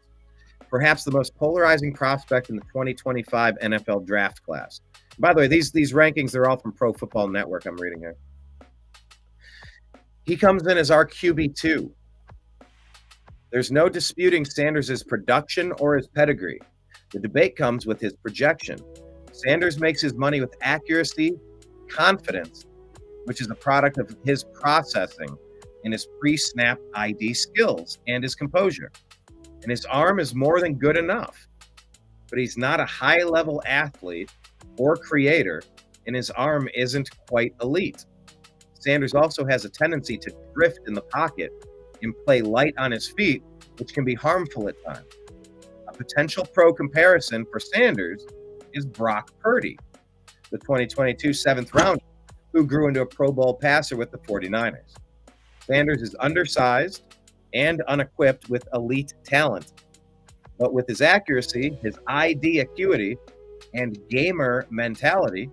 Perhaps the most polarizing prospect in the 2025 NFL draft class. By the way, these rankings, they're all from Pro Football Network I'm reading here. He comes in as our QB2. There's no disputing Sanders' production or his pedigree. The debate comes with his projection. Sanders makes his money with accuracy, confidence, which is a product of his processing and his pre-snap ID skills and his composure. And his arm is more than good enough. but he's not a high-level athlete or creator, and his arm isn't quite elite. Sanders also has a tendency to drift in the pocket and play light on his feet, which can be harmful at times. A potential pro comparison for Sanders is Brock Purdy, the 2022 seventh rounder, who grew into a Pro Bowl passer with the 49ers. Sanders is undersized and unequipped with elite talent, but with his accuracy, his ID acuity, and gamer mentality,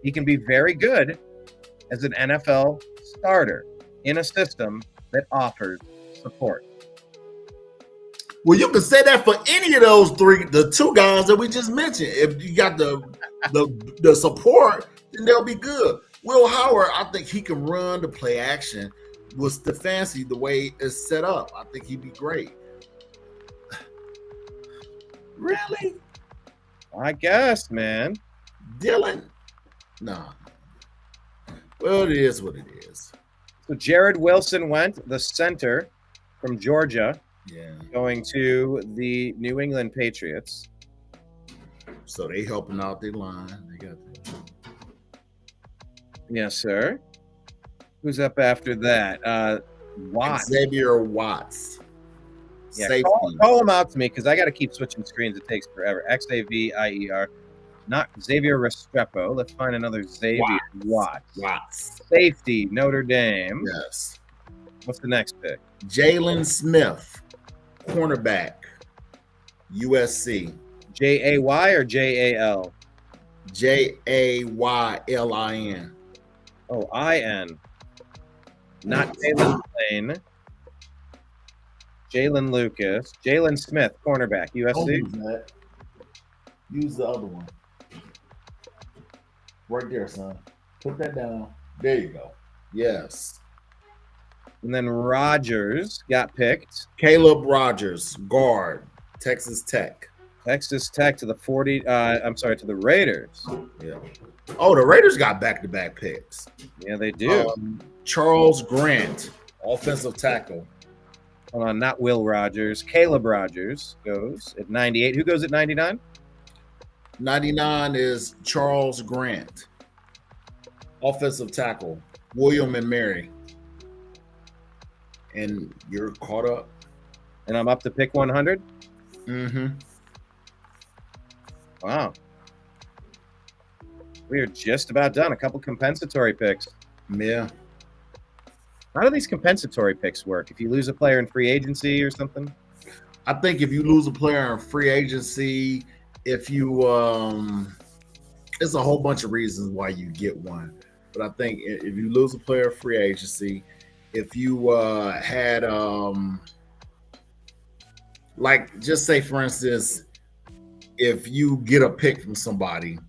he can be very good as an NFL starter in a system that offers support. Well, you can say that for any of those three, the two guys that we just mentioned. If you got the support, then they'll be good. Will Howard, I think he can run the play action with Stefanski the way it's set up. I think he'd be great. Really? I guess, man. Dylan? No. Well, it is what it is. So Jared Wilson went, the center from Georgia, Yeah. going to the New England Patriots. So they helping out their line. They got that. Yes, sir. Who's up after that? Watts. Xavier Watts. Yeah, Safety. call him out to me because I got to keep switching screens. It takes forever. Xavier, not Xavier Restrepo. Let's find another Xavier Watts. Safety, Notre Dame. Yes. What's the next pick? Jalen Smith, cornerback, USC. J-A-Y or J-A-L? Jaylin. Oh, I-N. Not Jalen Lane. Jalen Lucas. Jalen Smith, cornerback, Don't USC. use that. Use the other one. Right there, son. Put that down. There you go. Yes. And then Rogers got picked. Caleb Rogers, guard, Texas Tech. Texas Tech to the to the Raiders. Yeah. Oh, the Raiders got back-to-back picks. Yeah, they do. Charles Grant, offensive tackle. Hold on, not Will Rogers. Caleb Rogers goes at 98. Who goes at 99? 99 is Charles Grant, offensive tackle. William and Mary. And you're caught up. And I'm up to pick 100? Mm-hmm. Wow. We are just about done. A couple compensatory picks. Yeah. How do these compensatory picks work? If you lose a player in free agency or something? I think if you lose a player in free agency, if you it's a whole bunch of reasons why you get one. But I think if you lose a player in free agency, if you had like just say for instance, if you get a pick from somebody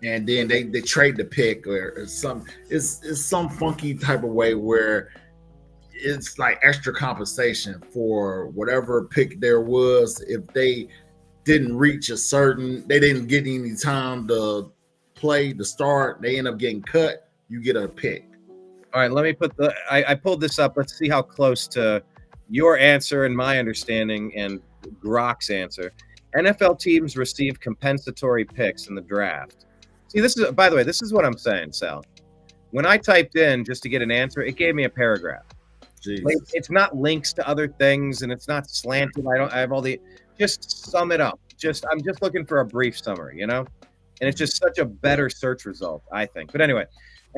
and then they trade the pick or it's some funky type of way where it's like extra compensation for whatever pick there was. If they didn't reach they didn't get any time to play, to start, they end up getting cut, you get a pick. All right, let me put I pulled this up. Let's see how close to your answer and my understanding and Grok's answer. NFL teams receive compensatory picks in the draft. See, this is, by the way, this is what I'm saying, Sal. When I typed in just to get an answer, it gave me a paragraph. Like, it's not links to other things and it's not slanted. I have all the, just sum it up. I'm just looking for a brief summary, you know? And it's just such a better search result, I think. But anyway,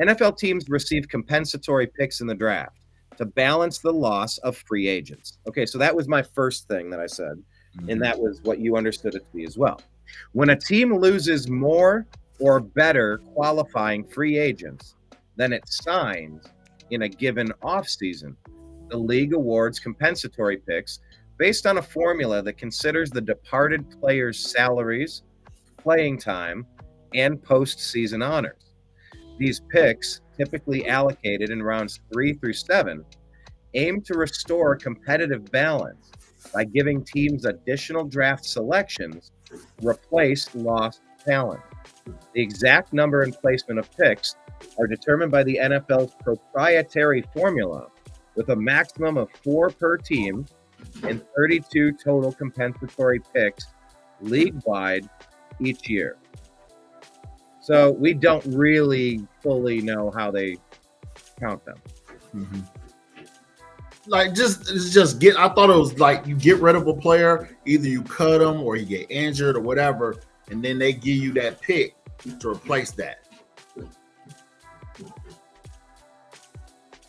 NFL teams receive compensatory picks in the draft to balance the loss of free agents. Okay, so that was my first thing that I said, and that was what you understood it to be as well. When a team loses more or better qualifying free agents than it signs in a given offseason, the league awards compensatory picks based on a formula that considers the departed players' salaries, playing time, and postseason honors. These picks, typically allocated in rounds 3 through 7, aim to restore competitive balance by giving teams additional draft selections to replace lost talent. The exact number and placement of picks are determined by the NFL's proprietary formula, with a maximum of 4 per team and 32 total compensatory picks league-wide each year. So we don't really fully know how they count them. Mm-hmm. Like just get. I thought it was like you get rid of a player, either you cut him or he get injured or whatever, and then they give you that pick to replace that.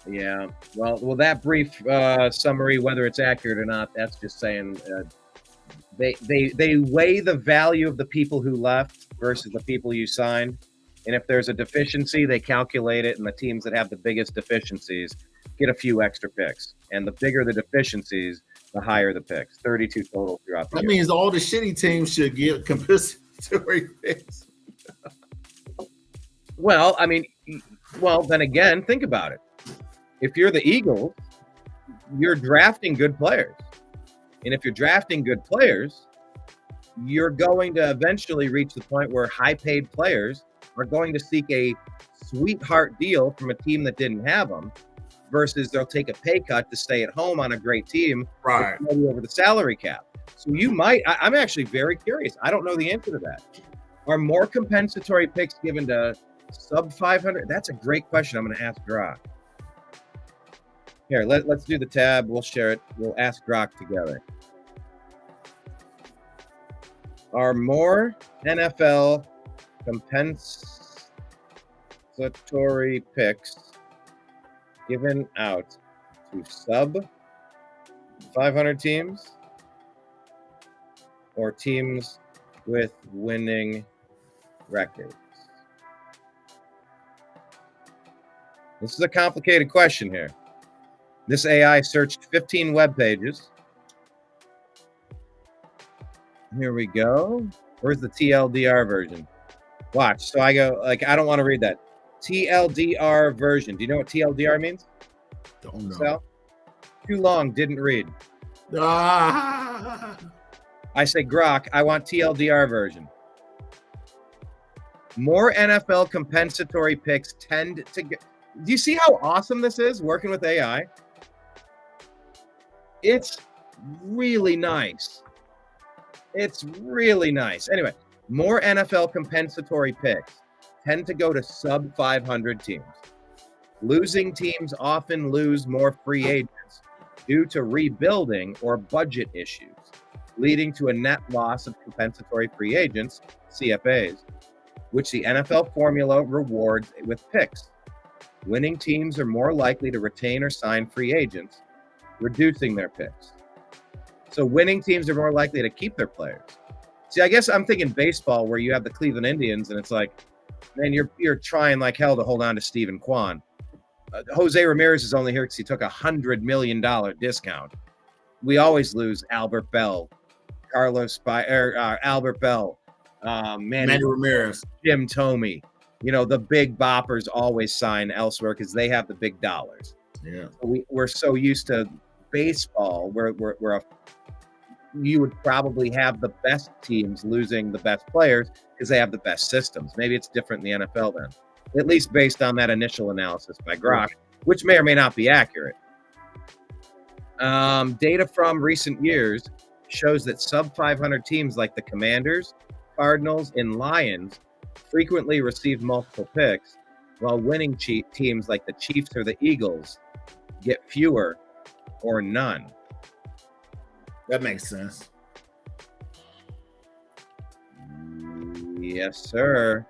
Yeah. Well, that brief summary, whether it's accurate or not, that's just saying they weigh the value of the people who left versus the people you signed, and if there's a deficiency, they calculate it, and the teams that have the biggest deficiencies get a few extra picks, and the bigger the deficiencies, the higher the picks. 32 total throughout the That year. means all the shitty teams should get compensatory picks. Well, I mean, then again, think about it. If you're the Eagles, you're drafting good players. And if you're drafting good players, you're going to eventually reach the point where high-paid players are going to seek a sweetheart deal from a team that didn't have them, versus they'll take a pay cut to stay at home on a great team, right, over the salary cap. So you might. I'm actually very curious. I don't know the answer to that. Are more compensatory picks given to sub 500? That's a great question. I'm going to ask Grok. Here, let's do the tab. We'll share it. We'll ask Grok together. Are more NFL compensatory picks given out to sub 500 teams or teams with winning records? This is a complicated question here. This AI searched 15 web pages. Here we go. Where's the TLDR version? Watch. So I go, I don't want to read that. TLDR version. Do you know what TLDR means? Don't know. Sal? Too long, didn't read. Ah. I say, Grok, I want TLDR version. More NFL compensatory picks tend to get. Do you see how awesome this is working with AI? It's really nice. It's really nice. Anyway, more NFL compensatory picks tend to go to sub 500 teams. Losing teams often lose more free agents due to rebuilding or budget issues, leading to a net loss of compensatory free agents, CFAs, which the NFL formula rewards with picks. Winning teams are more likely to retain or sign free agents, reducing their picks. So winning teams are more likely to keep their players. See, I guess I'm thinking baseball where you have the Cleveland Indians and it's like, man, you're trying like hell to hold on to Steven Kwan. Jose Ramirez is only here because he took $100 million discount. We always lose Albert Bell, Albert Bell, Manny Ramirez, Jim Thome. You know, the big boppers always sign elsewhere because they have the big dollars. Yeah, so we're so used to baseball where you would probably have the best teams losing the best players because they have the best systems. Maybe it's different in the NFL then, at least based on that initial analysis by Grok, which may or may not be accurate. Data from recent years shows that sub 500 teams like the Commanders, Cardinals, and Lions frequently receive multiple picks, while winning teams like the Chiefs or the Eagles get fewer or none. That makes sense. Yes, sir.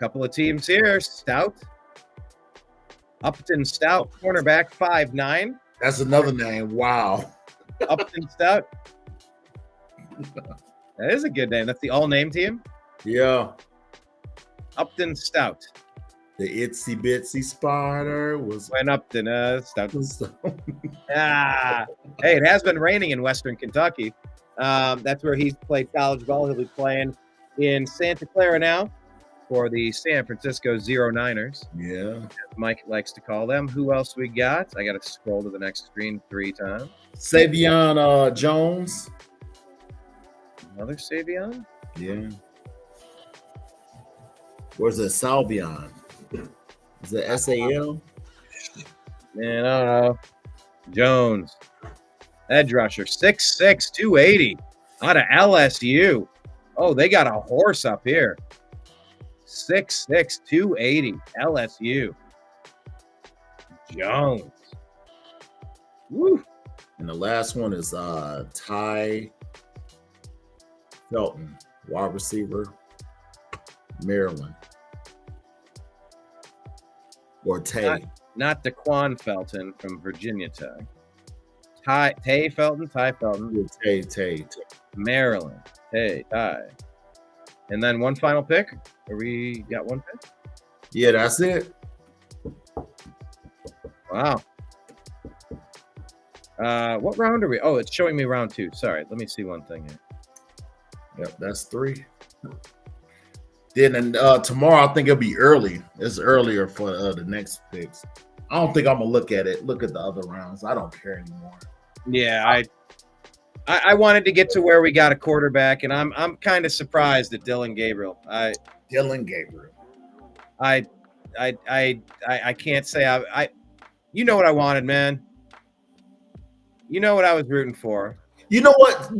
Couple of teams here. Stout. Upton Stout, cornerback, 5'9". That's another name. Wow. Upton Stout. That is a good name. That's the all-name team? Yeah. Upton Stout. The itsy bitsy spider went up to Stout. Hey, it has been raining in Western Kentucky. That's where he's played college ball. He'll be playing in Santa Clara now for the San Francisco 09ers. Yeah. As Mike likes to call them. Who else we got? I got to scroll to the next screen 3 times. Savion Jones. Another Savion? Yeah. Where's it? Salvion? Is it SAL? Man, I don't know. Jones. Edge rusher, 6'6", 280 out of LSU. Oh, they got a horse up here. 6'6", 280 LSU. Jones. Woo. And the last one is Ty Felton, wide receiver, Maryland. Or Tay. Not Daquan Felton from Virginia Tech. Tay Felton. Yeah, Tay. Maryland. Ty. And then one final pick. Or we got one pick? Yeah, that's it. Wow. What round are we? Oh, it's showing me round 2. Sorry, let me see one thing here. Yep, that's 3. Then tomorrow I think it'll be early. It's earlier for the next picks. I don't think I'm gonna look at the other rounds. I don't care anymore. Yeah, I wanted to get to where we got a quarterback, and I'm kind of surprised at Dylan Gabriel. I can't say I you know what I wanted, man. You know what I was rooting for. You know what?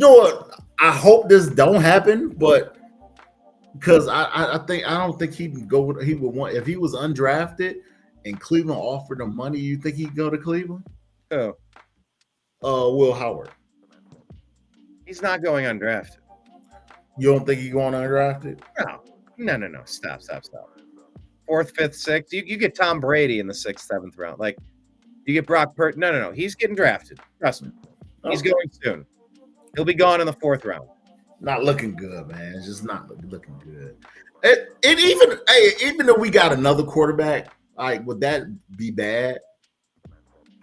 I hope this don't happen, but because I don't think he would want if he was undrafted and Cleveland offered him money. You think he'd go to Cleveland? Oh, Will Howard. He's not going undrafted. You don't think he's going undrafted? No. Stop. 4th, 5th, 6th. You get Tom Brady in the 6th, 7th round. Like you get Brock Purdy. No. He's getting drafted. Trust me. He's going soon. He'll be gone in the 4th round. Not looking good, man. It's just not looking good. Even though we got another quarterback, like would that be bad?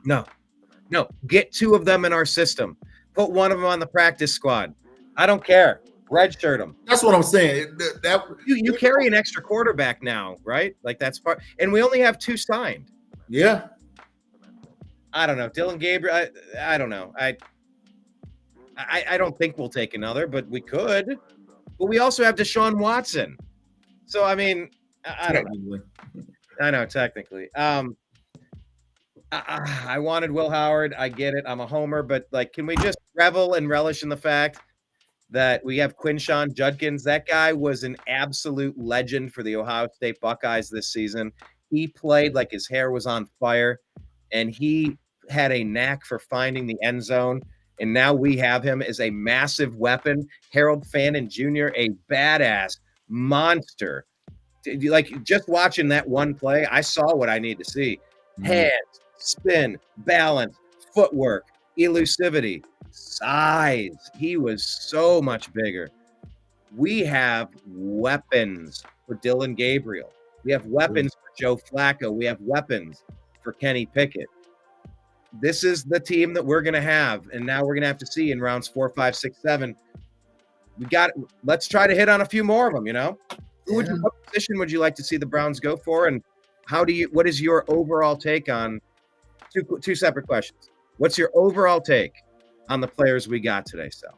No. Get 2 of them in our system. Put one of them on the practice squad. I don't care. Redshirt them. That's what I'm saying. You carry an extra quarterback now, right? Like that's part. And we only have 2 signed. Yeah. I don't know. Dylan Gabriel. I don't know. I don't think we'll take another, but we could. But we also have Deshaun Watson. So I mean, I don't know. I know technically. I wanted Will Howard. I get it. I'm a homer, but like, can we just revel and relish in the fact that we have Quinshon Judkins? That guy was an absolute legend for the Ohio State Buckeyes this season. He played like his hair was on fire, and he had a knack for finding the end zone. And now we have him as a massive weapon. Harold Fannin Jr., a badass monster. Like just watching that one play, I saw what I need to see. Hands, spin, balance, footwork, elusivity, size. He was so much bigger. We have weapons for Dylan Gabriel. We have weapons for Joe Flacco. We have weapons for Kenny Pickett. This is the team that we're going to have. And now we're going to have to see in rounds 4, 5, 6, 7. Let's try to hit on a few more of them, you know? What position would you like to see the Browns go for? And what is your overall take on two separate questions? What's your overall take on the players we got today, Sal?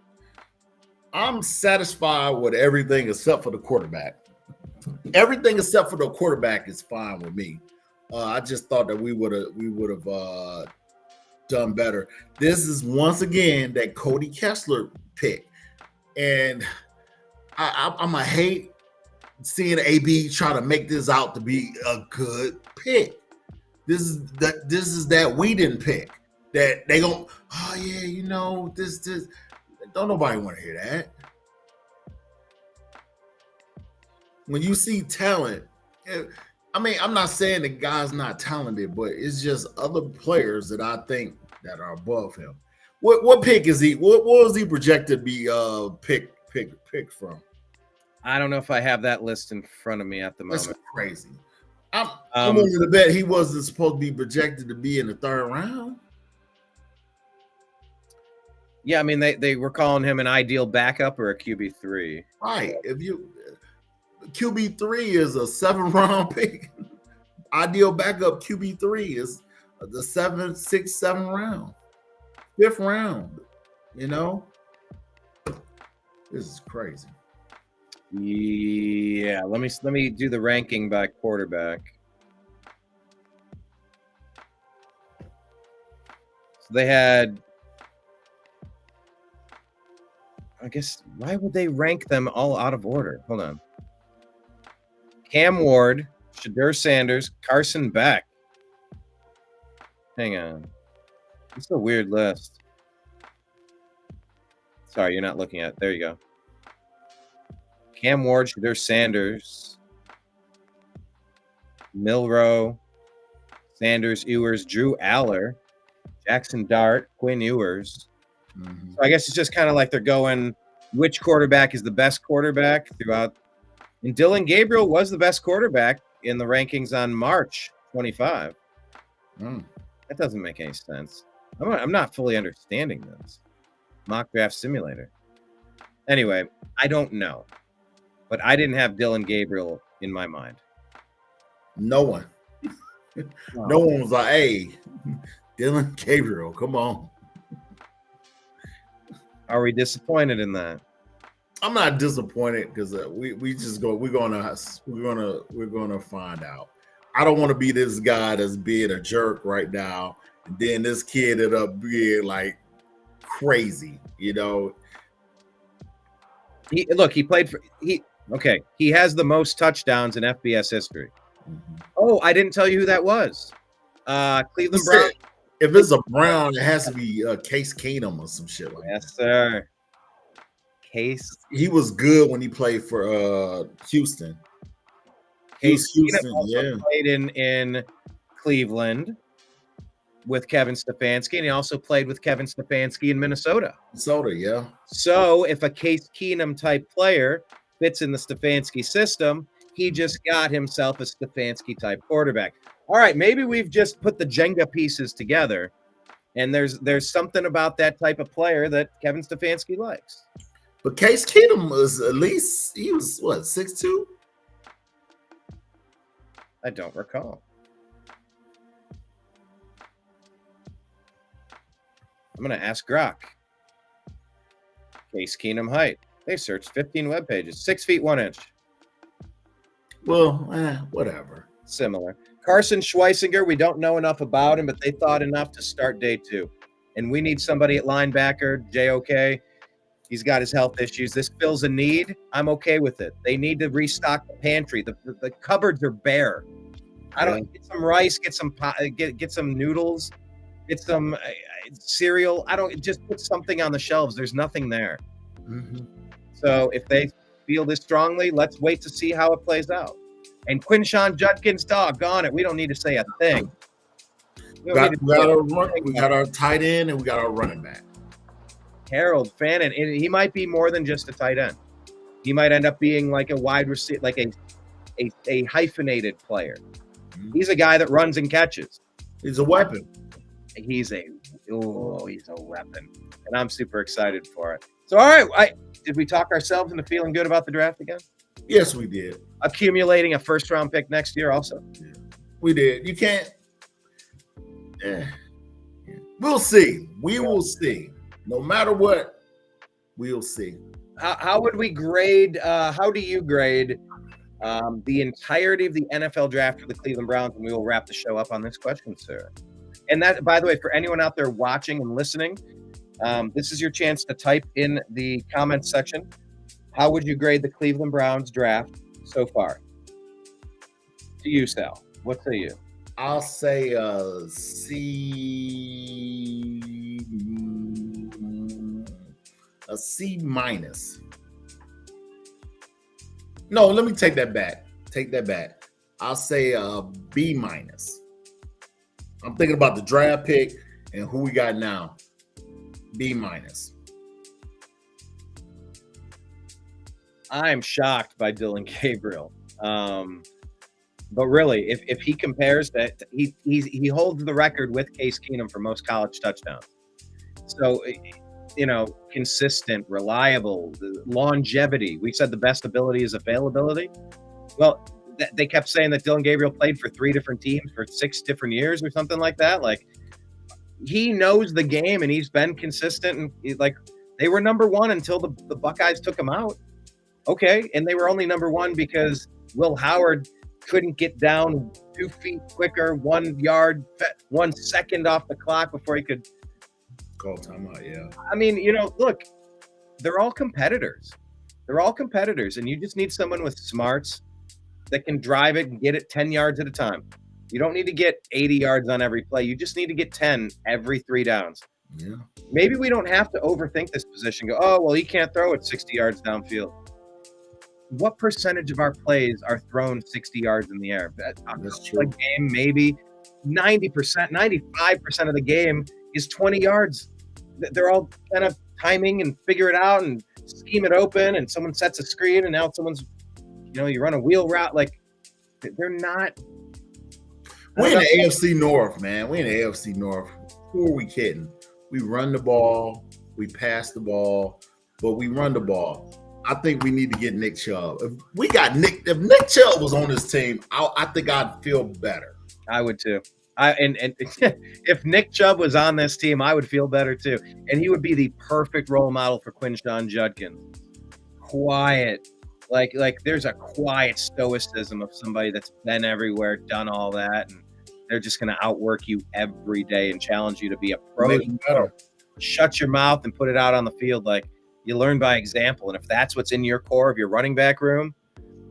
I'm satisfied with everything except for the quarterback. Everything except for the quarterback is fine with me. I just thought that we would have done better. This is once again that Cody Kessler pick, and I'm a hate seeing AB try to make this out to be a good pick. This is that we didn't pick. That they go, oh yeah, you know, this. Don't nobody want to hear that. When you see talent, I mean, I'm not saying the guy's not talented, but it's just other players that I think that are above him. What pick is he? What was he projected to be picked from? I don't know if I have that list in front of me at the moment. That's crazy. I'm willing to bet he wasn't supposed to be projected to be in the 3rd round. Yeah, I mean they were calling him an ideal backup or a QB3. Right. If you QB3 is a 7th round pick. Ideal backup QB3 is the 7th, 6th, 7th round, 5th round. You know, this is crazy. Yeah, let me do the ranking by quarterback. So they had I guess, why would they rank them all out of order? Hold on. Cam Ward, Shadur Sanders, Carson Beck. Hang on. It's a weird list. Sorry, you're not looking at it. There you go. Cam Ward, Shadur Sanders, Milroe, Sanders, Ewers, Drew Aller, Jackson Dart, Quinn Ewers. So I guess it's just kind of like they're going, which quarterback is the best quarterback throughout. And Dylan Gabriel was the best quarterback in the rankings on March 25. That doesn't make any sense. I'm not fully understanding this. Mock draft simulator. Anyway, I don't know. But I didn't have Dylan Gabriel in my mind. No one. No one was like, hey, Dylan Gabriel, come on. Are we disappointed in that? I'm not disappointed because we're gonna find out. I don't want to be this guy that's being a jerk right now, and then this kid ended up being like crazy, you know. He has the most touchdowns in FBS history. Oh, I didn't tell you who that was. Cleveland Browns. If it's a Brown, it has to be Case Keenum or some shit like that. Yes, sir. Case. He was good when he played for Houston. Case Houston, Keenum also played in Cleveland with Kevin Stefanski, and he also played with Kevin Stefanski in Minnesota. Yeah. So if a Case Keenum type player fits in the Stefanski system, he just got himself a Stefanski type quarterback. All right, maybe we've just put the Jenga pieces together, and there's something about that type of player that Kevin Stefanski likes. But Case Keenum was he was what, 6'2"? I don't recall. I'm going to ask Grok. Case Keenum height. They searched 15 web pages. 6 feet 1 inch. Well, whatever. Similar. Carson Schweisinger, we don't know enough about him, but they thought enough to start day 2. And we need somebody at linebacker, JOK. He's got his health issues. This fills a need. I'm okay with it. They need to restock the pantry. The cupboards are bare. I don't get some rice, get some noodles, get some cereal. I don't just put something on the shelves. There's nothing there. So if they feel this strongly, let's wait to see how it plays out. And Quinshawn Judkins, doggone it, we don't need to say a thing. We got our tight end and we got our running back. Harold Fannin, and he might be more than just a tight end. He might end up being like a wide receiver, like a hyphenated player. He's a guy that runs and catches. He's a weapon. He's a weapon, and I'm super excited for it. So, all right, did we talk ourselves into feeling good about the draft again? Yes, we did. Accumulating a first-round pick next year, also. Yeah, we did. You can't. We'll see. We will see. No matter what, we'll see. How would we grade? How do you grade the entirety of the NFL draft for the Cleveland Browns? And we will wrap the show up on this question, sir. And that, by the way, for anyone out there watching and listening, this is your chance to type in the comments section. How would you grade the Cleveland Browns draft so far? To you, Sal. What say you? I'll say C minus. No, let me take that back. I'll say B minus. I'm thinking about the draft pick and who we got now. B minus. I'm shocked by Dylan Gabriel. But really, if he compares that, he holds the record with Case Keenum for most college touchdowns. So, consistent, reliable, longevity. We said the best ability is availability. Well, they kept saying that Dylan Gabriel played for 3 different teams for 6 different years or something like that. Like, he knows the game and he's been consistent. And they were number 1 until the Buckeyes took him out. Okay, and they were only number 1 because Will Howard couldn't get down 2 feet quicker, 1 yard, 1 second off the clock before he could call timeout. Yeah. I mean, look, they're all competitors. They're all competitors, and you just need someone with smarts that can drive it and get it 10 yards at a time. You don't need to get 80 yards on every play. You just need to get 10 every 3 downs. Yeah. Maybe we don't have to overthink this position. Go, oh, well, he can't throw it 60 yards downfield. What percentage of our plays are thrown 60 yards in the air? That's true. Game, maybe 90%, 95% of the game is 20 yards. They're all kind of timing and figure it out and scheme it open, and someone sets a screen, and now someone's, you run a wheel route. Like, they're not. We're in the AFC North, man. We're in the AFC North. Who are we kidding? We run the ball, we pass the ball, but we run the ball. I think we need to get Nick Chubb. If Nick Chubb was on this team, I think I'd feel better. I would too. And if Nick Chubb was on this team, I would feel better too. And he would be the perfect role model for Quinshon Judkins. Quiet. Like there's a quiet stoicism of somebody that's been everywhere, done all that, and they're just going to outwork you every day and challenge you to be a pro. Shut your mouth and put it out on the field. Like, you learn by example. And if that's what's in your core of your running back room,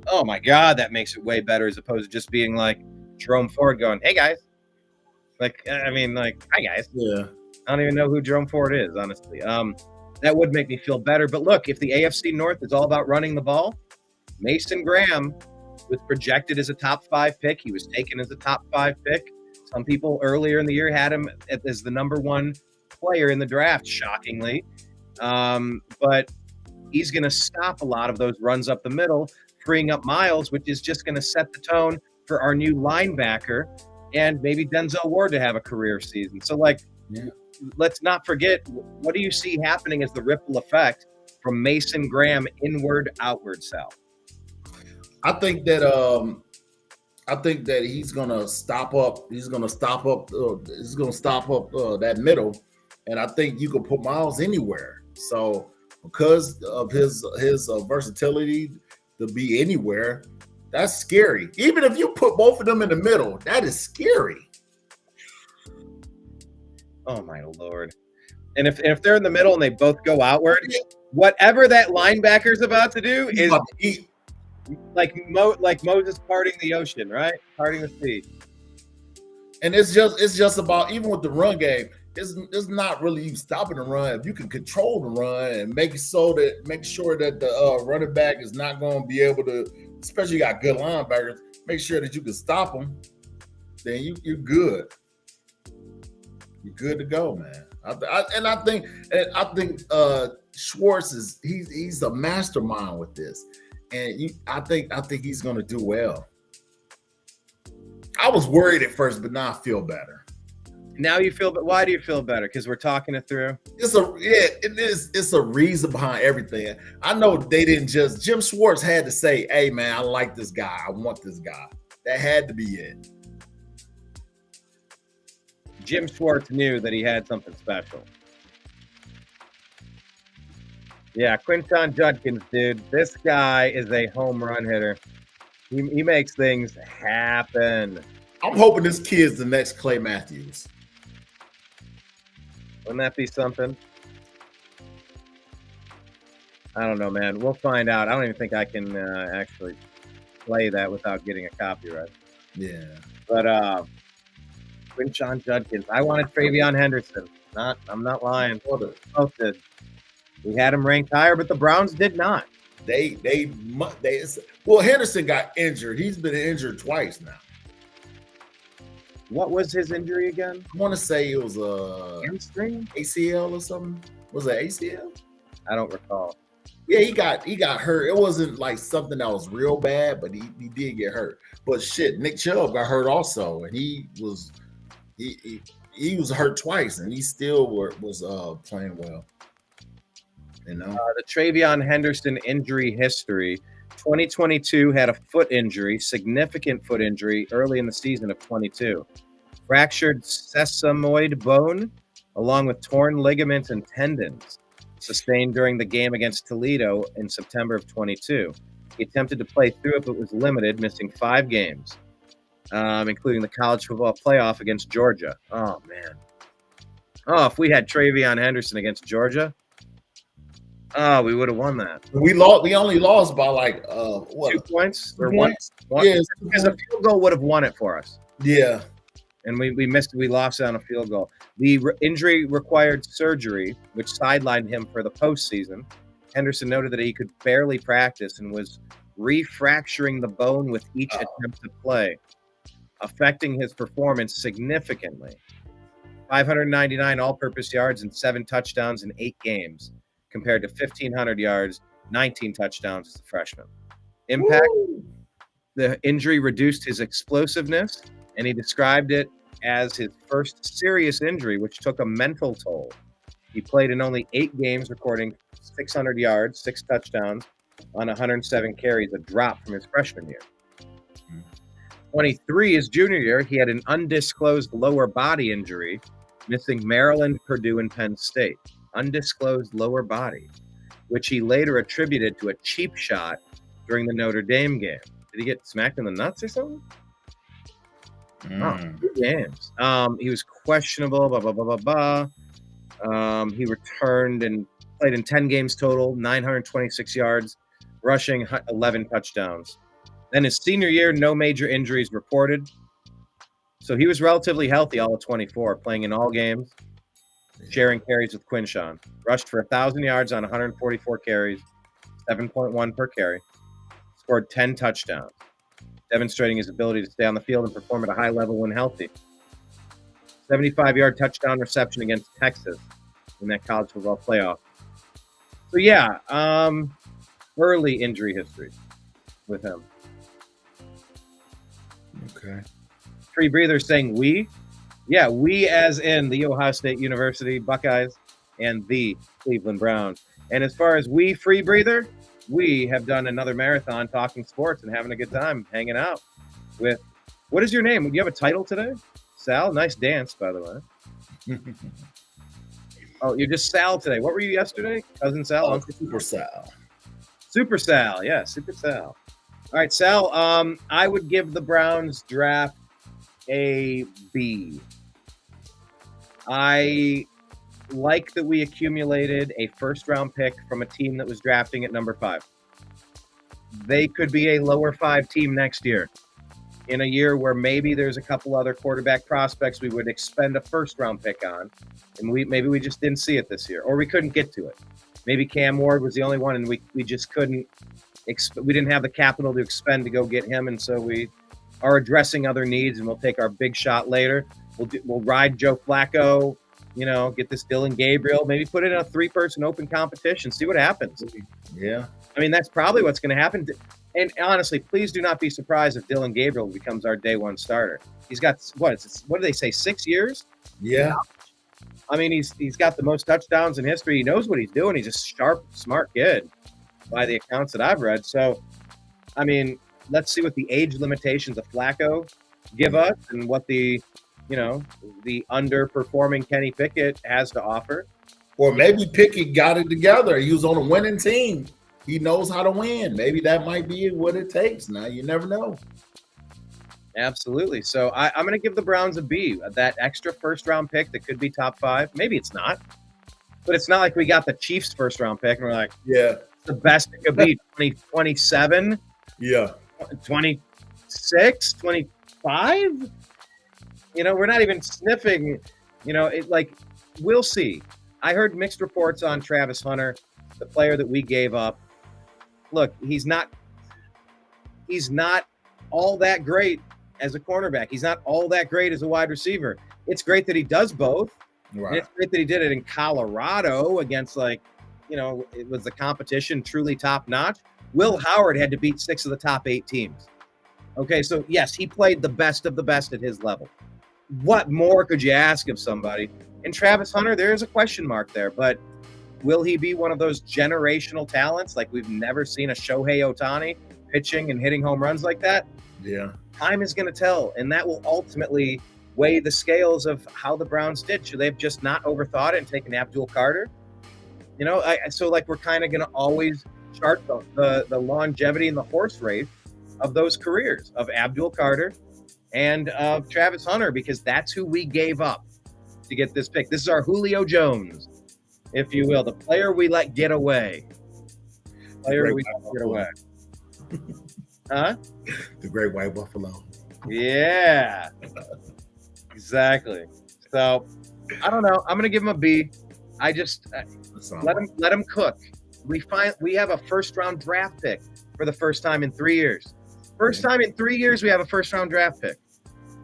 oh my God, that makes it way better as opposed to just being like Jerome Ford going, hey guys. Hi guys. Yeah. I don't even know who Jerome Ford is, honestly. That would make me feel better. But look, if the AFC North is all about running the ball, Mason Graham was projected as a top 5 pick. He was taken as a top 5 pick. Some people earlier in the year had him as the number 1 player in the draft, shockingly. But he's going to stop a lot of those runs up the middle, freeing up Miles, which is just going to set the tone for our new linebacker and maybe Denzel Ward to have a career season. So, let's not forget, what do you see happening as the ripple effect from Mason Graham inward, outward, Sal? I think that he's gonna stop up. He's gonna stop up. He's gonna stop up that middle, and I think you can put Miles anywhere. So because of his versatility to be anywhere, that's scary. Even if you put both of them in the middle, that is scary. Oh my Lord! And if they're in the middle and they both go outward, whatever that linebacker's about to do is like Moses parting the ocean, right? Parting the sea. And it's just about, even with the run game, it's not really you stopping the run. If you can control the run and make sure that the running back is not going to be able to, especially you got good linebackers, make sure that you can stop them, then you're good. You're good to go, man. I think Schwartz he's a mastermind with this, and I think he's going to do well. I was worried at first, but now I feel better. Now you feel, but why do you feel better? Because we're talking it through. It's a reason behind everything. I know they didn't just. Jim Schwartz had to say, "Hey, man, I like this guy. I want this guy." That had to be it. Jim Schwartz knew that he had something special. Yeah, Quinshon Judkins, dude. This guy is a home run hitter. He makes things happen. I'm hoping this kid's the next Clay Matthews. Wouldn't that be something? I don't know, man. We'll find out. I don't even think I can actually play that without getting a copyright. Yeah. But Quinshon Judkins. I wanted Travion Henderson. I'm not lying. Both did. We had him ranked higher, but the Browns did not. Well, Henderson got injured. He's been injured twice now. What was his injury again? I want to say it was a hamstring, ACL or something. Was it ACL? I don't recall. Yeah, he got hurt. It wasn't like something that was real bad, but he did get hurt. But shit, Nick Chubb got hurt also, and he was hurt twice, and he still was playing well. You know, the Travion Henderson injury history. 2022 had a foot injury, significant foot injury early in the season of 22. Fractured sesamoid bone, along with torn ligaments and tendons, sustained during the game against Toledo in September of 22. He attempted to play through it, but was limited, missing 5 games, including the college football playoff against Georgia. Oh, man. Oh, if we had Travion Henderson against Georgia, Oh, we would have won that. We lost. We only lost by like 2 points or 2 one. points? One Yeah, because a field goal would have won it for us. Yeah. And we missed. We lost on a field goal. The injury required surgery, which sidelined him for the postseason. Henderson noted that he could barely practice and was refracturing the bone with each attempt to play, affecting his performance significantly. 599 all-purpose yards and 7 touchdowns in 8 games, compared to 1,500 yards, 19 touchdowns as a freshman. Impact: the injury reduced his explosiveness, and he described it as his first serious injury, which took a mental toll. He played in only 8 games, recording 600 yards, 6 touchdowns on 107 carries, a drop from his freshman year. 23, his junior year, he had an undisclosed lower body injury, missing Maryland, Purdue, and Penn State. Undisclosed lower body, which he later attributed to a cheap shot during the Notre Dame game. Did he get smacked in the nuts or something? Oh, 2 games. He was questionable, blah, blah, blah, blah, blah. He returned and played in 10 games total, 926 yards, rushing 11 touchdowns. Then his senior year, no major injuries reported. So he was relatively healthy all of 24, playing in all games, sharing carries with Quinshawn. Rushed for 1,000 yards on 144 carries, 7.1 per carry. Scored 10 touchdowns, demonstrating his ability to stay on the field and perform at a high level when healthy. 75-yard touchdown reception against Texas in that college football playoff. So, yeah, early injury history with him. Okay. Free breather saying we. Yeah, we as in the Ohio State University Buckeyes and the Cleveland Browns. And as far as we free breather, we have done another marathon talking sports and having a good time hanging out with, what is your name? Do you have a title today? Sal? Nice dance, by the way. Oh, you're just Sal today. What were you yesterday? Cousin Sal? Oh, Super Sal. Super Sal. Yeah, Super Sal. All right, Sal, I would give the Browns draft a B. I like that we accumulated a first-round pick from a team that was drafting at number 5. They could be a lower 5 team next year. In a year where maybe there's a couple other quarterback prospects we would expend a first-round pick on, and maybe we just didn't see it this year, or we couldn't get to it. Maybe Cam Ward was the only one, and we just couldn't. We didn't have the capital to expend to go get him, and so we are addressing other needs, and we'll take our big shot later. We'll ride Joe Flacco, get this Dylan Gabriel, maybe put it in a 3-person open competition, see what happens. Yeah. I mean, that's probably what's going to happen. And honestly, please do not be surprised if Dylan Gabriel becomes our day 1 starter. He's got, what do they say, 6 years? Yeah. I mean, he's got the most touchdowns in history. He knows what he's doing. He's a sharp, smart kid by the accounts that I've read. So, I mean, let's see what the age limitations of Flacco give us and what the underperforming Kenny Pickett has to offer. Or maybe Pickett got it together. He was on a winning team. He knows how to win. Maybe that might be what it takes. Now, you never know. Absolutely. So I'm going to give the Browns a B. That extra first-round pick that could be top 5. Maybe it's not. But it's not like we got the Chiefs' first-round pick and we're like, yeah, the best it could be, 2027. Yeah. 26, 25. We're not even sniffing. We'll see. I heard mixed reports on Travis Hunter, the player that we gave up. Look, he's not all that great as a cornerback. He's not all that great as a wide receiver. It's great that he does both. Right. And it's great that he did it in Colorado against it was the competition truly top notch. Will Howard had to beat 6 of the top 8 teams. Okay, so yes, he played the best of the best at his level. What more could you ask of somebody? And Travis Hunter, there is a question mark there, but will he be one of those generational talents like we've never seen a Shohei Ohtani pitching and hitting home runs like that? Yeah. Time is going to tell, and that will ultimately weigh the scales of how the Browns did. Should they have just not overthought it and taken Abdul Carter? We're kind of going to always chart the longevity and the horse race of those careers of Abdul Carter and of Travis Hunter, because that's who we gave up to get this pick. This is our Julio Jones. if you will. The player we let get away. Player we let get away. Huh? The Great White Buffalo. Yeah. Exactly. So, I don't know. I'm gonna give him a B. I just let him cook. We have a first round draft pick for the first time in 3 years. First time in 3 years we have a first round draft pick.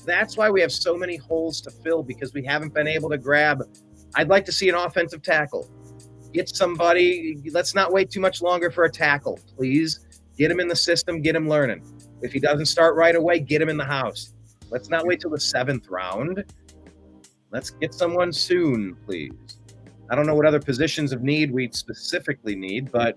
That's why we have so many holes to fill, because we haven't been able to grab. I'd like to see an offensive tackle. Get somebody. Let's not wait too much longer for a tackle, please. Get him in the system. Get him learning. If he doesn't start right away, get him in the house. Let's not wait till the 7th round. Let's get someone soon, please. I don't know what other positions of need we specifically need, but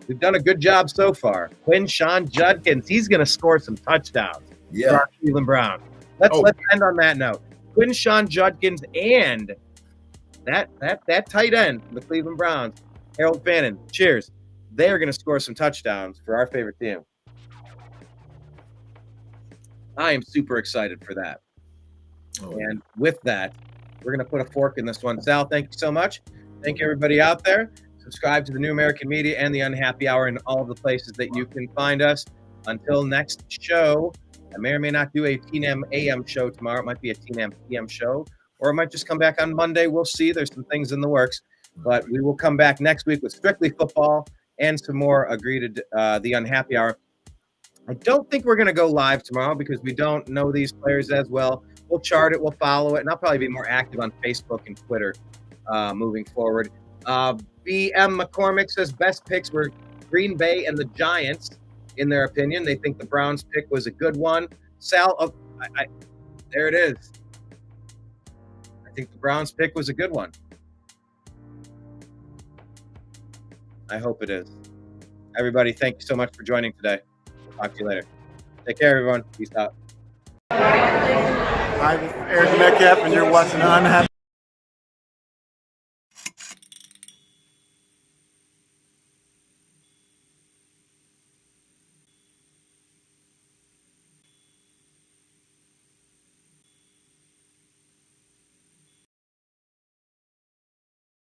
we've done a good job so far. Quinshon Judkins, he's going to score some touchdowns for our Cleveland Browns. Let's end on that note. Quinshon Judkins and that tight end from the Cleveland Browns, Harold Fannin, cheers. They're going to score some touchdowns for our favorite team. I am super excited for that. And with that, we're going to put a fork in this one. Sal, thank you so much. Thank you, everybody out there. Subscribe to the New American Media and the Unhappy Hour in all of the places that you can find us. Until next show, I may or may not do a TNAM AM show tomorrow. It might be a TNAM PM show, or it might just come back on Monday. We'll see. There's some things in the works. But we will come back next week with strictly football and some more agreed the Unhappy Hour. I don't think we're going to go live tomorrow because we don't know these players as well. We'll chart it, we'll follow it, and I'll probably be more active on Facebook and Twitter moving forward. BM McCormick says best picks were Green Bay and the Giants, in their opinion. They think the Browns pick was a good one. Sal, there it is. I think the Browns pick was a good one. I hope it is. Everybody, thank you so much for joining today. Talk to you later. Take care, everyone. Peace out. Hi, this is Eric Metcalf, and you're watching Unhappy